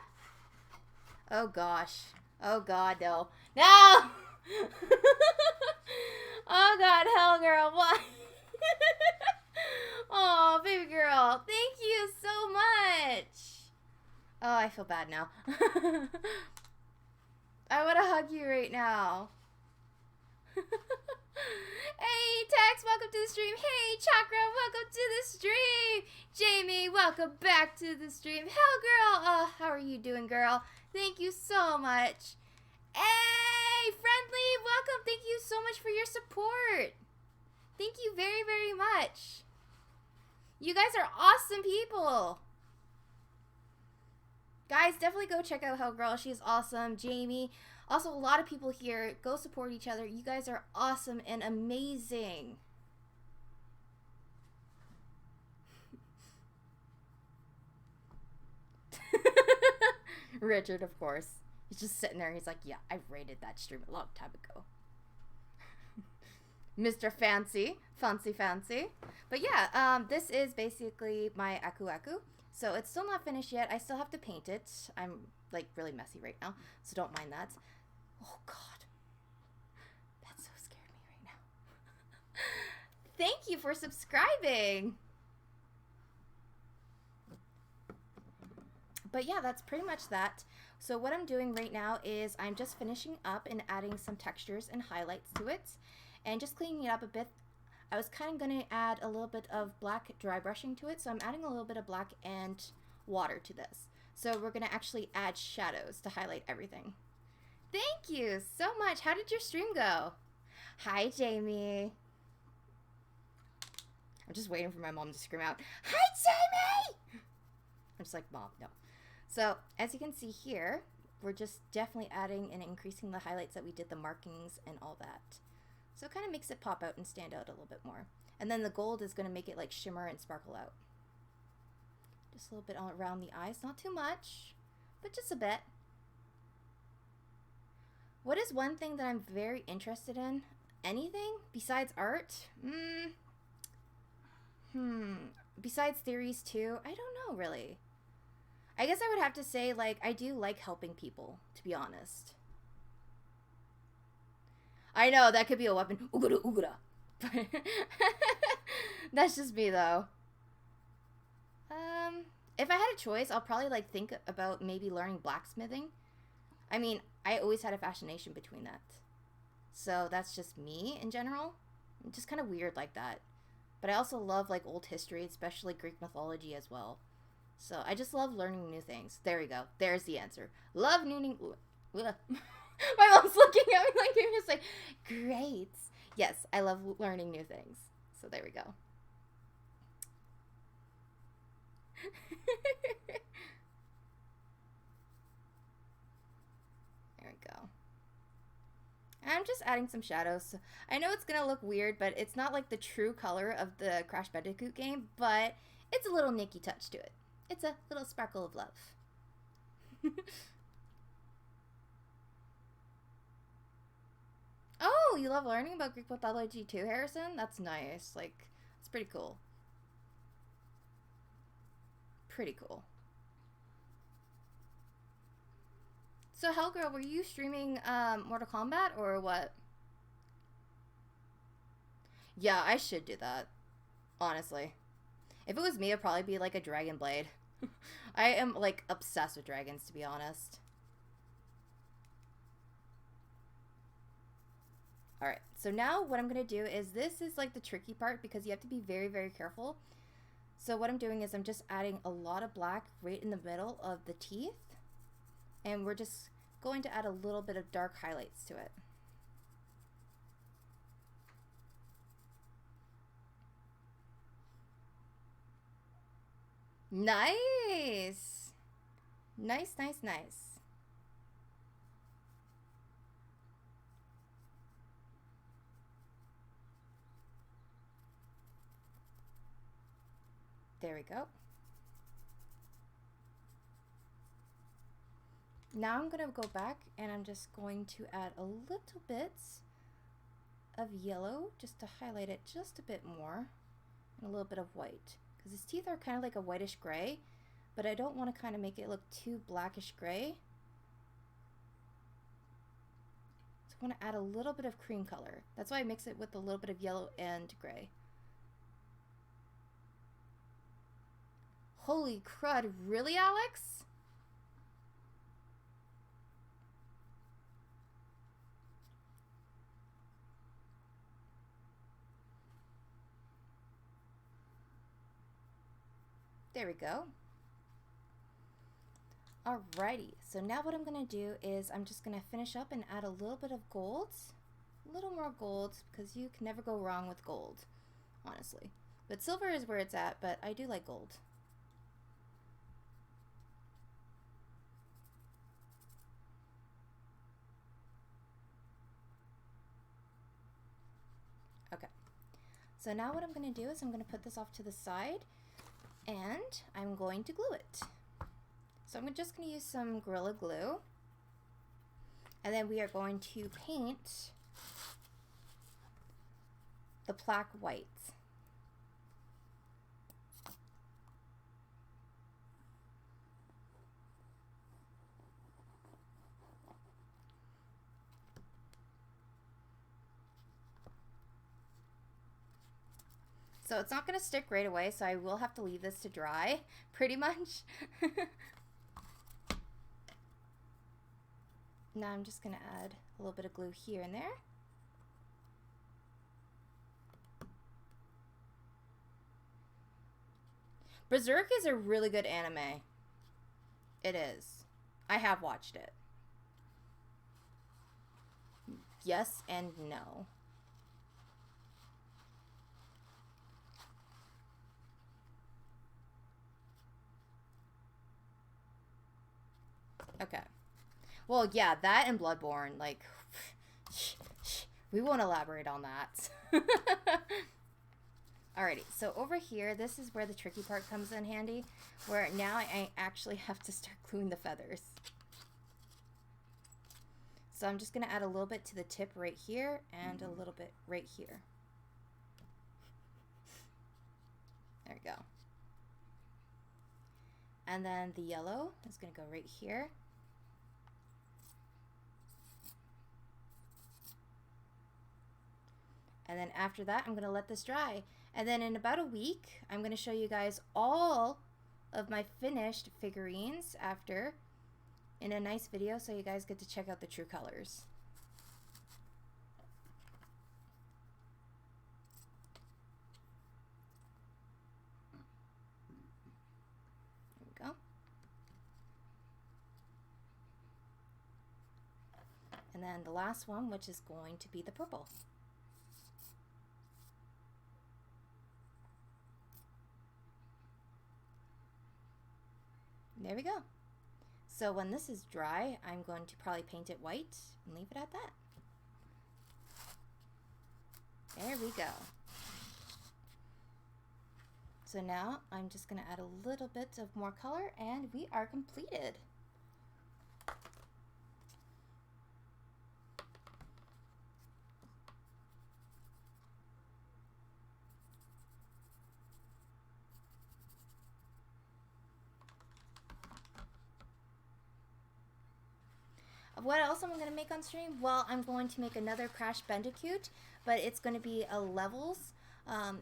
Oh gosh. Oh god, no. No! Oh god, hell girl, what? Oh, baby girl, thank you so much. Oh, I feel bad now. I want to hug you right now. Hey, Tex, welcome to the stream. Hey, Chakra, welcome to the stream. Jamie, welcome back to the stream. Hell, girl. Oh, how are you doing, girl? Thank you so much. Hey, Friendly, welcome. Thank you so much for your support. Thank you very, very much. You guys are awesome people. Guys, definitely go check out Hell Girl. She's awesome. Jamie. Also, a lot of people here. Go support each other. You guys are awesome and amazing. Richard, of course. He's just sitting there. He's like, yeah, I rated that stream a long time ago. Mr. Fancy. Fancy. But yeah, this is basically my Aku Aku. So it's still not finished yet. I still have to paint it. I'm, like, really messy right now, so don't mind that. Oh, God. Thank you for subscribing. But yeah, that's pretty much that. So what I'm doing right now is I'm just finishing up and adding some textures and highlights to it and just cleaning it up a bit. I was kind of going to add a little bit of black dry brushing to it, so I'm adding a little bit of black and water to this. So we're going to actually add shadows to highlight everything. Thank you so much. How did your stream go? Hi, Jamie. I'm just waiting for my mom to scream out, "Hi, Jamie!" I'm just like, Mom, no. So as you can see here, we're just definitely adding and increasing the highlights that we did, the markings and all that. So it kind of makes it pop out and stand out a little bit more. And then the gold is going to make it like shimmer and sparkle out. Just a little bit around the eyes, not too much, but just a bit. What is one thing that I'm very interested in? Anything besides art? Besides theories too? I don't know really. I guess I would have to say, like, I do like helping people, to be honest. I know, that could be a weapon. Ugura, ugura. That's just me, though. If I had a choice, I'll probably, like, think about maybe learning blacksmithing. I mean, I always had a fascination between that. So that's just me in general. I'm just kind of weird like that. But I also love, like, old history, especially Greek mythology as well. So I just love learning new things. There we go. There's the answer. Love learning. My mom's looking at me like I'm just like, great. Yes, I love learning new things. So there we go. There we go. I'm just adding some shadows. I know it's going to look weird, but it's not like the true color of the Crash Bandicoot game, but it's a little Nicky touch to it. It's a little sparkle of love. Oh, you love learning about Greek mythology too, Harrison? That's nice. Like, it's pretty cool. Pretty cool. So, Hellgirl, were you streaming Mortal Kombat or what? Yeah, I should do that. Honestly. If it was me, it'd probably be like a Dragon Blade. I am like obsessed with dragons, to be honest. Alright, so now what I'm going to do is, this is like the tricky part because you have to be very, very careful. So what I'm doing is I'm just adding a lot of black right in the middle of the teeth. And we're just going to add a little bit of dark highlights to it. Nice! Nice, nice, nice. There we go. Now I'm going to go back and I'm just going to add a little bit of yellow just to highlight it just a bit more, and a little bit of white. Because his teeth are kind of like a whitish gray, but I don't want to kind of make it look too blackish gray. So I want to add a little bit of cream color. That's why I mix it with a little bit of yellow and gray. Holy crud, really, Alex? There we go. Alrighty, so now what I'm going to do is I'm just going to finish up and add a little bit of gold. A little more gold, because you can never go wrong with gold, honestly. But silver is where it's at, but I do like gold. Okay, so now what I'm going to do is I'm going to put this off to the side, and I'm going to glue it. So I'm just going to use some Gorilla Glue, and then we are going to paint the plaque white. So it's not going to stick right away, so I will have to leave this to dry, pretty much. Now I'm just going to add a little bit of glue here and there. Berserk is a really good anime. It is. I have watched it. Yes and no. Okay. Well, yeah, that and Bloodborne, like, we won't elaborate on that. Alrighty, so over here, this is where the tricky part comes in handy, where now I actually have to start gluing the feathers. So I'm just going to add a little bit to the tip right here and a little bit right here. There we go. And then the yellow is going to go right here. And then after that, I'm going to let this dry. And then in about a week, I'm going to show you guys all of my finished figurines after in a nice video, so you guys get to check out the true colors. There we go. And then the last one, which is going to be the purple. There we go. So when this is dry, I'm going to probably paint it white and leave it at that. There we go. So now I'm just going to add a little bit of more color and we are completed. What else am I going to make on stream? Well, I'm going to make another Crash Bandicoot, but it's going to be a levels.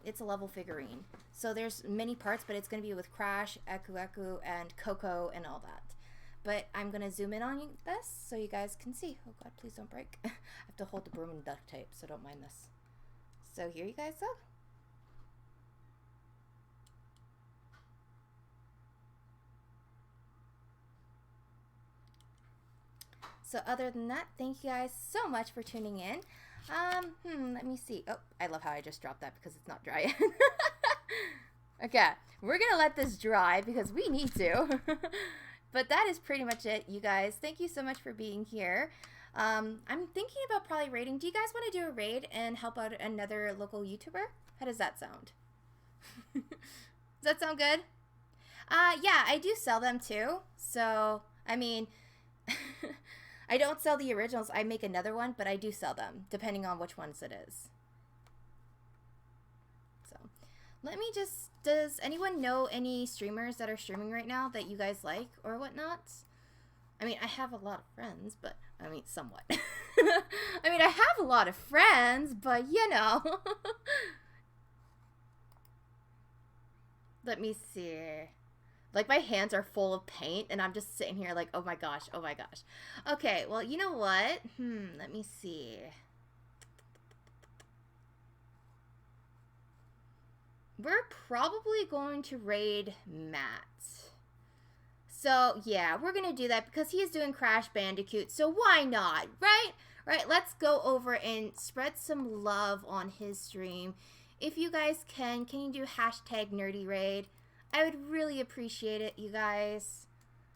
It's a level figurine. So there's many parts, but it's going to be with Crash, Aku Aku, and Coco, and all that. But I'm going to zoom in on this so you guys can see. Oh God, please don't break. I have to hold the broom and duct tape, so don't mind this. So here you guys go. So other than that, thank you guys so much for tuning in. Let me see. Oh, I love how I just dropped that because it's not dry yet. Okay, we're gonna let this dry because we need to. But that is pretty much it, you guys. Thank you so much for being here. I'm thinking about probably raiding. Do you guys want to do a raid and help out another local YouTuber? How does that sound? Does that sound good? Yeah, I do sell them too. So, I mean... I don't sell the originals. I make another one, but I do sell them, depending on which ones it is. So, let me just... Does anyone know any streamers that are streaming right now that you guys like or whatnot? I mean, I have a lot of friends, but... I mean, somewhat. I mean, I have a lot of friends, but, you know. Let me see... Like, my hands are full of paint, and I'm just sitting here like, oh my gosh, oh my gosh. Okay, well, you know what? Let me see. We're probably going to raid Matt. So, yeah, we're going to do that because he's doing Crash Bandicoot, so why not, right? Right, let's go over and spread some love on his stream. If you guys can you do #NerdyRaid? I would really appreciate it, you guys.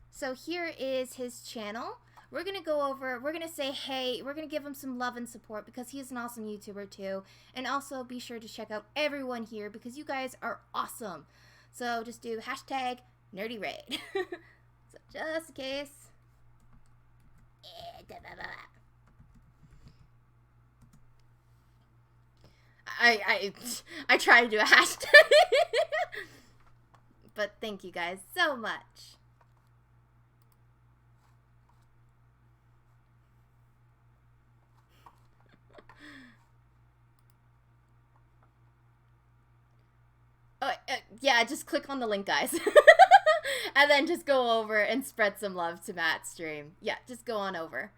So here is his channel. We're going to go over, we're going to say hey, we're going to give him some love and support because he's an awesome YouTuber too. And also be sure to check out everyone here because you guys are awesome. So just do #NerdyRaid. So just in case. I try to do a hashtag. But thank you guys so much. Yeah, just click on the link, guys. And then just go over and spread some love to Matt's stream. Yeah, just go on over.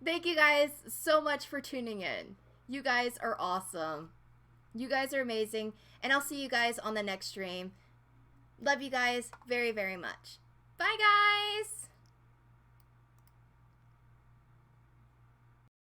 Thank you guys so much for tuning in. You guys are awesome. You guys are amazing. And I'll see you guys on the next stream. Love you guys very, very much. Bye, guys.